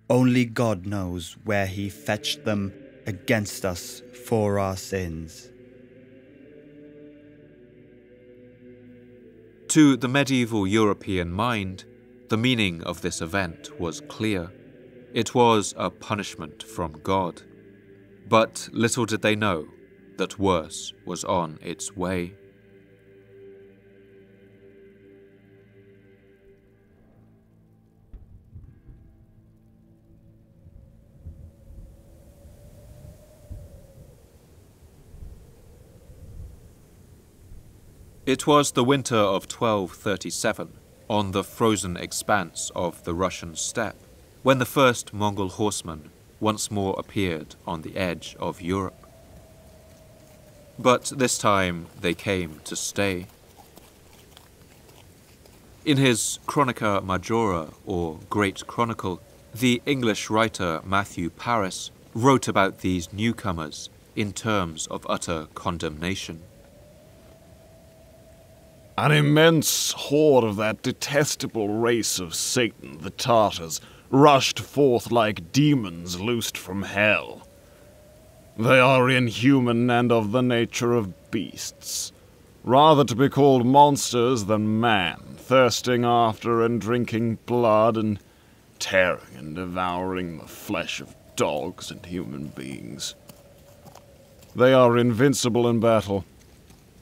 Only God knows where he fetched them against us for our sins. To the medieval European mind, the meaning of this event was clear. It was a punishment from God. But little did they know that worse was on its way. It was the winter of 1237, on the frozen expanse of the Russian steppe, when the first Mongol horsemen once more appeared on the edge of Europe. But this time they came to stay. In his Chronica Majora, or Great Chronicle, the English writer Matthew Paris wrote about these newcomers in terms of utter condemnation. An immense horde of that detestable race of Satan, the Tartars, rushed forth like demons loosed from hell. They are inhuman and of the nature of beasts, rather to be called monsters than man, thirsting after and drinking blood and tearing and devouring the flesh of dogs and human beings. They are invincible in battle.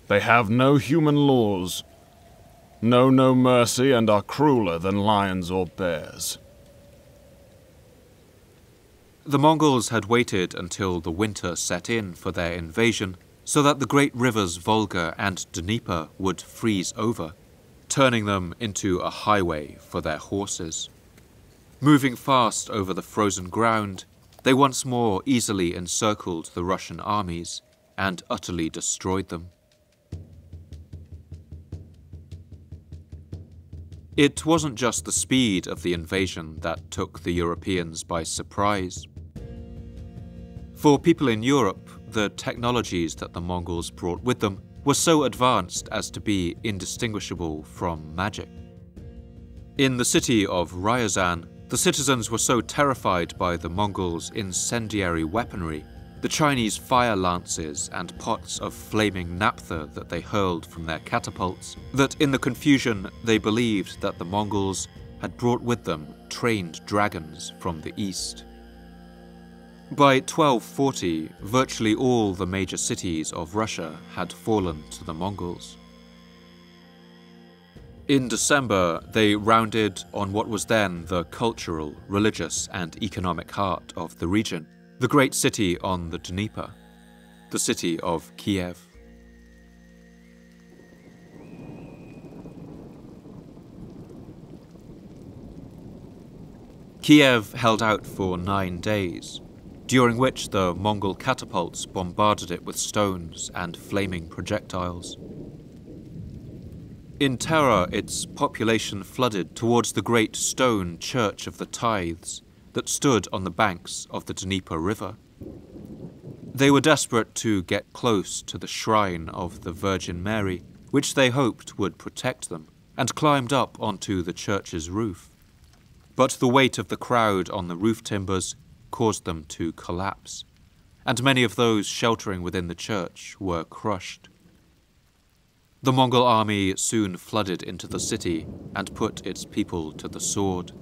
They have no human laws, know no mercy, and are crueler than lions or bears. The Mongols had waited until the winter set in for their invasion so that the great rivers Volga and Dnieper would freeze over, turning them into a highway for their horses. Moving fast over the frozen ground, they once more easily encircled the Russian armies and utterly destroyed them. It wasn't just the speed of the invasion that took the Europeans by surprise. For people in Europe, the technologies that the Mongols brought with them were so advanced as to be indistinguishable from magic. In the city of Ryazan, the citizens were so terrified by the Mongols' incendiary weaponry, the Chinese fire lances and pots of flaming naphtha that they hurled from their catapults, that in the confusion they believed that the Mongols had brought with them trained dragons from the east. By 1240, virtually all the major cities of Russia had fallen to the Mongols. In December, they rounded on what was then the cultural, religious, and economic heart of the region, the great city on the Dnieper, the city of Kiev. Kiev held out for 9 days, during which the Mongol catapults bombarded it with stones and flaming projectiles. In terror, its population flooded towards the great stone Church of the Tithes that stood on the banks of the Dnieper River. They were desperate to get close to the shrine of the Virgin Mary, which they hoped would protect them, and climbed up onto the church's roof. But the weight of the crowd on the roof timbers caused them to collapse, and many of those sheltering within the church were crushed. The Mongol army soon flooded into the city and put its people to the sword.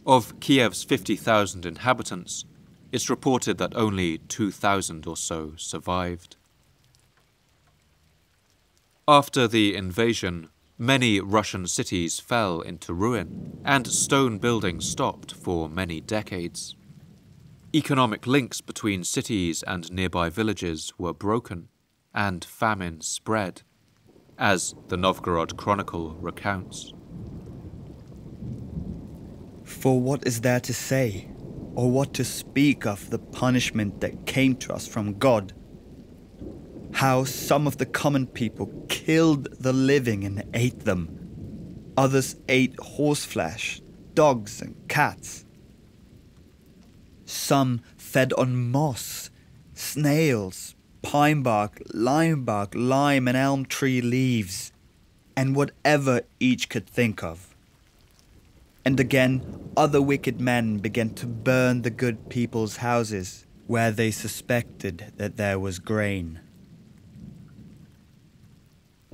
Of Kiev's 50,000 inhabitants, it's reported that only 2,000 or so survived. After the invasion, many Russian cities fell into ruin, and stone buildings stopped for many decades. Economic links between cities and nearby villages were broken, and famine spread, as the Novgorod Chronicle recounts. For what is there to say, or what to speak of the punishment that came to us from God? How some of the common people killed the living and ate them. Others ate horseflesh, dogs and cats. Some fed on moss, snails, pine bark, lime and elm tree leaves, and whatever each could think of. And again, other wicked men began to burn the good people's houses, where they suspected that there was grain.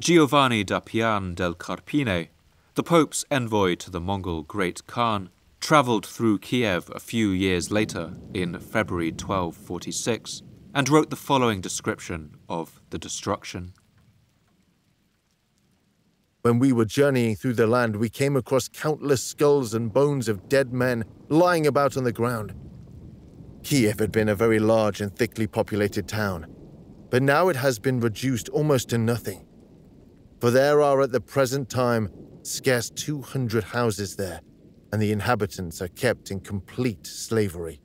Giovanni da Pian del Carpine, the Pope's envoy to the Mongol Great Khan, travelled through Kiev a few years later, in February 1246, and wrote the following description of the destruction. When we were journeying through the land, we came across countless skulls and bones of dead men lying about on the ground. Kiev had been a very large and thickly populated town, but now it has been reduced almost to nothing. For there are at the present time scarce 200 houses there, and the inhabitants are kept in complete slavery.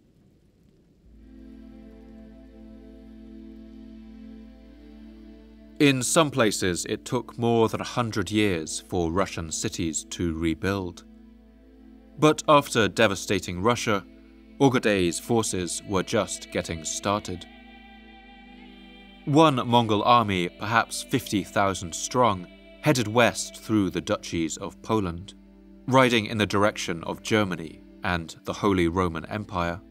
In some places, it took more than 100 years for Russian cities to rebuild. But after devastating Russia, Ogedei's forces were just getting started. One Mongol army, perhaps 50,000 strong, headed west through the duchies of Poland, riding in the direction of Germany and the Holy Roman Empire.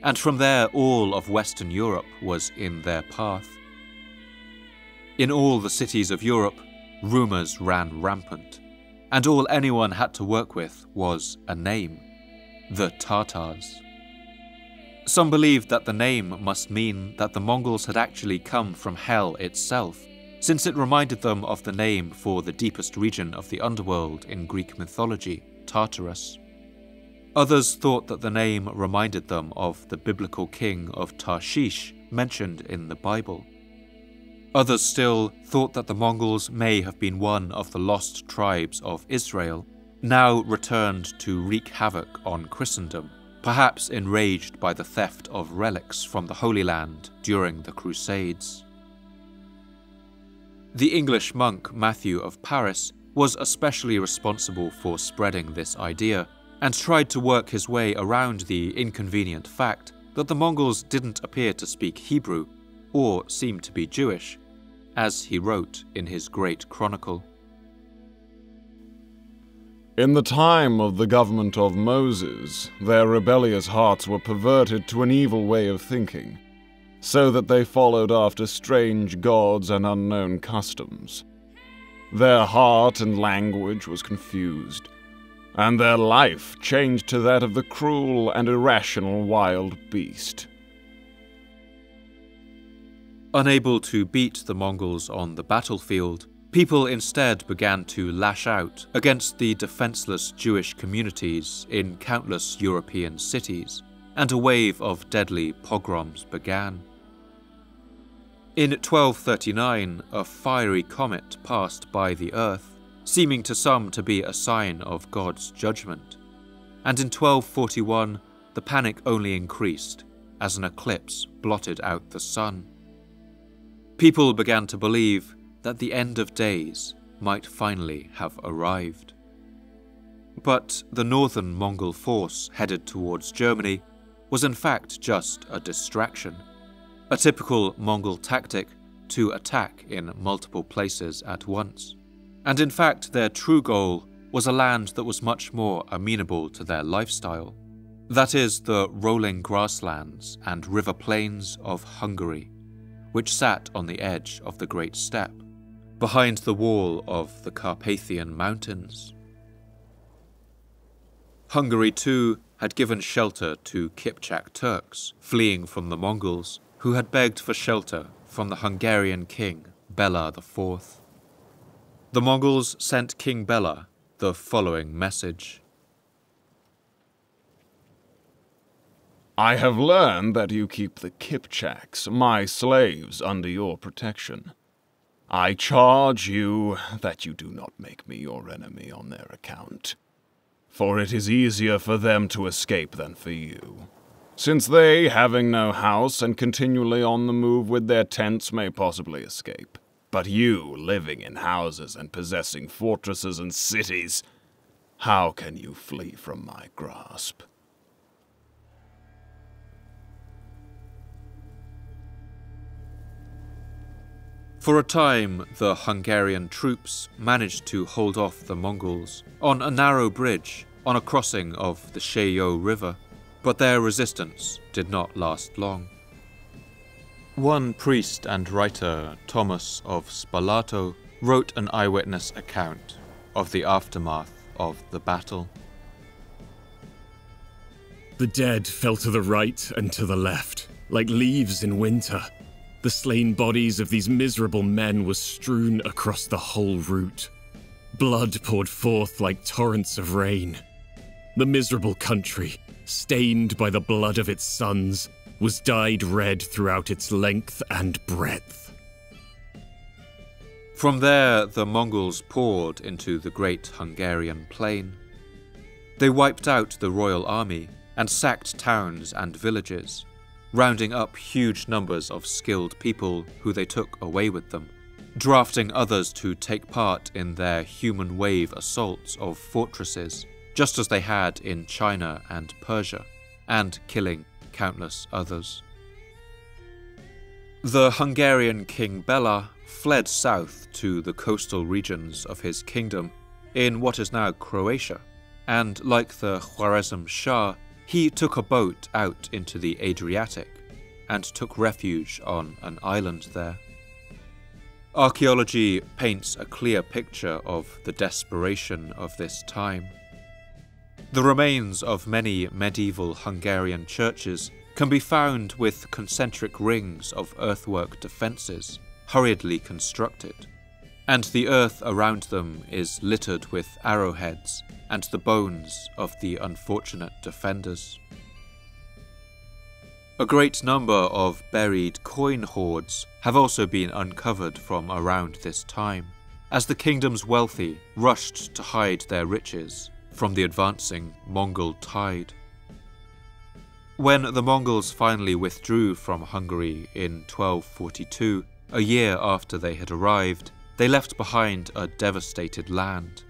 And from there, all of Western Europe was in their path. In all the cities of Europe, rumours ran rampant, and all anyone had to work with was a name: the Tatars. Some believed that the name must mean that the Mongols had actually come from hell itself, since it reminded them of the name for the deepest region of the underworld in Greek mythology, Tartarus. Others thought that the name reminded them of the biblical king of Tarshish mentioned in the Bible. Others still thought that the Mongols may have been one of the lost tribes of Israel, now returned to wreak havoc on Christendom, perhaps enraged by the theft of relics from the Holy Land during the Crusades. The English monk Matthew of Paris was especially responsible for spreading this idea, and tried to work his way around the inconvenient fact that the Mongols didn't appear to speak Hebrew, or seem to be Jewish, as he wrote in his great chronicle. In the time of the government of Moses, their rebellious hearts were perverted to an evil way of thinking, so that they followed after strange gods and unknown customs. Their heart and language was confused, and their life changed to that of the cruel and irrational wild beast. Unable to beat the Mongols on the battlefield, people instead began to lash out against the defenseless Jewish communities in countless European cities, and a wave of deadly pogroms began. In 1239, a fiery comet passed by the earth, seeming to some to be a sign of God's judgment, and in 1241 the panic only increased as an eclipse blotted out the sun. People began to believe that the end of days might finally have arrived. But the northern Mongol force headed towards Germany was in fact just a distraction, a typical Mongol tactic to attack in multiple places at once. And in fact, their true goal was a land that was much more amenable to their lifestyle. That is, the rolling grasslands and river plains of Hungary, which sat on the edge of the Great Steppe, behind the wall of the Carpathian Mountains. Hungary, too, had given shelter to Kipchak Turks fleeing from the Mongols, who had begged for shelter from the Hungarian king, Bela IV. The Mongols sent King Bela the following message. I have learned that you keep the Kipchaks, my slaves, under your protection. I charge you that you do not make me your enemy on their account, for it is easier for them to escape than for you, since they, having no house and continually on the move with their tents, may possibly escape. But you, living in houses and possessing fortresses and cities, how can you flee from my grasp? For a time, the Hungarian troops managed to hold off the Mongols on a narrow bridge on a crossing of the Sheyo River, but their resistance did not last long. One priest and writer, Thomas of Spalato, wrote an eyewitness account of the aftermath of the battle. The dead fell to the right and to the left, like leaves in winter. The slain bodies of these miserable men were strewn across the whole route. Blood poured forth like torrents of rain. The miserable country, stained by the blood of its sons, was dyed red throughout its length and breadth. From there, the Mongols poured into the great Hungarian plain. They wiped out the royal army and sacked towns and villages, rounding up huge numbers of skilled people who they took away with them, drafting others to take part in their human wave assaults of fortresses, just as they had in China and Persia, and killing countless others. The Hungarian king Bela fled south to the coastal regions of his kingdom in what is now Croatia, and like the Khwarezm Shah, he took a boat out into the Adriatic and took refuge on an island there. Archaeology paints a clear picture of the desperation of this time. The remains of many medieval Hungarian churches can be found with concentric rings of earthwork defences, hurriedly constructed, and the earth around them is littered with arrowheads and the bones of the unfortunate defenders. A great number of buried coin hoards have also been uncovered from around this time, as the kingdom's wealthy rushed to hide their riches from the advancing Mongol tide. When the Mongols finally withdrew from Hungary in 1242, a year after they had arrived, they left behind a devastated land.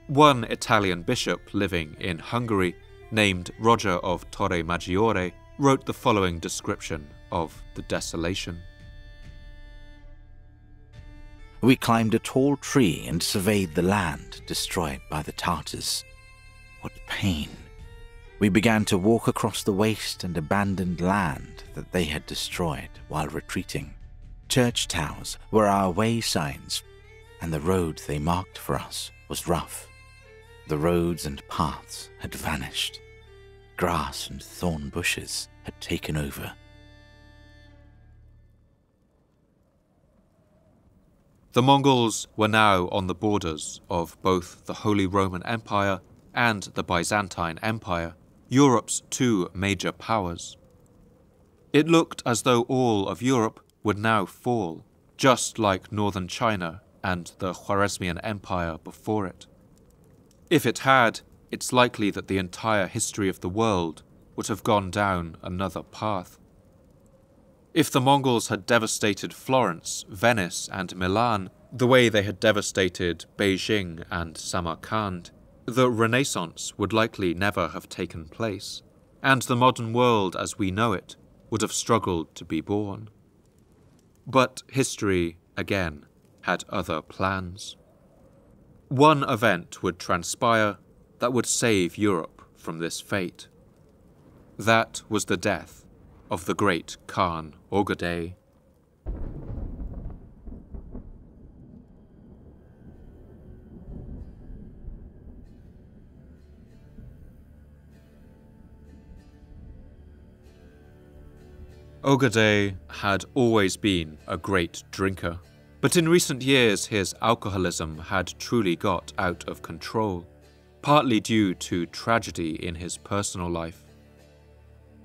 One Italian bishop living in Hungary, named Roger of Torre Maggiore, wrote the following description of the desolation. We climbed a tall tree and surveyed the land destroyed by the Tartars. What pain! We began to walk across the waste and abandoned land that they had destroyed while retreating. Church towers were our way signs, and the road they marked for us was rough. The roads and paths had vanished. Grass and thorn bushes had taken over. The Mongols were now on the borders of both the Holy Roman Empire and the Byzantine Empire, Europe's two major powers. It looked as though all of Europe would now fall, just like northern China and the Khwarezmian Empire before it. If it had, it's likely that the entire history of the world would have gone down another path. If the Mongols had devastated Florence, Venice, and Milan the way they had devastated Beijing and Samarkand, the Renaissance would likely never have taken place, and the modern world as we know it would have struggled to be born. But history, again, had other plans. One event would transpire that would save Europe from this fate. That was the death of the great Khan Ogedei. Ogedei had always been a great drinker, but in recent years his alcoholism had truly got out of control, partly due to tragedy in his personal life.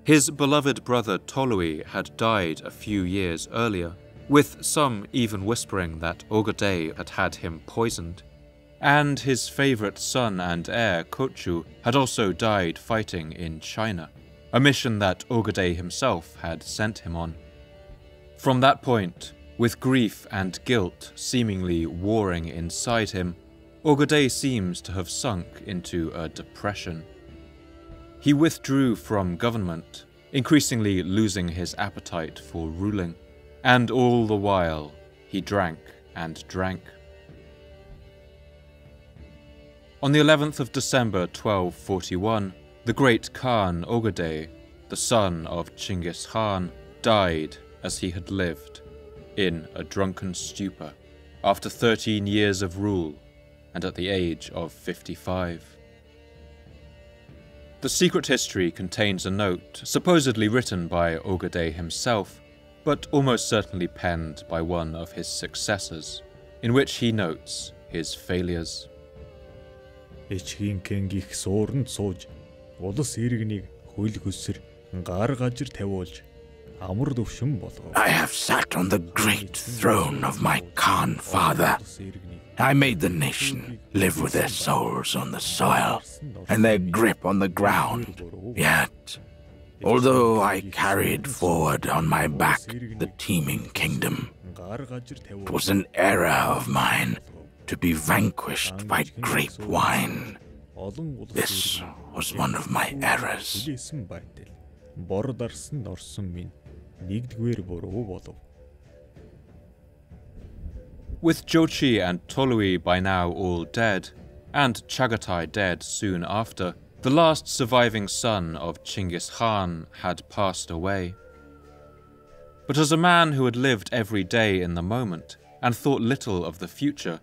His beloved brother Tolui had died a few years earlier, with some even whispering that Ogedei had had him poisoned, and his favourite son and heir Kochu had also died fighting in China, a mission that Ogedei himself had sent him on. From that point, with grief and guilt seemingly warring inside him, Ogedei seems to have sunk into a depression. He withdrew from government, increasingly losing his appetite for ruling, and all the while he drank and drank. On the 11th of December 1241, the great Khan Ogedei, the son of Chinggis Khan, died as he had lived, in a drunken stupor, after 13 years of rule and at the age of 55. The secret history contains a note supposedly written by Ogedei himself, but almost certainly penned by one of his successors, in which he notes his failures. Эчгийн кенгих сууранд сууж, улас иргэнийг хөл хөсөр гар гажир тавиулж амар төвшин болгоо. I have sat on the great throne of my Khan father. I made the nation live with their souls on the soil and their grip on the ground. Yet, although I carried forward on my back the teeming kingdom, it was an error of mine to be vanquished by grape wine. This was one of my errors. With Jochi and Tolui by now all dead, and Chagatai dead soon after, the last surviving son of Chinggis Khan had passed away. But as a man who had lived every day in the moment and thought little of the future,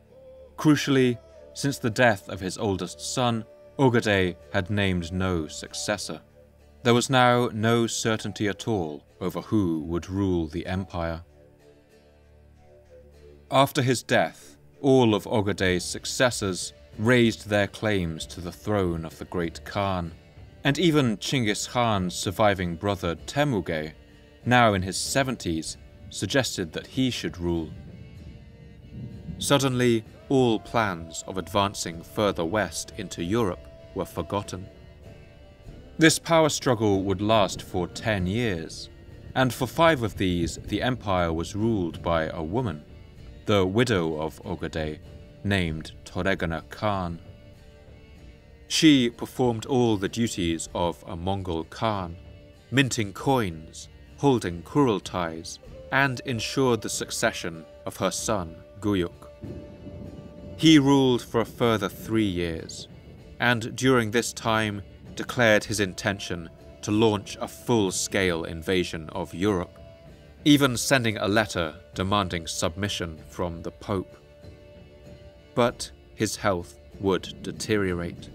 crucially, since the death of his oldest son, Ogedei had named no successor. There was now no certainty at all over who would rule the empire. After his death, all of Ogeday's successors raised their claims to the throne of the great Khan, and even Chinggis Khan's surviving brother Temugay, now in his 70s, suggested that he should rule. Suddenly, all plans of advancing further west into Europe were forgotten. This power struggle would last for 10 years, and for 5 of these the empire was ruled by a woman, the widow of Ogeday, named Toregana Khan. She performed all the duties of a Mongol Khan, minting coins, holding Kurultais, and ensured the succession of her son Guyuk. He ruled for a further 3 years, and during this time declared his intention to launch a full-scale invasion of Europe, even sending a letter demanding submission from the Pope. But his health would deteriorate,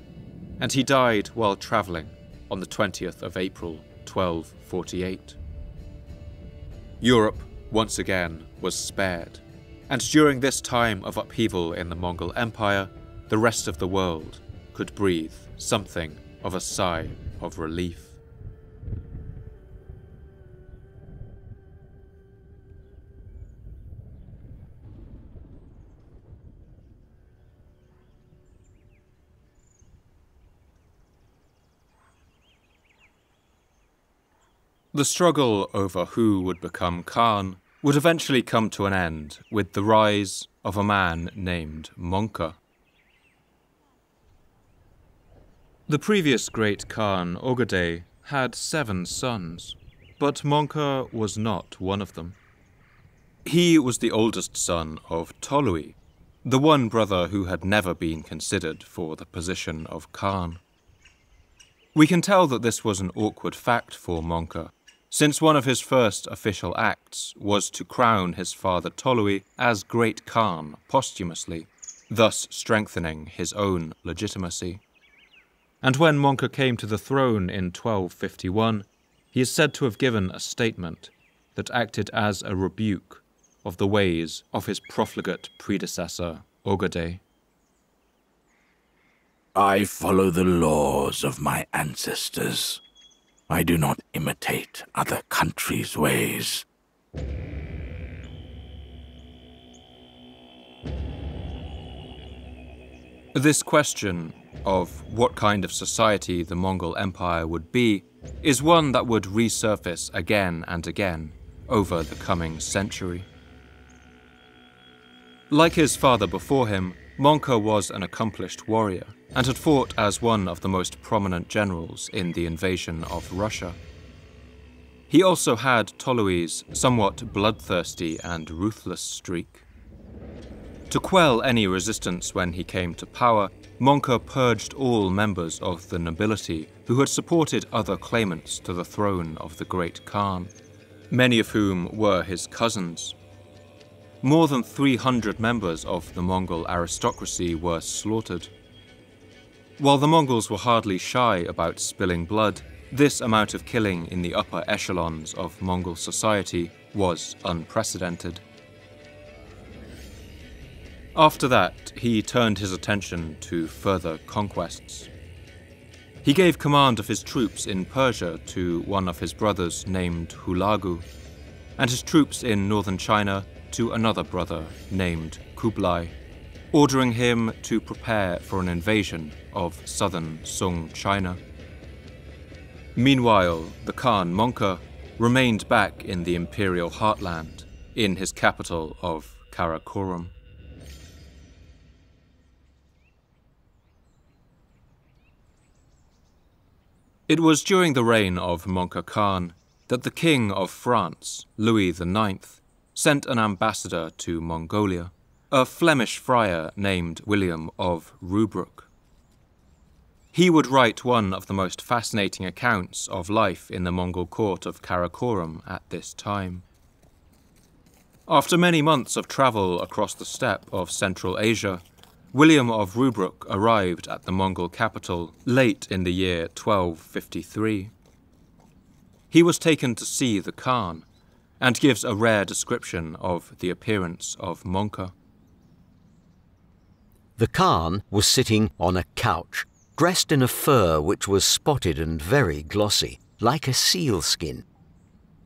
and he died while travelling on the 20th of April, 1248. Europe, once again, was spared, and during this time of upheaval in the Mongol Empire, the rest of the world could breathe something of a sigh of relief. The struggle over who would become Khan would eventually come to an end with the rise of a man named Monka. The previous great Khan, Ogeday, had 7 sons, but Monka was not one of them. He was the oldest son of Tolui, the one brother who had never been considered for the position of Khan. We can tell that this was an awkward fact for Monka, since one of his first official acts was to crown his father Tolui as Great Khan posthumously, thus strengthening his own legitimacy. And when Monka came to the throne in 1251, he is said to have given a statement that acted as a rebuke of the ways of his profligate predecessor, Ogeday. I follow the laws of my ancestors. I do not imitate other countries' ways. This question of what kind of society the Mongol Empire would be is one that would resurface again and again over the coming century. Like his father before him, Monka was an accomplished warrior and had fought as one of the most prominent generals in the invasion of Russia. He also had Tolui's somewhat bloodthirsty and ruthless streak. To quell any resistance when he came to power, Monka purged all members of the nobility who had supported other claimants to the throne of the Great Khan, many of whom were his cousins. More than 300 members of the Mongol aristocracy were slaughtered. While the Mongols were hardly shy about spilling blood, this amount of killing in the upper echelons of Mongol society was unprecedented. After that, he turned his attention to further conquests. He gave command of his troops in Persia to one of his brothers named Hulagu, and his troops in northern China to another brother named Kublai, ordering him to prepare for an invasion of southern Sung China. Meanwhile, the Khan Monka remained back in the imperial heartland, in his capital of Karakorum. It was during the reign of Monka Khan that the King of France, Louis IX, sent an ambassador to Mongolia, a Flemish friar named William of Rubruck. He would write one of the most fascinating accounts of life in the Mongol court of Karakorum at this time. After many months of travel across the steppe of Central Asia, William of Rubruck arrived at the Mongol capital late in the year 1253. He was taken to see the Khan, and gives a rare description of the appearance of Monka. The Khan was sitting on a couch, dressed in a fur which was spotted and very glossy, like a sealskin.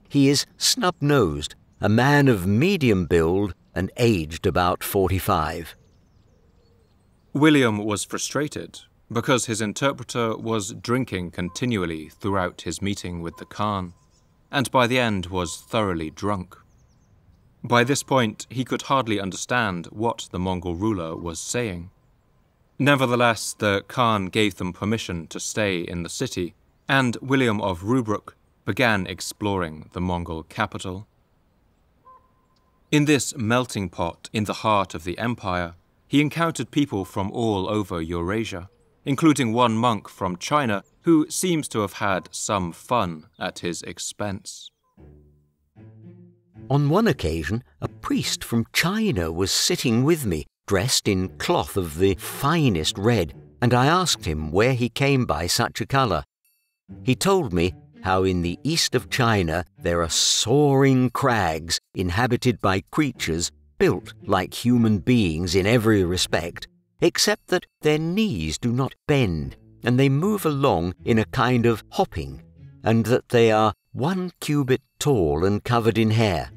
He is snub-nosed, a man of medium build and aged about 45. William was frustrated because his interpreter was drinking continually throughout his meeting with the Khan, and by the end was thoroughly drunk. By this point, he could hardly understand what the Mongol ruler was saying. Nevertheless, the Khan gave them permission to stay in the city, and William of Rubruck began exploring the Mongol capital. In this melting pot in the heart of the empire, he encountered people from all over Eurasia, including one monk from China who seems to have had some fun at his expense. On one occasion, a priest from China was sitting with me, dressed in cloth of the finest red, and I asked him where he came by such a colour. He told me how in the east of China there are soaring crags inhabited by creatures built like human beings in every respect, except that their knees do not bend and they move along in a kind of hopping, and that they are 1 cubit tall and covered in hair.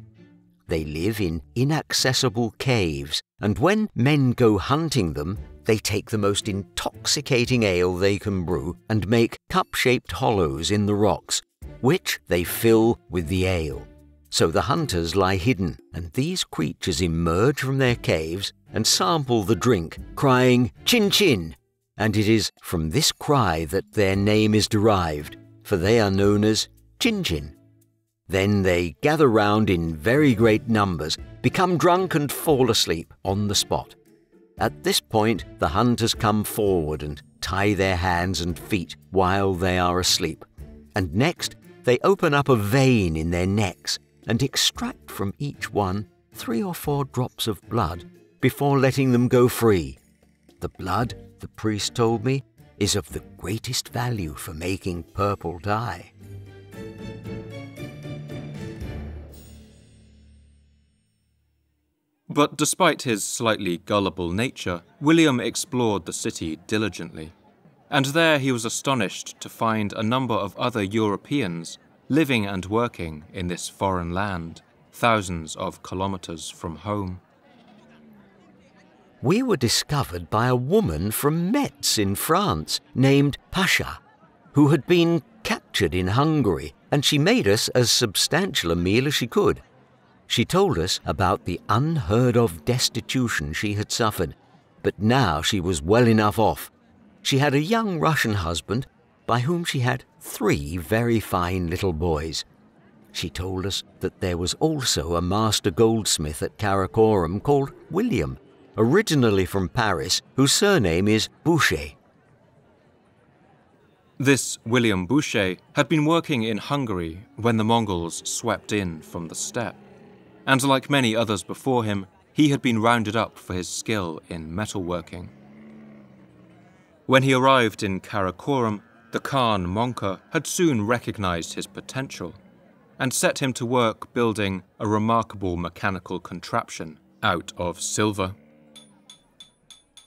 They live in inaccessible caves, and when men go hunting them, they take the most intoxicating ale they can brew and make cup-shaped hollows in the rocks, which they fill with the ale. So the hunters lie hidden, and these creatures emerge from their caves and sample the drink, crying, "Chin Chin!" And it is from this cry that their name is derived, for they are known as Chin Chin. Then they gather round in very great numbers, become drunk and fall asleep on the spot. At this point, the hunters come forward and tie their hands and feet while they are asleep. And next, they open up a vein in their necks and extract from each one 3 or 4 drops of blood before letting them go free. The blood, the priest told me, is of the greatest value for making purple dye. But despite his slightly gullible nature, William explored the city diligently, and there he was astonished to find a number of other Europeans living and working in this foreign land, thousands of kilometers from home. We were discovered by a woman from Metz in France named Pasha, who had been captured in Hungary, and she made us as substantial a meal as she could. She told us about the unheard-of destitution she had suffered, but now she was well enough off. She had a young Russian husband, by whom she had 3 very fine little boys. She told us that there was also a master goldsmith at Karakorum called William, originally from Paris, whose surname is Boucher. This William Boucher had been working in Hungary when the Mongols swept in from the steppe, and like many others before him, he had been rounded up for his skill in metalworking. When he arrived in Karakorum, the Khan Monka had soon recognized his potential and set him to work building a remarkable mechanical contraption out of silver.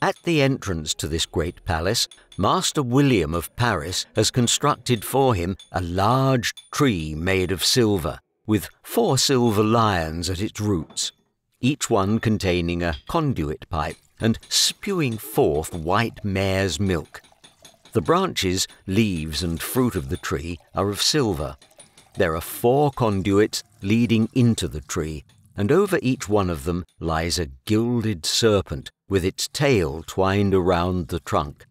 At the entrance to this great palace, Master William of Paris has constructed for him a large tree made of silver, with 4 silver lions at its roots, each one containing a conduit pipe and spewing forth white mare's milk. The branches, leaves and fruit of the tree are of silver. There are 4 conduits leading into the tree, and over each one of them lies a gilded serpent with its tail twined around the trunk.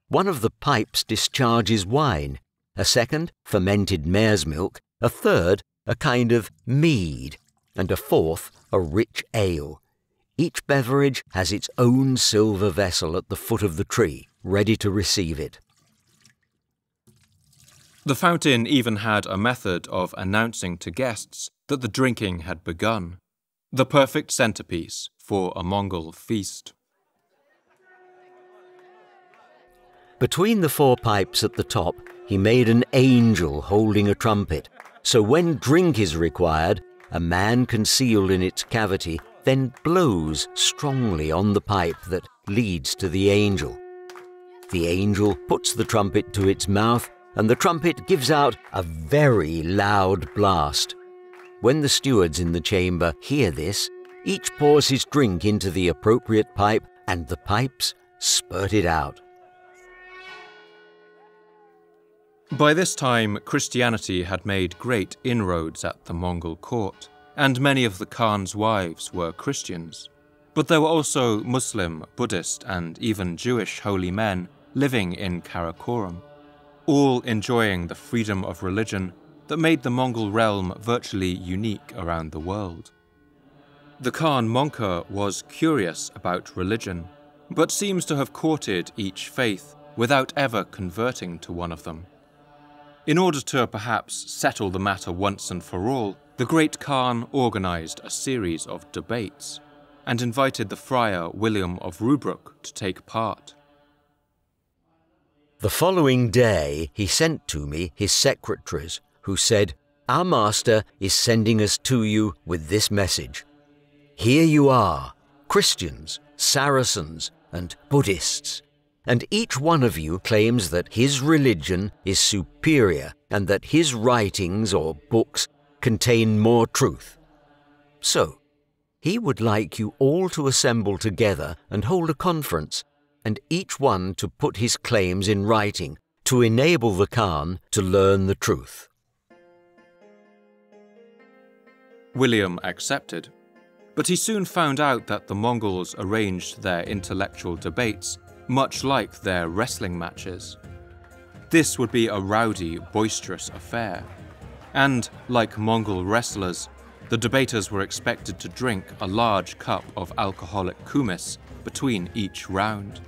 One of the pipes discharges wine, a second fermented mare's milk, a third a kind of mead, and a fourth a rich ale. Each beverage has its own silver vessel at the foot of the tree, ready to receive it. The fountain even had a method of announcing to guests that the drinking had begun, the perfect centerpiece for a Mongol feast. Between the 4 pipes at the top, he made an angel holding a trumpet, so when drink is required, a man concealed in its cavity then blows strongly on the pipe that leads to the angel. The angel puts the trumpet to its mouth, and the trumpet gives out a very loud blast. When the stewards in the chamber hear this, each pours his drink into the appropriate pipe, and the pipes spurt it out. By this time, Christianity had made great inroads at the Mongol court, and many of the Khan's wives were Christians. But there were also Muslim, Buddhist, and even Jewish holy men living in Karakorum, all enjoying the freedom of religion that made the Mongol realm virtually unique around the world. The Khan Monka was curious about religion, but seems to have courted each faith without ever converting to one of them. In order to perhaps settle the matter once and for all, the great Khan organized a series of debates and invited the friar William of Rubruck to take part. The following day he sent to me his secretaries, who said, "Our master is sending us to you with this message. Here you are, Christians, Saracens, and Buddhists, and each one of you claims that his religion is superior and that his writings or books contain more truth. So, he would like you all to assemble together and hold a conference, and each one to put his claims in writing to enable the Khan to learn the truth." William accepted, but he soon found out that the Mongols arranged their intellectual debates much like their wrestling matches. This would be a rowdy, boisterous affair, and, like Mongol wrestlers, the debaters were expected to drink a large cup of alcoholic kumis between each round.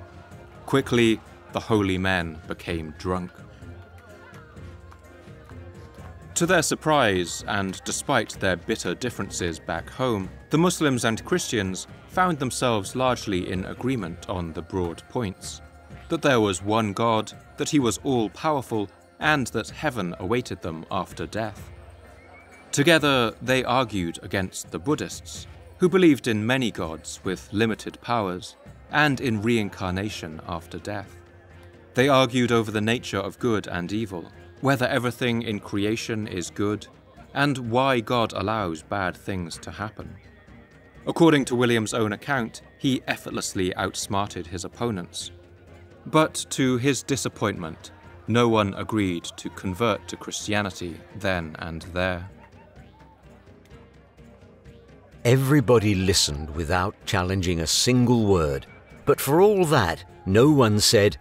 Quickly, the holy men became drunk. To their surprise, and despite their bitter differences back home, the Muslims and Christians found themselves largely in agreement on the broad points: that there was one God, that he was all-powerful, and that heaven awaited them after death. Together, they argued against the Buddhists, who believed in many gods with limited powers, and in reincarnation after death. They argued over the nature of good and evil, whether everything in creation is good, and why God allows bad things to happen. According to William's own account, he effortlessly outsmarted his opponents. But to his disappointment, no one agreed to convert to Christianity then and there. Everybody listened without challenging a single word, but for all that, no one said,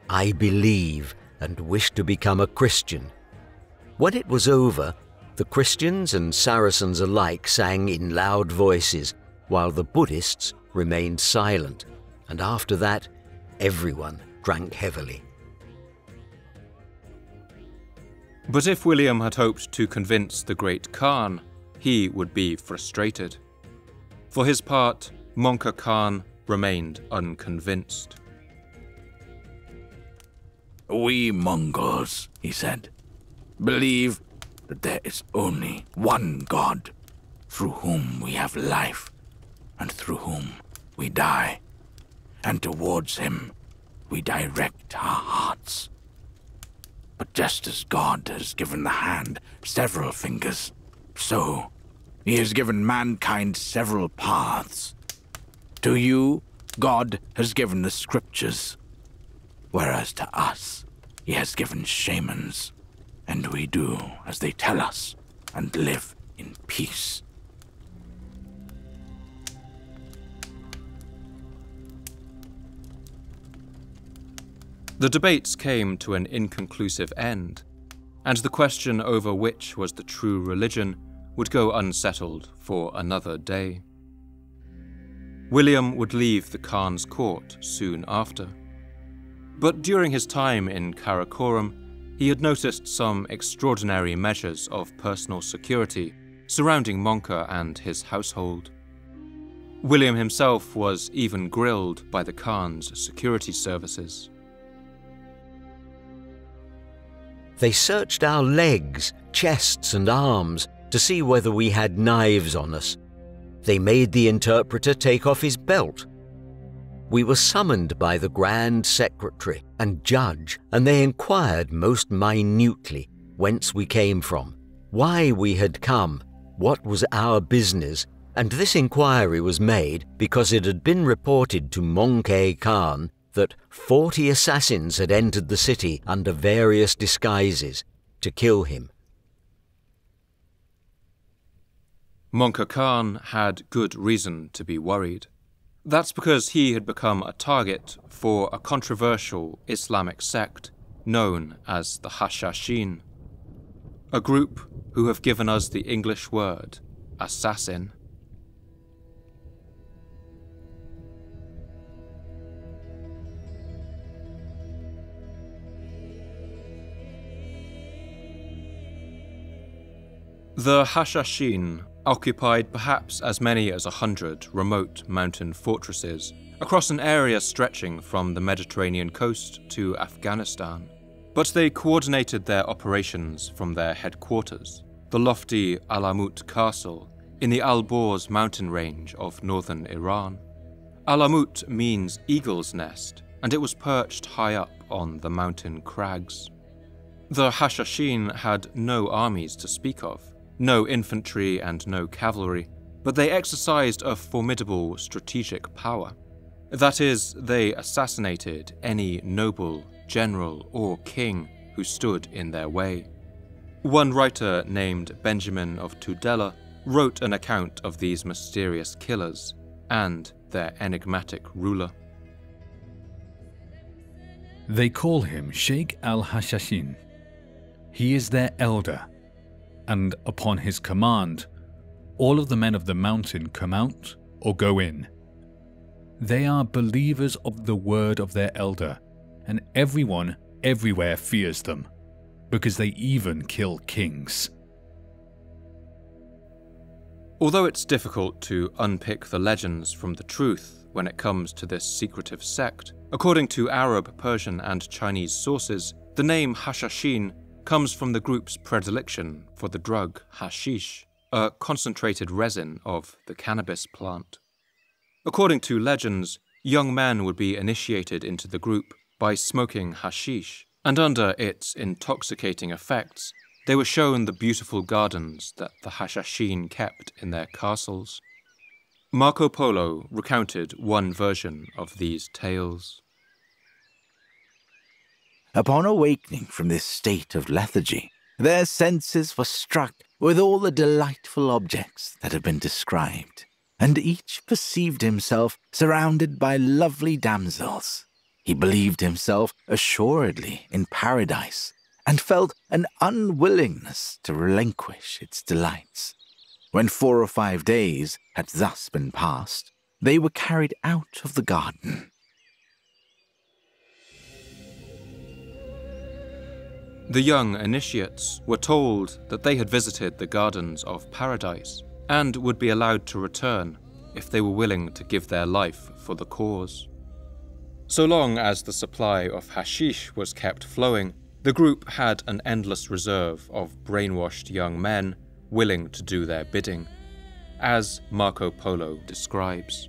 "I believe and wish to become a Christian." When it was over, the Christians and Saracens alike sang in loud voices, while the Buddhists remained silent, and after that, everyone drank heavily. But if William had hoped to convince the great Khan, he would be frustrated. For his part, Monka Khan remained unconvinced. "We Mongols," he said, "believe that there is only one God, through whom we have life, and through whom we die, and towards him we direct our hearts. But just as God has given the hand several fingers, so he has given mankind several paths. To you, God has given the scriptures, whereas to us he has given shamans, and we do as they tell us and live in peace." The debates came to an inconclusive end, and the question over which was the true religion would go unsettled for another day. William would leave the Khan's court soon after. But during his time in Karakorum, he had noticed some extraordinary measures of personal security surrounding Monka and his household. William himself was even grilled by the Khan's security services. They searched our legs, chests, and arms, to see whether we had knives on us. They made the interpreter take off his belt. We were summoned by the Grand Secretary and Judge, and they inquired most minutely whence we came from, why we had come, what was our business, and this inquiry was made because it had been reported to Monkey Khan that 40 assassins had entered the city under various disguises to kill him. Monka Khan had good reason to be worried. That's because he had become a target for a controversial Islamic sect known as the Hashashin, a group who have given us the English word assassin. The Hashashin occupied perhaps as many as 100 remote mountain fortresses across an area stretching from the Mediterranean coast to Afghanistan. But they coordinated their operations from their headquarters, the lofty Alamut Castle in the Alborz mountain range of northern Iran. Alamut means eagle's nest, and it was perched high up on the mountain crags. The Hashashin had no armies to speak of, no infantry and no cavalry, but they exercised a formidable strategic power. That is, they assassinated any noble, general, or king who stood in their way. One writer named Benjamin of Tudela wrote an account of these mysterious killers and their enigmatic ruler. They call him Sheikh al-Hashashin. He is their elder, and upon his command, all of the men of the mountain come out or go in. They are believers of the word of their elder, and everyone everywhere fears them, because they even kill kings. Although it's difficult to unpick the legends from the truth when it comes to this secretive sect, according to Arab, Persian, and Chinese sources, the name Hashashin comes from the group's predilection for the drug hashish, a concentrated resin of the cannabis plant. According to legends, young men would be initiated into the group by smoking hashish, and under its intoxicating effects, they were shown the beautiful gardens that the Hashashin kept in their castles. Marco Polo recounted one version of these tales. Upon awakening from this state of lethargy, their senses were struck with all the delightful objects that have been described, and each perceived himself surrounded by lovely damsels. He believed himself assuredly in paradise, and felt an unwillingness to relinquish its delights. When 4 or 5 days had thus been passed, they were carried out of the garden. The young initiates were told that they had visited the gardens of paradise and would be allowed to return if they were willing to give their life for the cause. So long as the supply of hashish was kept flowing, the group had an endless reserve of brainwashed young men willing to do their bidding, as Marco Polo describes.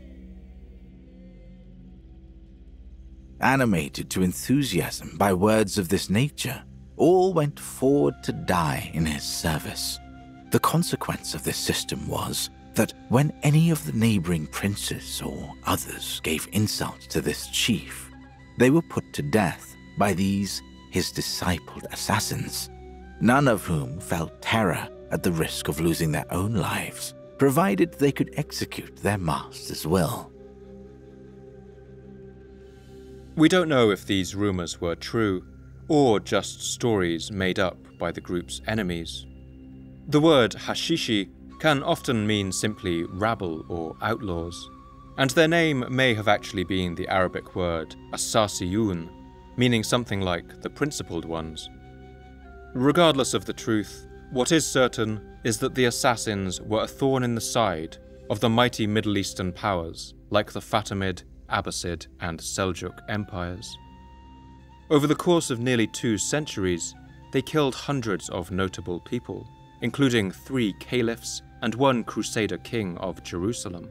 Animated to enthusiasm by words of this nature, all went forward to die in his service. The consequence of this system was that when any of the neighboring princes or others gave insult to this chief, they were put to death by these his discipled assassins, none of whom felt terror at the risk of losing their own lives, provided they could execute their master's will. We don't know if these rumors were true, or just stories made up by the group's enemies. The word hashishi can often mean simply rabble or outlaws, and their name may have actually been the Arabic word asasiyun, meaning something like the principled ones. Regardless of the truth, what is certain is that the assassins were a thorn in the side of the mighty Middle Eastern powers like the Fatimid, Abbasid, and Seljuk empires. Over the course of nearly 2 centuries, they killed hundreds of notable people, including 3 caliphs and 1 crusader king of Jerusalem.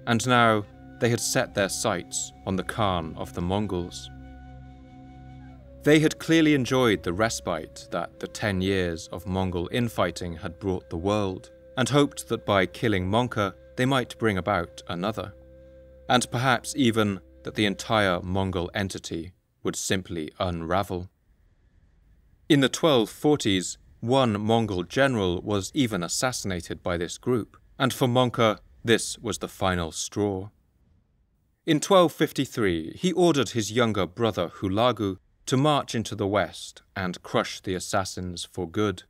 And now they had set their sights on the Khan of the Mongols. They had clearly enjoyed the respite that the 10 years of Mongol infighting had brought the world, and hoped that by killing Monka they might bring about another, and perhaps even that the entire Mongol entity would simply unravel. In the 1240s, 1 Mongol general was even assassinated by this group, and for Monka this was the final straw. In 1253, he ordered his younger brother Hulagu to march into the west and crush the assassins for good.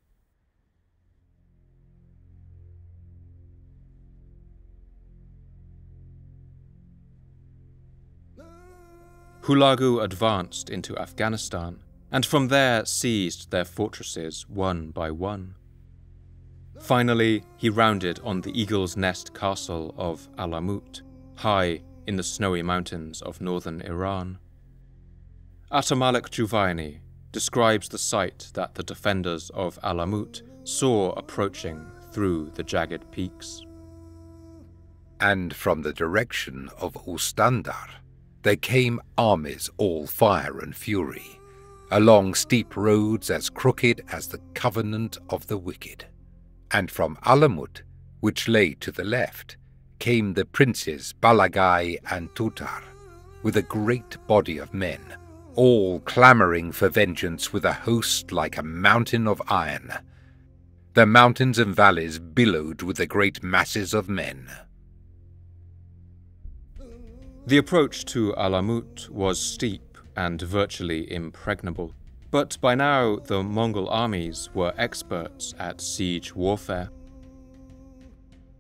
Hulagu advanced into Afghanistan, and from there seized their fortresses one by one. Finally, he rounded on the Eagle's Nest castle of Alamut, high in the snowy mountains of northern Iran. Atamalik Juvaini describes the sight that the defenders of Alamut saw approaching through the jagged peaks. And from the direction of Ustandar, there came armies all fire and fury, along steep roads as crooked as the covenant of the wicked. And from Alamut, which lay to the left, came the princes Balagai and Tutar, with a great body of men, all clamouring for vengeance with a host like a mountain of iron. The mountains and valleys billowed with the great masses of men. The approach to Alamut was steep and virtually impregnable, but by now the Mongol armies were experts at siege warfare.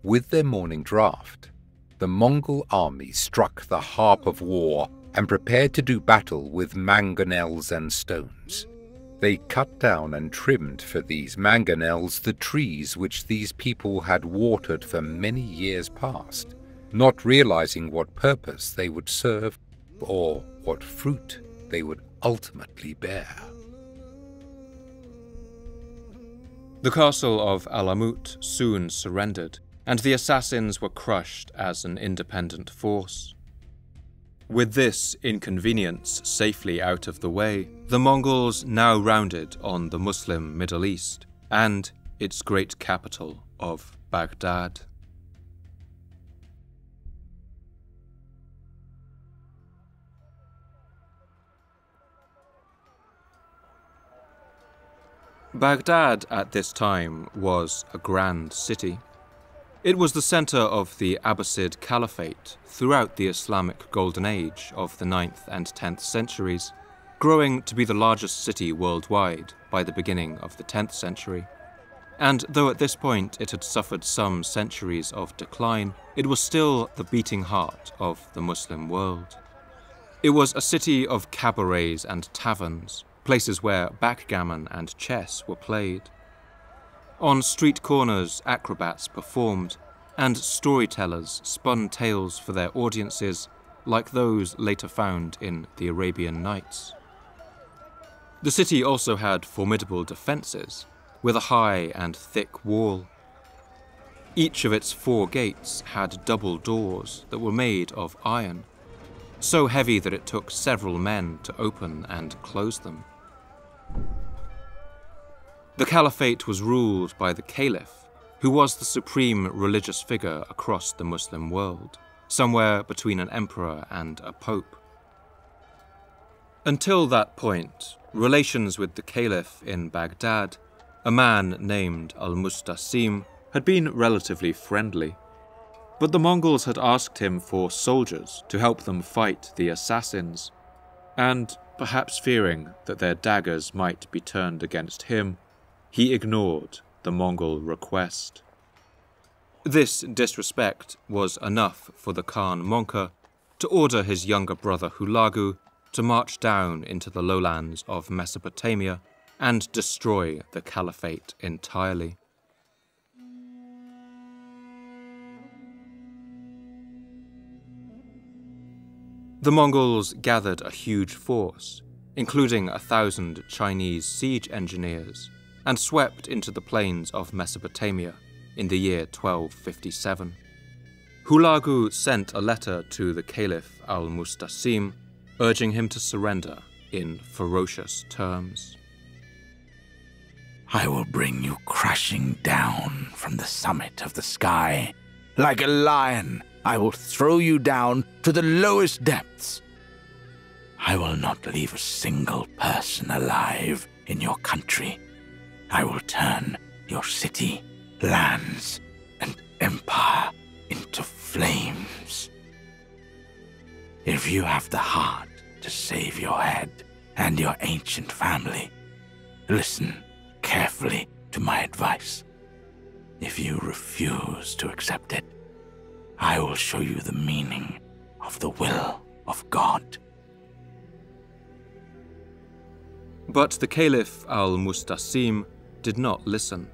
With their morning draft, the Mongol army struck the harp of war and prepared to do battle with mangonels and stones. They cut down and trimmed for these mangonels the trees which these people had watered for many years past, not realizing what purpose they would serve or what fruit they would ultimately bear. The castle of Alamut soon surrendered, and the assassins were crushed as an independent force. With this inconvenience safely out of the way, the Mongols now rounded on the Muslim Middle East and its great capital of Baghdad. Baghdad at this time was a grand city. It was the center of the Abbasid Caliphate throughout the Islamic Golden Age of the 9th and 10th centuries, growing to be the largest city worldwide by the beginning of the 10th century. And though at this point it had suffered some centuries of decline, it was still the beating heart of the Muslim world. It was a city of cabarets and taverns, places where backgammon and chess were played. On street corners, acrobats performed, and storytellers spun tales for their audiences like those later found in the Arabian Nights. The city also had formidable defences, with a high and thick wall. Each of its 4 gates had double doors that were made of iron, so heavy that it took several men to open and close them. The Caliphate was ruled by the Caliph, who was the supreme religious figure across the Muslim world, somewhere between an emperor and a pope. Until that point, relations with the Caliph in Baghdad, a man named Al-Mustasim, had been relatively friendly. But the Mongols had asked him for soldiers to help them fight the assassins, and, perhaps fearing that their daggers might be turned against him, he ignored the Mongol request. This disrespect was enough for the Khan Monka to order his younger brother Hulagu to march down into the lowlands of Mesopotamia and destroy the Caliphate entirely. The Mongols gathered a huge force, including 1,000 Chinese siege engineers, and swept into the plains of Mesopotamia in the year 1257. Hulagu sent a letter to the Caliph al-Mustasim, urging him to surrender in ferocious terms. I will bring you crashing down from the summit of the sky. Like a lion, I will throw you down to the lowest depths. I will not leave a single person alive in your country. I will turn your city, lands, and empire into flames. If you have the heart to save your head and your ancient family, listen carefully to my advice. If you refuse to accept it, I will show you the meaning of the will of God. But the Caliph al-Mustasim did not listen.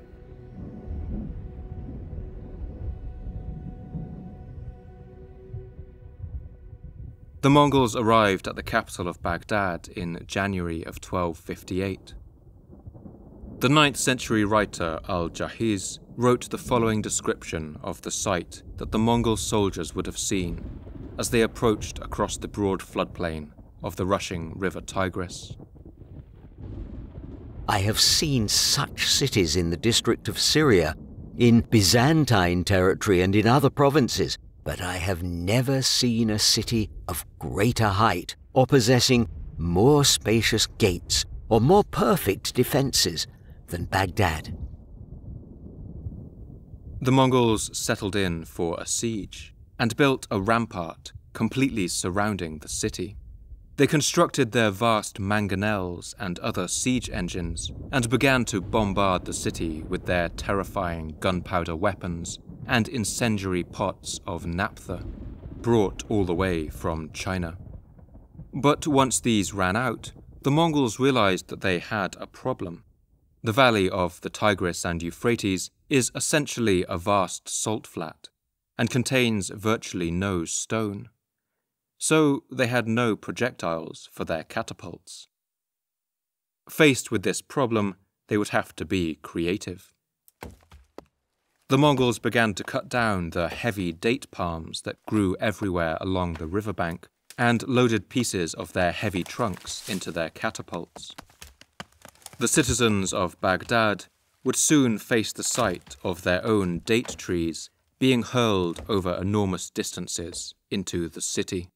The Mongols arrived at the capital of Baghdad in January of 1258. The 9th century writer Al-Jahiz wrote the following description of the sight that the Mongol soldiers would have seen as they approached across the broad floodplain of the rushing river Tigris. I have seen such cities in the district of Syria, in Byzantine territory and in other provinces, but I have never seen a city of greater height or possessing more spacious gates or more perfect defences than Baghdad. The Mongols settled in for a siege and built a rampart completely surrounding the city. They constructed their vast mangonels and other siege engines and began to bombard the city with their terrifying gunpowder weapons and incendiary pots of naphtha, brought all the way from China. But once these ran out, the Mongols realized that they had a problem. The valley of the Tigris and Euphrates is essentially a vast salt flat and contains virtually no stone. So they had no projectiles for their catapults. Faced with this problem, they would have to be creative. The Mongols began to cut down the heavy date palms that grew everywhere along the riverbank and loaded pieces of their heavy trunks into their catapults. The citizens of Baghdad would soon face the sight of their own date trees being hurled over enormous distances into the city.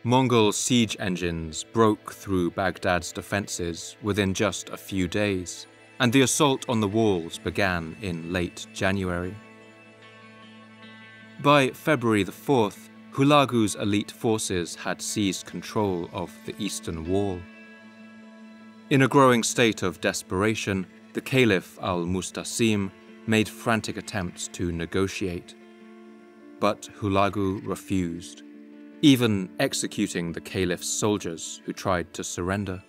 Mongol siege engines broke through Baghdad's defences within just a few days, and the assault on the walls began in late January. By February the 4th, Hulagu's elite forces had seized control of the eastern wall. In a growing state of desperation, the Caliph al-Mustasim made frantic attempts to negotiate. But Hulagu refused, even executing the Caliph's soldiers who tried to surrender.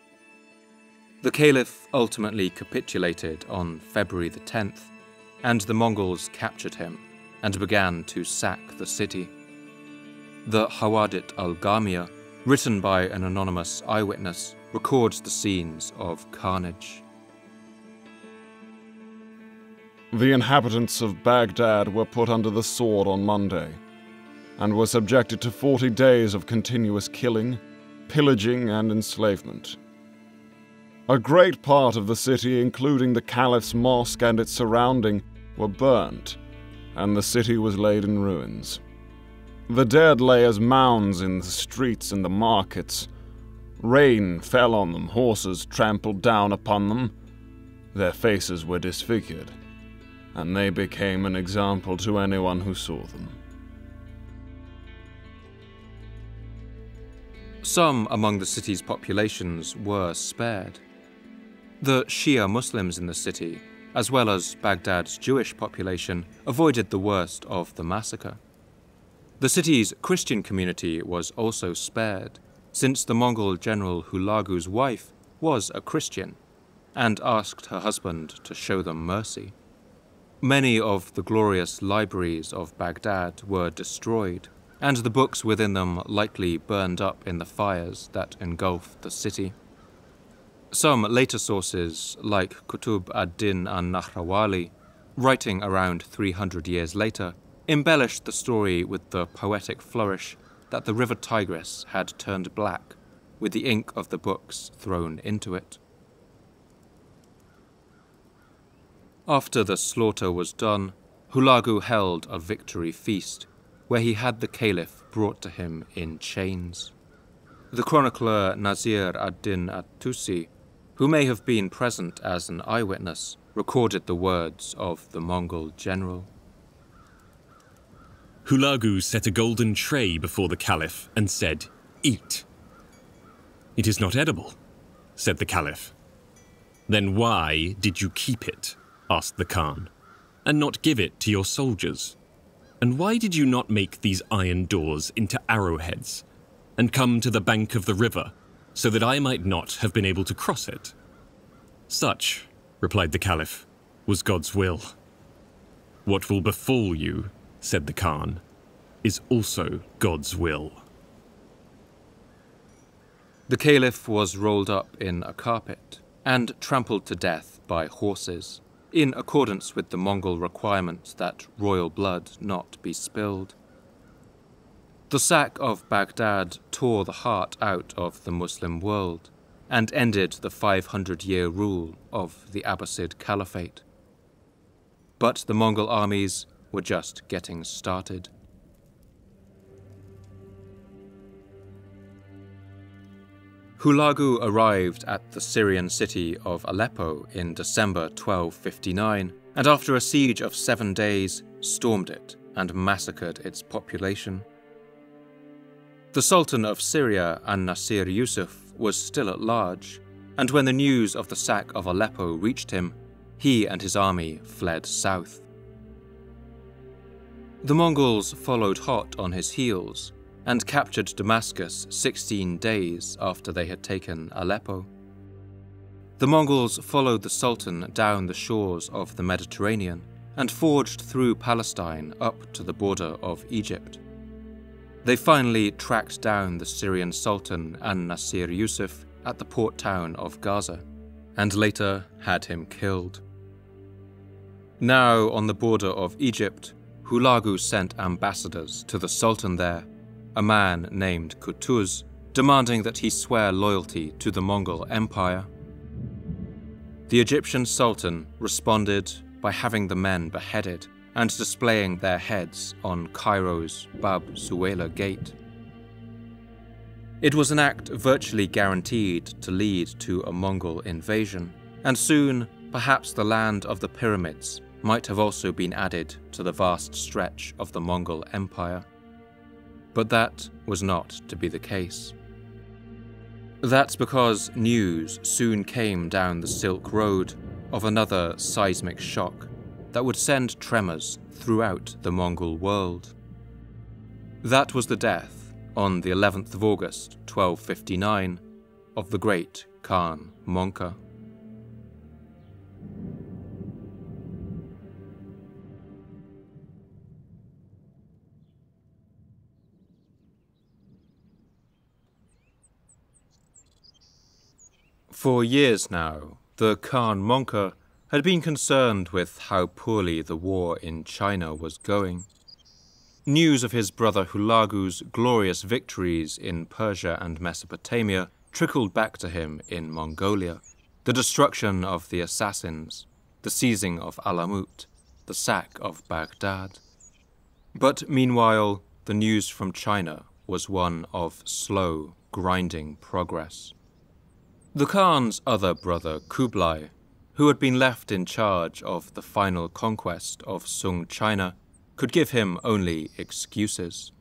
The Caliph ultimately capitulated on February the 10th, and the Mongols captured him and began to sack the city. The Hawadith al-Gamia, written by an anonymous eyewitness, records the scenes of carnage. The inhabitants of Baghdad were put under the sword on Monday, and were subjected to 40 days of continuous killing, pillaging, and enslavement. A great part of the city, including the Caliph's mosque and its surrounding, were burnt, and the city was laid in ruins. The dead lay as mounds in the streets and the markets. Rain fell on them, horses trampled down upon them. Their faces were disfigured, and they became an example to anyone who saw them. Some among the city's populations were spared. The Shia Muslims in the city, as well as Baghdad's Jewish population, avoided the worst of the massacre. The city's Christian community was also spared, since the Mongol general Hulagu's wife was a Christian and asked her husband to show them mercy. Many of the glorious libraries of Baghdad were destroyed, and the books within them likely burned up in the fires that engulfed the city. Some later sources, like Qutb ad-Din an-Nahrawali, writing around 300 years later, embellished the story with the poetic flourish that the river Tigris had turned black with the ink of the books thrown into it. After the slaughter was done, Hulagu held a victory feast, where he had the caliph brought to him in chains. The chronicler Nasir ad-Din at-Tusi, who may have been present as an eyewitness, recorded the words of the Mongol general. Hulagu set a golden tray before the caliph and said, "Eat." "It is not edible," said the caliph. "Then why did you keep it?" asked the Khan, "and not give it to your soldiers? And why did you not make these iron doors into arrowheads and come to the bank of the river so that I might not have been able to cross it?" "Such," replied the caliph, "was God's will." "What will befall you," said the Khan, "is also God's will." The caliph was rolled up in a carpet and trampled to death by horses, in accordance with the Mongol requirement that royal blood not be spilled. The sack of Baghdad tore the heart out of the Muslim world and ended the 500-year rule of the Abbasid Caliphate. But the Mongol armies were just getting started. Hulagu arrived at the Syrian city of Aleppo in December 1259, and after a siege of 7 days, stormed it and massacred its population. The Sultan of Syria, an-Nasir Yusuf, was still at large, and when the news of the sack of Aleppo reached him, he and his army fled south. The Mongols followed hot on his heels and captured Damascus 16 days after they had taken Aleppo. The Mongols followed the Sultan down the shores of the Mediterranean and forged through Palestine up to the border of Egypt. They finally tracked down the Syrian Sultan an-Nasir Yusuf at the port town of Gaza, and later had him killed. Now on the border of Egypt, Hulagu sent ambassadors to the Sultan there, a man named Kutuz, demanding that he swear loyalty to the Mongol Empire. The Egyptian Sultan responded by having the men beheaded and displaying their heads on Cairo's Bab Suwayla Gate. It was an act virtually guaranteed to lead to a Mongol invasion, and soon, perhaps the land of the pyramids might have also been added to the vast stretch of the Mongol Empire. But that was not to be the case. That's because news soon came down the Silk Road of another seismic shock that would send tremors throughout the Mongol world. That was the death, on the 11th of August, 1259, of the great Khan Monka. For years now, the Khan Monka had been concerned with how poorly the war in China was going. News of his brother Hulagu's glorious victories in Persia and Mesopotamia trickled back to him in Mongolia. The destruction of the assassins, the seizing of Alamut, the sack of Baghdad. But meanwhile, the news from China was one of slow, grinding progress. The Khan's other brother, Kublai, who had been left in charge of the final conquest of Sung China, could give him only excuses.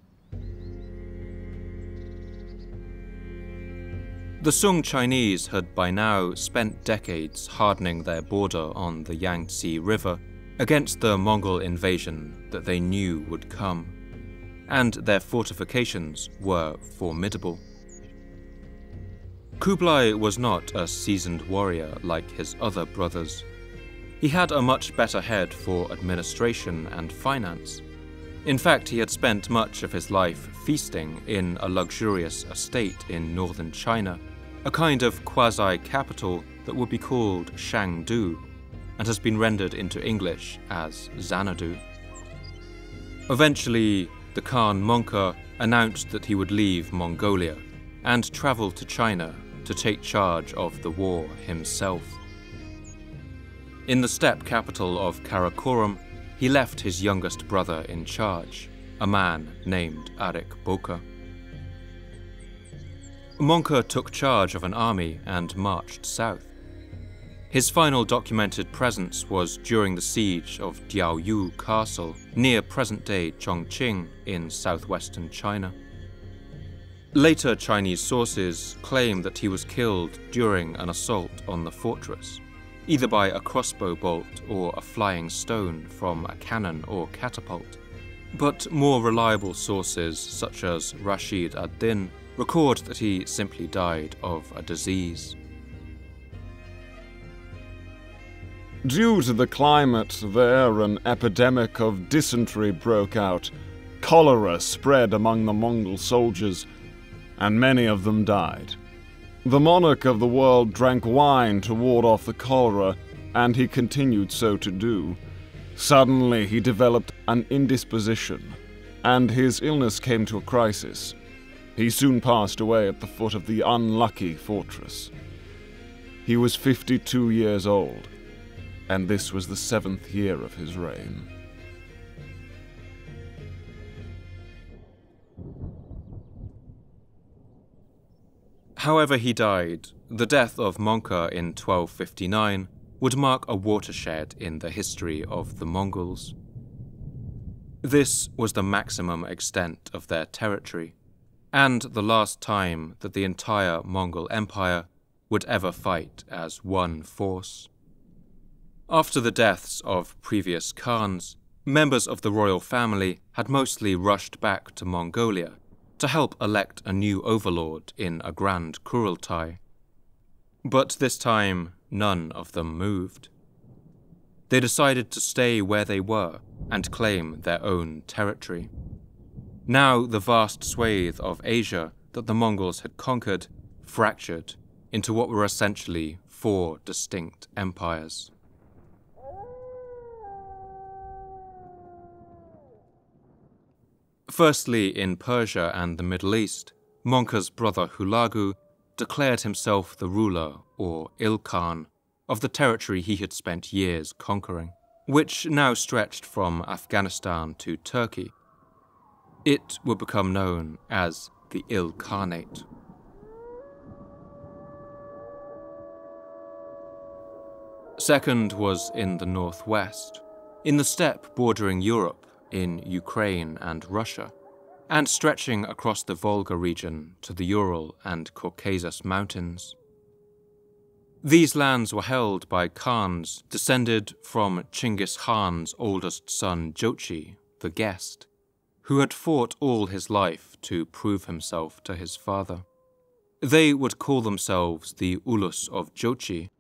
The Sung Chinese had by now spent decades hardening their border on the Yangtze River against the Mongol invasion that they knew would come, and their fortifications were formidable. Kublai was not a seasoned warrior like his other brothers. He had a much better head for administration and finance, In fact, he had spent much of his life feasting in a luxurious estate in northern China, a kind of quasi-capital that would be called Shangdu, and has been rendered into English as Xanadu. Eventually, the Khan Monka announced that he would leave Mongolia and travel to China to take charge of the war himself. In the steppe capital of Karakorum, he left his youngest brother in charge, a man named Arik Boka. Monka took charge of an army and marched south. His final documented presence was during the siege of Diaoyu Castle near present-day Chongqing in southwestern China. Later Chinese sources claim that he was killed during an assault on the fortress, either by a crossbow bolt or a flying stone from a cannon or catapult. But more reliable sources, such as Rashid ad-Din, record that he simply died of a disease. Due to the climate there, an epidemic of dysentery broke out. Cholera spread among the Mongol soldiers, and many of them died. The monarch of the world drank wine to ward off the cholera, and he continued so to do. Suddenly he developed an indisposition, and his illness came to a crisis. He soon passed away at the foot of the unlucky fortress. He was 52 years old, and this was the 7th year of his reign. However he died, the death of Monka in 1259 would mark a watershed in the history of the Mongols. This was the maximum extent of their territory, and the last time that the entire Mongol Empire would ever fight as one force. After the deaths of previous Khans, members of the royal family had mostly rushed back to Mongolia to help elect a new overlord in a grand Kurultai. But this time, none of them moved. They decided to stay where they were and claim their own territory. Now the vast swathe of Asia that the Mongols had conquered fractured into what were essentially 4 distinct empires. Firstly, in Persia and the Middle East, Monka's brother Hulagu declared himself the ruler, or Ilkhan, of the territory he had spent years conquering, which now stretched from Afghanistan to Turkey. It would become known as the Ilkhanate. Second was in the northwest, in the steppe bordering Europe, in Ukraine and Russia, and stretching across the Volga region to the Ural and Caucasus mountains. These lands were held by Khans descended from Chinggis Khan's oldest son Jochi, the Guest, who had fought all his life to prove himself to his father. They would call themselves the Ulus of Jochi,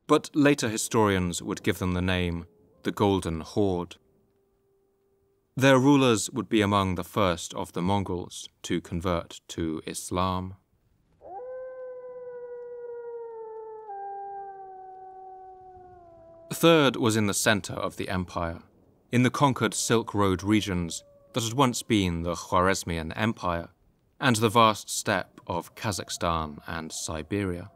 but later historians would give them the name the Golden Horde. Their rulers would be among the first of the Mongols to convert to Islam. Third was in the center of the empire, in the conquered Silk Road regions that had once been the Khwarezmian Empire, and the vast steppe of Kazakhstan and Siberia.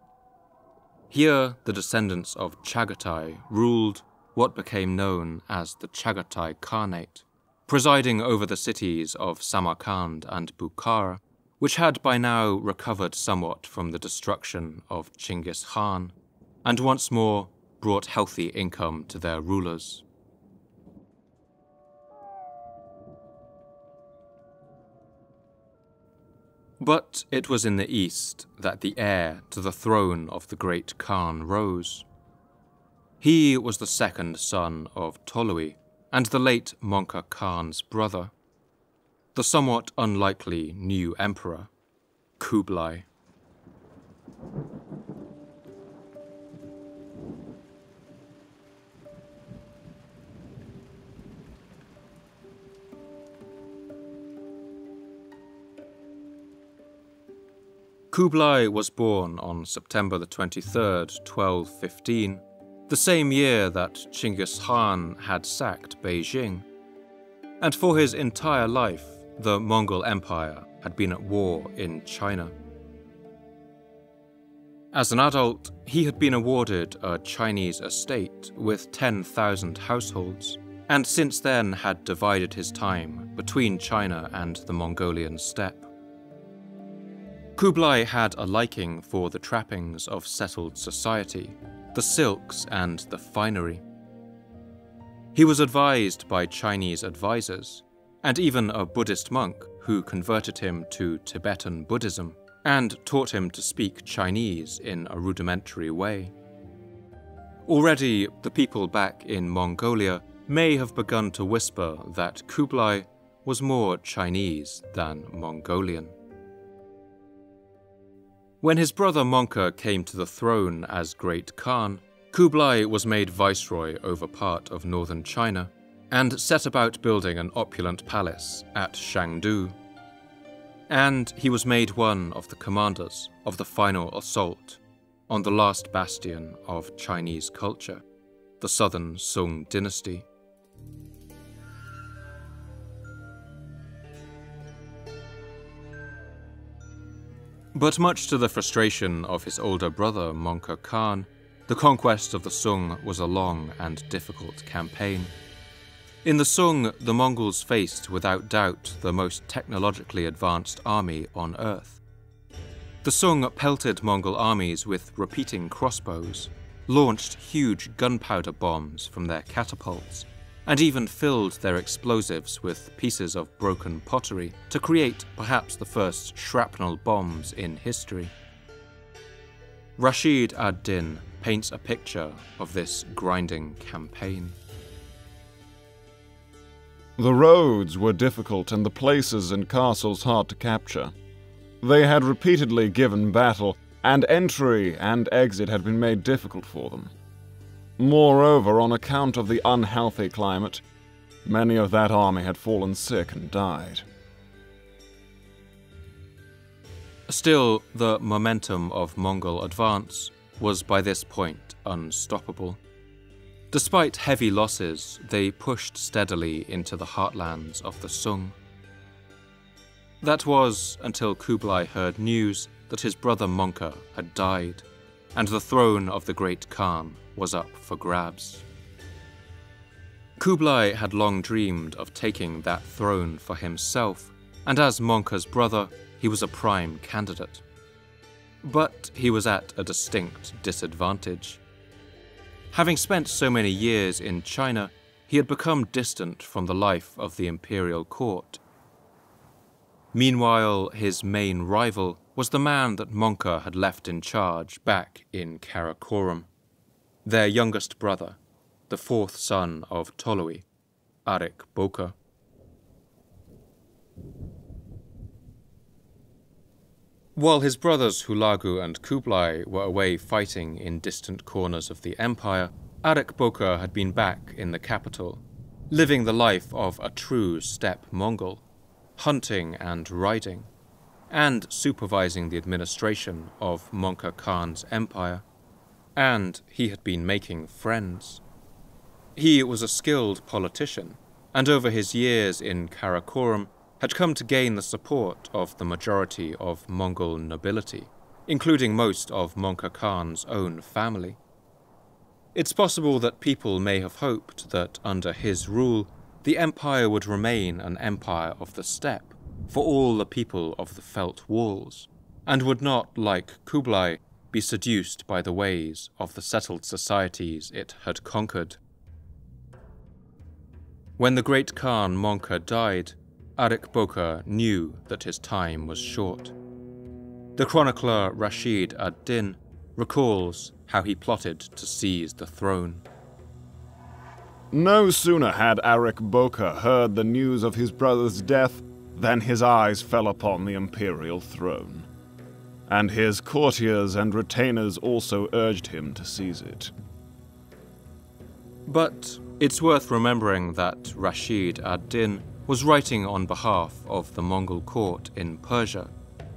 Here, the descendants of Chagatai ruled what became known as the Chagatai Khanate, presiding over the cities of Samarkand and Bukhara, which had by now recovered somewhat from the destruction of Chinggis Khan, and once more brought healthy income to their rulers. But it was in the east that the heir to the throne of the great Khan rose. He was the second son of Tolui, and the late Monka Khan's brother, the somewhat unlikely new emperor, Kublai. Kublai was born on September the 23rd, 1215, the same year that Chinggis Khan had sacked Beijing. And for his entire life, the Mongol Empire had been at war in China. As an adult, he had been awarded a Chinese estate with 10,000 households, and since then had divided his time between China and the Mongolian steppe. Kublai had a liking for the trappings of settled society, the silks and the finery. He was advised by Chinese advisors, and even a Buddhist monk who converted him to Tibetan Buddhism and taught him to speak Chinese in a rudimentary way. Already, the people back in Mongolia may have begun to whisper that Kublai was more Chinese than Mongolian. When his brother Mongke came to the throne as Great Khan, Kublai was made viceroy over part of northern China and set about building an opulent palace at Shangdu. And he was made one of the commanders of the final assault on the last bastion of Chinese culture, the Southern Sung dynasty. But much to the frustration of his older brother Mongke Khan, the conquest of the Sung was a long and difficult campaign. In the Sung, the Mongols faced without doubt the most technologically advanced army on earth. The Sung pelted Mongol armies with repeating crossbows, launched huge gunpowder bombs from their catapults, and even filled their explosives with pieces of broken pottery to create perhaps the first shrapnel bombs in history. Rashid ad-Din paints a picture of this grinding campaign. The roads were difficult and the places and castles hard to capture. They had repeatedly given battle, and entry and exit had been made difficult for them. Moreover, on account of the unhealthy climate, many of that army had fallen sick and died. Still, the momentum of Mongol advance was by this point unstoppable. Despite heavy losses, they pushed steadily into the heartlands of the Sung. That was until Kublai heard news that his brother Mongke had died, and the throne of the Great Khan was up for grabs. Kublai had long dreamed of taking that throne for himself, and as Mongke's brother, he was a prime candidate. But he was at a distinct disadvantage. Having spent so many years in China, he had become distant from the life of the imperial court. Meanwhile, his main rival was the man that Mongke had left in charge back in Karakorum, their youngest brother, the fourth son of Tolui, Arik Boka. While his brothers Hulagu and Kublai were away fighting in distant corners of the empire, Arik Boka had been back in the capital, living the life of a true steppe Mongol, hunting and riding, and supervising the administration of Mongke Khan's empire. And he had been making friends. He was a skilled politician, and over his years in Karakorum had come to gain the support of the majority of Mongol nobility, including most of Mongke Khan's own family. It's possible that people may have hoped that under his rule, the empire would remain an empire of the steppe for all the people of the Felt Walls, and would not, like Kublai, be seduced by the ways of the settled societies it had conquered. When the Great Khan Mongke died, Arik Boka knew that his time was short. The chronicler Rashid ad-Din recalls how he plotted to seize the throne. No sooner had Arik Boka heard the news of his brother's death than his eyes fell upon the imperial throne, and his courtiers and retainers also urged him to seize it. But it's worth remembering that Rashid ad-Din was writing on behalf of the Mongol court in Persia,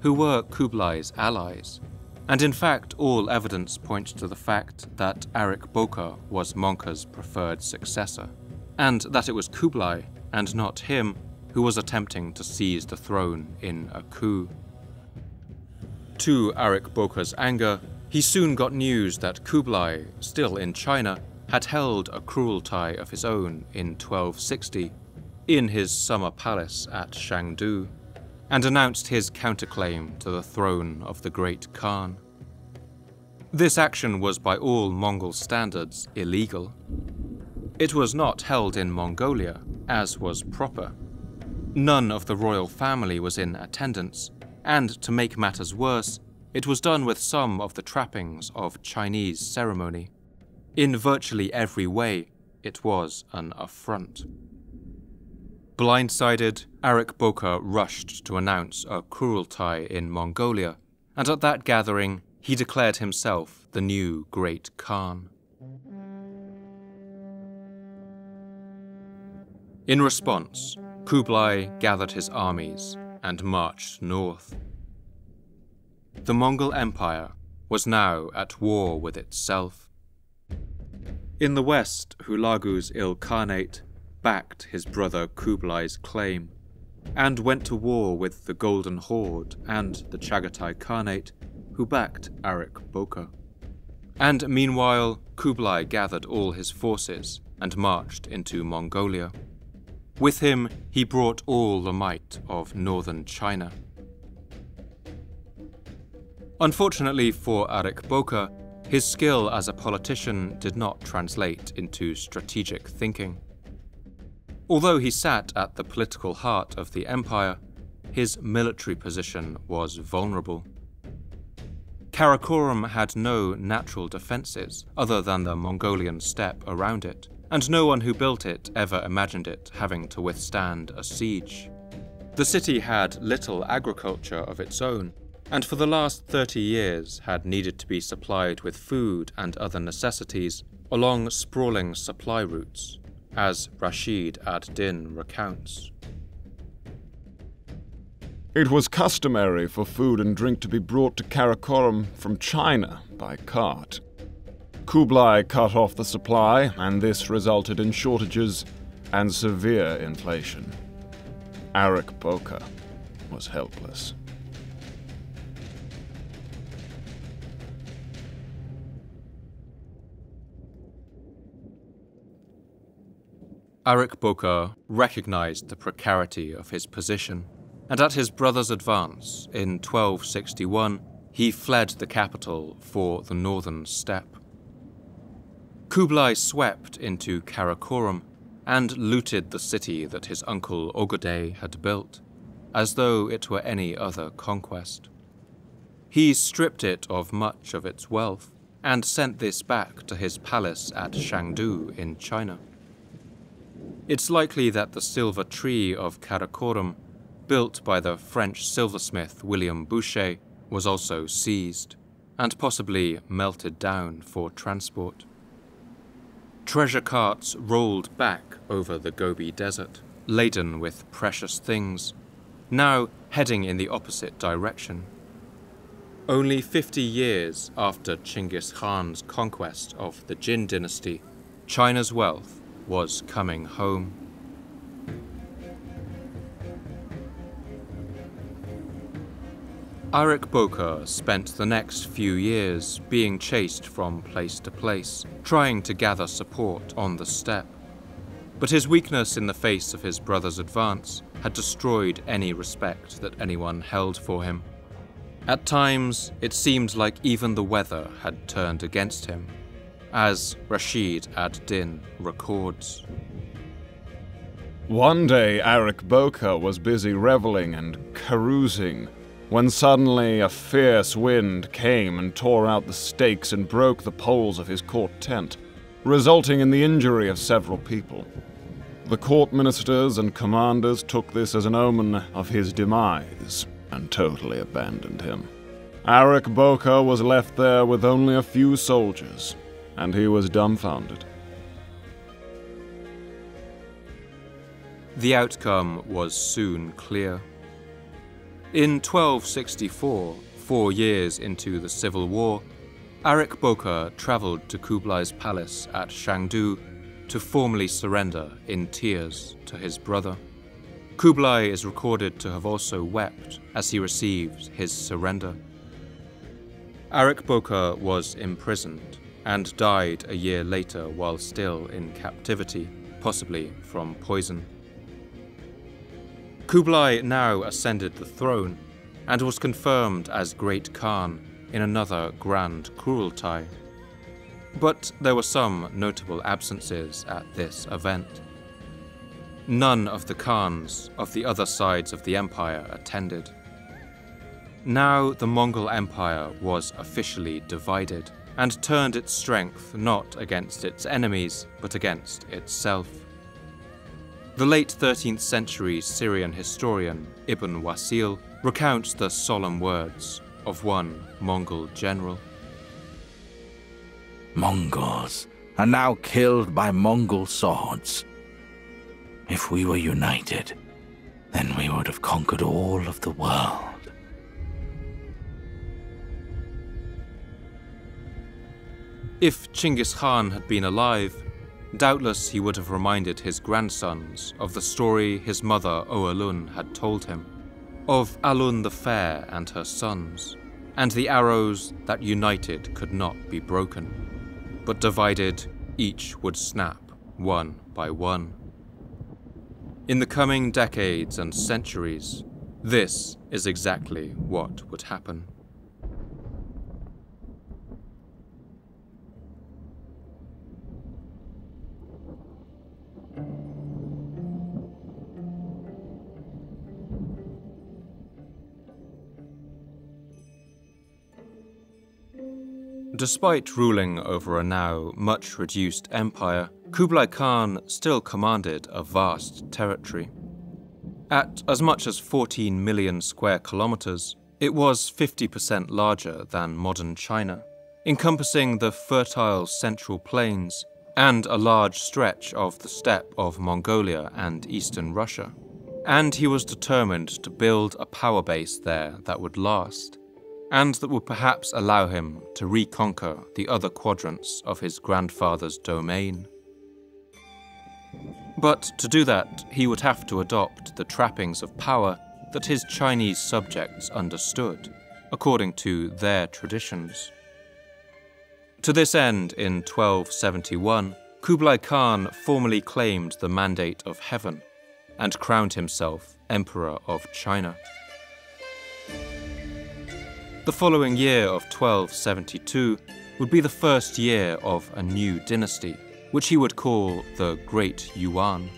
who were Kublai's allies, and in fact all evidence points to the fact that Arik Boka was Mongka's preferred successor, and that it was Kublai, and not him, who was attempting to seize the throne in a coup. To Arik Boka's anger, he soon got news that Kublai, still in China, had held a Kurultai of his own in 1260 in his summer palace at Shangdu, and announced his counterclaim to the throne of the Great Khan. This action was by all Mongol standards illegal. It was not held in Mongolia, as was proper. None of the royal family was in attendance, and to make matters worse, it was done with some of the trappings of Chinese ceremony. In virtually every way, it was an affront. Blindsided, Arik Boka rushed to announce a Kurultai in Mongolia, and at that gathering, he declared himself the new Great Khan. In response, Kublai gathered his armies and marched north. The Mongol Empire was now at war with itself. In the west, Hulagu's Ilkhanate backed his brother Kublai's claim, and went to war with the Golden Horde and the Chagatai Khanate, who backed Arik Boka. And meanwhile, Kublai gathered all his forces and marched into Mongolia. With him, he brought all the might of northern China. Unfortunately for Arik Boka, his skill as a politician did not translate into strategic thinking. Although he sat at the political heart of the empire, his military position was vulnerable. Karakorum had no natural defences other than the Mongolian steppe around it, and no one who built it ever imagined it having to withstand a siege. The city had little agriculture of its own, and for the last 30 years had needed to be supplied with food and other necessities along sprawling supply routes, as Rashid ad-Din recounts. It was customary for food and drink to be brought to Karakorum from China by cart. Kublai cut off the supply, and this resulted in shortages and severe inflation. Arik Boka was helpless. Arik Boka recognized the precarity of his position, and at his brother's advance in 1261, he fled the capital for the northern steppe. Kublai swept into Karakorum and looted the city that his uncle Ogedei had built, as though it were any other conquest. He stripped it of much of its wealth and sent this back to his palace at Shangdu in China. It's likely that the silver tree of Karakorum, built by the French silversmith William Boucher, was also seized, and possibly melted down for transport. Treasure carts rolled back over the Gobi Desert, laden with precious things, now heading in the opposite direction. Only 50 years after Chinggis Khan's conquest of the Jin dynasty, China's wealth was coming home. Arik Boka spent the next few years being chased from place to place, trying to gather support on the steppe. But his weakness in the face of his brother's advance had destroyed any respect that anyone held for him. At times, it seemed like even the weather had turned against him, as Rashid ad-Din records. One day, Arik Boka was busy reveling and carousing when suddenly a fierce wind came and tore out the stakes and broke the poles of his court tent, resulting in the injury of several people. The court ministers and commanders took this as an omen of his demise and totally abandoned him. Arik Boka was left there with only a few soldiers, and he was dumbfounded. The outcome was soon clear. In 1264, 4 years into the civil war, Arik Boka travelled to Kublai's palace at Shangdu to formally surrender in tears to his brother. Kublai is recorded to have also wept as he received his surrender. Arik Boka was imprisoned and died a year later while still in captivity, possibly from poison. Kublai now ascended the throne and was confirmed as Great Khan in another grand Kurultai. But there were some notable absences at this event. None of the Khans of the other sides of the empire attended. Now the Mongol Empire was officially divided and turned its strength not against its enemies, but against itself. The late 13th century Syrian historian Ibn Wasil recounts the solemn words of one Mongol general. Mongols are now killed by Mongol swords. If we were united, then we would have conquered all of the world. If Chinggis Khan had been alive, doubtless he would have reminded his grandsons of the story his mother Oalun had told him, of Alun the Fair and her sons, and the arrows that united could not be broken, but divided each would snap one by one. In the coming decades and centuries, this is exactly what would happen. Despite ruling over a now much reduced empire, Kublai Khan still commanded a vast territory. At as much as 14 million square kilometers, it was 50% larger than modern China, encompassing the fertile central plains and a large stretch of the steppe of Mongolia and eastern Russia. And he was determined to build a power base there that would last, and that would perhaps allow him to reconquer the other quadrants of his grandfather's domain. But to do that, he would have to adopt the trappings of power that his Chinese subjects understood, according to their traditions. To this end, in 1271, Kublai Khan formally claimed the mandate of heaven and crowned himself Emperor of China. The following year of 1272 would be the first year of a new dynasty, which he would call the Great Yuan,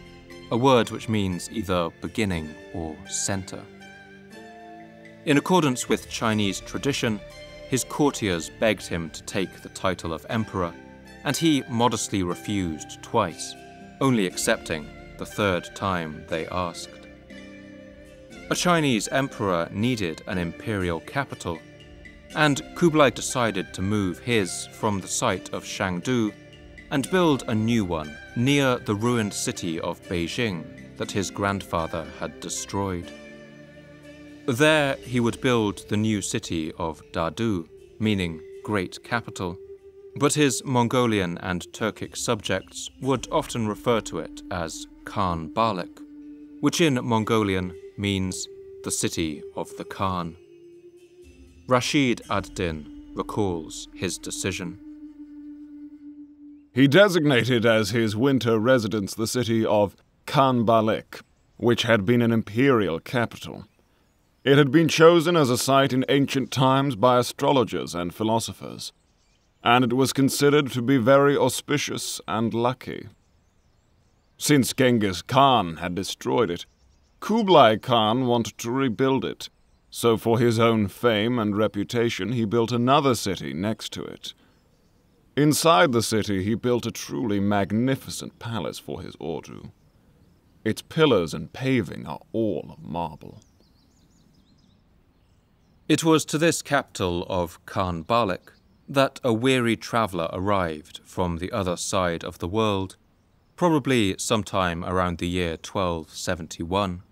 a word which means either beginning or center. In accordance with Chinese tradition, his courtiers begged him to take the title of emperor, and he modestly refused twice, only accepting the third time they asked. A Chinese emperor needed an imperial capital, and Kublai decided to move his from the site of Shangdu and build a new one near the ruined city of Beijing that his grandfather had destroyed. There he would build the new city of Dadu, meaning great capital, but his Mongolian and Turkic subjects would often refer to it as Khan Balik, which in Mongolian means the city of the Khan. Rashid ad-Din recalls his decision. He designated as his winter residence the city of Khan Balik, which had been an imperial capital. It had been chosen as a site in ancient times by astrologers and philosophers, and it was considered to be very auspicious and lucky. Since Genghis Khan had destroyed it, Kublai Khan wanted to rebuild it, so for his own fame and reputation he built another city next to it. Inside the city he built a truly magnificent palace for his Ordu. Its pillars and paving are all of marble. It was to this capital of Khan Balik that a weary traveller arrived from the other side of the world, probably sometime around the year 1271.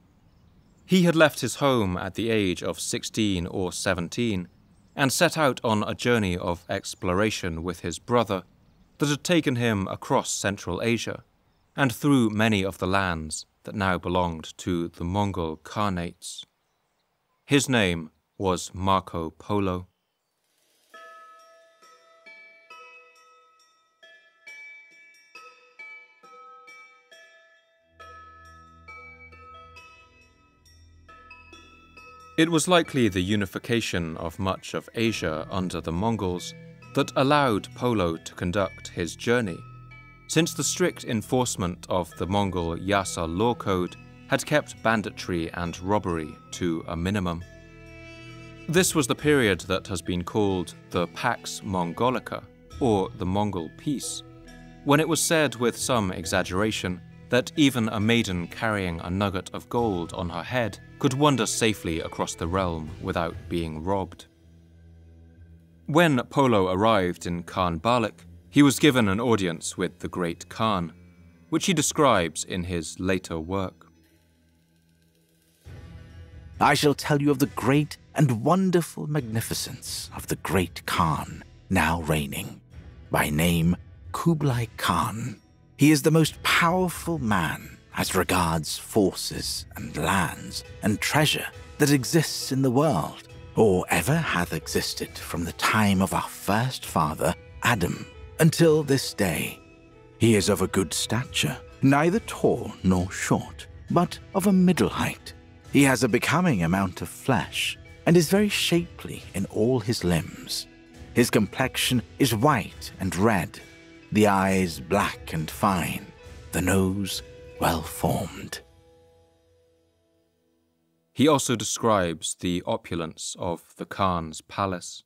He had left his home at the age of 16 or 17 and set out on a journey of exploration with his brother that had taken him across Central Asia and through many of the lands that now belonged to the Mongol Khanates. His name was Marco Polo. It was likely the unification of much of Asia under the Mongols that allowed Polo to conduct his journey, since the strict enforcement of the Mongol Yasa law code had kept banditry and robbery to a minimum. This was the period that has been called the Pax Mongolica, or the Mongol Peace, when it was said with some exaggeration that even a maiden carrying a nugget of gold on her head could wander safely across the realm without being robbed. When Polo arrived in Khan Balik, he was given an audience with the Great Khan, which he describes in his later work. I shall tell you of the great and wonderful magnificence of the Great Khan, now reigning, by name Kublai Khan. He is the most powerful man as regards forces and lands and treasure that exists in the world, or ever hath existed from the time of our first father, Adam, until this day. He is of a good stature, neither tall nor short, but of a middle height. He has a becoming amount of flesh, and is very shapely in all his limbs. His complexion is white and red, the eyes black and fine, the nose well-formed. He also describes the opulence of the Khan's palace.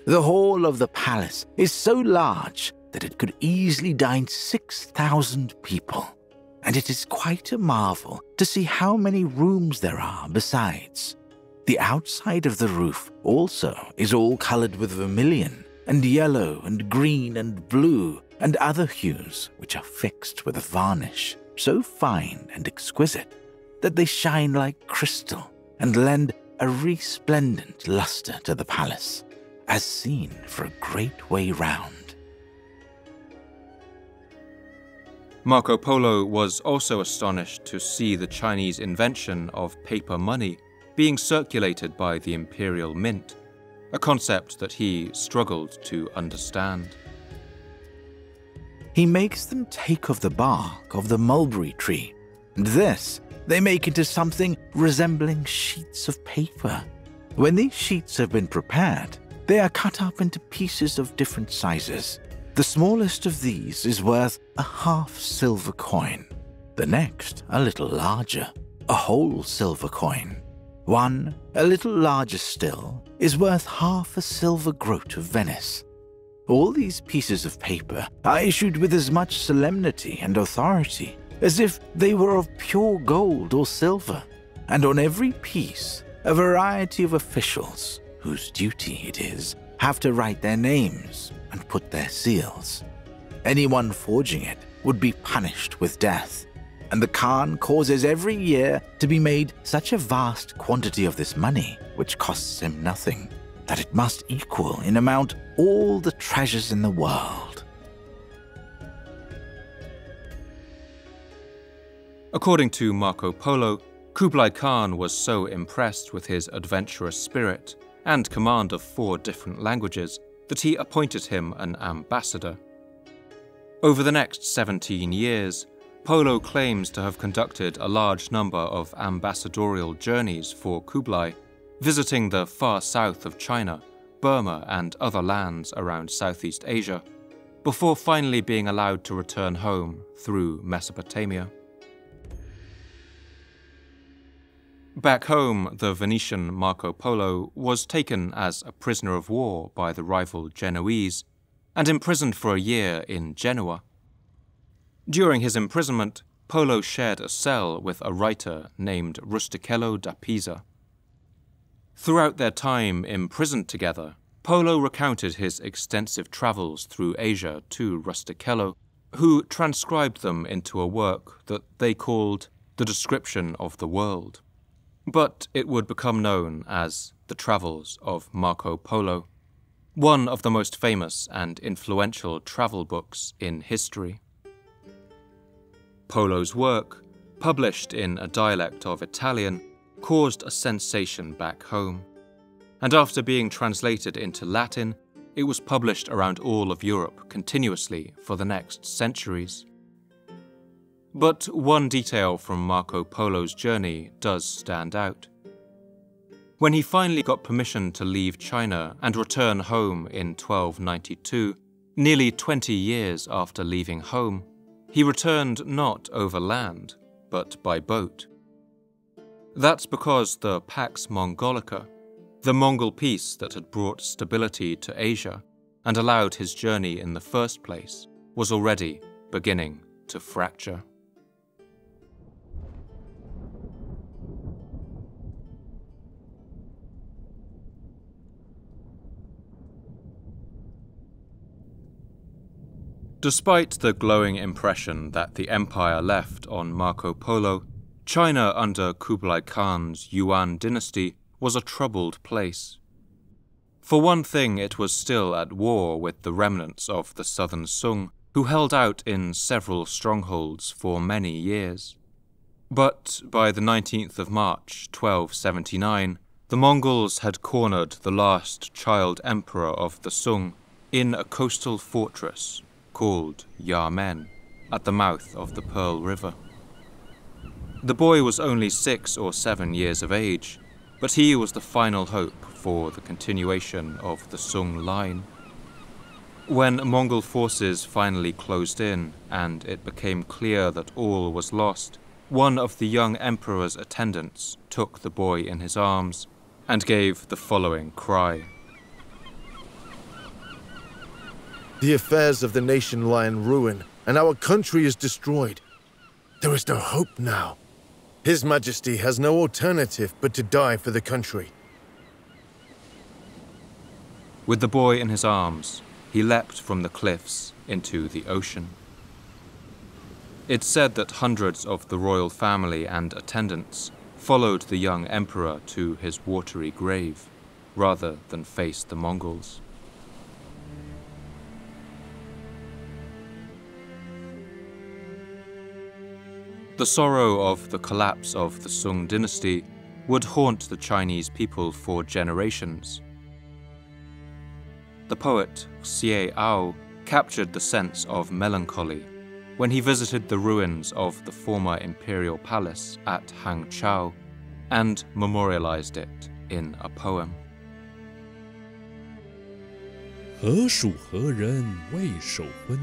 The hall of the palace is so large that it could easily dine 6,000 people, and it is quite a marvel to see how many rooms there are besides. The outside of the roof also is all coloured with vermilion, and yellow and green and blue and other hues which are fixed with a varnish so fine and exquisite that they shine like crystal and lend a resplendent lustre to the palace, as seen for a great way round. Marco Polo was also astonished to see the Chinese invention of paper money being circulated by the imperial mint, a concept that he struggled to understand. He makes them take of the bark of the mulberry tree, and this they make into something resembling sheets of paper. When these sheets have been prepared, they are cut up into pieces of different sizes. The smallest of these is worth a half silver coin, the next a little larger, a whole silver coin. One, a little larger still, is worth half a silver groat of Venice. All these pieces of paper are issued with as much solemnity and authority as if they were of pure gold or silver, and on every piece a variety of officials, whose duty it is, have to write their names and put their seals. Anyone forging it would be punished with death, and the Khan causes every year to be made such a vast quantity of this money, which costs him nothing, that it must equal in amount all the treasures in the world. According to Marco Polo, Kublai Khan was so impressed with his adventurous spirit and command of 4 different languages that he appointed him an ambassador. Over the next 17 years, Polo claims to have conducted a large number of ambassadorial journeys for Kublai, visiting the far south of China, Burma, and other lands around Southeast Asia, before finally being allowed to return home through Mesopotamia. Back home, the Venetian Marco Polo was taken as a prisoner of war by the rival Genoese and imprisoned for a year in Genoa. During his imprisonment, Polo shared a cell with a writer named Rustichello da Pisa. Throughout their time imprisoned together, Polo recounted his extensive travels through Asia to Rustichello, who transcribed them into a work that they called The the description of the world. But it would become known as the Travels of Marco Polo, one of the most famous and influential travel books in history. Polo's work, published in a dialect of Italian, caused a sensation back home, and after being translated into Latin, it was published around all of Europe continuously for the next centuries. But one detail from Marco Polo's journey does stand out. When he finally got permission to leave China and return home in 1292, nearly 20 years after leaving home, he returned not over land, but by boat. That's because the Pax Mongolica, the Mongol peace that had brought stability to Asia and allowed his journey in the first place, was already beginning to fracture. Despite the glowing impression that the empire left on Marco Polo, China under Kublai Khan's Yuan dynasty was a troubled place. For one thing, it was still at war with the remnants of the southern Sung, who held out in several strongholds for many years. But by the 19th of March, 1279, the Mongols had cornered the last child emperor of the Sung in a coastal fortress called Yarmen, at the mouth of the Pearl River. The boy was only 6 or 7 years of age, but he was the final hope for the continuation of the Sung line. When Mongol forces finally closed in and it became clear that all was lost, one of the young emperor's attendants took the boy in his arms and gave the following cry. The affairs of the nation lie in ruin, and our country is destroyed. There is no hope now. His Majesty has no alternative but to die for the country. With the boy in his arms, he leapt from the cliffs into the ocean. It's said that hundreds of the royal family and attendants followed the young emperor to his watery grave, rather than face the Mongols. The sorrow of the collapse of the Sung dynasty would haunt the Chinese people for generations. The poet Xie Ao captured the sense of melancholy when he visited the ruins of the former imperial palace at Hangzhou and memorialized it in a poem. 何属何人未守婚？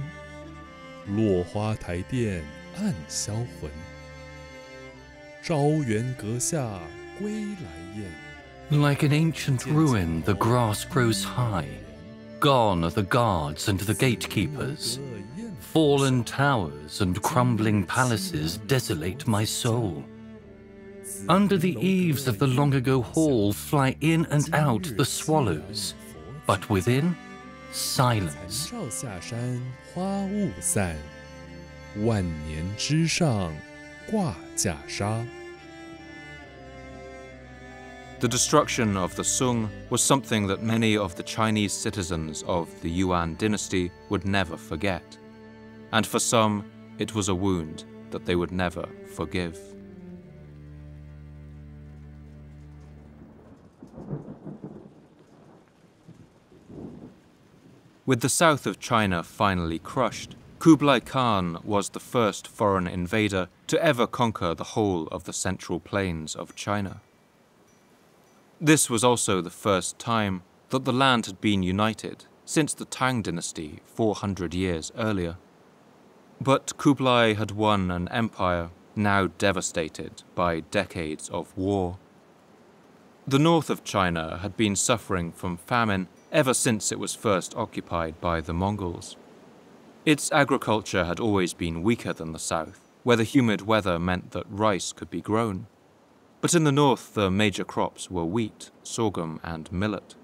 落花台殿暗销魂。朝园阁下归来雁。 Like an ancient ruin, the grass grows high. Gone are the guards and the gatekeepers. Fallen towers and crumbling palaces desolate my soul. Under the eaves of the long-ago hall fly in and out the swallows, but within, silence. 照下山花雾散，万年之上挂袈裟。 The destruction of the Sung was something that many of the Chinese citizens of the Yuan dynasty would never forget. And for some, it was a wound that they would never forgive. With the south of China finally crushed, Kublai Khan was the first foreign invader to ever conquer the whole of the central plains of China. This was also the first time that the land had been united since the Tang dynasty 400 years earlier. But Kublai had won an empire now devastated by decades of war. The north of China had been suffering from famine ever since it was first occupied by the Mongols. Its agriculture had always been weaker than the south, where the humid weather meant that rice could be grown. But in the north, the major crops were wheat, sorghum, and millet.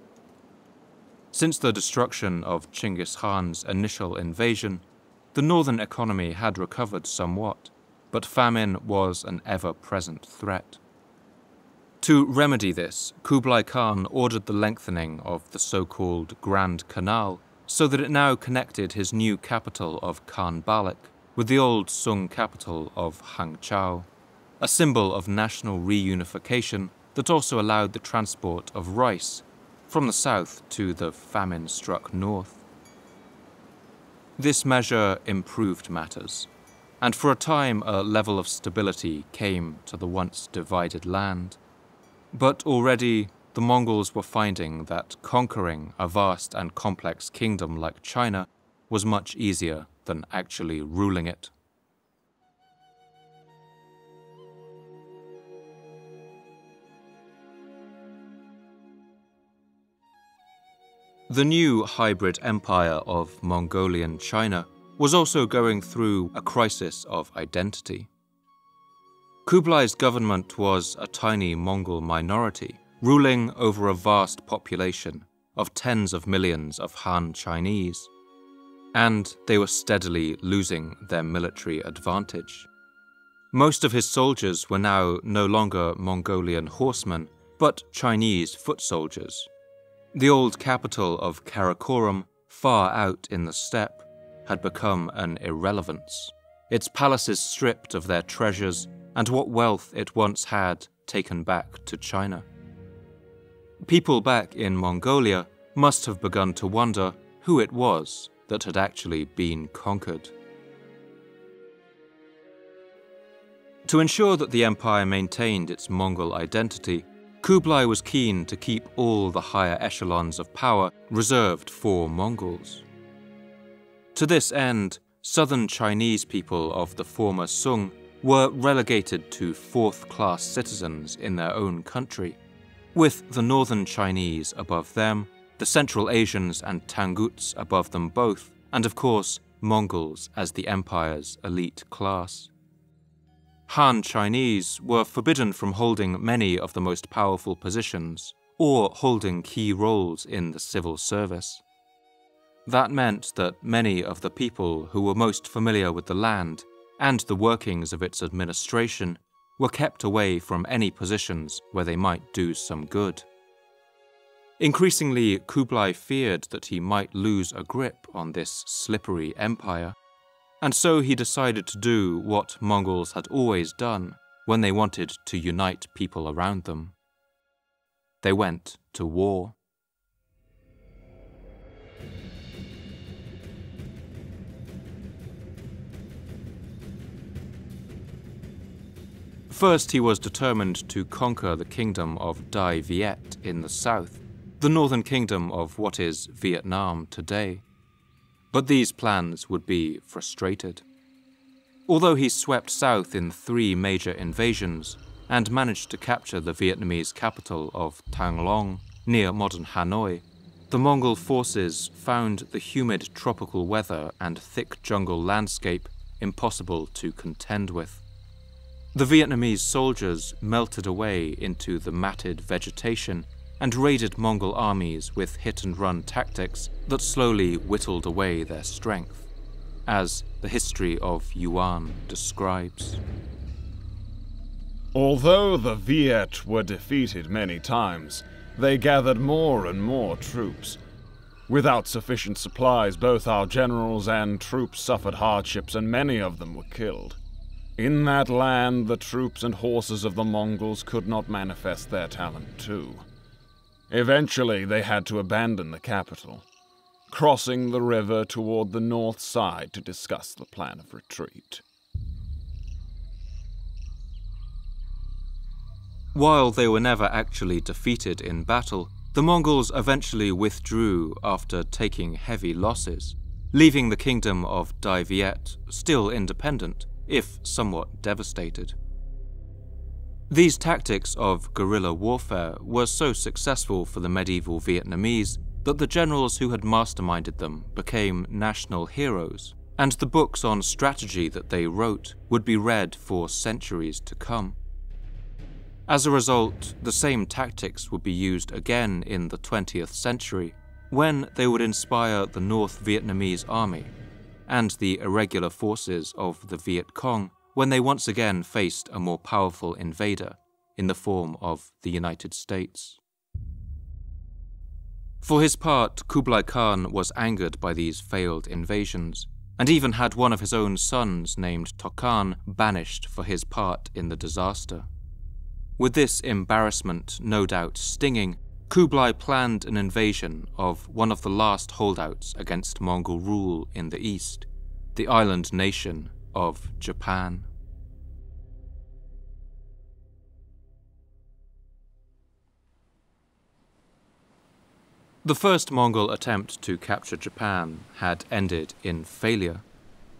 Since the destruction of Chinggis Khan's initial invasion, the northern economy had recovered somewhat, but famine was an ever-present threat. To remedy this, Kublai Khan ordered the lengthening of the so-called Grand Canal so that it now connected his new capital of Khan Balik with the old Sung capital of Hangzhou, a symbol of national reunification that also allowed the transport of rice from the south to the famine-struck north. This measure improved matters, and for a time a level of stability came to the once divided land. But already the Mongols were finding that conquering a vast and complex kingdom like China was much easier than actually ruling it. The new hybrid empire of Mongolian China was also going through a crisis of identity. Kublai's government was a tiny Mongol minority, ruling over a vast population of tens of millions of Han Chinese, and they were steadily losing their military advantage. Most of his soldiers were now no longer Mongolian horsemen, but Chinese foot soldiers. The old capital of Karakorum, far out in the steppe, had become an irrelevance, its palaces stripped of their treasures and what wealth it once had taken back to China. People back in Mongolia must have begun to wonder who it was that had actually been conquered. To ensure that the empire maintained its Mongol identity, Kublai was keen to keep all the higher echelons of power reserved for Mongols. To this end, southern Chinese people of the former Sung were relegated to fourth-class citizens in their own country, with the northern Chinese above them, the Central Asians and Tanguts above them both, and of course, Mongols as the empire's elite class. Han Chinese were forbidden from holding many of the most powerful positions or holding key roles in the civil service. That meant that many of the people who were most familiar with the land and the workings of its administration were kept away from any positions where they might do some good. Increasingly, Kublai feared that he might lose a grip on this slippery empire, and so he decided to do what Mongols had always done when they wanted to unite people around them. They went to war. First, he was determined to conquer the kingdom of Dai Viet in the south, the northern kingdom of what is Vietnam today. But these plans would be frustrated. Although he swept south in 3 major invasions and managed to capture the Vietnamese capital of Thang Long near modern Hanoi, the Mongol forces found the humid tropical weather and thick jungle landscape impossible to contend with. The Vietnamese soldiers melted away into the matted vegetation and raided Mongol armies with hit-and-run tactics that slowly whittled away their strength, as the history of Yuan describes. Although the Viet were defeated many times, they gathered more and more troops. Without sufficient supplies, both our generals and troops suffered hardships, and many of them were killed. In that land, the troops and horses of the Mongols could not manifest their talent too. Eventually, they had to abandon the capital, crossing the river toward the north side to discuss the plan of retreat. While they were never actually defeated in battle, the Mongols eventually withdrew after taking heavy losses, leaving the kingdom of Dai Viet still independent, if somewhat devastated. These tactics of guerrilla warfare were so successful for the medieval Vietnamese that the generals who had masterminded them became national heroes, and the books on strategy that they wrote would be read for centuries to come. As a result, the same tactics would be used again in the 20th century, when they would inspire the North Vietnamese army, and the irregular forces of the Viet Cong when they once again faced a more powerful invader in the form of the United States. For his part, Kublai Khan was angered by these failed invasions, and even had one of his own sons named Tokan banished for his part in the disaster. With this embarrassment no doubt stinging, Kublai planned an invasion of one of the last holdouts against Mongol rule in the east, the island nation of Japan. The first Mongol attempt to capture Japan had ended in failure,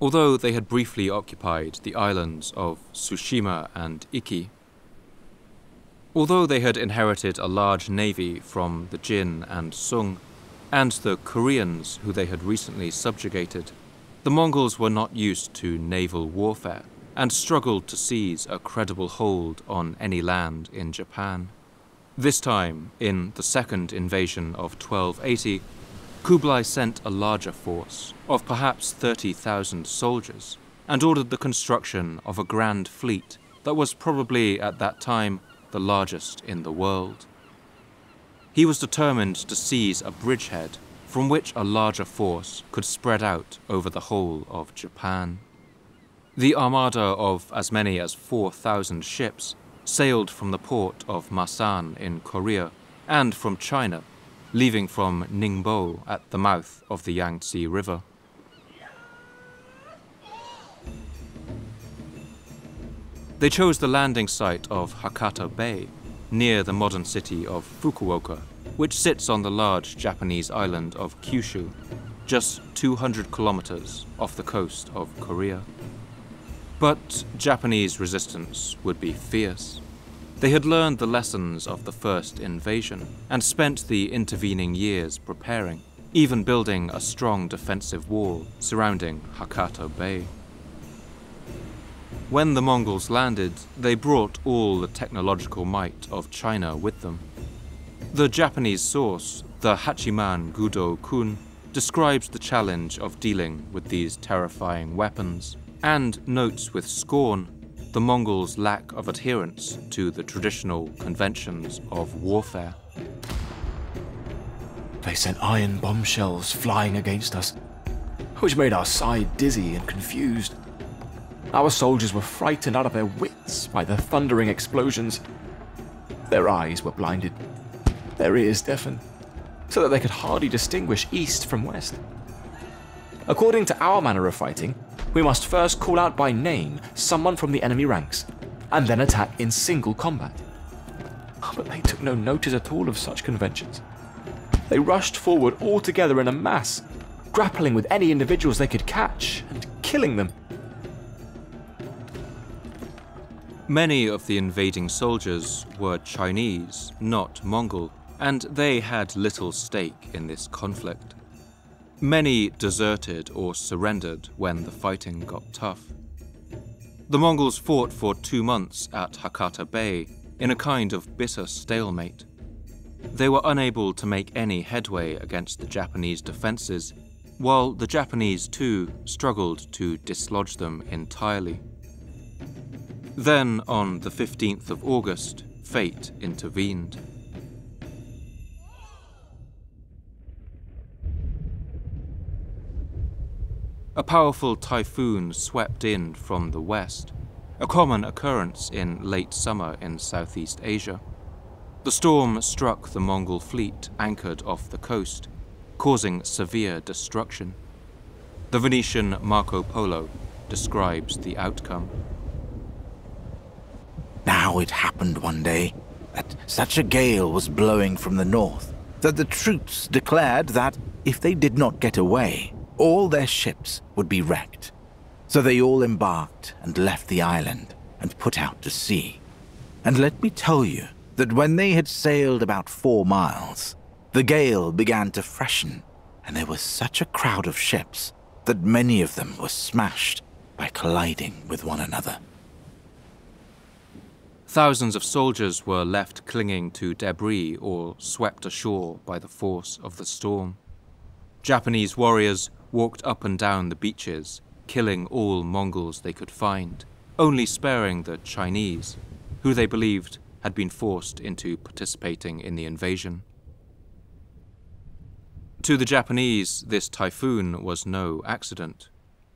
although they had briefly occupied the islands of Tsushima and Iki. Although they had inherited a large navy from the Jin and Sung, and the Koreans who they had recently subjugated, the Mongols were not used to naval warfare and struggled to seize a credible hold on any land in Japan. This time, in the second invasion of 1280, Kublai sent a larger force of perhaps 30,000 soldiers and ordered the construction of a grand fleet that was probably at that time the largest in the world. He was determined to seize a bridgehead from which a larger force could spread out over the whole of Japan. The armada of as many as 4,000 ships sailed from the port of Masan in Korea and from China, leaving from Ningbo at the mouth of the Yangtze River. They chose the landing site of Hakata Bay, near the modern city of Fukuoka, which sits on the large Japanese island of Kyushu, just 200 kilometers off the coast of Korea. But Japanese resistance would be fierce. They had learned the lessons of the first invasion and spent the intervening years preparing, even building a strong defensive wall surrounding Hakata Bay. When the Mongols landed, they brought all the technological might of China with them. The Japanese source, the Hachiman Gudo Kun, describes the challenge of dealing with these terrifying weapons and notes with scorn the Mongols' lack of adherence to the traditional conventions of warfare. They sent iron bombshells flying against us, which made our side dizzy and confused. Our soldiers were frightened out of their wits by the thundering explosions. Their eyes were blinded, their ears deafened, so that they could hardly distinguish east from west. According to our manner of fighting, we must first call out by name someone from the enemy ranks, and then attack in single combat. But they took no notice at all of such conventions. They rushed forward all together in a mass, grappling with any individuals they could catch and killing them. Many of the invading soldiers were Chinese, not Mongol, and they had little stake in this conflict. Many deserted or surrendered when the fighting got tough. The Mongols fought for 2 months at Hakata Bay in a kind of bitter stalemate. They were unable to make any headway against the Japanese defenses, while the Japanese too struggled to dislodge them entirely. Then, on the 15th of August, fate intervened. A powerful typhoon swept in from the west, a common occurrence in late summer in Southeast Asia. The storm struck the Mongol fleet anchored off the coast, causing severe destruction. The Venetian Marco Polo describes the outcome. Now it happened one day that such a gale was blowing from the north that the troops declared that if they did not get away, all their ships would be wrecked. So they all embarked and left the island and put out to sea. And let me tell you that when they had sailed about 4 miles, the gale began to freshen, and there was such a crowd of ships that many of them were smashed by colliding with one another. Thousands of soldiers were left clinging to debris or swept ashore by the force of the storm. Japanese warriors walked up and down the beaches, killing all Mongols they could find, only sparing the Chinese, who they believed had been forced into participating in the invasion. To the Japanese, this typhoon was no accident.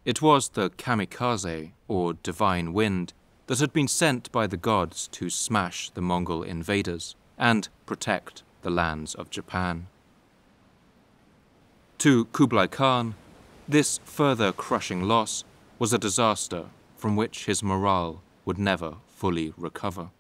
It was the kamikaze, or divine wind, that had been sent by the gods to smash the Mongol invaders and protect the lands of Japan. To Kublai Khan, this further crushing loss was a disaster from which his morale would never fully recover.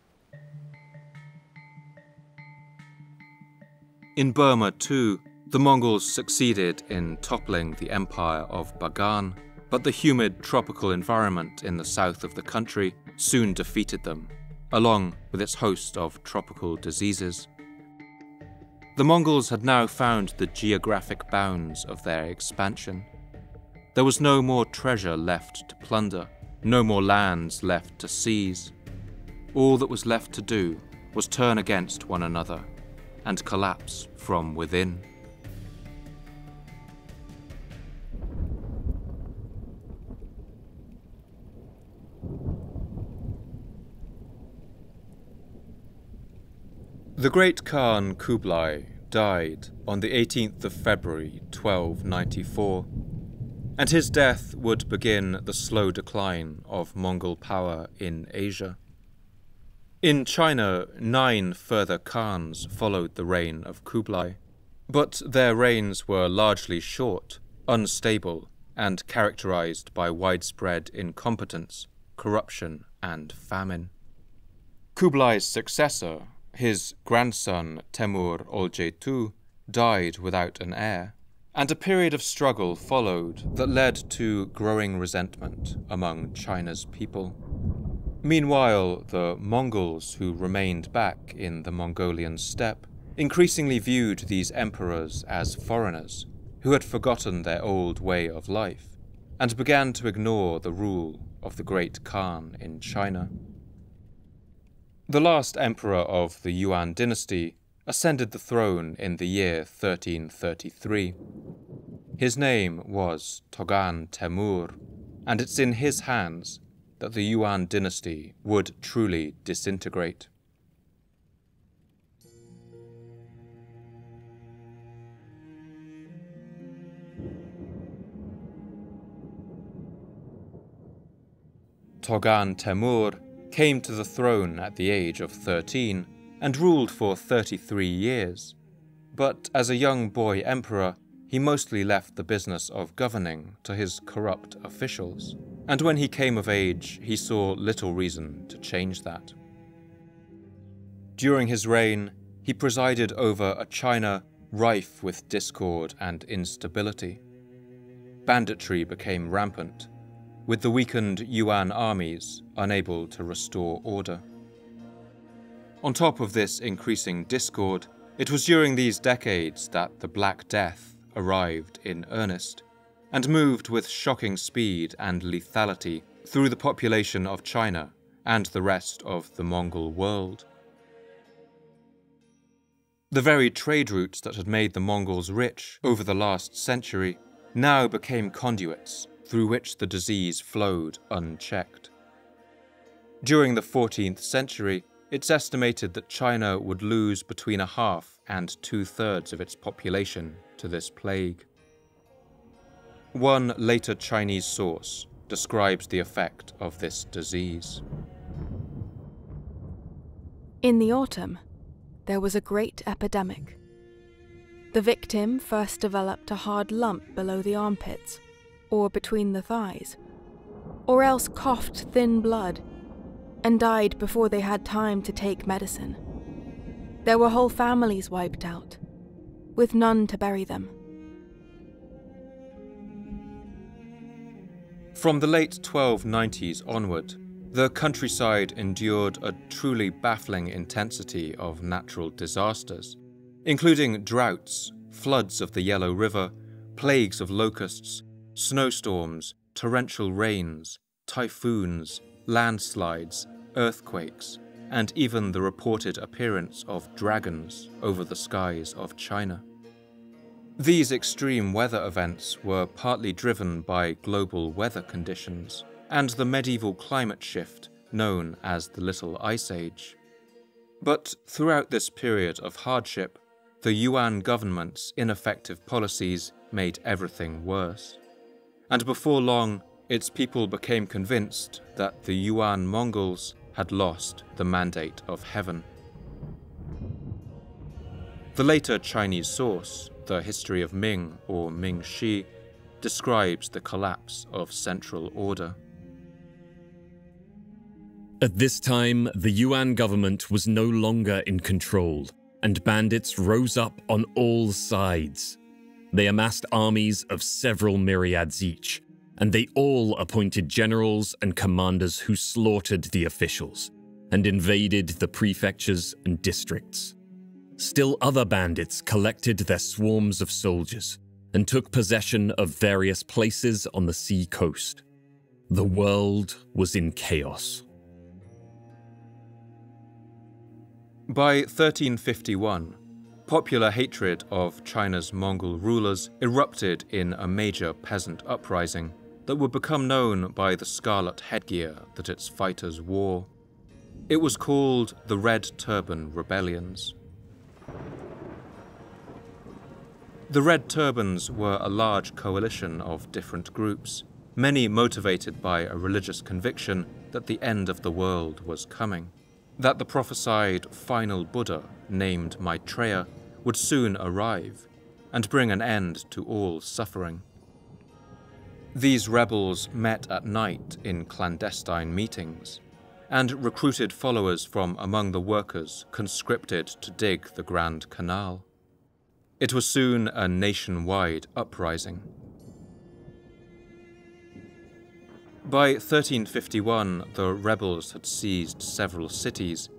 In Burma, too, the Mongols succeeded in toppling the empire of Bagan, but the humid tropical environment in the south of the country soon defeated them, along with its host of tropical diseases. The Mongols had now found the geographic bounds of their expansion. There was no more treasure left to plunder, no more lands left to seize. All that was left to do was turn against one another and collapse from within. The great Khan Kublai died on the 18th of February 1294, and his death would begin the slow decline of Mongol power in Asia. In China, 9 further Khans followed the reign of Kublai, but their reigns were largely short, unstable, and characterized by widespread incompetence, corruption, and famine. Kublai's successor, his grandson Temur Olcay II, died without an heir, and a period of struggle followed that led to growing resentment among China's people. Meanwhile, the Mongols who remained back in the Mongolian steppe increasingly viewed these emperors as foreigners who had forgotten their old way of life and began to ignore the rule of the great Khan in China. The last emperor of the Yuan dynasty ascended the throne in the year 1333. His name was Togan Temur, and it's in his hands that the Yuan dynasty would truly disintegrate. Togan Temur came to the throne at the age of 13 and ruled for 33 years. But as a young boy emperor, he mostly left the business of governing to his corrupt officials. And when he came of age, he saw little reason to change that. During his reign, he presided over a China rife with discord and instability. Banditry became rampant, with the weakened Yuan armies unable to restore order. On top of this increasing discord, it was during these decades that the Black Death arrived in earnest, and moved with shocking speed and lethality through the population of China and the rest of the Mongol world. The very trade routes that had made the Mongols rich over the last century now became conduits through which the disease flowed unchecked. During the 14th century, it's estimated that China would lose between 1/2 and 2/3 of its population to this plague. One later Chinese source describes the effect of this disease. In the autumn, there was a great epidemic. The victim first developed a hard lump below the armpits, or between the thighs, or else coughed thin blood, and died before they had time to take medicine. There were whole families wiped out, with none to bury them. From the late 1290s onward, the countryside endured a truly baffling intensity of natural disasters, including droughts, floods of the Yellow River, plagues of locusts, snowstorms, torrential rains, typhoons, landslides, earthquakes, and even the reported appearance of dragons over the skies of China. These extreme weather events were partly driven by global weather conditions, and the medieval climate shift known as the Little Ice Age. But throughout this period of hardship, the Yuan government's ineffective policies made everything worse. And before long, its people became convinced that the Yuan Mongols had lost the mandate of heaven. The later Chinese source, the History of Ming or Ming-Shi, describes the collapse of central order. At this time, the Yuan government was no longer in control, and bandits rose up on all sides. They amassed armies of several myriads each, and they all appointed generals and commanders who slaughtered the officials and invaded the prefectures and districts. Still other bandits collected their swarms of soldiers and took possession of various places on the sea coast. The world was in chaos. By 1351, popular hatred of China's Mongol rulers erupted in a major peasant uprising that would become known by the scarlet headgear that its fighters wore. It was called the Red Turban Rebellions. The Red Turbans were a large coalition of different groups, many motivated by a religious conviction that the end of the world was coming, that the prophesied final Buddha, named Maitreya, would soon arrive and bring an end to all suffering. These rebels met at night in clandestine meetings and recruited followers from among the workers conscripted to dig the Grand Canal. It was soon a nationwide uprising. By 1351, the rebels had seized several cities,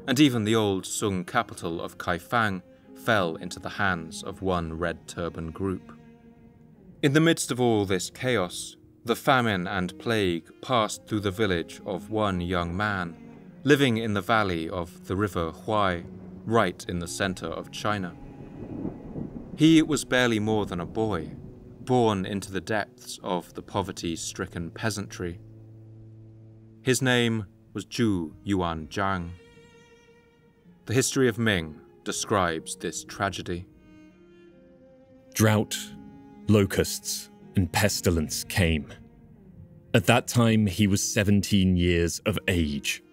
and even the old Sung capital of Kaifang fell into the hands of one Red Turban group. In the midst of all this chaos, the famine and plague passed through the village of one young man, living in the valley of the river Huai, right in the center of China. He was barely more than a boy, born into the depths of the poverty-stricken peasantry. His name was Zhu Yuanzhang. The History of Ming describes this tragedy. Drought, locusts, and pestilence came. At that time, he was 17 years of age.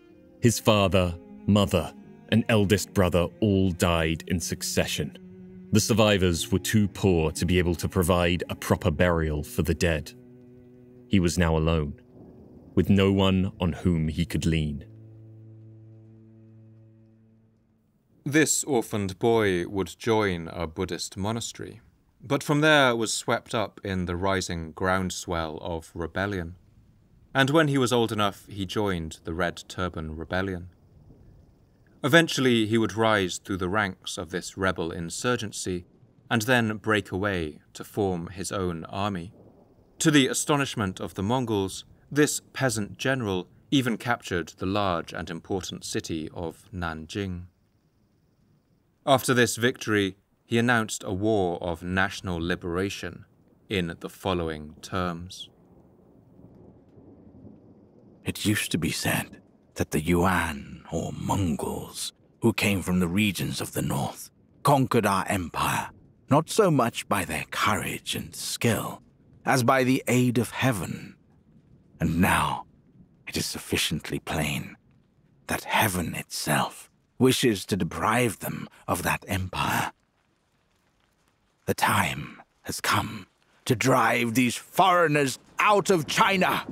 His father, mother, and eldest brother all died in succession. The survivors were too poor to be able to provide a proper burial for the dead. He was now alone, with no one on whom he could lean. This orphaned boy would join a Buddhist monastery, but from there was swept up in the rising groundswell of rebellion. And when he was old enough, he joined the Red Turban Rebellion. Eventually, he would rise through the ranks of this rebel insurgency and then break away to form his own army. To the astonishment of the Mongols, this peasant general even captured the large and important city of Nanjing. After this victory, he announced a war of national liberation in the following terms. It used to be said that the Yuan, or Mongols, who came from the regions of the north, conquered our empire, not so much by their courage and skill, as by the aid of heaven. And now, it is sufficiently plain that heaven itself wishes to deprive them of that empire. The time has come to drive these foreigners out of China.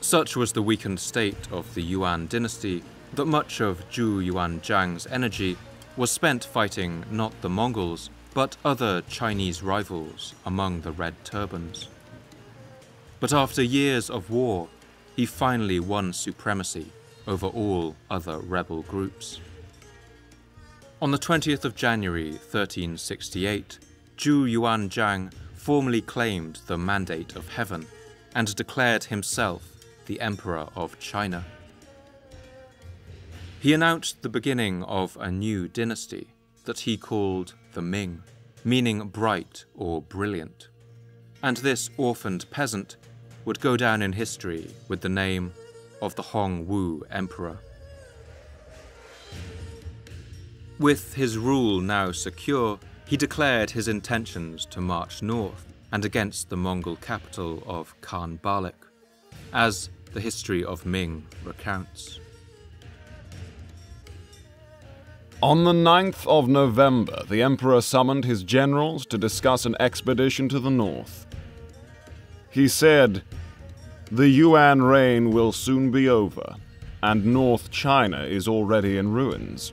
Such was the weakened state of the Yuan dynasty that much of Zhu Yuanzhang's energy was spent fighting not the Mongols, but other Chinese rivals among the Red Turbans. But after years of war, he finally won supremacy over all other rebel groups. On the 20th of January 1368, Zhu Yuanzhang formally claimed the mandate of heaven and declared himself the Emperor of China. He announced the beginning of a new dynasty that he called the Ming, meaning bright or brilliant. And this orphaned peasant would go down in history with the name of the Mongol Emperor. With his rule now secure, he declared his intentions to march north and against the Mongol capital of Khan Balik, as the history of Ming recounts. On the 9th of November, the emperor summoned his generals to discuss an expedition to the north. He said, "The Yuan reign will soon be over, and North China is already in ruins.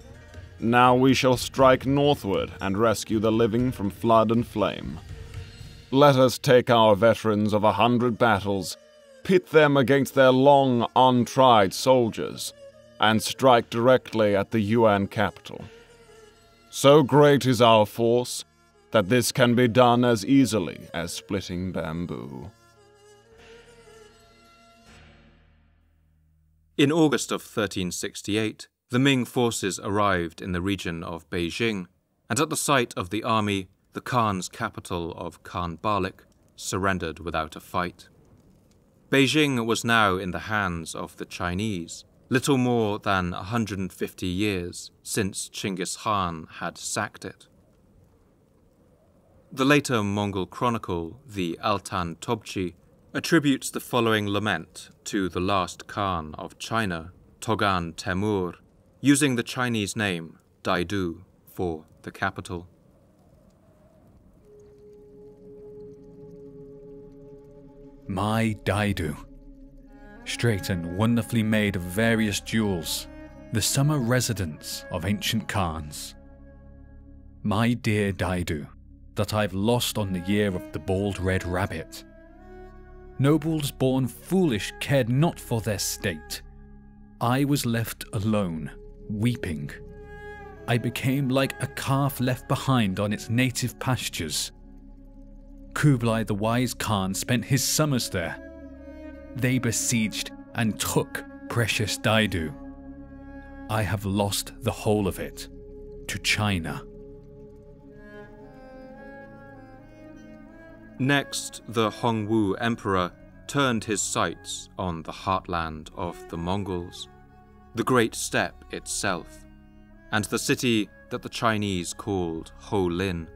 Now we shall strike northward and rescue the living from flood and flame. Let us take our veterans of 100 battles, pit them against their long, untried soldiers, and strike directly at the Yuan capital. So great is our force that this can be done as easily as splitting bamboo." In August of 1368, the Ming forces arrived in the region of Beijing, and at the sight of the army, the Khan's capital of Khan Balik surrendered without a fight. Beijing was now in the hands of the Chinese, little more than 150 years since Chinggis Khan had sacked it. The later Mongol chronicle, the Altan Tobchi, attributes the following lament to the last Khan of China, Togan Temur, using the Chinese name Daidu for the capital. My Daidu, straight and wonderfully made of various jewels, the summer residence of ancient Khans. My dear Daidu, that I've lost on the year of the bald red rabbit. Nobles born foolish cared not for their state. I was left alone, weeping. I became like a calf left behind on its native pastures. Kublai the wise Khan spent his summers there. They besieged and took precious Daidu. I have lost the whole of it to China. Next, the Mongol Emperor turned his sights on the heartland of the Mongols, the Great Steppe itself, and the city that the Chinese called Houlin,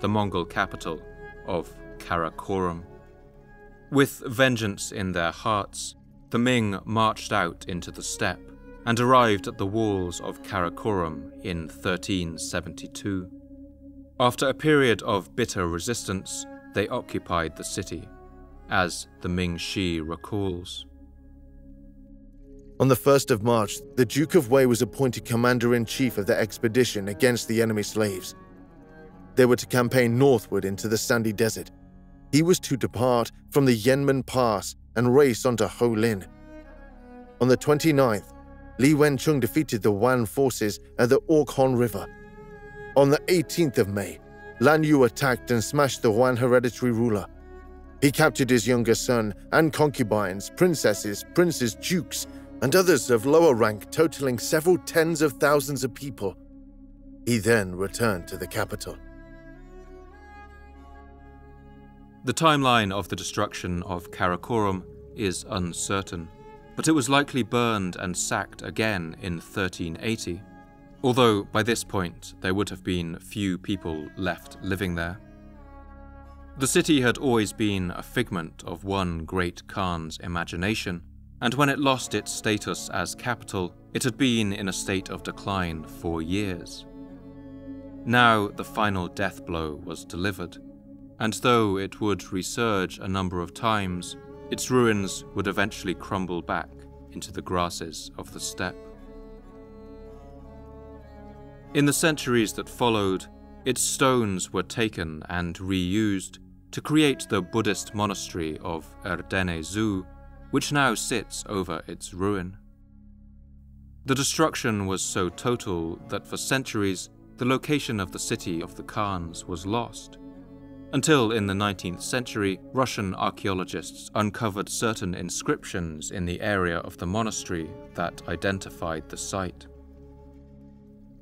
the Mongol capital of Karakorum. With vengeance in their hearts, the Ming marched out into the steppe and arrived at the walls of Karakorum in 1372. After a period of bitter resistance, they occupied the city, as the Ming Shi recalls. On the 1st of March, the Duke of Wei was appointed commander-in-chief of the expedition against the enemy slaves. They were to campaign northward into the sandy desert. He was to depart from the Yanmen Pass and race onto Houlin. On the 29th, Li Wencheng defeated the Wan forces at the Orkhon River. On the 18th of May, Lan Yu attacked and smashed the Wan hereditary ruler. He captured his younger son and concubines, princesses, princes, dukes, and others of lower rank, totaling several tens of thousands of people. He then returned to the capital. The timeline of the destruction of Karakorum is uncertain, but it was likely burned and sacked again in 1380, although by this point there would have been few people left living there. The city had always been a figment of one great Khan's imagination, and when it lost its status as capital, it had been in a state of decline for years. Now the final death blow was delivered, and though it would resurge a number of times, its ruins would eventually crumble back into the grasses of the steppe. In the centuries that followed, its stones were taken and reused to create the Buddhist monastery of Erdene-zu, which now sits over its ruin. The destruction was so total that for centuries the location of the city of the Khans was lost, until in the 19th century, Russian archaeologists uncovered certain inscriptions in the area of the monastery that identified the site.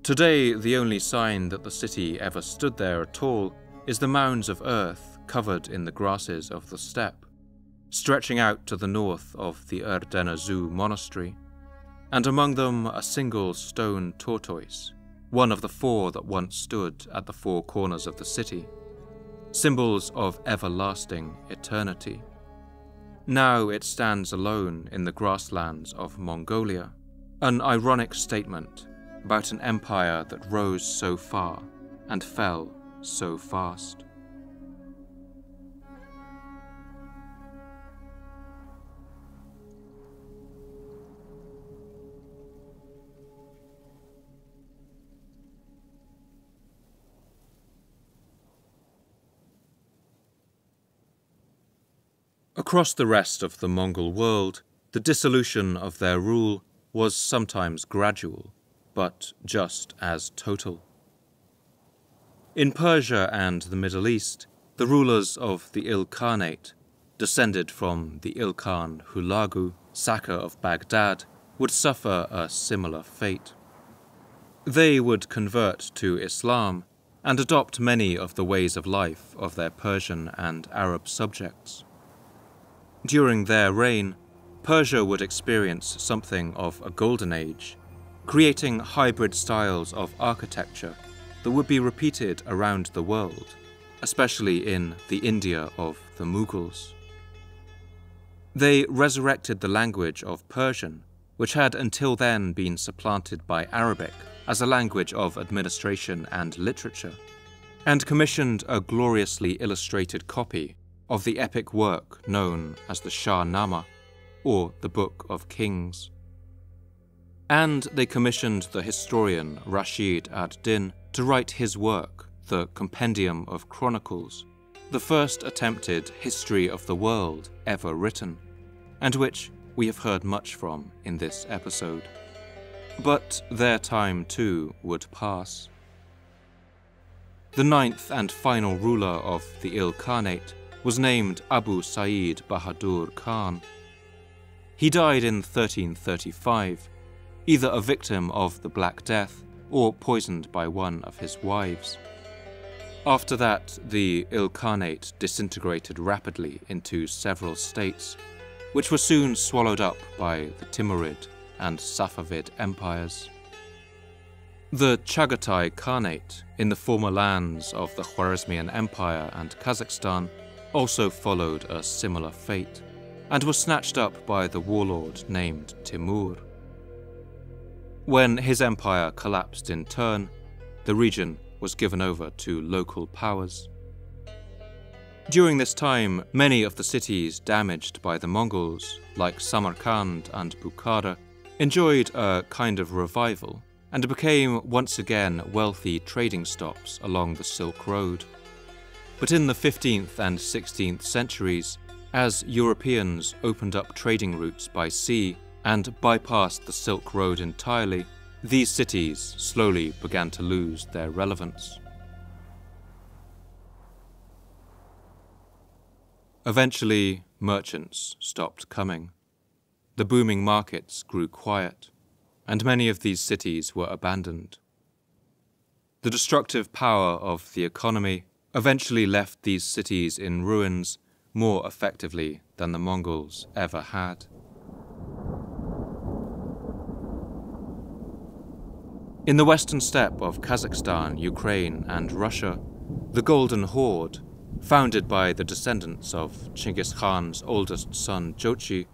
Today, the only sign that the city ever stood there at all is the mounds of earth covered in the grasses of the steppe, stretching out to the north of the Erdenezu monastery, and among them a single stone tortoise, one of the 4 that once stood at the 4 corners of the city, symbols of everlasting eternity. Now it stands alone in the grasslands of Mongolia, an ironic statement about an empire that rose so far and fell so fast. Across the rest of the Mongol world, the dissolution of their rule was sometimes gradual, but just as total. In Persia and the Middle East, the rulers of the Ilkhanate, descended from the Ilkhan Hulagu, Saka of Baghdad, would suffer a similar fate. They would convert to Islam and adopt many of the ways of life of their Persian and Arab subjects. During their reign, Persia would experience something of a golden age, creating hybrid styles of architecture that would be repeated around the world, especially in the India of the Mughals. They resurrected the language of Persian, which had until then been supplanted by Arabic as a language of administration and literature, and commissioned a gloriously illustrated copy of the epic work known as the Shah-Nama, or the Book of Kings. And they commissioned the historian Rashid ad-Din to write his work, the Compendium of Chronicles, the first attempted history of the world ever written, and which we have heard much from in this episode. But their time too would pass. The 9th and final ruler of the Ilkhanate was named Abu Sa'id Bahadur Khan. He died in 1335, either a victim of the Black Death or poisoned by one of his wives. After that, the Ilkhanate disintegrated rapidly into several states, which were soon swallowed up by the Timurid and Safavid empires. The Chagatai Khanate in the former lands of the Khwarezmian Empire and Kazakhstan also followed a similar fate, and was snatched up by the warlord named Timur. When his empire collapsed in turn, the region was given over to local powers. During this time, many of the cities damaged by the Mongols, like Samarkand and Bukhara, enjoyed a kind of revival and became once again wealthy trading stops along the Silk Road. But in the 15th and 16th centuries, as Europeans opened up trading routes by sea and bypassed the Silk Road entirely, these cities slowly began to lose their relevance. Eventually, merchants stopped coming. The booming markets grew quiet, and many of these cities were abandoned. The destructive power of the economy eventually left these cities in ruins more effectively than the Mongols ever had. In the western steppe of Kazakhstan, Ukraine, and Russia, the Golden Horde, founded by the descendants of Chinggis Khan's oldest son Jochi,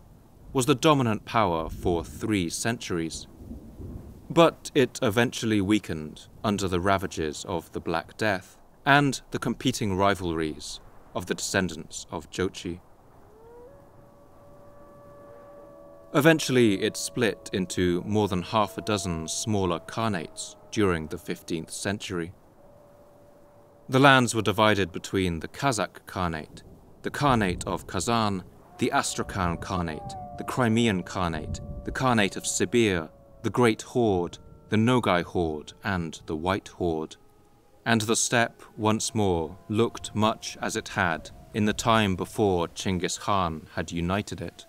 was the dominant power for 3 centuries. But it eventually weakened under the ravages of the Black Death and the competing rivalries of the descendants of Jochi. Eventually, it split into more than half a dozen smaller khanates during the 15th century. The lands were divided between the Kazakh Khanate, the Khanate of Kazan, the Astrakhan Khanate, the Crimean Khanate, the Khanate of Sibir, the Great Horde, the Nogai Horde, and the White Horde. and the steppe once more looked much as it had in the time before Chinggis Khan had united it,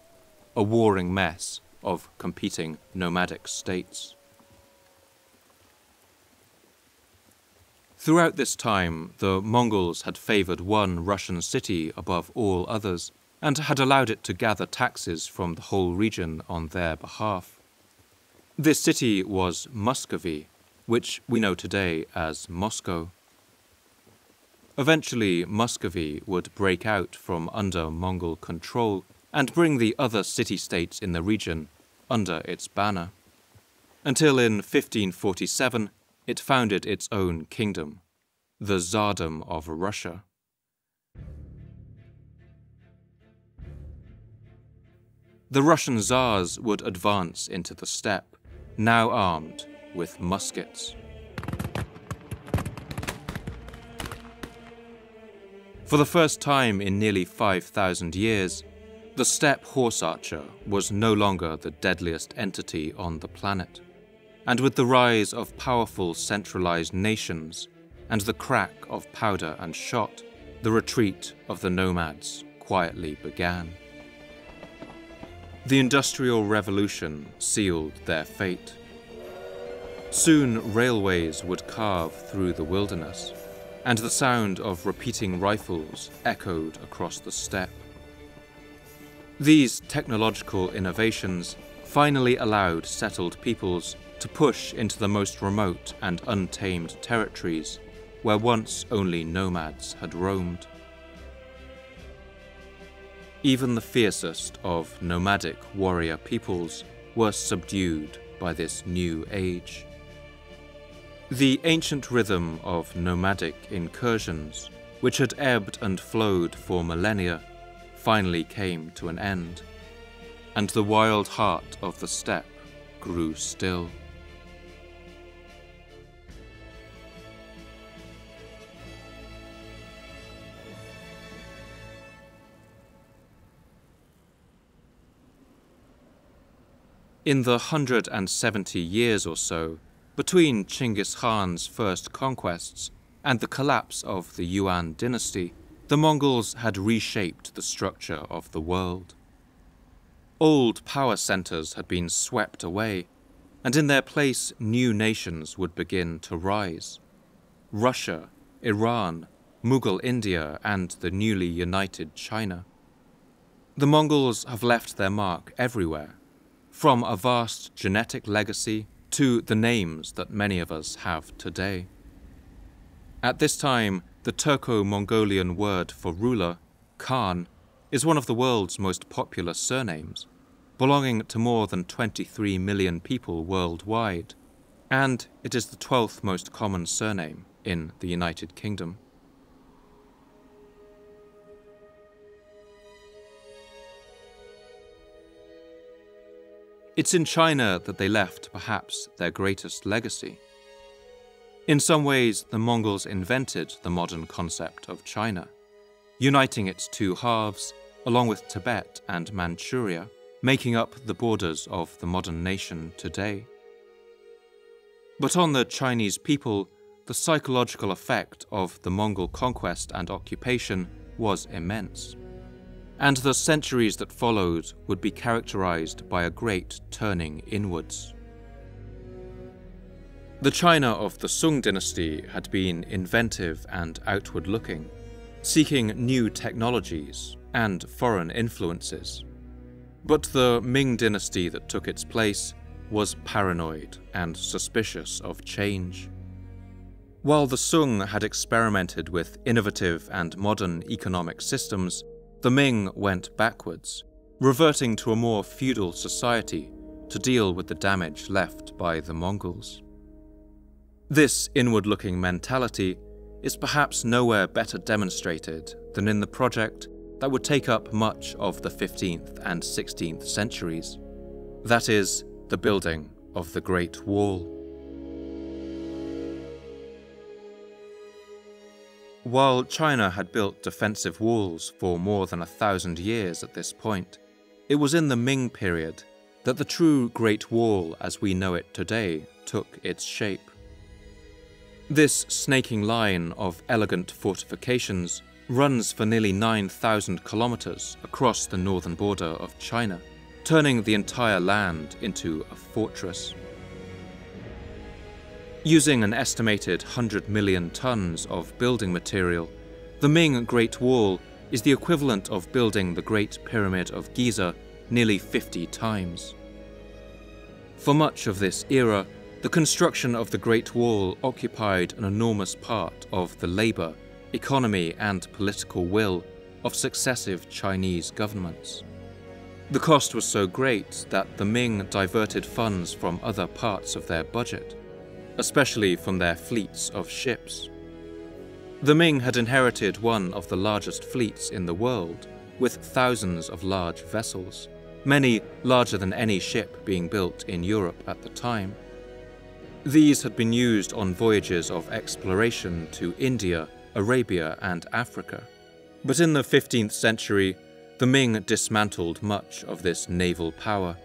a warring mess of competing nomadic states. Throughout this time, the Mongols had favoured one Russian city above all others, and had allowed it to gather taxes from the whole region on their behalf. This city was Muscovy, which we know today as Moscow. Eventually, Muscovy would break out from under Mongol control and bring the other city-states in the region under its banner, until in 1547 it founded its own kingdom, the Tsardom of Russia. The Russian Tsars would advance into the steppe, now armed with muskets. For the first time in nearly 5,000 years, the steppe horse archer was no longer the deadliest entity on the planet. And with the rise of powerful centralized nations and the crack of powder and shot, the retreat of the nomads quietly began. The Industrial Revolution sealed their fate. Soon railways would carve through the wilderness, and the sound of repeating rifles echoed across the steppe. These technological innovations finally allowed settled peoples to push into the most remote and untamed territories where once only nomads had roamed. Even the fiercest of nomadic warrior peoples were subdued by this new age. The ancient rhythm of nomadic incursions, which had ebbed and flowed for millennia, finally came to an end, and the wild heart of the steppe grew still. In the 170 years or so between Chinggis Khan's first conquests and the collapse of the Yuan dynasty, the Mongols had reshaped the structure of the world. Old power centers had been swept away, and in their place new nations would begin to rise. Russia, Iran, Mughal India, and the newly united China. The Mongols have left their mark everywhere, from a vast genetic legacy to the names that many of us have today. At this time, the Turco-Mongolian word for ruler, Khan, is one of the world's most popular surnames, belonging to more than 23 million people worldwide, and it is the 12th most common surname in the United Kingdom. It's in China that they left perhaps their greatest legacy. In some ways, the Mongols invented the modern concept of China, uniting its two halves, along with Tibet and Manchuria, making up the borders of the modern nation today. But on the Chinese people, the psychological effect of the Mongol conquest and occupation was immense, and the centuries that followed would be characterized by a great turning inwards. The China of the Sung dynasty had been inventive and outward-looking, seeking new technologies and foreign influences. But the Ming dynasty that took its place was paranoid and suspicious of change. While the Sung had experimented with innovative and modern economic systems, the Ming went backwards, reverting to a more feudal society to deal with the damage left by the Mongols. This inward-looking mentality is perhaps nowhere better demonstrated than in the project that would take up much of the 15th and 16th centuries. That is, the building of the Great Wall. While China had built defensive walls for more than 1,000 years at this point, it was in the Ming period that the true Great Wall as we know it today took its shape. This snaking line of elegant fortifications runs for nearly 9,000 kilometers across the northern border of China, turning the entire land into a fortress. Using an estimated 100 million tons of building material, the Ming Great Wall is the equivalent of building the Great Pyramid of Giza nearly 50 times. For much of this era, the construction of the Great Wall occupied an enormous part of the labor, economy, and political will of successive Chinese governments. The cost was so great that the Ming diverted funds from other parts of their budget, especially from their fleets of ships. The Ming had inherited one of the largest fleets in the world, with thousands of large vessels, many larger than any ship being built in Europe at the time. These had been used on voyages of exploration to India, Arabia, and Africa. But in the 15th century, the Ming dismantled much of this naval power,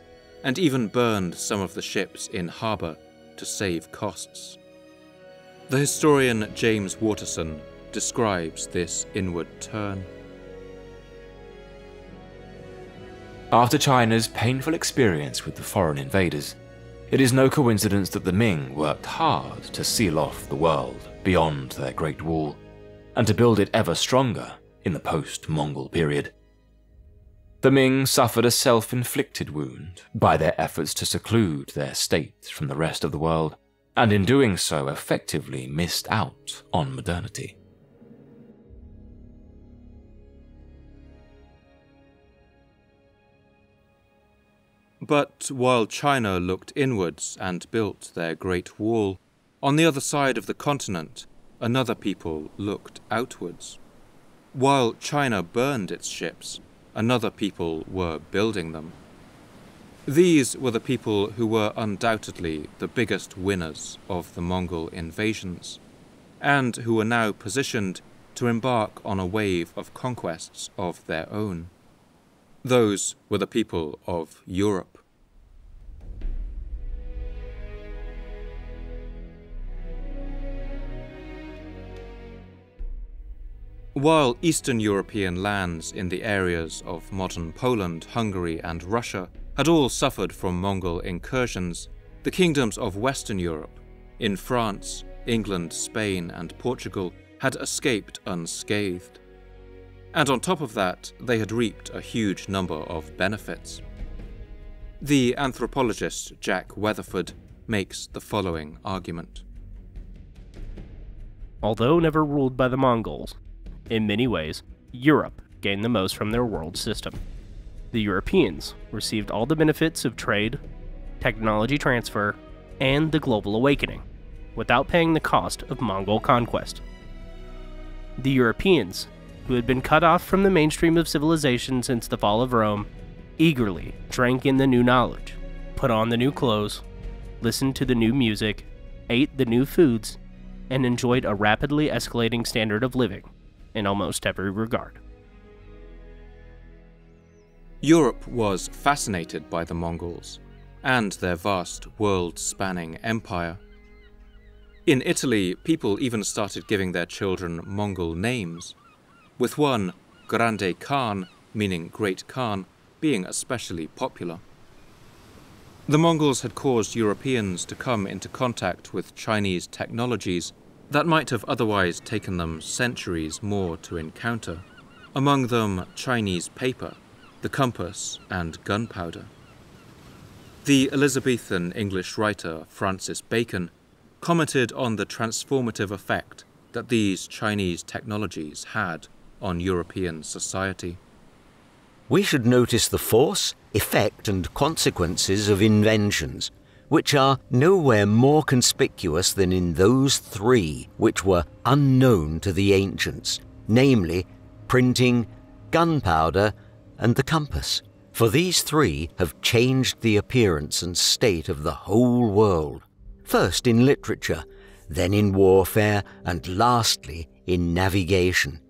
and even burned some of the ships in harbour to save costs. The historian James Waterson describes this inward turn. After China's painful experience with the foreign invaders, it is no coincidence that the Ming worked hard to seal off the world beyond their Great Wall, and to build it ever stronger in the post-Mongol period. The Ming suffered a self-inflicted wound by their efforts to seclude their state from the rest of the world, and in doing so effectively missed out on modernity. But while China looked inwards and built their Great Wall, on the other side of the continent, another people looked outwards. While China burned its ships, another people were building them. These were the people who were undoubtedly the biggest winners of the Mongol invasions, and who were now positioned to embark on a wave of conquests of their own. Those were the people of Europe. While Eastern European lands in the areas of modern Poland, Hungary, and Russia had all suffered from Mongol incursions, the kingdoms of Western Europe, in France, England, Spain, and Portugal, had escaped unscathed. And on top of that, they had reaped a huge number of benefits. The anthropologist Jack Weatherford makes the following argument. Although never ruled by the Mongols, in many ways, Europe gained the most from their world system. The Europeans received all the benefits of trade, technology transfer, and the global awakening, without paying the cost of Mongol conquest. The Europeans, who had been cut off from the mainstream of civilization since the fall of Rome, eagerly drank in the new knowledge, put on the new clothes, listened to the new music, ate the new foods, and enjoyed a rapidly escalating standard of living in almost every regard. Europe was fascinated by the Mongols and their vast world-spanning empire. In Italy, people even started giving their children Mongol names, with one, Grande Khan, meaning Great Khan, being especially popular. The Mongols had caused Europeans to come into contact with Chinese technologies that might have otherwise taken them centuries more to encounter, among them Chinese paper, the compass, and gunpowder. The Elizabethan English writer Francis Bacon commented on the transformative effect that these Chinese technologies had on European society. We should notice the force, effect, and consequences of inventions, which are nowhere more conspicuous than in those three which were unknown to the ancients, namely printing, gunpowder, and the compass. For these three have changed the appearance and state of the whole world, first in literature, then in warfare, and lastly in navigation.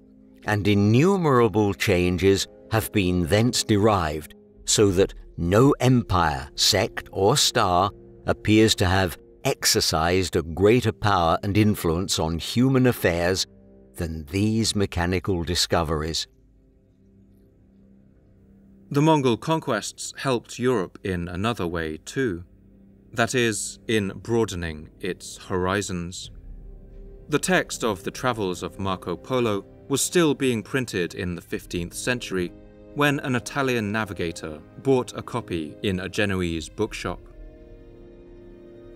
And innumerable changes have been thence derived, so that no empire, sect, or star appears to have exercised a greater power and influence on human affairs than these mechanical discoveries. The Mongol conquests helped Europe in another way too. That is, in broadening its horizons. The text of the travels of Marco Polo was still being printed in the 15th century when an Italian navigator bought a copy in a Genoese bookshop.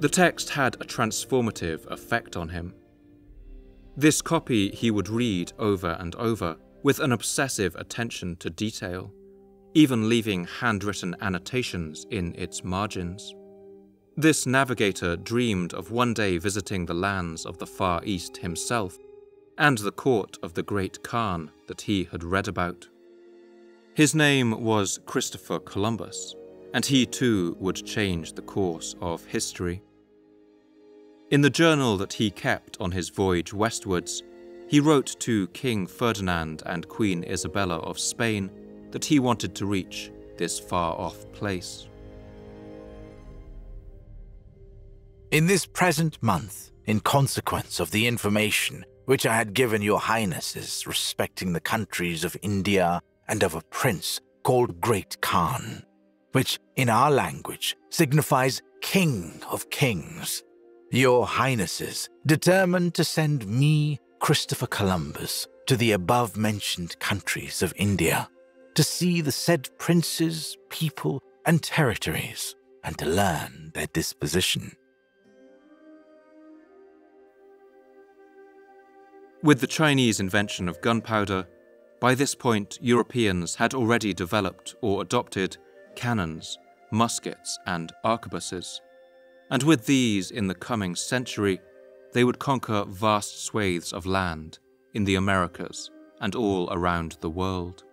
The text had a transformative effect on him. This copy he would read over and over with an obsessive attention to detail, even leaving handwritten annotations in its margins. This navigator dreamed of one day visiting the lands of the Far East himself and the court of the great Khan that he had read about. His name was Christopher Columbus, and he too would change the course of history. In the journal that he kept on his voyage westwards, he wrote to King Ferdinand and Queen Isabella of Spain that he wanted to reach this far-off place. In this present month, in consequence of the information which I had given your highnesses respecting the countries of India and of a prince called Great Khan, which in our language signifies King of Kings, your highnesses determined to send me, Christopher Columbus, to the above-mentioned countries of India, to see the said princes, people, and territories, and to learn their disposition. With the Chinese invention of gunpowder, by this point Europeans had already developed or adopted cannons, muskets, and arquebuses, and with these in the coming century, they would conquer vast swathes of land in the Americas and all around the world.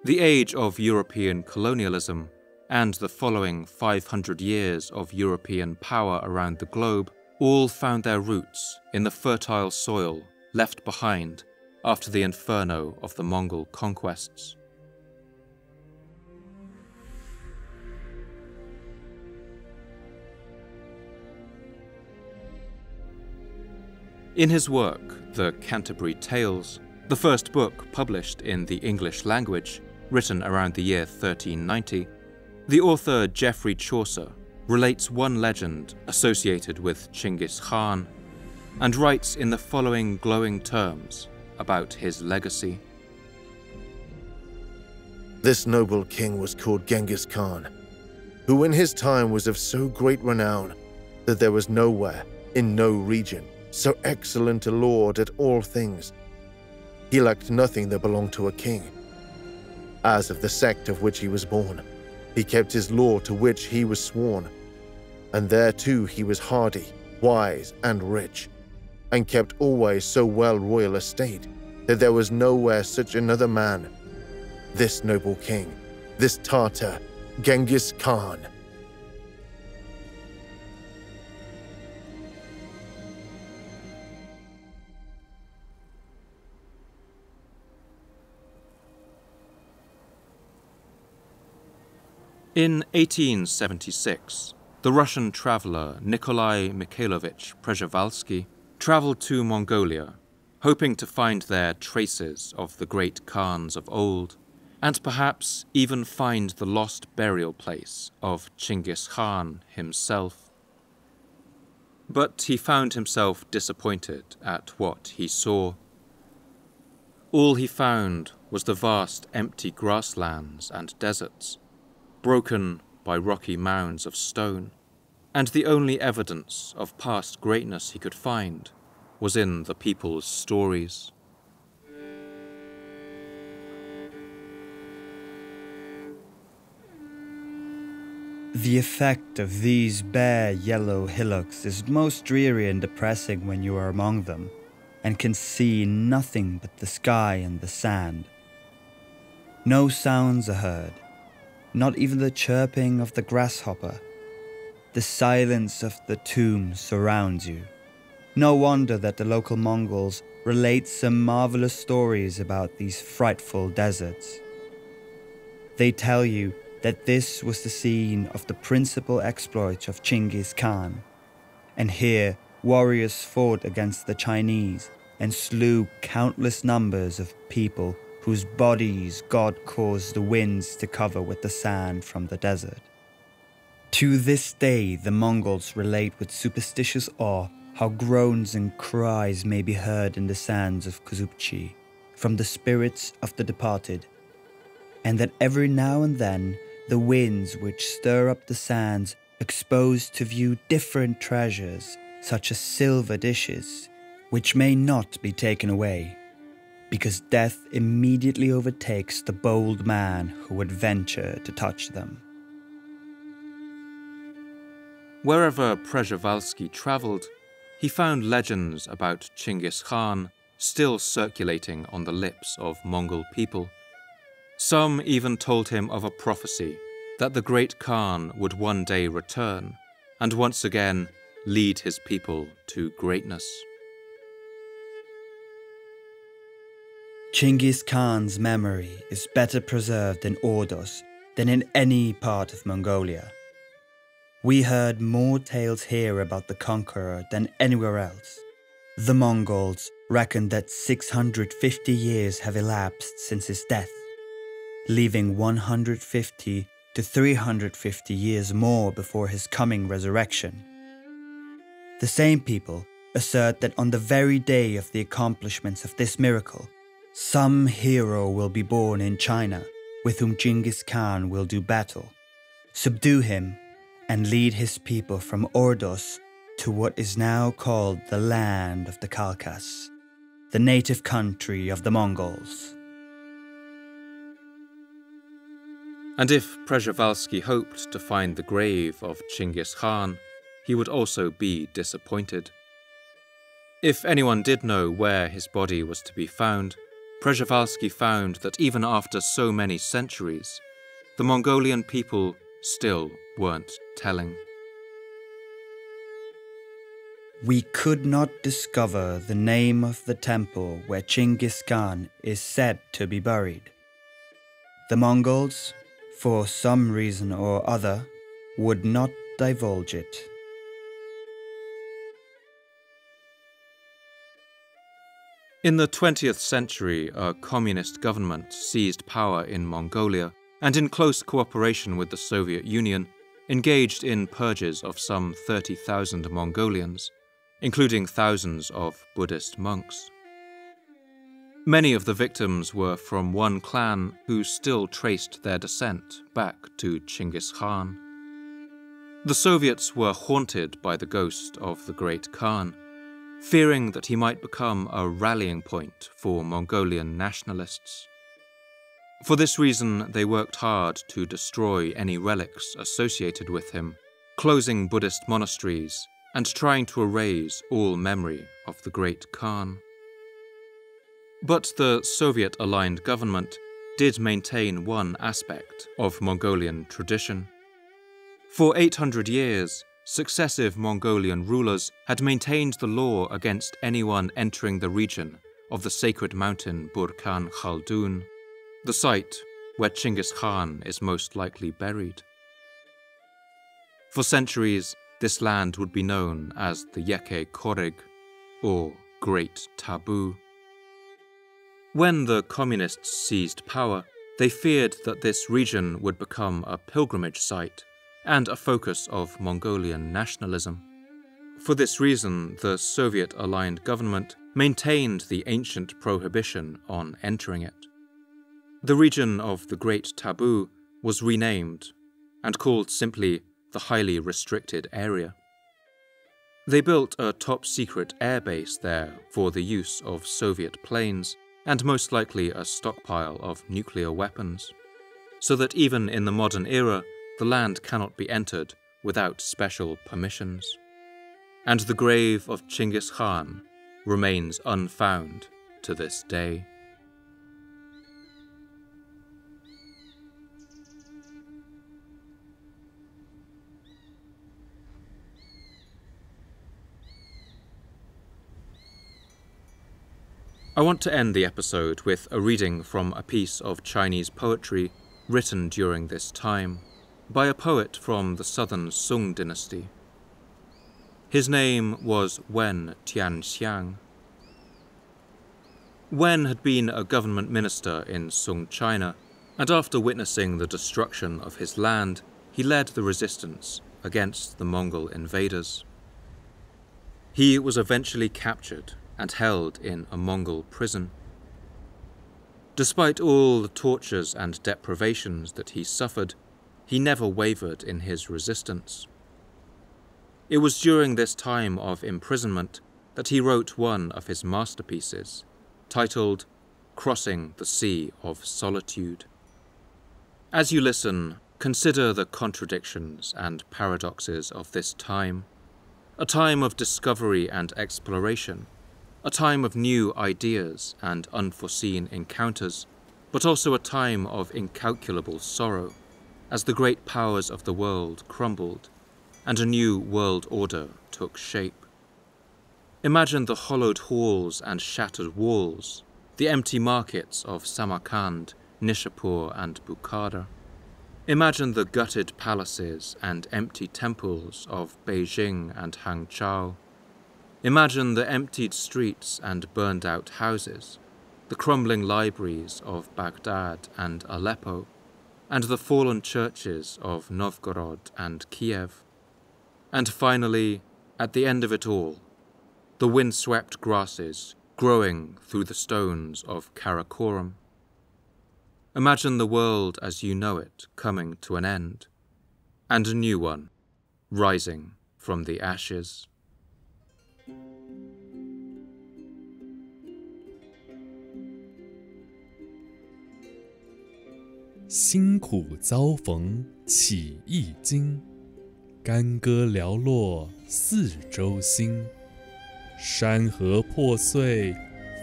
The age of European colonialism and the following 500 years of European power around the globe all found their roots in the fertile soil left behind after the inferno of the Mongol conquests. In his work, The Canterbury Tales, the first book published in the English language, written around the year 1390, the author Geoffrey Chaucer relates one legend associated with Chinggis Khan and writes in the following glowing terms about his legacy. This noble king was called Genghis Khan, who in his time was of so great renown that there was nowhere, in no region, so excellent a lord at all things. He lacked nothing that belonged to a king. As of the sect of which he was born, he kept his law to which he was sworn, and thereto he was hardy, wise, and rich, and kept always so well royal a state that there was nowhere such another man. This noble king, this Tartar, Genghis Khan. In 1876, the Russian traveller Nikolai Mikhailovich Przhevalsky travelled to Mongolia, hoping to find there traces of the great Khans of old, and perhaps even find the lost burial place of Chinggis Khan himself. But he found himself disappointed at what he saw. All he found was the vast empty grasslands and deserts, broken by rocky mounds of stone, and the only evidence of past greatness he could find was in the people's stories. The effect of these bare yellow hillocks is most dreary and depressing when you are among them and can see nothing but the sky and the sand. No sounds are heard, not even the chirping of the grasshopper. The silence of the tomb surrounds you. No wonder that the local Mongols relate some marvelous stories about these frightful deserts. They tell you that this was the scene of the principal exploits of Chinggis Khan, and here warriors fought against the Chinese and slew countless numbers of people whose bodies God caused the winds to cover with the sand from the desert. To this day, the Mongols relate with superstitious awe how groans and cries may be heard in the sands of Kuzupchi from the spirits of the departed, and that every now and then the winds which stir up the sands expose to view different treasures, such as silver dishes, which may not be taken away, because death immediately overtakes the bold man who would venture to touch them. Wherever Przhevalsky travelled, he found legends about Chinggis Khan still circulating on the lips of Mongol people. Some even told him of a prophecy that the great Khan would one day return and once again lead his people to greatness. Chinggis Khan's memory is better preserved in Ordos than in any part of Mongolia. We heard more tales here about the conqueror than anywhere else. The Mongols reckon that 650 years have elapsed since his death, leaving 150 to 350 years more before his coming resurrection. The same people assert that on the very day of the accomplishments of this miracle, some hero will be born in China with whom Chinggis Khan will do battle, subdue him, and lead his people from Ordos to what is now called the land of the Khalkhas, the native country of the Mongols. And if Przhevalsky hoped to find the grave of Chinggis Khan, he would also be disappointed. If anyone did know where his body was to be found, Przhevalsky found that even after so many centuries, the Mongolian people still weren't telling. We could not discover the name of the temple where Chinggis Khan is said to be buried. The Mongols, for some reason or other, would not divulge it. In the 20th century, a communist government seized power in Mongolia and, in close cooperation with the Soviet Union, engaged in purges of some 30,000 Mongolians, including thousands of Buddhist monks. Many of the victims were from one clan who still traced their descent back to Chinggis Khan. The Soviets were haunted by the ghost of the great Khan, fearing that he might become a rallying point for Mongolian nationalists. For this reason, they worked hard to destroy any relics associated with him, closing Buddhist monasteries and trying to erase all memory of the great Khan. But the Soviet-aligned government did maintain one aspect of Mongolian tradition. For 800 years, successive Mongolian rulers had maintained the law against anyone entering the region of the sacred mountain Burkhan Khaldun, the site where Chinggis Khan is most likely buried. For centuries, this land would be known as the Yeke Korig, or Great Taboo. When the communists seized power, they feared that this region would become a pilgrimage site and a focus of Mongolian nationalism. For this reason, the Soviet-aligned government maintained the ancient prohibition on entering it. The region of the Great Taboo was renamed and called simply the Highly Restricted Area. They built a top-secret airbase there for the use of Soviet planes and most likely a stockpile of nuclear weapons, so that even in the modern era, the land cannot be entered without special permissions. And the grave of Chinggis Khan remains unfound to this day. I want to end the episode with a reading from a piece of Chinese poetry written during this time by a poet from the southern Sung dynasty. His name was Wen Tianxiang. Wen had been a government minister in Sung China, and after witnessing the destruction of his land, he led the resistance against the Mongol invaders. He was eventually captured and held in a Mongol prison. Despite all the tortures and deprivations that he suffered, he never wavered in his resistance. It was during this time of imprisonment that he wrote one of his masterpieces, titled Crossing the Sea of Solitude. As you listen, consider the contradictions and paradoxes of this time, a time of discovery and exploration, a time of new ideas and unforeseen encounters, but also a time of incalculable sorrow, as the great powers of the world crumbled and a new world order took shape. Imagine the hollowed halls and shattered walls, the empty markets of Samarkand, Nishapur, and Bukhara. Imagine the gutted palaces and empty temples of Beijing and Hangzhou. Imagine the emptied streets and burned-out houses, the crumbling libraries of Baghdad and Aleppo, and the fallen churches of Novgorod and Kiev. And finally, at the end of it all, the wind-swept grasses growing through the stones of Karakoram. Imagine the world as you know it coming to an end, and a new one rising from the ashes. 辛苦遭逢起一经，干戈寥落四周星。山河破碎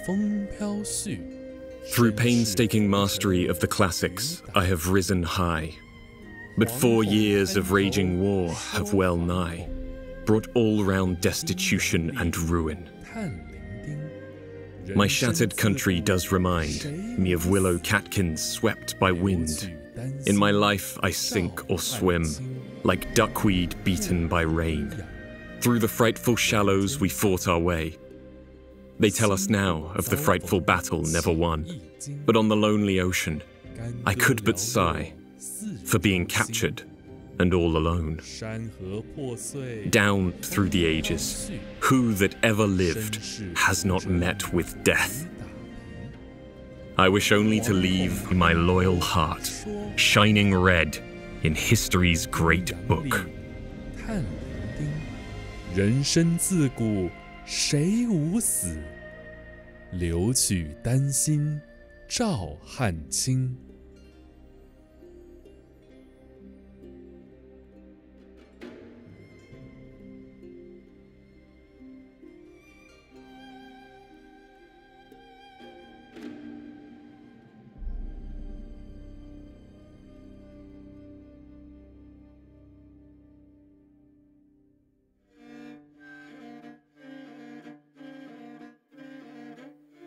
风飘絮。 Through painstaking mastery of the classics, I have risen high. But 4 years of raging war have well nigh brought all-round destitution and ruin. My shattered country does remind me of willow catkins swept by wind. In my life I sink or swim, like duckweed beaten by rain. Through the frightful shallows we fought our way. They tell us now of the frightful battle never won. But on the lonely ocean, I could but sigh for being captured and all alone. Down through the ages, who that ever lived has not met with death? I wish only to leave my loyal heart shining red in history's great book. 人生自古谁无死，留取丹心照汗青。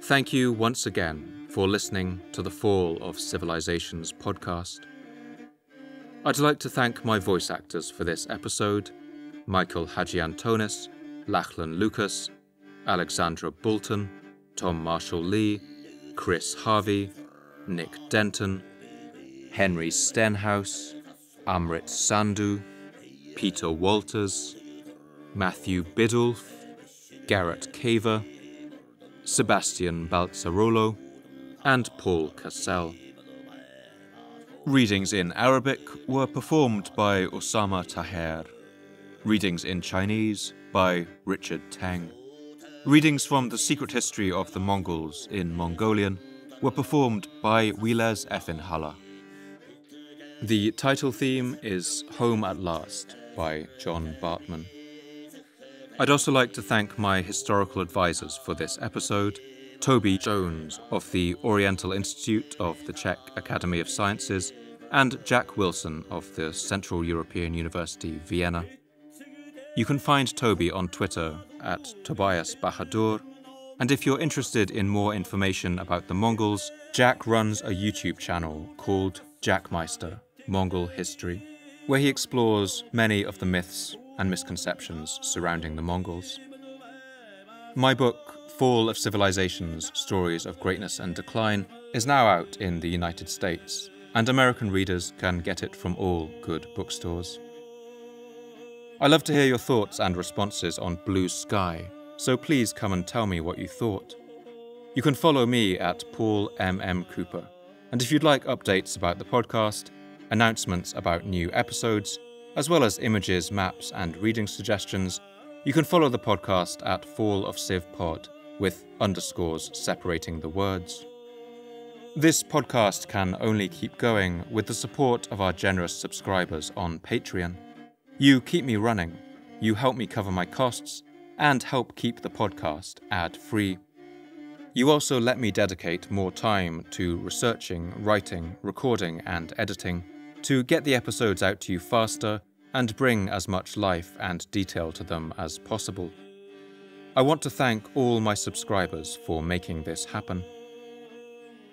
Thank you once again for listening to the Fall of Civilizations podcast. I'd like to thank my voice actors for this episode, Michael Hajiantonis, Lachlan Lucas, Alexandra Boulton, Tom Marshall-Lee, Chris Harvey, Nick Denton, Henry Stenhouse, Amrit Sandhu, Peter Walters, Matthew Biddulph, Garrett Caver, Sebastian Baltzarolo, and Paul Cassell. Readings in Arabic were performed by Osama Taher. Readings in Chinese by Richard Teng. Readings from The Secret History of the Mongols in Mongolian were performed by Wiles Effenhaller. The title theme is Home at Last by John Bartman. I'd also like to thank my historical advisors for this episode, Toby Jones of the Oriental Institute of the Czech Academy of Sciences and Jack Wilson of the Central European University, Vienna. You can find Toby on Twitter at Tobias Bahadur, and if you're interested in more information about the Mongols, Jack runs a YouTube channel called Jackmeister, Mongol History, where he explores many of the myths and misconceptions surrounding the Mongols. My book, Fall of Civilizations, Stories of Greatness and Decline, is now out in the United States, and American readers can get it from all good bookstores. I love to hear your thoughts and responses on Blue Sky, so please come and tell me what you thought. You can follow me at Paul M.M. Cooper, and if you'd like updates about the podcast, announcements about new episodes, as well as images, maps, and reading suggestions, you can follow the podcast at Fall of Civ Pod, with underscores separating the words. This podcast can only keep going with the support of our generous subscribers on Patreon. You keep me running, you help me cover my costs, and help keep the podcast ad-free. You also let me dedicate more time to researching, writing, recording, and editing to get the episodes out to you faster and bring as much life and detail to them as possible. I want to thank all my subscribers for making this happen.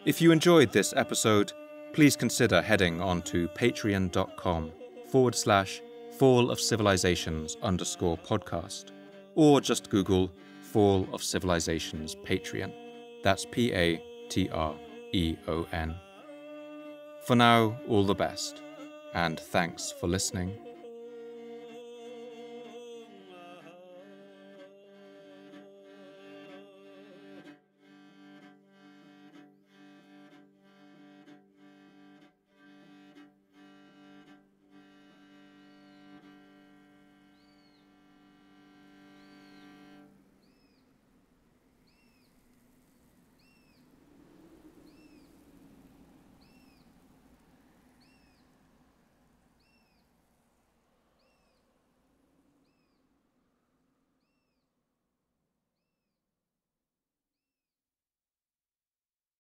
If you enjoyed this episode, please consider heading on to patreon.com/Fall of Civilizations_podcast, or just Google Fall of Civilizations Patreon. That's Patreon. For now, all the best, and thanks for listening.